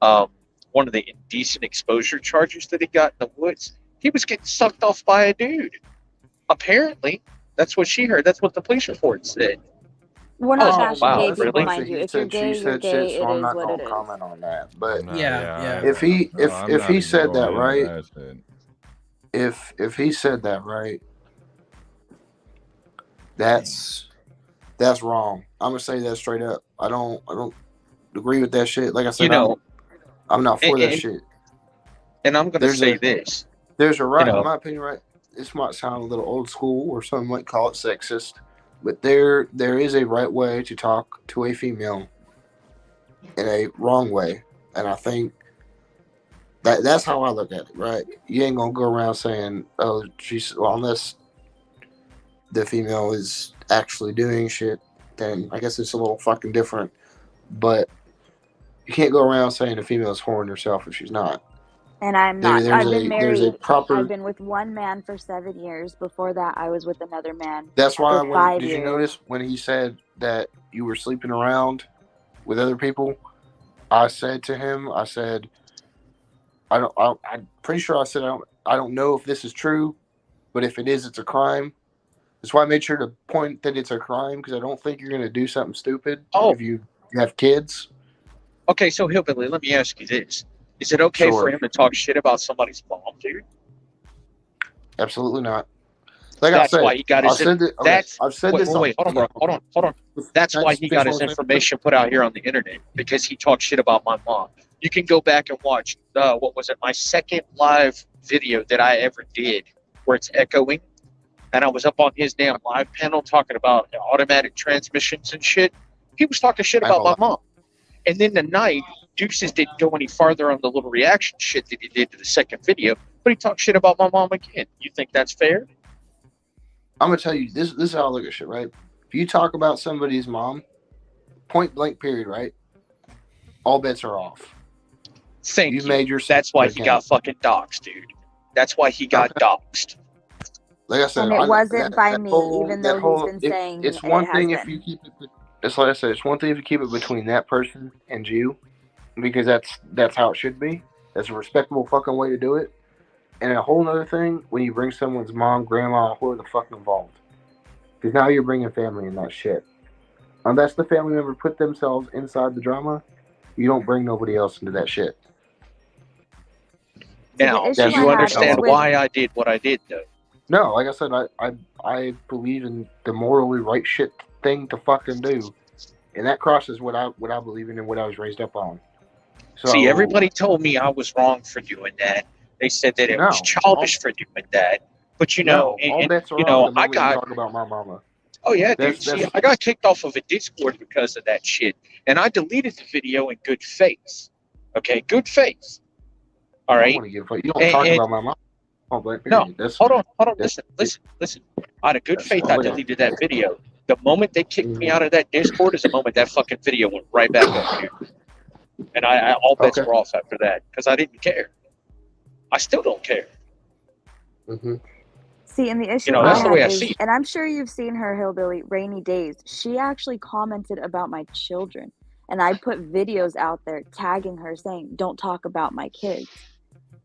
one of the indecent exposure charges that he got in the woods. He was getting sucked off by a dude. Apparently, that's what she heard. That's what the police report said. We're not bashing gay people, really? mind you. If you're gay, you're gay. so It I'm is not what gonna it is. comment on that. But Yeah. if he said that right, shit. if he said that right, that's wrong. I'm gonna say that straight up. I don't agree with that shit. Like I said, I'm not for that shit. And I'm gonna say this. There's a right, in my opinion, right? This might sound a little old school, or some might call it sexist, but there is a right way to talk to a female in a wrong way, and I think that's how I look at it. Right? You ain't gonna go around saying, "Oh, unless the female is actually doing shit, then I guess it's a little fucking different." But you can't go around saying a female is whoring herself if she's not. And I'm not. I've been married. There's a proper. I've been with one man for 7 years. Before that, I was with another man. That's why. For 5 did years. you notice when he said that you were sleeping around with other people? I said to him, I said, I'm pretty sure I said I don't know if this is true, but if it is, it's a crime. That's why I made sure to point that it's a crime, because I don't think you're going to do something stupid if you have kids. Okay, so Hillbilly, let me ask you this. Is it okay for him to talk shit about somebody's mom, dude? Absolutely not. Like that's I said, why he got his. I've said this. Wait, hold on. That's why he got his information put out here on the internet, because he talked shit about my mom. You can go back and watch what was it? My second live video that I ever did, where it's echoing, and I was up on his damn live panel talking about automatic transmissions and shit. He was talking shit about my mom. And then the night, Deuces didn't go any farther on the little reaction shit that he did to the second video, but he talked shit about my mom again. You think that's fair? I'm gonna tell you this is how I look at shit, right? If you talk about somebody's mom, point blank period, right? All bets are off. Thank you. That's why he got fucking doxxed, dude. That's why he got doxxed. Like I said, And it wasn't by me, even though he's been saying it's one thing if been. you keep it. It's like I said, it's one thing if you keep it between that person and you, because that's how it should be. That's a respectable fucking way to do it. And a whole other thing when you bring someone's mom, grandma, whoever the fuck involved, because now you're bringing family in that shit. Unless the family member put themselves inside the drama, you don't bring nobody else into that shit. Now, do you understand why I did what I did, though? No, like I said, I believe in the morally right shit thing to fucking do, and that crosses what I believe in and what I was raised up on. So, see, everybody told me I was wrong for doing that. They said that it was childish for doing that. But you know, all bets are off I got talk about my mama. Oh yeah, dude. See, I got kicked off of a Discord because of that shit, and I deleted the video in good faith. Okay, good faith. All right. You don't talk about my mama. No, hold on. Listen. Out of good faith, I deleted that video. The moment they kicked me out of that Discord is the moment that fucking video went right back up here. And I all bets were off after that because I didn't care. I still don't care. Mm-hmm. See, and the issue that's the way I is, see it. and I'm sure you've seen her, Hillbilly, Rainy Days. She actually commented about my children, and I put videos out there tagging her saying, "Don't talk about my kids."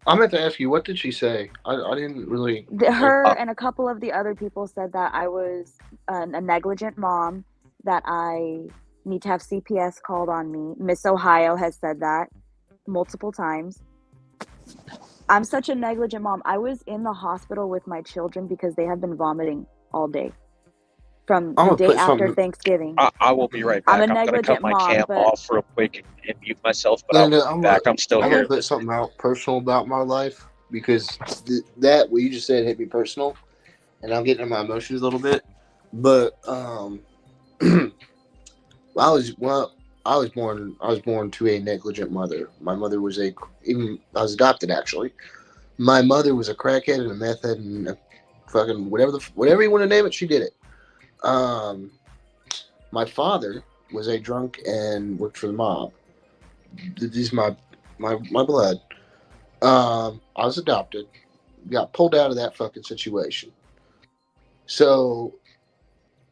I meant to ask you, what did she say? I didn't really. Her and a couple of the other people said that I was a negligent mom, that I need to have CPS called on me. Miss Ohio has said that multiple times. I'm such a negligent mom. I was in the hospital with my children because they have been vomiting all day from the day after Thanksgiving. I will be right back. I'm a I'm going to cut negligent my mom, cam but off real quick and mute myself, but I'll be back. I'm still here. I'm gonna put something out personal about my life because that what you just said hit me personal, and I'm getting in my emotions a little bit. But I was born to a negligent mother. My mother was I was adopted actually. My mother was a crackhead and a meth head and a fucking whatever you want to name it, she did it. My father was a drunk and worked for the mob. This is my blood. I was adopted, got pulled out of that fucking situation. So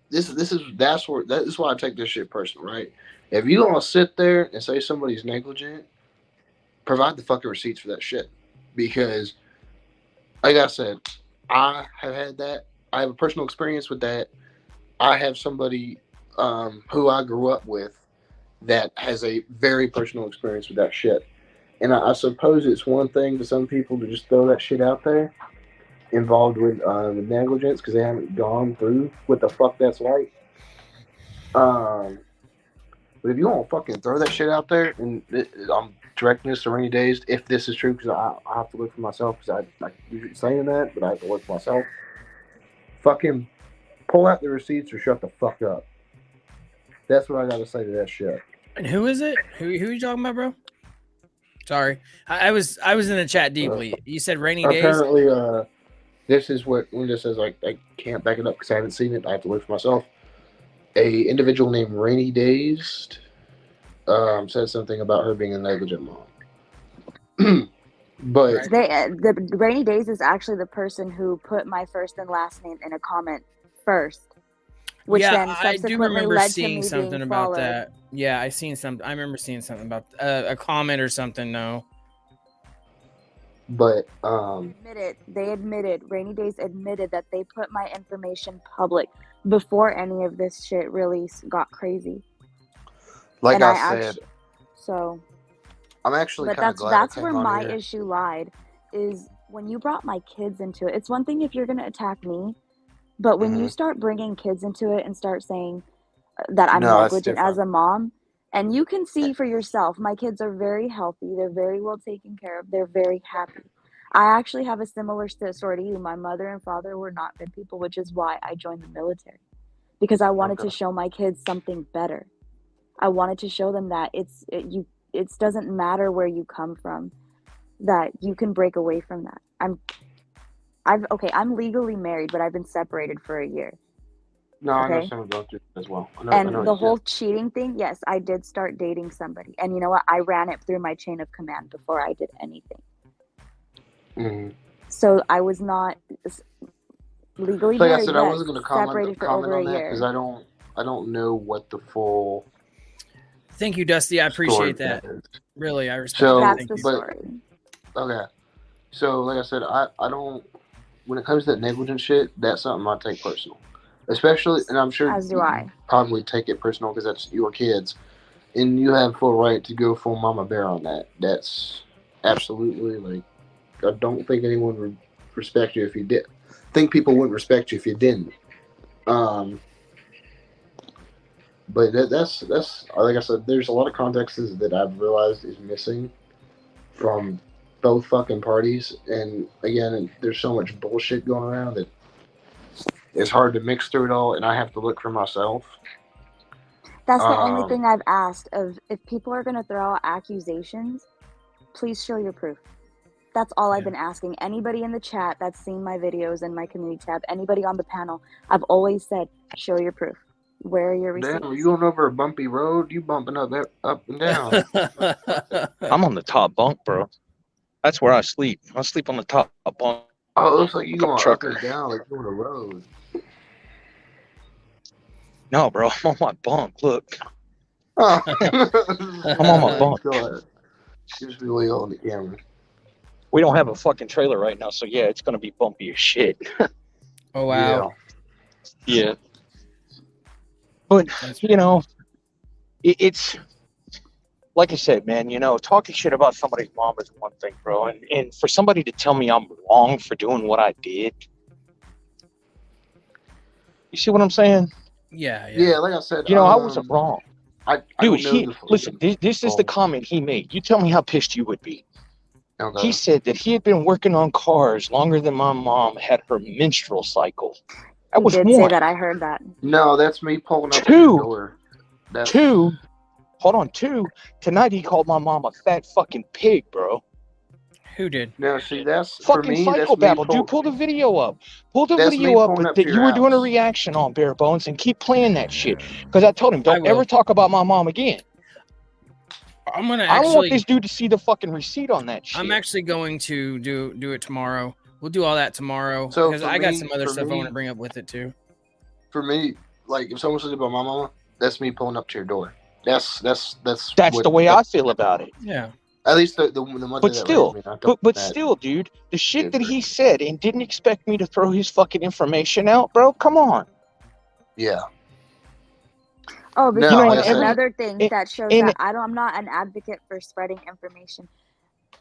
this is why I take this shit personal, right? If you gonna sit there and say somebody's negligent, provide the fucking receipts for that shit. Because, like I said, I have had that. I have a personal experience with that. I have somebody who I grew up with that has a very personal experience with that shit. And I suppose it's one thing to some people to just throw that shit out there involved with negligence because they haven't gone through what the fuck that's like. But if you want to fucking throw that shit out there, and I'm directing this to Rainy Days, if this is true, because I have to look for myself, because I keep saying that, but I have to look for myself. Fucking pull out the receipts or shut the fuck up. That's what I got to say to that shit. And who is it? Who are you talking about, bro? Sorry, I was in the chat deeply. You said Rainy Days. Apparently, this is what Linda says. I can't back it up because I haven't seen it. I have to look for myself. A individual named Rainy Days said something about her being a negligent mom. But the Rainy Days is actually the person who put my first and last name in a comment first, which then subsequently led to me being followed. That. Yeah, I remember seeing something about a comment or something. No. But Rainy Days admitted that they put my information public before any of this shit really got crazy. Like I said, so I'm actually kind of glad. That's where my issue lied, is when you brought my kids into it. It's one thing if you're going to attack me, but when you start bringing kids into it and start saying that I'm negligent as a mom, and you can see for yourself, my kids are very healthy. They're very well taken care of. They're very happy. I actually have a similar story to you. My mother and father were not good people, which is why I joined the military, because I wanted to show my kids something better. I wanted to show them that it doesn't matter where you come from, that you can break away from that. I'm legally married, but I've been separated for a year. No, I know some about you as well. I know the whole cheating thing, yes, I did start dating somebody. And you know what? I ran it through my chain of command before I did anything. Mm-hmm. So I was not legally like married. I said, I wasn't going to comment on that because I don't know what the full. Thank you, Dusty. I appreciate that. Really, I respect that. That's the story. Okay. So, like I said, I don't. When it comes to that negligent shit, that's something I take personal. Especially, and I'm sure as do I. Probably take it personal because that's your kids, and you have full right to go full mama bear on that. That's absolutely like. I don't think anyone would respect you if you did. I think people wouldn't respect you if you didn't. But that's like I said. There's a lot of contexts that I've realized is missing from both fucking parties, and again, there's so much bullshit going around that it's hard to mix through it all, and I have to look for myself. That's the only thing I've asked of. If people are going to throw out accusations, please show your proof. That's all I've been asking. Anybody in the chat that's seen my videos in my community tab, anybody on the panel, I've always said, show your proof. Where are your receipts? Damn, are you going over a bumpy road? You bumping up and down. I'm on the top bunk, bro. That's where I sleep. I sleep on the top bunk. Oh, it looks like you're going up and down like you're on a road. No, bro, I'm on my bunk. Look. Oh. I'm on my bunk. Go ahead. Just be real on the camera. We don't have a fucking trailer right now, so yeah, it's gonna be bumpy as shit. Oh wow. Yeah. But you know, it's like I said, man. You know, talking shit about somebody's mom is one thing, bro, and for somebody to tell me I'm wrong for doing what I did, you see what I'm saying? Yeah. Like I said, You know, I wasn't wrong. I Dude, don't know listen. This is the comment he made. You tell me how pissed you would be. He said that he had been working on cars longer than my mom had her menstrual cycle. That He was did one. say that. I heard that. No, that's me pulling up at your door. Two. Hold on. Two. Tonight he called my mom a fat fucking pig, bro. Who did? No, see, that's Fucking for me. That's me. psychobabble, dude. Pull the video up. Pull the That's video me up pulling with up that to you your were doing a house. reaction on Bare Bones and keep playing that shit. Because I told him, don't ever talk about my mom again. I'm gonna I actually. want this dude to see the fucking receipt on that shit. I'm actually going to do it tomorrow. We'll do all that tomorrow So because for I got me- some other for stuff I me- want to bring up with it too. For me, like if someone says about my mama, that's me pulling up to your door. That's That's what- the way I feel about it. Yeah. At least the mother But that still, raised me. not the but that- still, dude, the shit that he said and didn't expect me to throw his fucking information out, bro. Come on. Yeah. Oh, but No, you know, and every- another thing and- that shows and- that I'm not an advocate for spreading information.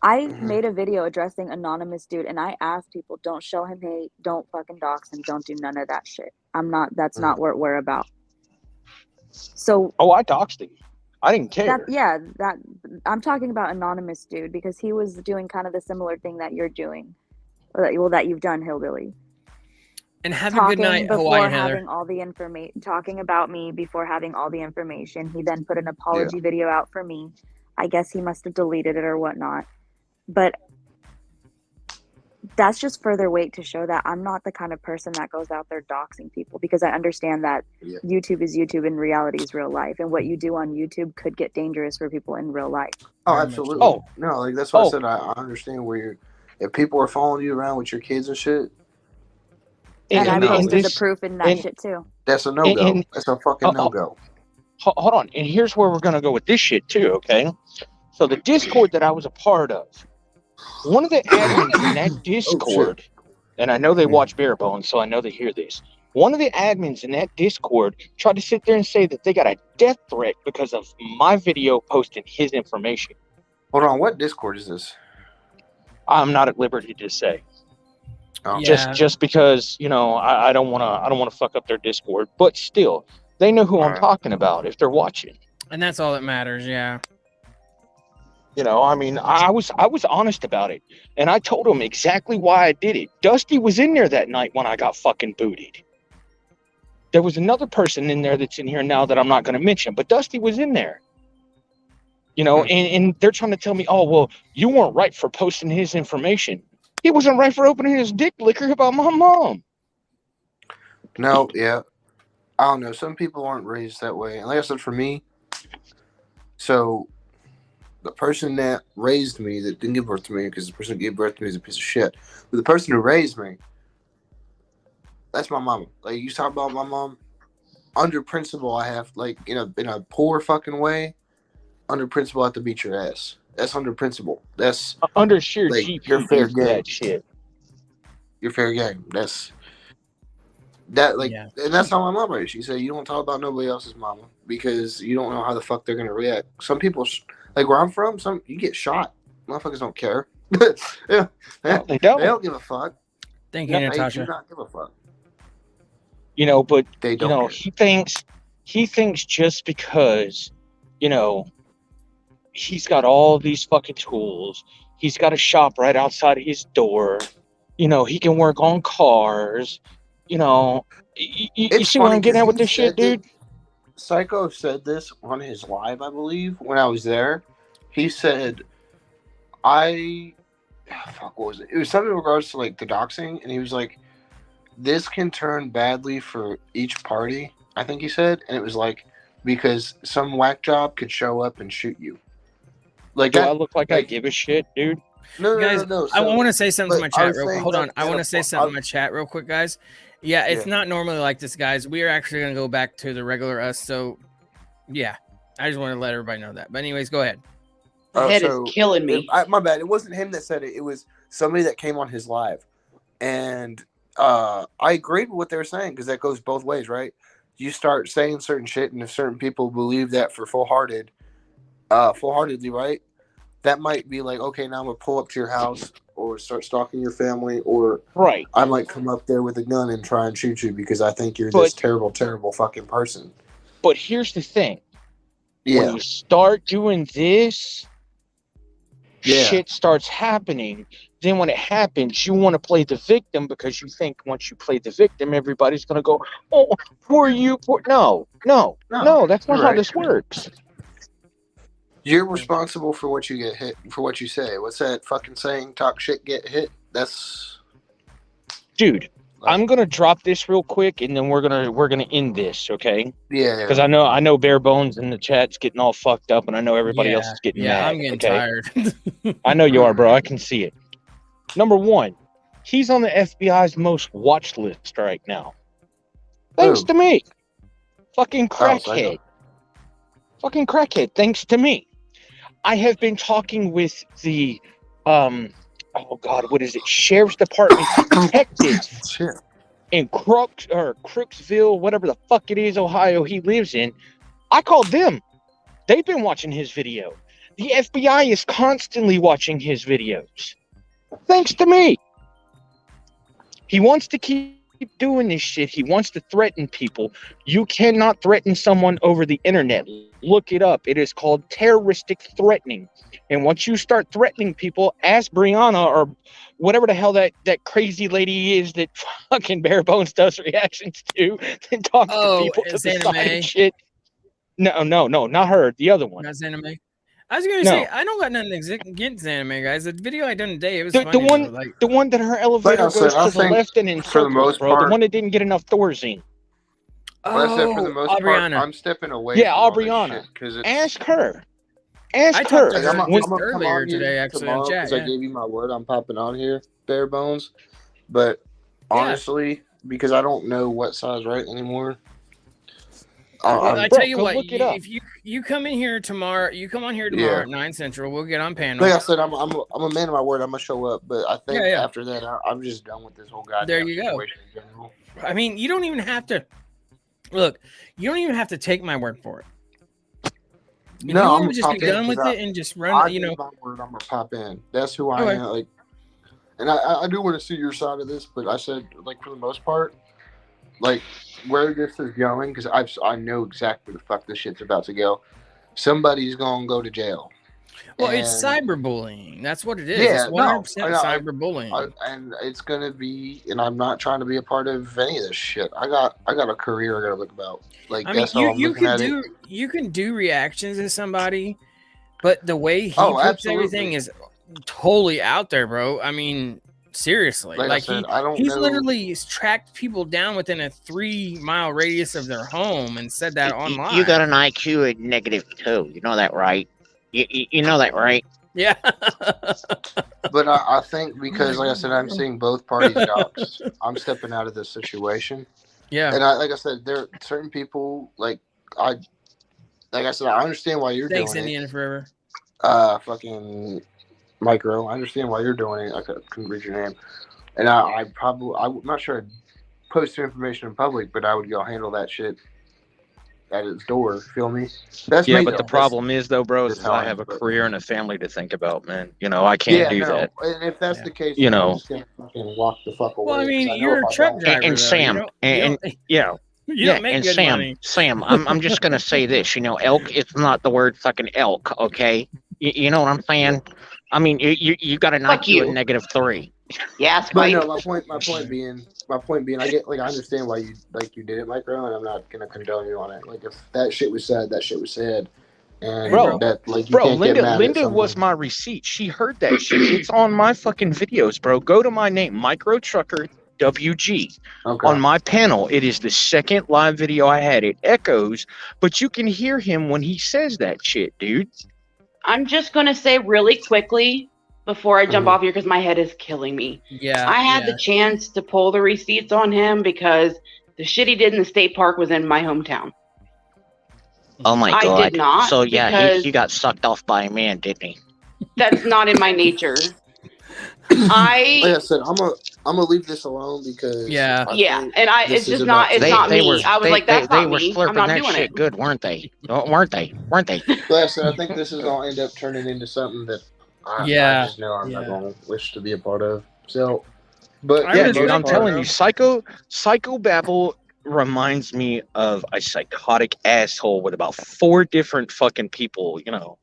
I made a video addressing anonymous dude, and I asked people, don't show him hate, don't fucking dox him, don't do none of that shit. That's not what we're about. So. Oh, I doxed him. I didn't care. I'm talking about anonymous dude because he was doing kind of the similar thing that you're doing, or that you've done, Hillbilly. And have a good night, before Hawaiian Heather. having all the information, talking about me before having all the information. He then put an apology video out for me. I guess he must have deleted it or whatnot. But that's just further weight to show that I'm not the kind of person that goes out there doxing people, because I understand that YouTube is YouTube and reality is real life, and what you do on YouTube could get dangerous for people in real life. Oh, absolutely. No, like that's what I said. I understand where you're. If people are following you around with your kids and shit, And I and posted this- the proof in that and- shit too. that's a no go. and- That's a fucking no go. Hold on. And here's where we're going to go with this shit, too, okay? So the Discord that I was a part of, one of the admins in that Discord, and I know they watch Bare Bones, so I know they hear this. One of the admins in that Discord tried to sit there and say that they got a death threat because of my video posting his information. Hold on, what Discord is this? I'm not at liberty to say. Oh. Just because, you know, I don't want to fuck up their Discord, but still, they know who I'm talking about if they're watching. And that's all that matters. Yeah. You know, I mean, I was honest about it, and I told him exactly why I did it. Dusty was in there that night when I got fucking booted. There was another person in there that's in here now that I'm not going to mention, but Dusty was in there. You know, and they're trying to tell me, oh, well, you weren't right for posting his information. He wasn't right for opening his dick liquor about my mom. No, yeah. I don't know. Some people aren't raised that way. And like I said, for me, so the person that raised me, that didn't give birth to me, because the person that gave birth to me is a piece of shit. But the person who raised me, that's my mama. Like, you talk about my mom, under principle, I have, like, in a poor fucking way, under principle, I have to beat your ass. That's under principle. That's under sheer like, GP you're fair for game. that shit. You're fair game. And that's how my mom is. She said, you don't talk about nobody else's mama because you don't know how the fuck they're gonna react. Some people, like where I'm from, you get shot. Motherfuckers don't care. Yeah, No, they They don't. don't give a fuck. Thank you, They Natasha. do not give a fuck. You know, but They you don't know, care. he thinks just because, you know, he's got all these fucking tools, he's got a shop right outside of his door, you know, he can work on cars, you know, you It's see what funny I'm getting 'cause at with he this shit, said that- dude? Psycho said this on his live, I believe, when I was there. He said, fuck, what was it? It was something in regards to like the doxing, and he was like, this can turn badly for each party, I think he said, and it was like, because some whack job could show up and shoot you. Like, Do I look like I give a shit, dude? No, Guys, no. I want to say something to my but I chat was real quick. saying Hold that- on. I want to say something to my chat real quick, guys. Yeah, it's Yeah. not normally like this, guys. We are actually going to go back to the regular us. So, yeah, I just want to let everybody know that. But anyways, go ahead. The head is killing me. My bad. It wasn't him that said it. It was somebody that came on his live, and I agreed with what they were saying because that goes both ways, right? You start saying certain shit, and if certain people believe that for full-heartedly, right? That might be like, okay, now I'm gonna pull up to your house or start stalking your family, or Right. I might come up there with a gun and try and shoot you because I think you're this terrible, terrible fucking person. But here's the thing. Yeah. When you start doing this, shit starts happening. Then when it happens, you want to play the victim because you think once you play the victim, everybody's going to go, oh, poor you. Poor. No, that's not how this works. You're responsible for what you get hit, for what you say. What's that fucking saying? Talk shit, get hit. That's... Dude, I'm gonna drop this real quick, and then we're gonna end this, okay? Yeah. Because I know Bare Bones in the chat's getting all fucked up, and I know everybody else is getting mad. I'm getting tired. I know you are, bro. I can see it. Number one, he's on the FBI's most watched list right now. Thanks to me. Fucking crackhead. Fucking crackhead. Thanks to me. I have been talking with the oh God, what is it? Sheriff's Department detectives in Crooksville, whatever the fuck it is, Ohio he lives in. I called them. They've been watching his video. The FBI is constantly watching his videos. Thanks to me. He wants to keep doing this shit. He wants to threaten people. You cannot threaten someone over the internet. Look it up. It is called terroristic threatening. And once you start threatening people, ask Brianna or whatever the hell that crazy lady is that fucking Bare Bones does reactions to, and talks to people to the side and shit. No, not her. The other one. That's anime. I was gonna say I don't got nothing against anime, guys. The video I done today, it was funny. The one that her elevator goes to the left and in circles, bro. The one that didn't get enough Thorazine. But I said for the most part, I'm stepping away. Yeah, Aubriana. Ask her. Ask her. I'm earlier today, actually, on chat. Because I gave you my word, I'm popping on here, Bare Bones. But honestly, because I don't know what size right anymore. I tell you what, if you come in here tomorrow, at 9 Central, we'll get on panel. Like I said, I'm a man of my word. I'm gonna show up, but I think after that, I'm just done with this whole goddamn there you go. in general. I mean, you don't even have to look. You don't even have to take my word for it. No, I'm just be done with it and just run. My word, I'm gonna pop in. That's who I am. Like, and I do want to see your side of this, but I said, like, for the most part, like, where this is going, because I know exactly the fuck this shit's about to go. Somebody's gonna go to jail. Well, it's cyberbullying. That's what it is. Yeah, it's 100% cyberbullying. And it's gonna be. And I'm not trying to be a part of any of this shit. I got a career I gotta look about. Like, I mean, that's how I'm looking at it. You can do reactions to somebody, but the way he puts everything is totally out there, bro. I mean, seriously, like I said, he's literally tracked people down within a 3-mile radius of their home and said that online. You got an IQ at -2. You know that, right? You know that, right? Yeah. But I think because, like I said, I'm seeing both parties doxed. I'm stepping out of this situation. Yeah. And like I said, there are certain people like I said, I understand why you're doing it. Thanks, Indian Forever. Fucking Micro. I understand why you're doing it. I couldn't read your name. And I'm not sure I'd post your information in public, but I would go handle that shit at its door. Feel me? But the problem is, though, bro, is I have a career and a family to think about, man. You know, I can't do that. And if that's the case, you know, I'm just gonna fucking walk the fuck away. Well, I mean, you're a truck driver, and Sam, and Sam, I'm just gonna say this. You know, elk. It's not the word fucking elk. Okay, you know what I'm saying? I mean, you got an IQ of -3. Yes, but no, my point being, I understand why you did it, Micro, and I'm not gonna condone you on it. Like, if that shit was said, that shit was said, and Linda was my receipt. She heard that shit. It's on my fucking videos, bro. Go to my name, Micro Trucker WG. On my panel, it is the second live video I had. It echoes, but you can hear him when he says that shit, dude. I'm just gonna say really quickly before I jump off here because my head is killing me. Yeah. I had the chance to pull the receipts on him because the shit he did in the state park was in my hometown. Oh my God. I did not. So yeah, he got sucked off by a man, didn't he? That's not in my nature. Like I said, I'm gonna leave this alone because Yeah. Yeah, and it's this is just about not. It's to- not They me. were I was like, that's they not were me. I'm slurping not that doing shit it. good, weren't they? Weren't they? Like I said, I think this is gonna end up turning into something that I just know I'm not gonna wish to be a part of. So, but Yeah, dude, I'm telling you, Psychobabble reminds me of a psychotic asshole with about 4 different fucking people, you know.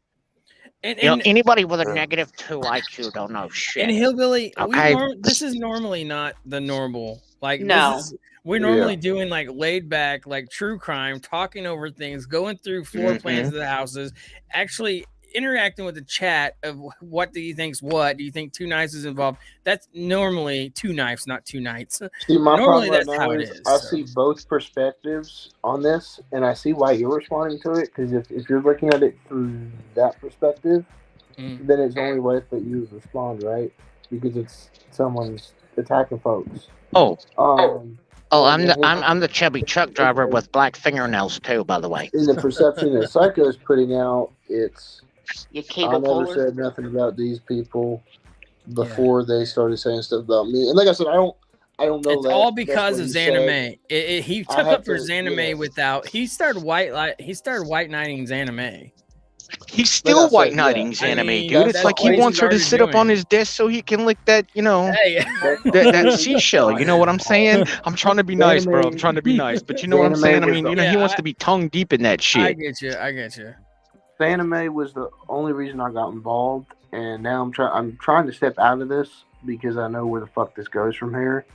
And anybody with a negative 2 IQ don't know shit. And Hillbilly, Okay. this is normally not the normal. Like No. we're normally doing like laid back, like true crime, talking over things, going through floor plans of the houses, actually interacting with the chat of what do you think's what? Do you think 2 knives is involved? That's normally 2 knives, not 2 nights. See, my Normally problem right that's now how it is is. I see both perspectives on this, and I see why you're responding to it. Because if you're looking at it through that perspective, then it's only right that you respond, right? Because it's someone's attacking folks. I'm the chubby truck driver with black fingernails too, by the way. In the perception that Psycho's putting out, it's You I cable never puller. said nothing about these people before they started saying stuff about me. And like I said, I don't know It's that. all That's because what of he said. Zanime. He I took have up for to- Zanime yes. without. He started white knighting Zanime. He's still white knighting Zanime, dude. It's like he wants her to sit up on his desk so he can lick that, you know, that seashell. You know what I'm saying? I'm trying to be nice, bro. I'm trying to be nice, but you know what I'm saying? I mean, you know, he wants to be tongue deep in that shit. I get you. Anime was the only reason I got involved, and now I'm trying to step out of this because I know where the fuck this goes from here,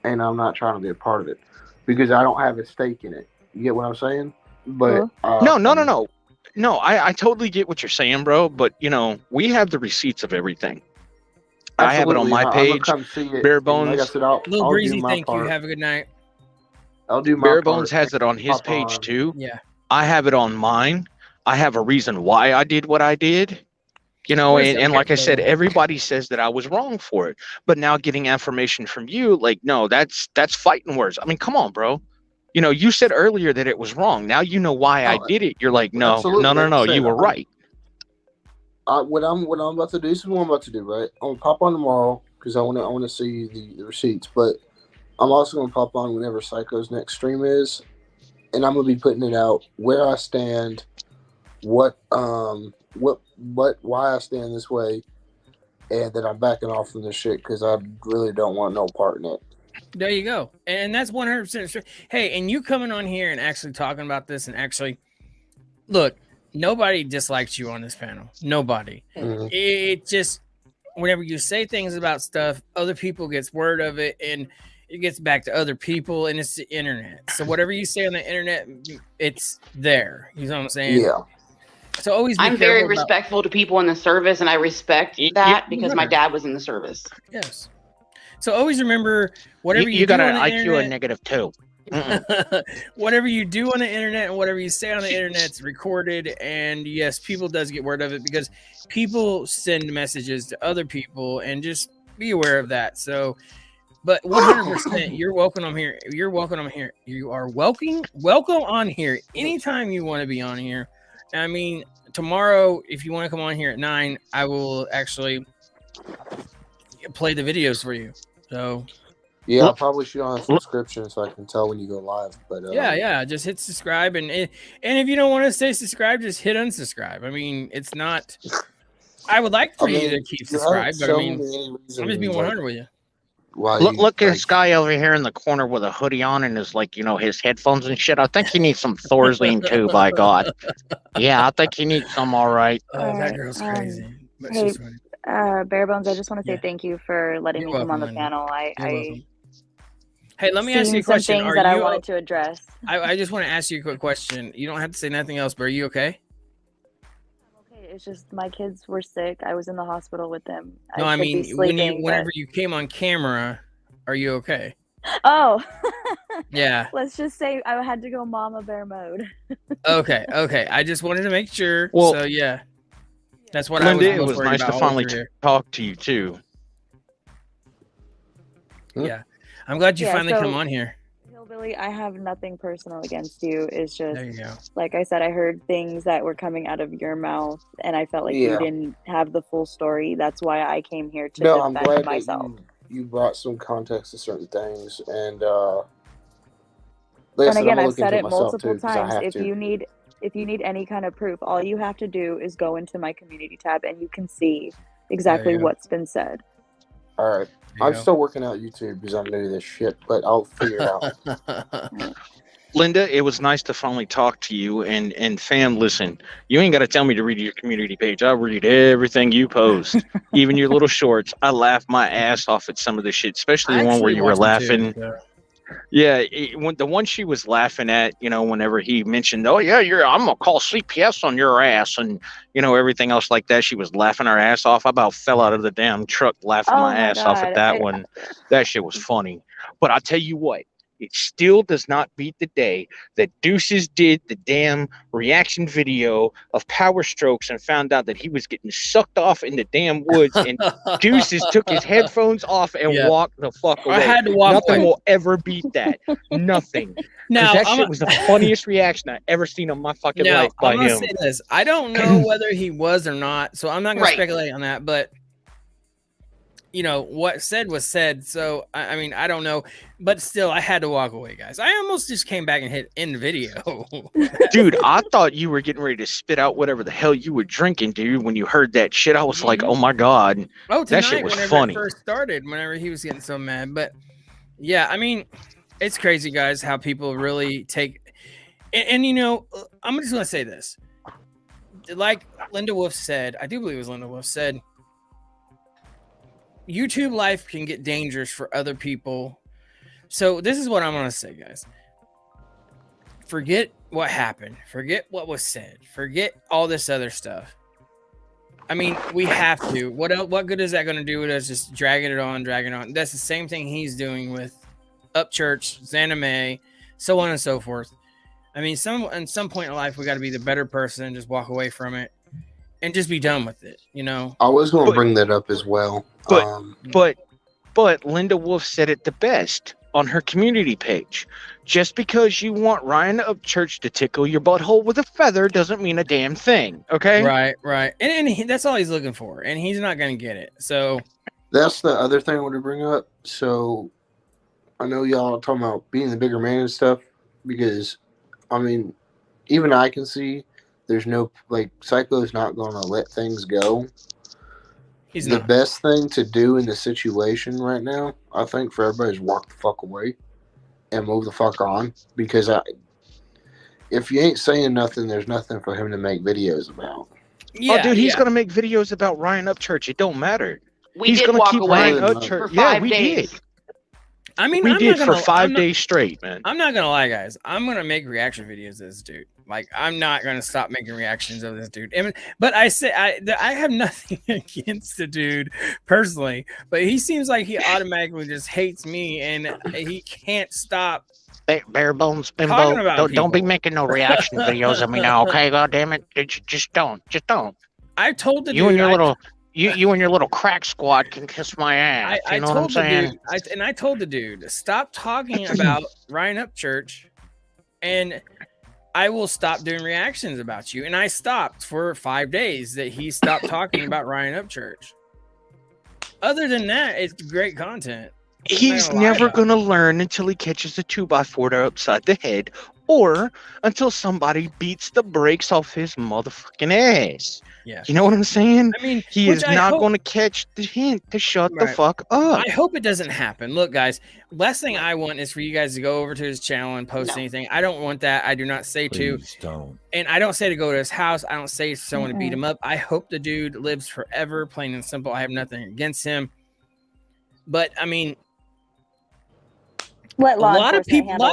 and I'm not trying to be a part of it because I don't have a stake in it. You get what I'm saying? But No, I totally get what you're saying, bro. But you know, we have the receipts of everything. I have it on my I'm page. gonna come see it. Bare And like I Bones. said, I'll Little do Breezy, my thank you. part. Have a good night. I'll do my Bare part. Bones has it on his Pop page on. too. Yeah. I have it on mine. I have a reason why I did what I did. You know, and like I said, everybody says that I was wrong for it. But now getting affirmation from you, like, no, that's fighting words. I mean, come on, bro. You know, you said earlier that it was wrong. Now you know why I did it. You're like, no, you were right. What I'm about to do, this is what I'm about to do, right? I'm gonna pop on tomorrow because I want to see the receipts, but I'm also gonna pop on whenever Psycho's next stream is, and I'm gonna be putting it out where I stand, why I stand this way, and that I'm backing off from this shit because I really don't want no part in it. There you go. And that's 100% true. Hey, and you coming on here and actually talking about this and actually, look, nobody dislikes you on this panel. Nobody. Mm-hmm. It just, whenever you say things about stuff, other people gets word of it and it gets back to other people and it's the internet. So whatever you say on the internet, it's there. You know what I'm saying? Yeah. So always be I'm very careful about- respectful to people in the service, and I respect that because my dad was in the service. Yes. So always remember, whatever you got do an on the IQ internet, of negative 2. whatever you do on the internet and whatever you say on the internet's recorded, and yes, people does get word of it because people send messages to other people, and just be aware of that. So, but 100%, you're welcome on here. You're welcome on here. You are welcome on here anytime you want to be on here. I mean, tomorrow, if you want to come on here at 9, I will actually play the videos for you. So Yeah, I'll probably shoot on a subscription so I can tell when you go live. But yeah, just hit subscribe, and if you don't want to stay subscribed, just hit unsubscribe. I mean, it's not. I would like for you to keep subscribed, but I mean, I'm just being 100 with you. Look at this guy over here in the corner with a hoodie on and his, like, you know, his headphones and shit. I think he needs some Thorzine too, by God. Yeah, I think he needs some, all right. That girl's crazy. But Hey, she's funny. Bare Bones, I just want to say thank you for letting You're me come on the welcome, honey. panel. You're I welcome. Hey, let me ask you a seen some question. things Are that I you wanted to address. I just want to ask you a quick question. You don't have to say nothing else, but are you okay? Okay, it's just my kids were sick. I was in the hospital with them. No, I should be mean, sleeping, whenever but- you came on camera, are you okay? Oh, Yeah. let's just say I had to go mama bear mode. Okay. I just wanted to make sure. Well, So yeah, that's what Linda, I it was was worried nice to about finally while you were talk to you too. here. Yeah, I'm glad you Yeah, finally come so- on here. Billy, I have nothing personal against you. It's just, There you go. like I said, I heard things that were coming out of your mouth, and I felt like you Yeah. didn't have the full story. That's why I came here to No, I'm defend glad myself. that you brought some context to certain things, and like I And said, again, I'm I've looking said into it it myself multiple too because I times. have If to. you need any kind of proof, all you have to do is go into my community tab, and you can see exactly you go. what's been said. All right, you I'm go. still working out YouTube because I'm new to this shit, but I'll figure it out. Linda, it was nice to finally talk to you. And fam, listen, you ain't got to tell me to read your community page. I'll read everything you post, even your little shorts. I laugh my ass off at some of the shit, especially I the one where actually you were watch them too. laughing. So. Yeah, when the one she was laughing at, whenever he mentioned, "Oh yeah, I'm gonna call CPS on your ass," and everything else like that, she was laughing her ass off. I about fell out of the damn truck laughing Oh my my ass off at God. that one. That shit was funny. But I tell you what, it still does not beat the day that Deuces did the damn reaction video of Power Strokes and found out that he was getting sucked off in the damn woods, and Deuces took his headphones off and Yeah. walked the fuck away. I had to walk Nothing away. will ever beat that. Nothing. Because Now, that I'm shit a- was the funniest reaction I ever seen in my fucking Now, life by I'm gonna him. say this. I don't know whether he was or not, so I'm not gonna Right. speculate on that. But what said was said. So I mean, I don't know, but still, I had to walk away, guys. I almost just came back and hit end video. Dude, I thought you were getting ready to spit out whatever the hell you were drinking, dude. When you heard that shit, I was like, oh my God. Oh, That tonight, shit was whenever funny. it first started, whenever he was getting so mad. But yeah, I mean, it's crazy, guys, how people really take. And I'm just gonna say this. Like Linda Wolf said, I do believe it was Linda Wolf said, YouTube life can get dangerous for other people. So this is what I'm gonna say, guys. Forget what happened. Forget what was said. Forget all this other stuff. I mean, we have to. What good is that going to do with us just dragging it on? That's the same thing he's doing with Upchurch, Xana May, so on and so forth. I mean, at some point in life, we got to be the better person and just walk away from it and just be done with it, I was going to bring that up as well. But Linda Wolf said it the best on her community page. Just because you want Ryan Upchurch to tickle your butthole with a feather doesn't mean a damn thing. Okay. Right. And that's all he's looking for, and he's not going to get it. So That's the other thing I want to bring up. So I know y'all are talking about being the bigger man and stuff, because I mean, even I can see there's no, like, Psycho's not going to let things go. He's the not. best thing to do in the situation right now, I think, for everybody is walk the fuck away and move the fuck on, because if you ain't saying nothing, there's nothing for him to make videos about. Yeah, dude, he's gonna make videos about Ryan Upchurch. It don't matter. He's did gonna walk keep away Ryan for Upchurch. 5 Yeah, we days. did. I mean, we did for 5 days straight, man. I'm not gonna lie, guys. I'm gonna make reaction videos of this dude. Like, I'm not gonna stop making reactions of this dude. But I say I have nothing against the dude personally, but he seems like he automatically just hates me, and he can't stop. Bare bones Talking bimbo. about Don't be people. making no reaction videos of me now, okay? God damn it. Just don't. I told the You dude. and your little you and your little crack squad can kiss my ass. I You know what I'm told the saying? dude, I told the dude, stop talking about Ryan Upchurch, and I will stop doing reactions about you. And I stopped for 5 days. That he stopped talking about Ryan Upchurch. Other than that, it's great content. He's never gonna learn until he catches a 2x4 upside the head, or until somebody beats the brakes off his motherfucking ass. Yeah. You know what I'm saying? I mean, he which is I not hope- going to catch the hint to shut the Right. fuck up. I hope it doesn't happen. Look, guys, last thing I want is for you guys to go over to his channel and post anything. I don't want that. I do not say Please to. don't. And I don't say to go to his house. I don't say to someone to beat him up. I hope the dude lives forever, plain and simple. I have nothing against him. But I mean, Let a law lot of enforcement people, handle it.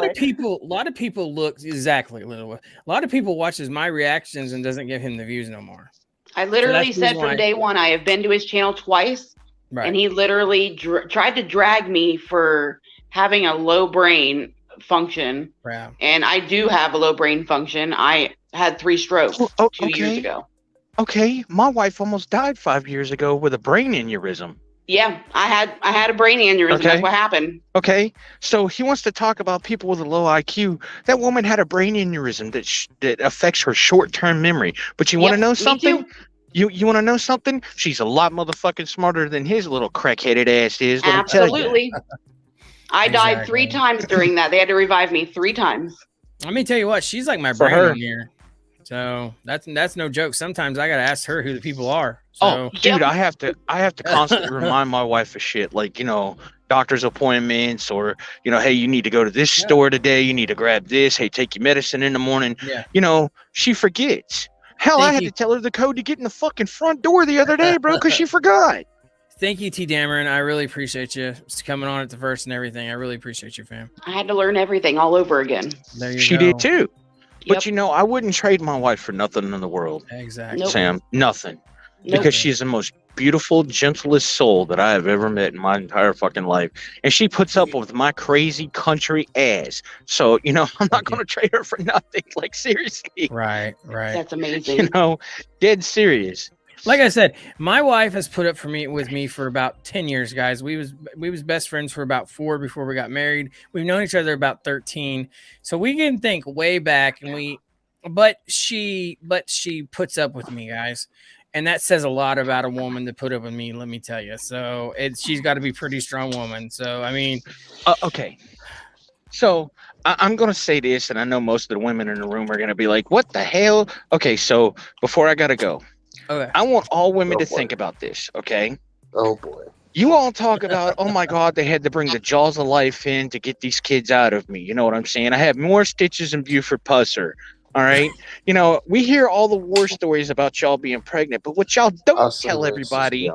a lot of people look exactly. A lot of people watches my reactions and doesn't give him the views no more. I literally that's the said reason why- from day one, I have been to his channel twice, Right. and he literally tried to drag me for having a low brain function. Yeah. And I do have a low brain function. I had 3 strokes 2 years ago. Okay, my wife almost died 5 years ago with a brain aneurysm. Yeah, I had a brain aneurysm. Okay. That's what happened. Okay, so he wants to talk about people with a low IQ. That woman had a brain aneurysm that affects her short-term memory. But you want to know something? You want to know something? She's a lot motherfucking smarter than his little crack-headed ass is. Let me tell you. Absolutely. I died 3 times during that. They had to revive me 3 times. Let me tell you what, she's like my For brain her. on here. So that's no joke. Sometimes I gotta ask her who the people are. So. Oh, dude, I have to constantly remind my wife of shit, like, doctor's appointments, or hey, you need to go to this store today, you need to grab this, hey, take your medicine in the morning. Yeah. She forgets. Hell, I had to tell her the code to get in the fucking front door the other day, bro, because she forgot. Thank you, T. Dameron. I really appreciate you coming on at the first and everything. I really appreciate you, fam. I had to learn everything all over again. There you She go. did too. But I wouldn't trade my wife for nothing in the world. Exactly. Sam, nothing. Because she's the most beautiful, gentlest soul that I have ever met in my entire fucking life. And she puts up with my crazy country ass. So, I'm not going to trade her for nothing. Like, seriously. Right. That's amazing. Dead serious. Like I said, my wife has put up with me for about 10 years, guys. We was best friends for about 4 before we got married. We've known each other about 13. So we can think way back, but she puts up with me, guys. And that says a lot about a woman to put up with me, let me tell you. So she's got to be a pretty strong woman. So, I mean. Okay. So I'm going to say this, and I know most of the women in the room are going to be like, what the hell? Okay, so before I got to go. Okay. I want all women to think about this, okay? Oh, boy. You all talk about, oh, my God, they had to bring the jaws of life in to get these kids out of me. You know what I'm saying? I have more stitches than Buford Pusser, all right? We hear all the war stories about y'all being pregnant, but what y'all don't tell everybody...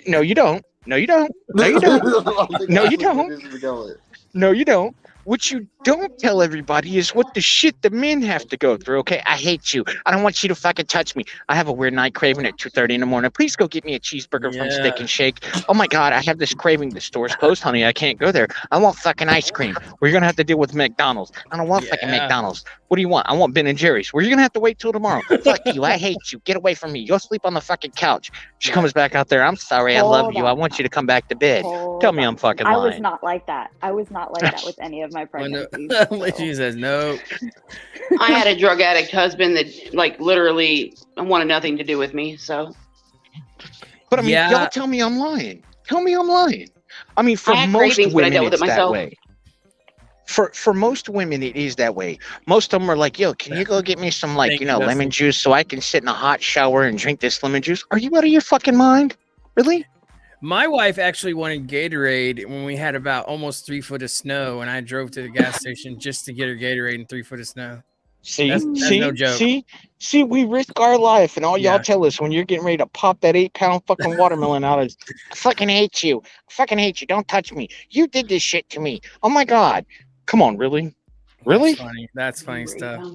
No, you don't. No, you don't. No, you don't. No, you don't. No, you don't. What you don't tell everybody is what the shit the men have to go through, okay? I hate you. I don't want you to fucking touch me. I have a weird night craving at 2:30 in the morning. Please go get me a cheeseburger from Steak and Shake. Oh, my God, I have this craving. The store's closed, honey. I can't go there. I want fucking ice cream. We're going to have to deal with McDonald's. I don't want fucking McDonald's. What do you want? I want Ben & Jerry's. We're going to have to wait till tomorrow. Fuck you. I hate you. Get away from me. Go sleep on the fucking couch. She comes back out there. I'm sorry. I love you. I want you to come back to bed. Tell me I'm fucking lying. I was not like that. I was not like that with any of my pregnancies. She says no. I had a drug addict husband that, like, literally wanted nothing to do with me. So, but I mean, y'all tell me I'm lying. Tell me I'm lying. I mean, for most women, it's that way. For most women, it is that way. Most of them are like, yo, can you go get me some, like, lemon juice so I can sit in a hot shower and drink this lemon juice? Are you out of your fucking mind? Really? My wife actually wanted Gatorade when we had about almost 3 foot of snow, and I drove to the gas station just to get her Gatorade in 3 foot of snow. That's no joke. See, we risk our life, and all y'all tell us when you're getting ready to pop that 8-pound fucking watermelon out of, I fucking hate you. I fucking hate you. Don't touch me. You did this shit to me. Oh my God. Come on, really? Really? That's funny stuff.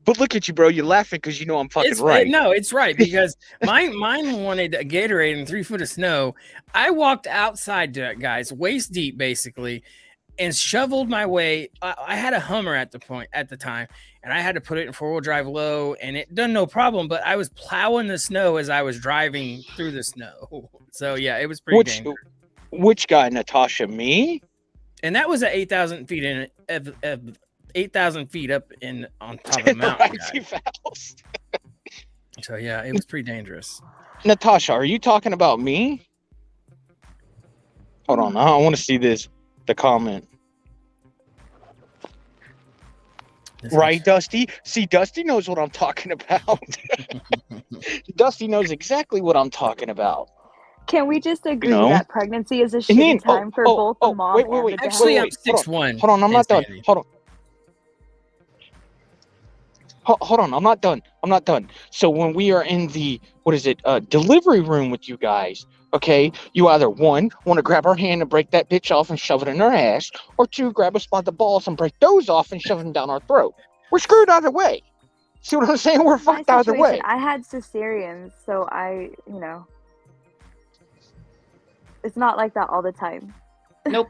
But look at you, bro. You're laughing because you know I'm fucking right. No, it's right, because mine wanted a Gatorade in 3 foot of snow. I walked outside, guys, waist deep basically, and shoveled my way. I had a Hummer at the time, and I had to put it in 4-wheel drive low, and it done no problem. But I was plowing the snow as I was driving through the snow. So yeah, it was pretty dangerous. Which guy, Natasha? Me? And that was at 8,000 feet 8,000 feet up on top of the mountain. So yeah, it was pretty dangerous. Natasha, are you talking about me? Hold on, I want to see the comment. Right, Dusty? See, Dusty knows what I'm talking about. Dusty knows exactly what I'm talking about. Can we just agree that pregnancy is a shitty time for both the mom and the dad? Actually, I'm 6'1". Hold on, I'm not done. Hold on, I'm not done. So when we are in the, delivery room with you guys, okay, you either 1, want to grab her hand and break that bitch off and shove it in her ass, or 2, grab us by the balls and break those off and shove them down our throat. We're screwed either way. See what I'm saying? We're fucked either way. I had cesareans, so it's not like that all the time. Nope.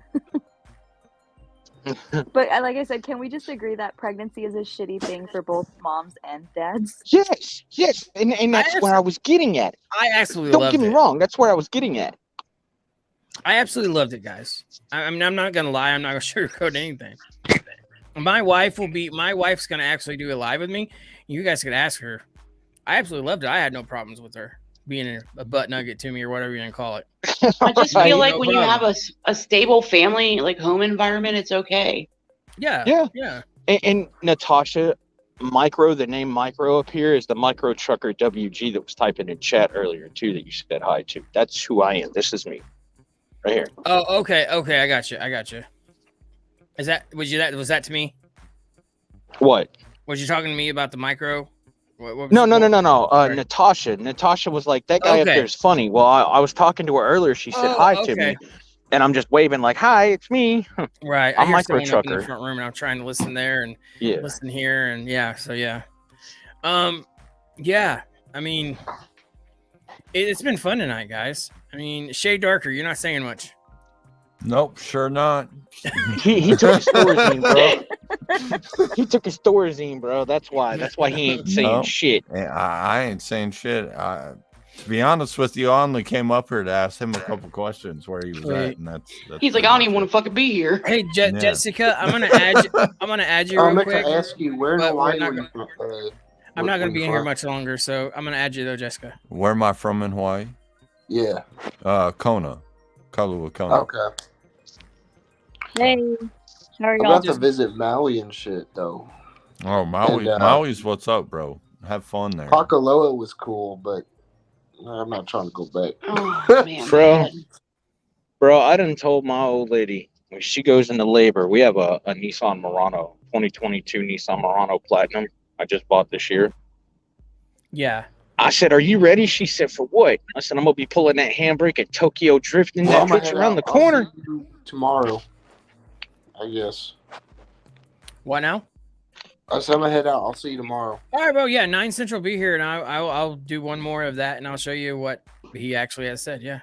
But like I said, can we just agree that pregnancy is a shitty thing for both moms and dads? Yes, and that's where I was getting at. I absolutely don't get me wrong. That's where I was getting at. I absolutely loved it, guys. I mean, I'm not gonna lie. I'm not gonna sugarcoat anything. My wife's gonna actually do it live with me. You guys could ask her. I absolutely loved it. I had no problems with her being a butt nugget to me or whatever you want to call it. I just feel like No when you problem. have a stable family, like home environment, it's okay. Yeah. And Natasha, the name Micro up here is the Micro Trucker WG that was typing in chat earlier too that you said hi to. That's who I am. This is me. Right here. Oh, okay. I got you. Was that to me? What? Was you talking to me about the micro? What No. Natasha was like, that guy up Okay. there is funny. Well, I was talking to her earlier. She said hi to me. And I'm just waving like, hi, it's me. Right. I I'm hear Micro someone up in the Trucker. front room and I'm trying to listen there and Yeah. listen here and yeah. I mean, it's been fun tonight, guys. I mean, Shay Darker, you're not saying much. Nope, sure not. He took his Thorazine, bro. He took his Thorazine, bro. That's why he ain't saying No, shit. I ain't saying shit. To be honest with you, I only came up here to ask him a couple questions where he was at, and that's He's like, I don't even want to fucking be here. Hey, Jessica, I'm gonna add you I real meant quick. to ask you where in but we're Hawaii not were you gonna- from? I'm not going to be in here from? much longer, so I'm going to add you though, Jessica. where am I from in Hawaii? Yeah. Kona, Kailua Kona. Okay. Hey, how are I'm y'all? about to visit Maui and shit though. Oh, Maui, And, Maui's what's up, bro. Have fun there. Pakaloa was cool, but I'm not trying to go back. Oh, man. Bro, I done told my old lady when she goes into labor, we have a Nissan Murano, 2022 Nissan Murano Platinum. I just bought this year. Yeah. I said, are you ready? She said, for what? I said, I'm going to be pulling that handbrake and Tokyo drifting that I'ma bitch head around out. the I'll corner. see you tomorrow, I guess. What now? I said I'm gonna head out. I'll see you tomorrow. All right, bro. Yeah, 9 Central be here, and I'll do one more of that, and I'll show you what he actually has said. Yeah.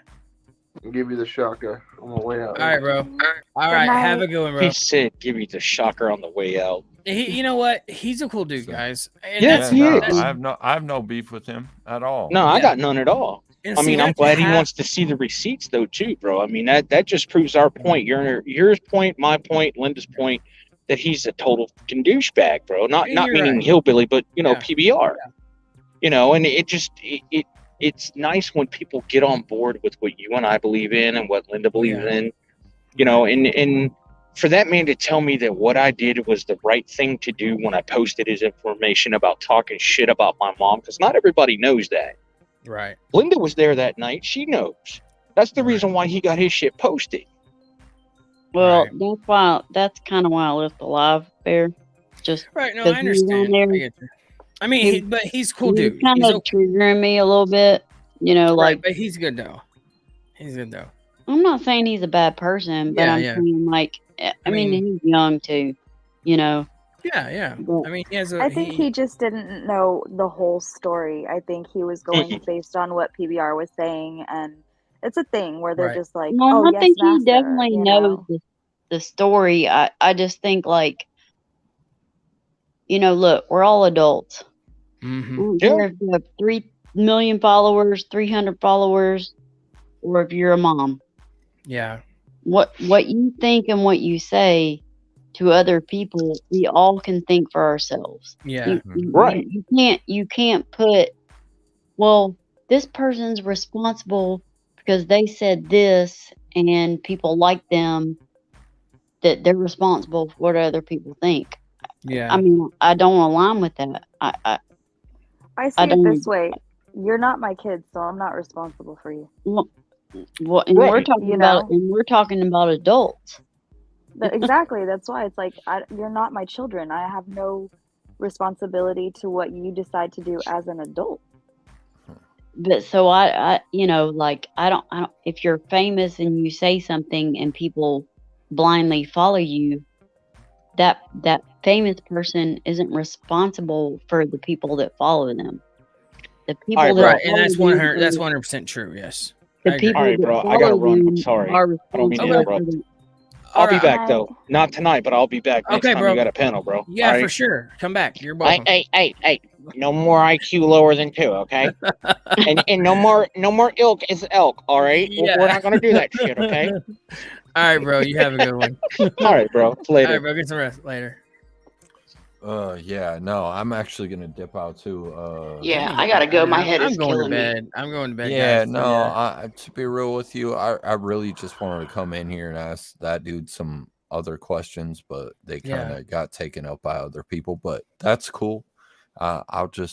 I'll give you the shocker on my way out. All right, bro. All right, have a good one, bro. He said, give me the shocker on the way out. You know what? He's a cool dude, guys. And Yes, he no, is. I have no beef with him at all. No, I got none at all. And I see, mean, I'm that's glad he half- wants to see the receipts, though, too, bro. I mean, that just proves our point. Yours point, my point, Linda's point, that he's a total fucking douchebag, bro. Not You're meaning right. hillbilly, but Yeah. PBR. You know, and it's nice when people get on board with what you and I believe in and what Linda believes in. You know, and for that man to tell me that what I did was the right thing to do when I posted his information about talking shit about my mom, because not everybody knows that. Right. Linda was there that night. She knows. That's the reason why he got his shit posted. Well, that's kind of why I left alive there. Just Right. No, 'cause I he was on understand. there. I get you. I mean, but he's a cool dude. Kind He's of okay. triggering me a little bit, Right, like but he's good though. He's good though. I'm not saying he's a bad person, but Yeah, I'm yeah. saying like I mean he's young too, Yeah, yeah. But- I mean, he has I think he just didn't know the whole story. I think he was going based on what PBR was saying, and it's a thing where they're Right. just like, No, "Oh, I yes, think he master," definitely you knows know? the story. I just think like look, we're all adults. Mm-hmm. I don't care if you have 3 million followers, 300 followers, or if you're a mom. Yeah. What you think and what you say to other people, we all can think for ourselves. Yeah. Right. You can't put, well, this person's responsible because they said this and people like them, that they're responsible for what other people think. Yeah. I mean, I don't align with that. I see I it don't- this way: you're not my kid, so I'm not responsible for you. Well, and we're Right. talking You about know? and we're talking about adults. Exactly. That's why it's like you're not my children. I have no responsibility to what you decide to do as an adult. But so I like I don't if you're famous and you say something and people blindly follow you, that famous person isn't responsible for the people that follow them. The people that Right, and that's follow them 100. That's are- 100% true. Yes. the I agree. people All right, that bro. I follow gotta run. I'm them sorry. are I don't mean to responsible for interrupt. them. I'll be right. back though. Not tonight, but I'll be back next Okay, time bro. you got a panel, bro. Yeah, All for right? sure. Come back. You're welcome. Hey. No more IQ lower than 2, okay? and no more ilk is elk, all right? Yeah. We're not gonna do that shit, okay? All right, bro. You have a good one. All right, bro. Later. All right, bro. Get some rest. Later. Yeah, no, I'm actually gonna dip out too. Yeah, I gotta go. My head is I'm going to killing me. bed. I'm going to bed. Yeah, guys. no, Yeah. to be real with you, I really just wanted to come in here and ask that dude some other questions, but they kind of got taken up by other people. But that's cool. That's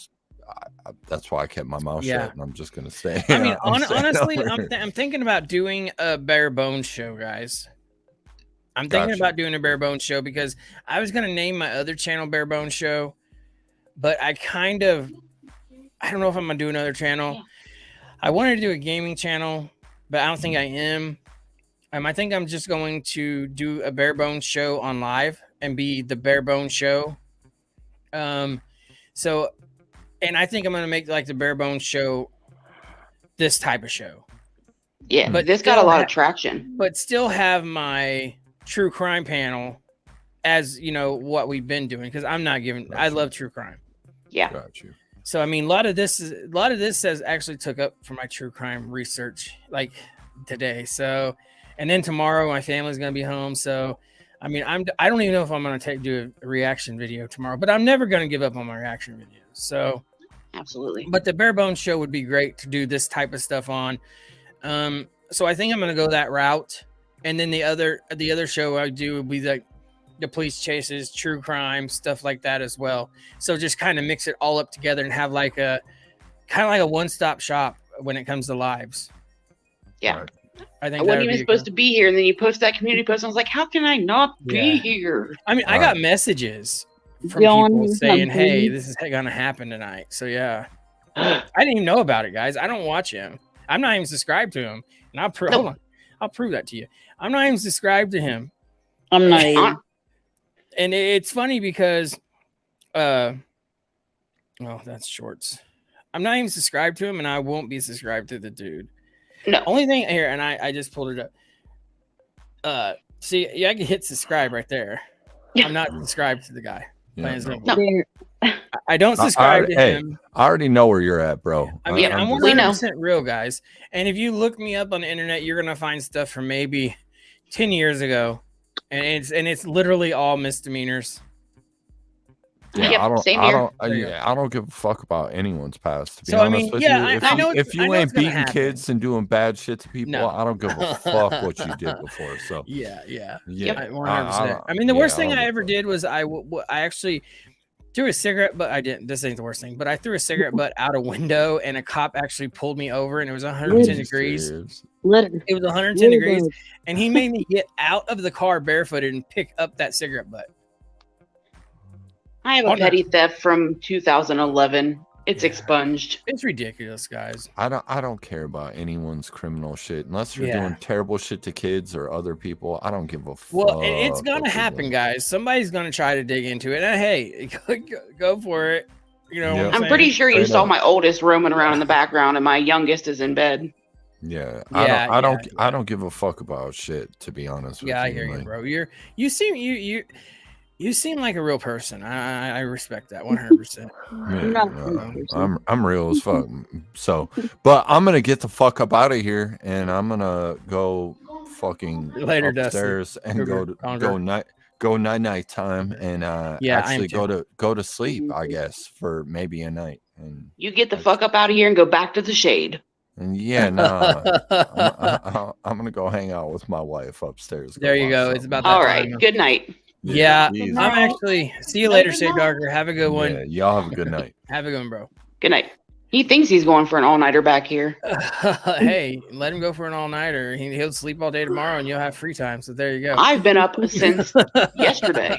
why I kept my mouth shut, and I'm just gonna say. I mean, honestly, I'm thinking about doing a bare bones show, guys. I'm thinking about doing a bare bones show because I was gonna name my other channel Bare Bones Show, but I don't know if I'm gonna do another channel. I wanted to do a gaming channel, but I don't think I am. I think I'm just going to do a Bare Bones Show on live and be the Bare Bones Show. So, and I think I'm gonna make like the Bare Bones Show this type of show. Yeah, but this got a lot of traction. But still have my true crime panel as what we've been doing, because I'm not giving. I love true crime. Yeah. Got you. So I mean, a lot of this has actually took up for my true crime research like today. So, and then tomorrow my family's gonna be home. So, I mean, I don't even know if I'm gonna do a reaction video tomorrow, but I'm never gonna give up on my reaction videos. So, absolutely. But the Bare Bones Show would be great to do this type of stuff on. So I think I'm gonna go that route. And then the other show I do would be like the police chases, true crime, stuff like that as well. So just kind of mix it all up together and have like a one-stop shop when it comes to lives. Yeah. I think I wasn't even supposed to be here, and then you post that community post, and I was like, how can I not be here? I mean, I got messages from people saying, hey, this is gonna happen tonight. So yeah. I didn't even know about it, guys. I don't watch him. I'm not even subscribed to him. And hold on. I'll prove that to you. I'm not even subscribed to him. I'm not even. And it's funny because, that's shorts. I'm not even subscribed to him, and I won't be subscribed to the dude. No. Only thing here, and I just pulled it up. See, I can hit subscribe right there. I'm not subscribed to the guy. I don't subscribe to him. I already know where you're at, bro. I mean, I'm 100% real, guys. And if you look me up on the internet, you're gonna find stuff from maybe 10 years ago, and it's literally all misdemeanors. Yeah, same here. I don't give a fuck about anyone's past. To be So, honest I mean, with yeah, you, I know if you I know ain't it's gonna beating happen. kids and doing bad shit to people, I don't give a fuck what you did before. So Yeah. 100%. I mean, the worst thing I ever did was I actually threw a cigarette butt. I didn't. This ain't the worst thing, but I threw a cigarette butt out a window, and a cop actually pulled me over, and it was 110 degrees. It was 110 degrees, and he made me get out of the car barefooted and pick up that cigarette butt. I have a petty theft from 2011. It's expunged. It's ridiculous, guys. I don't care about anyone's criminal shit unless you're Yeah. doing terrible shit to kids or other people. I don't give a fuck. Well, it's gonna happen, guys. Somebody's gonna try to dig into it, and hey, go for it. You know, what I'm pretty sure you saw my oldest roaming around in the background, and my youngest is in bed. Yeah, I don't give a fuck about shit, to be honest with you. Yeah, I hear you, bro. You seem like a real person. I respect that 100%. I'm real as fuck. So, but I'm gonna get the fuck up out of here, and I'm gonna go fucking Later, upstairs Dusty. and go night time, and actually go to sleep. I guess for maybe a night. And You get the fuck up out of here and go back to the shade. And yeah, nah, I'm gonna go hang out with my wife upstairs. There you go. It's about that All time. right. Good night. Yeah, Jesus. I'm actually. See you later, Shade Darker. Have a good one. Yeah, y'all have a good night. Have a good one, bro. Good night. He thinks he's going for an all-nighter back here. Hey, let him go for an all-nighter. He'll sleep all day tomorrow, and you'll have free time. So there you go. I've been up since yesterday.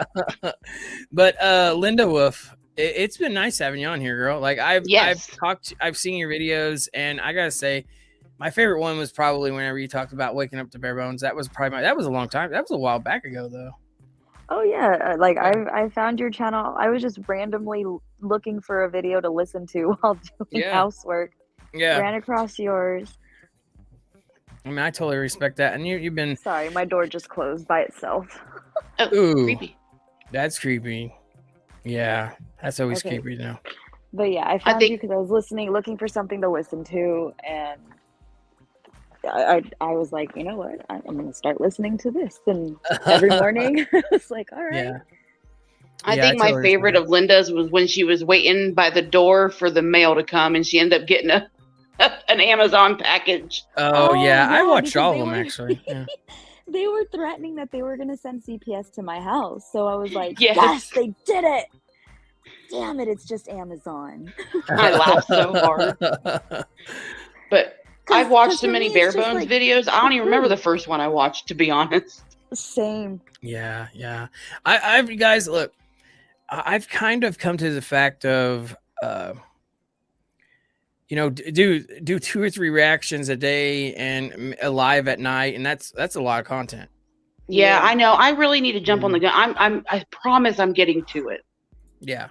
But Linda Wolf, it's been nice having you on here, girl. Like I've seen your videos, and I gotta say, my favorite one was probably whenever you talked about waking up to bare bones. That was probably that was a long time. That was a while back ago, though. Oh yeah, like I found your channel. I was just randomly looking for a video to listen to while doing housework. Yeah, ran across yours. I mean, I totally respect that. And you've been Sorry, my door just closed by itself. ooh, creepy. That's creepy. Yeah, that's always Okay. creepy now. But yeah, I found you because I was looking for something to listen to, and I was like, you know what? I'm gonna start listening to this, and every morning I was like, all right. Yeah. I Yeah, think I my totally favorite of Linda's was when she was waiting by the door for the mail to come, and she ended up getting an Amazon package. Oh, yeah, I watched because all of they them were- actually. Yeah. They were threatening that they were gonna send CPS to my house, so I was like, Yes. yes, they did it. Damn it, it's just Amazon. I laughed so hard. But I've watched so many me, bare it's just bones like videos. I don't even remember food. the first one I watched, to be honest. Same. Yeah, yeah. I've you guys look. I've kind of come to the fact of, you know, do 2 or 3 reactions a day and live at night, and that's a lot of content. Yeah, I know. I really need to jump on the gun. I promise I'm getting to it. Yeah.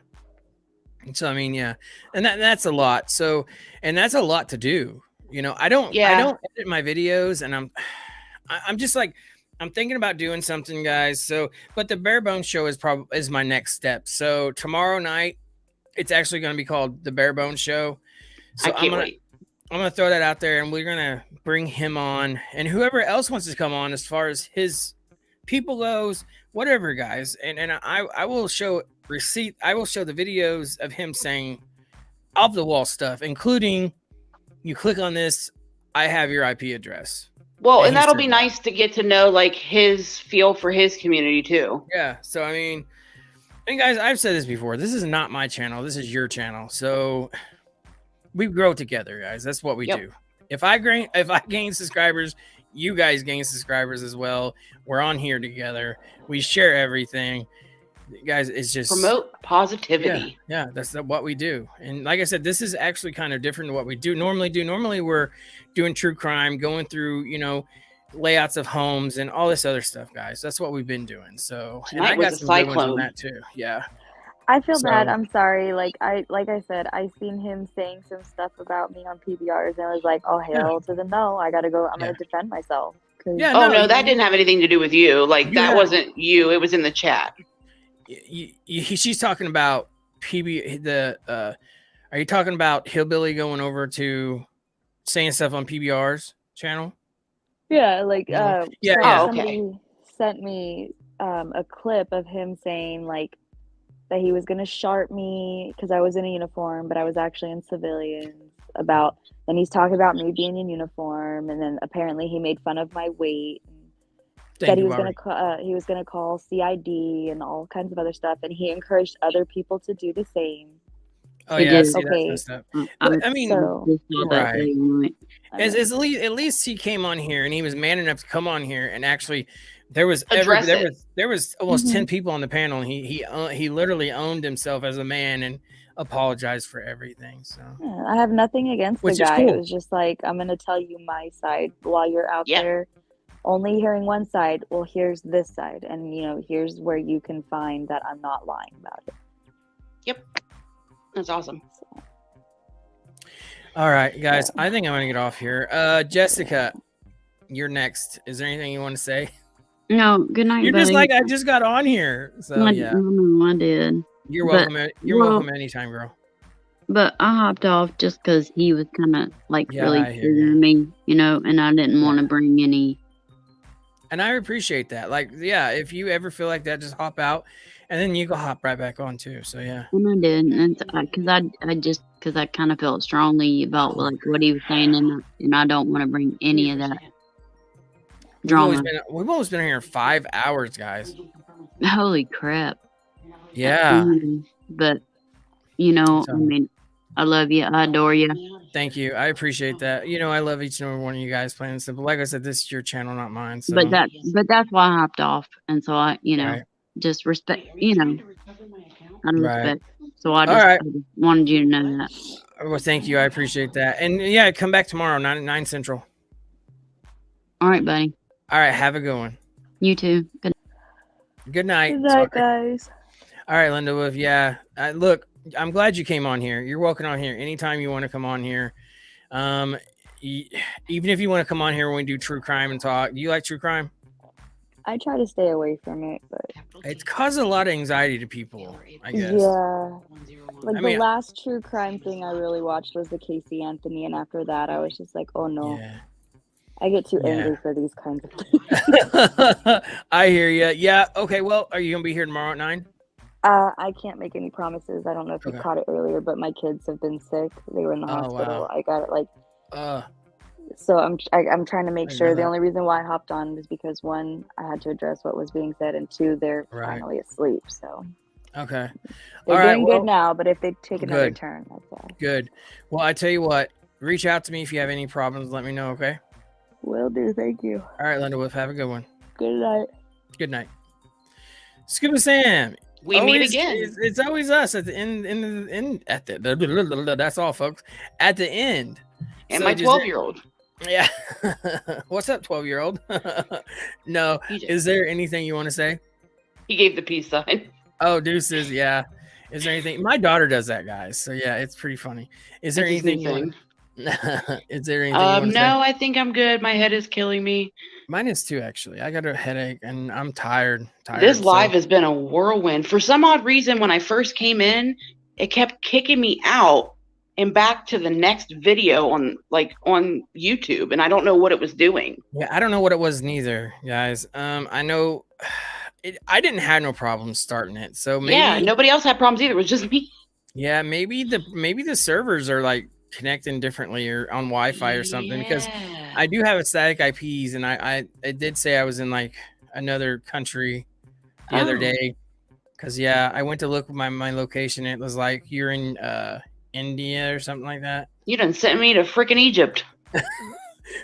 So I mean, yeah, and that's a lot. So, and that's a lot to do. You know, I don't edit my videos, and I'm just like, I'm thinking about doing something, guys. So, but the Bare Bones show is my next step. So tomorrow night, it's actually going to be called the Bare Bones Show. So I can't wait. I'm gonna throw that out there, and we're gonna bring him on, and whoever else wants to come on, as far as his people goes, whatever, guys. And I will show receipt. I will show the videos of him saying off the wall stuff, including you click on this, I have your IP address. Well, and he that'll said be that. nice to get to know like his feel for his community too. Yeah. So I mean, and guys, I've said this before. This is not my channel. This is your channel. So we grow together, guys. That's what we do. If I gain subscribers, you guys gain subscribers as well. We're on here together. We share everything. Guys, it's just Promote positivity. Yeah, that's what we do. And like I said, this is actually kind of different than what we normally do. Normally we're doing true crime, going through, you know, layouts of homes and all this other stuff, guys. That's what we've been doing. So, and Tonight I got was a some good ones on cyclone. that too. Yeah. I feel bad. So- I'm sorry. Like I said, I seen him saying some stuff about me on PBRs, and I was like, oh hell to the no. I gotta go. I'm gonna defend myself. Oh no, that didn't have anything to do with you. Like that wasn't you. It was in the chat. She's talking about PB. Are you talking about Hillbilly going over to saying stuff on PBR's channel? Yeah, like Yeah. somebody sent me a clip of him saying like that he was gonna sharp me because I was in a uniform, but I was actually in civilians. And he's talking about me being in uniform, and then apparently he made fun of my weight. Said he was gonna call CID and all kinds of other stuff, and he encouraged other people to do the same. Oh yeah, see, that's messed up. But, I mean, So- right. At least he came on here and he was man enough to come on here and actually there was almost 10 people on the panel, and he literally owned himself as a man and apologized for everything. So Yeah, I have nothing against Which the is guy. cool. It was just like, I'm gonna tell you my side while you're out there only hearing one side. Well, here's this side, and you know, here's where you can find that I'm not lying about it. That's awesome. all right, guys, I think I'm gonna get off here. Jessica, you're next. Is there anything you want to say? No, good night. You're just buddy. like I just got on here. So I, yeah. I did. You're But- welcome. You're well, welcome anytime, girl. But I hopped off just because he was kind of like Yeah, really I hear triggering me, you know, and I didn't want to bring any. And I appreciate that. Like, yeah, if you ever feel like that, just hop out, and then you go hop right back on too. So yeah. And I did, and because I kind of felt strongly about like what he was saying, and I don't want to bring any of that drama. We've almost been here 5 hours, guys. Holy crap! Yeah. But you know, I mean, I love you. I adore you. Thank you. I appreciate that. You know, I love each and every one of you guys playing simple. Like I said, this is your channel, not mine. So But that's why I hopped off, and so I, you know, Right. just respect. You know, out of Right. respect. So I All just right. wanted you to know that. Well, thank you. I appreciate that. And yeah, come back tomorrow, 9 Central. All right, buddy. All right. Have a good one. You too. Good night. Good night, guys. All right, Linda Wolf. Yeah. Look, I'm glad you came on here. You're welcome on here anytime you want to come on here. even if you want to come on here when we do true crime and talk, do you like true crime? I try to stay away from it, but It's caused a lot of anxiety to people, I guess. yeah. Like I the mean, last true crime thing I really watched was the Casey Anthony, and after that, I was just like, oh no. Yeah. I get too Yeah. angry for these kinds of things. I hear you. Yeah. Okay. Well, are you gonna be here tomorrow at 9? I can't make any promises. I don't know if you Okay. caught it earlier, but my kids have been sick. They were in the Oh, hospital. wow. I got it like. Uh, So I'm trying to make I sure. know The that. only reason why I hopped on is because 1, I had to address what was being said, and 2, they're Right. finally asleep. So Okay. they're All right. doing Well, good now, but if they take another good. turn, that's all. Good. Well, I tell you what. Reach out to me if you have any problems. Let me know. Okay. Will do. Thank you. All right, Linda Wolf. Have a good one. Good night. Good night. Scuba Sam. We meet Always- again. It's always us at the end. At the that's all, folks. At the end. And So my just- 12-year-old. Yeah. What's up, 12-year-old? No. Is there anything you want to say? He gave the peace sign. Oh, deuces. Yeah. Is there anything? My daughter does that, guys. So yeah, it's pretty funny. Is there That's his new anything? You want... Is there anything? You want to say? No, I think I'm good. My head is killing me. Mine is too, actually. I got a headache and I'm tired. This so- live has been a whirlwind. For some odd reason, when I first came in, it kept kicking me out and back to the next video on YouTube, and I don't know what it was doing. Yeah, I don't know what it was neither, guys. I know I didn't have no problems starting it, so maybe Yeah, nobody else had problems either. It was just me. yeah, maybe the servers are like connecting differently or on Wi-Fi or something because I do have a static IPs and I did say I was in like another country the other Oh. day because yeah, I went to look at my location. And it was like you're in India or something like that. You done sent me to freaking Egypt.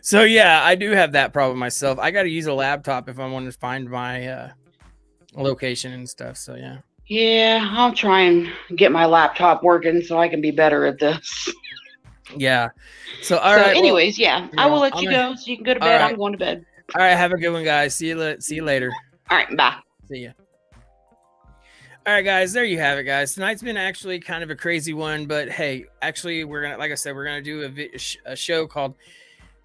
So yeah, I do have that problem myself. I got to use a laptop if I want to find my location and stuff. So yeah. Yeah, I'll try and get my laptop working so I can be better at this. Yeah. So all right. well, anyways, yeah, I will let I'm you gonna- go so you can go to all bed. right. I'm going to bed. All right. Have a good one, guys. See you later. All right, bye. See ya. All right, guys. There you have it, guys. Tonight's been actually kind of a crazy one, but hey, actually, we're gonna, like I said, we're gonna do a show called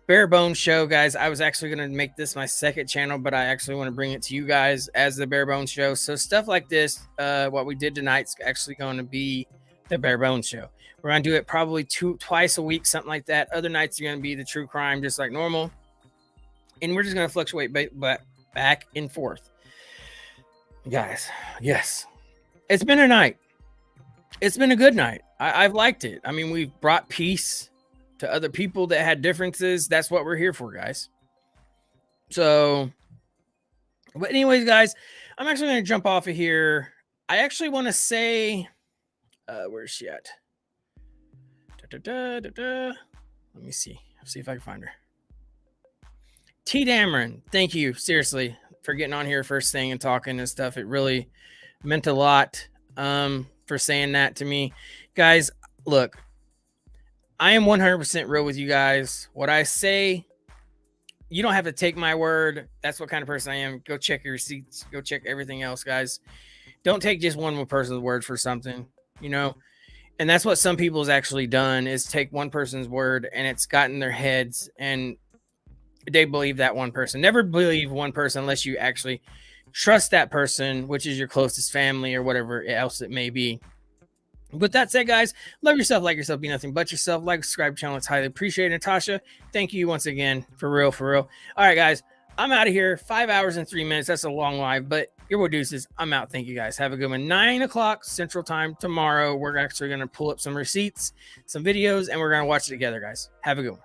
Bare Bones Show, guys. I was actually gonna make this my second channel, but I actually want to bring it to you guys as the Bare Bones Show. So stuff like this, what we did tonight's actually going to be the Bare Bones Show. We're gonna do it probably twice a week, something like that. Other nights are gonna be the true crime, just like normal, and we're just gonna fluctuate back and forth, guys. Yes. It's been a night. It's been a good night. I've liked it. I mean, we've brought peace to other people that had differences. That's what we're here for, guys. So, but anyways, guys, I'm actually going to jump off of here. I actually want to say, where's she at? Let me see. See if I can find her. T. Dameron, thank you, seriously, for getting on here first thing and talking and stuff. It really meant a lot for saying that to me. Guys, look, I am 100% real with you guys. What I say, you don't have to take my word. That's what kind of person I am. Go check your receipts. Go check everything else, guys. Don't take just one person's word for something, you know? And that's what some people has actually done is take one person's word and it's gotten their heads and they believe that one person. Never believe one person unless you actually trust that person, which is your closest family or whatever else it may be. With that said, guys, love yourself, like yourself, be nothing but yourself. Like, subscribe, channel, it's highly appreciated. Natasha, thank you once again. For real, for real. All right, guys, I'm out of here. 5 hours and 3 minutes. That's a long live, but your boy Deuces. I'm out. Thank you, guys. Have a good one. 9 o'clock Central Time tomorrow. We're actually going to pull up some receipts, some videos, and we're going to watch it together, guys. Have a good one.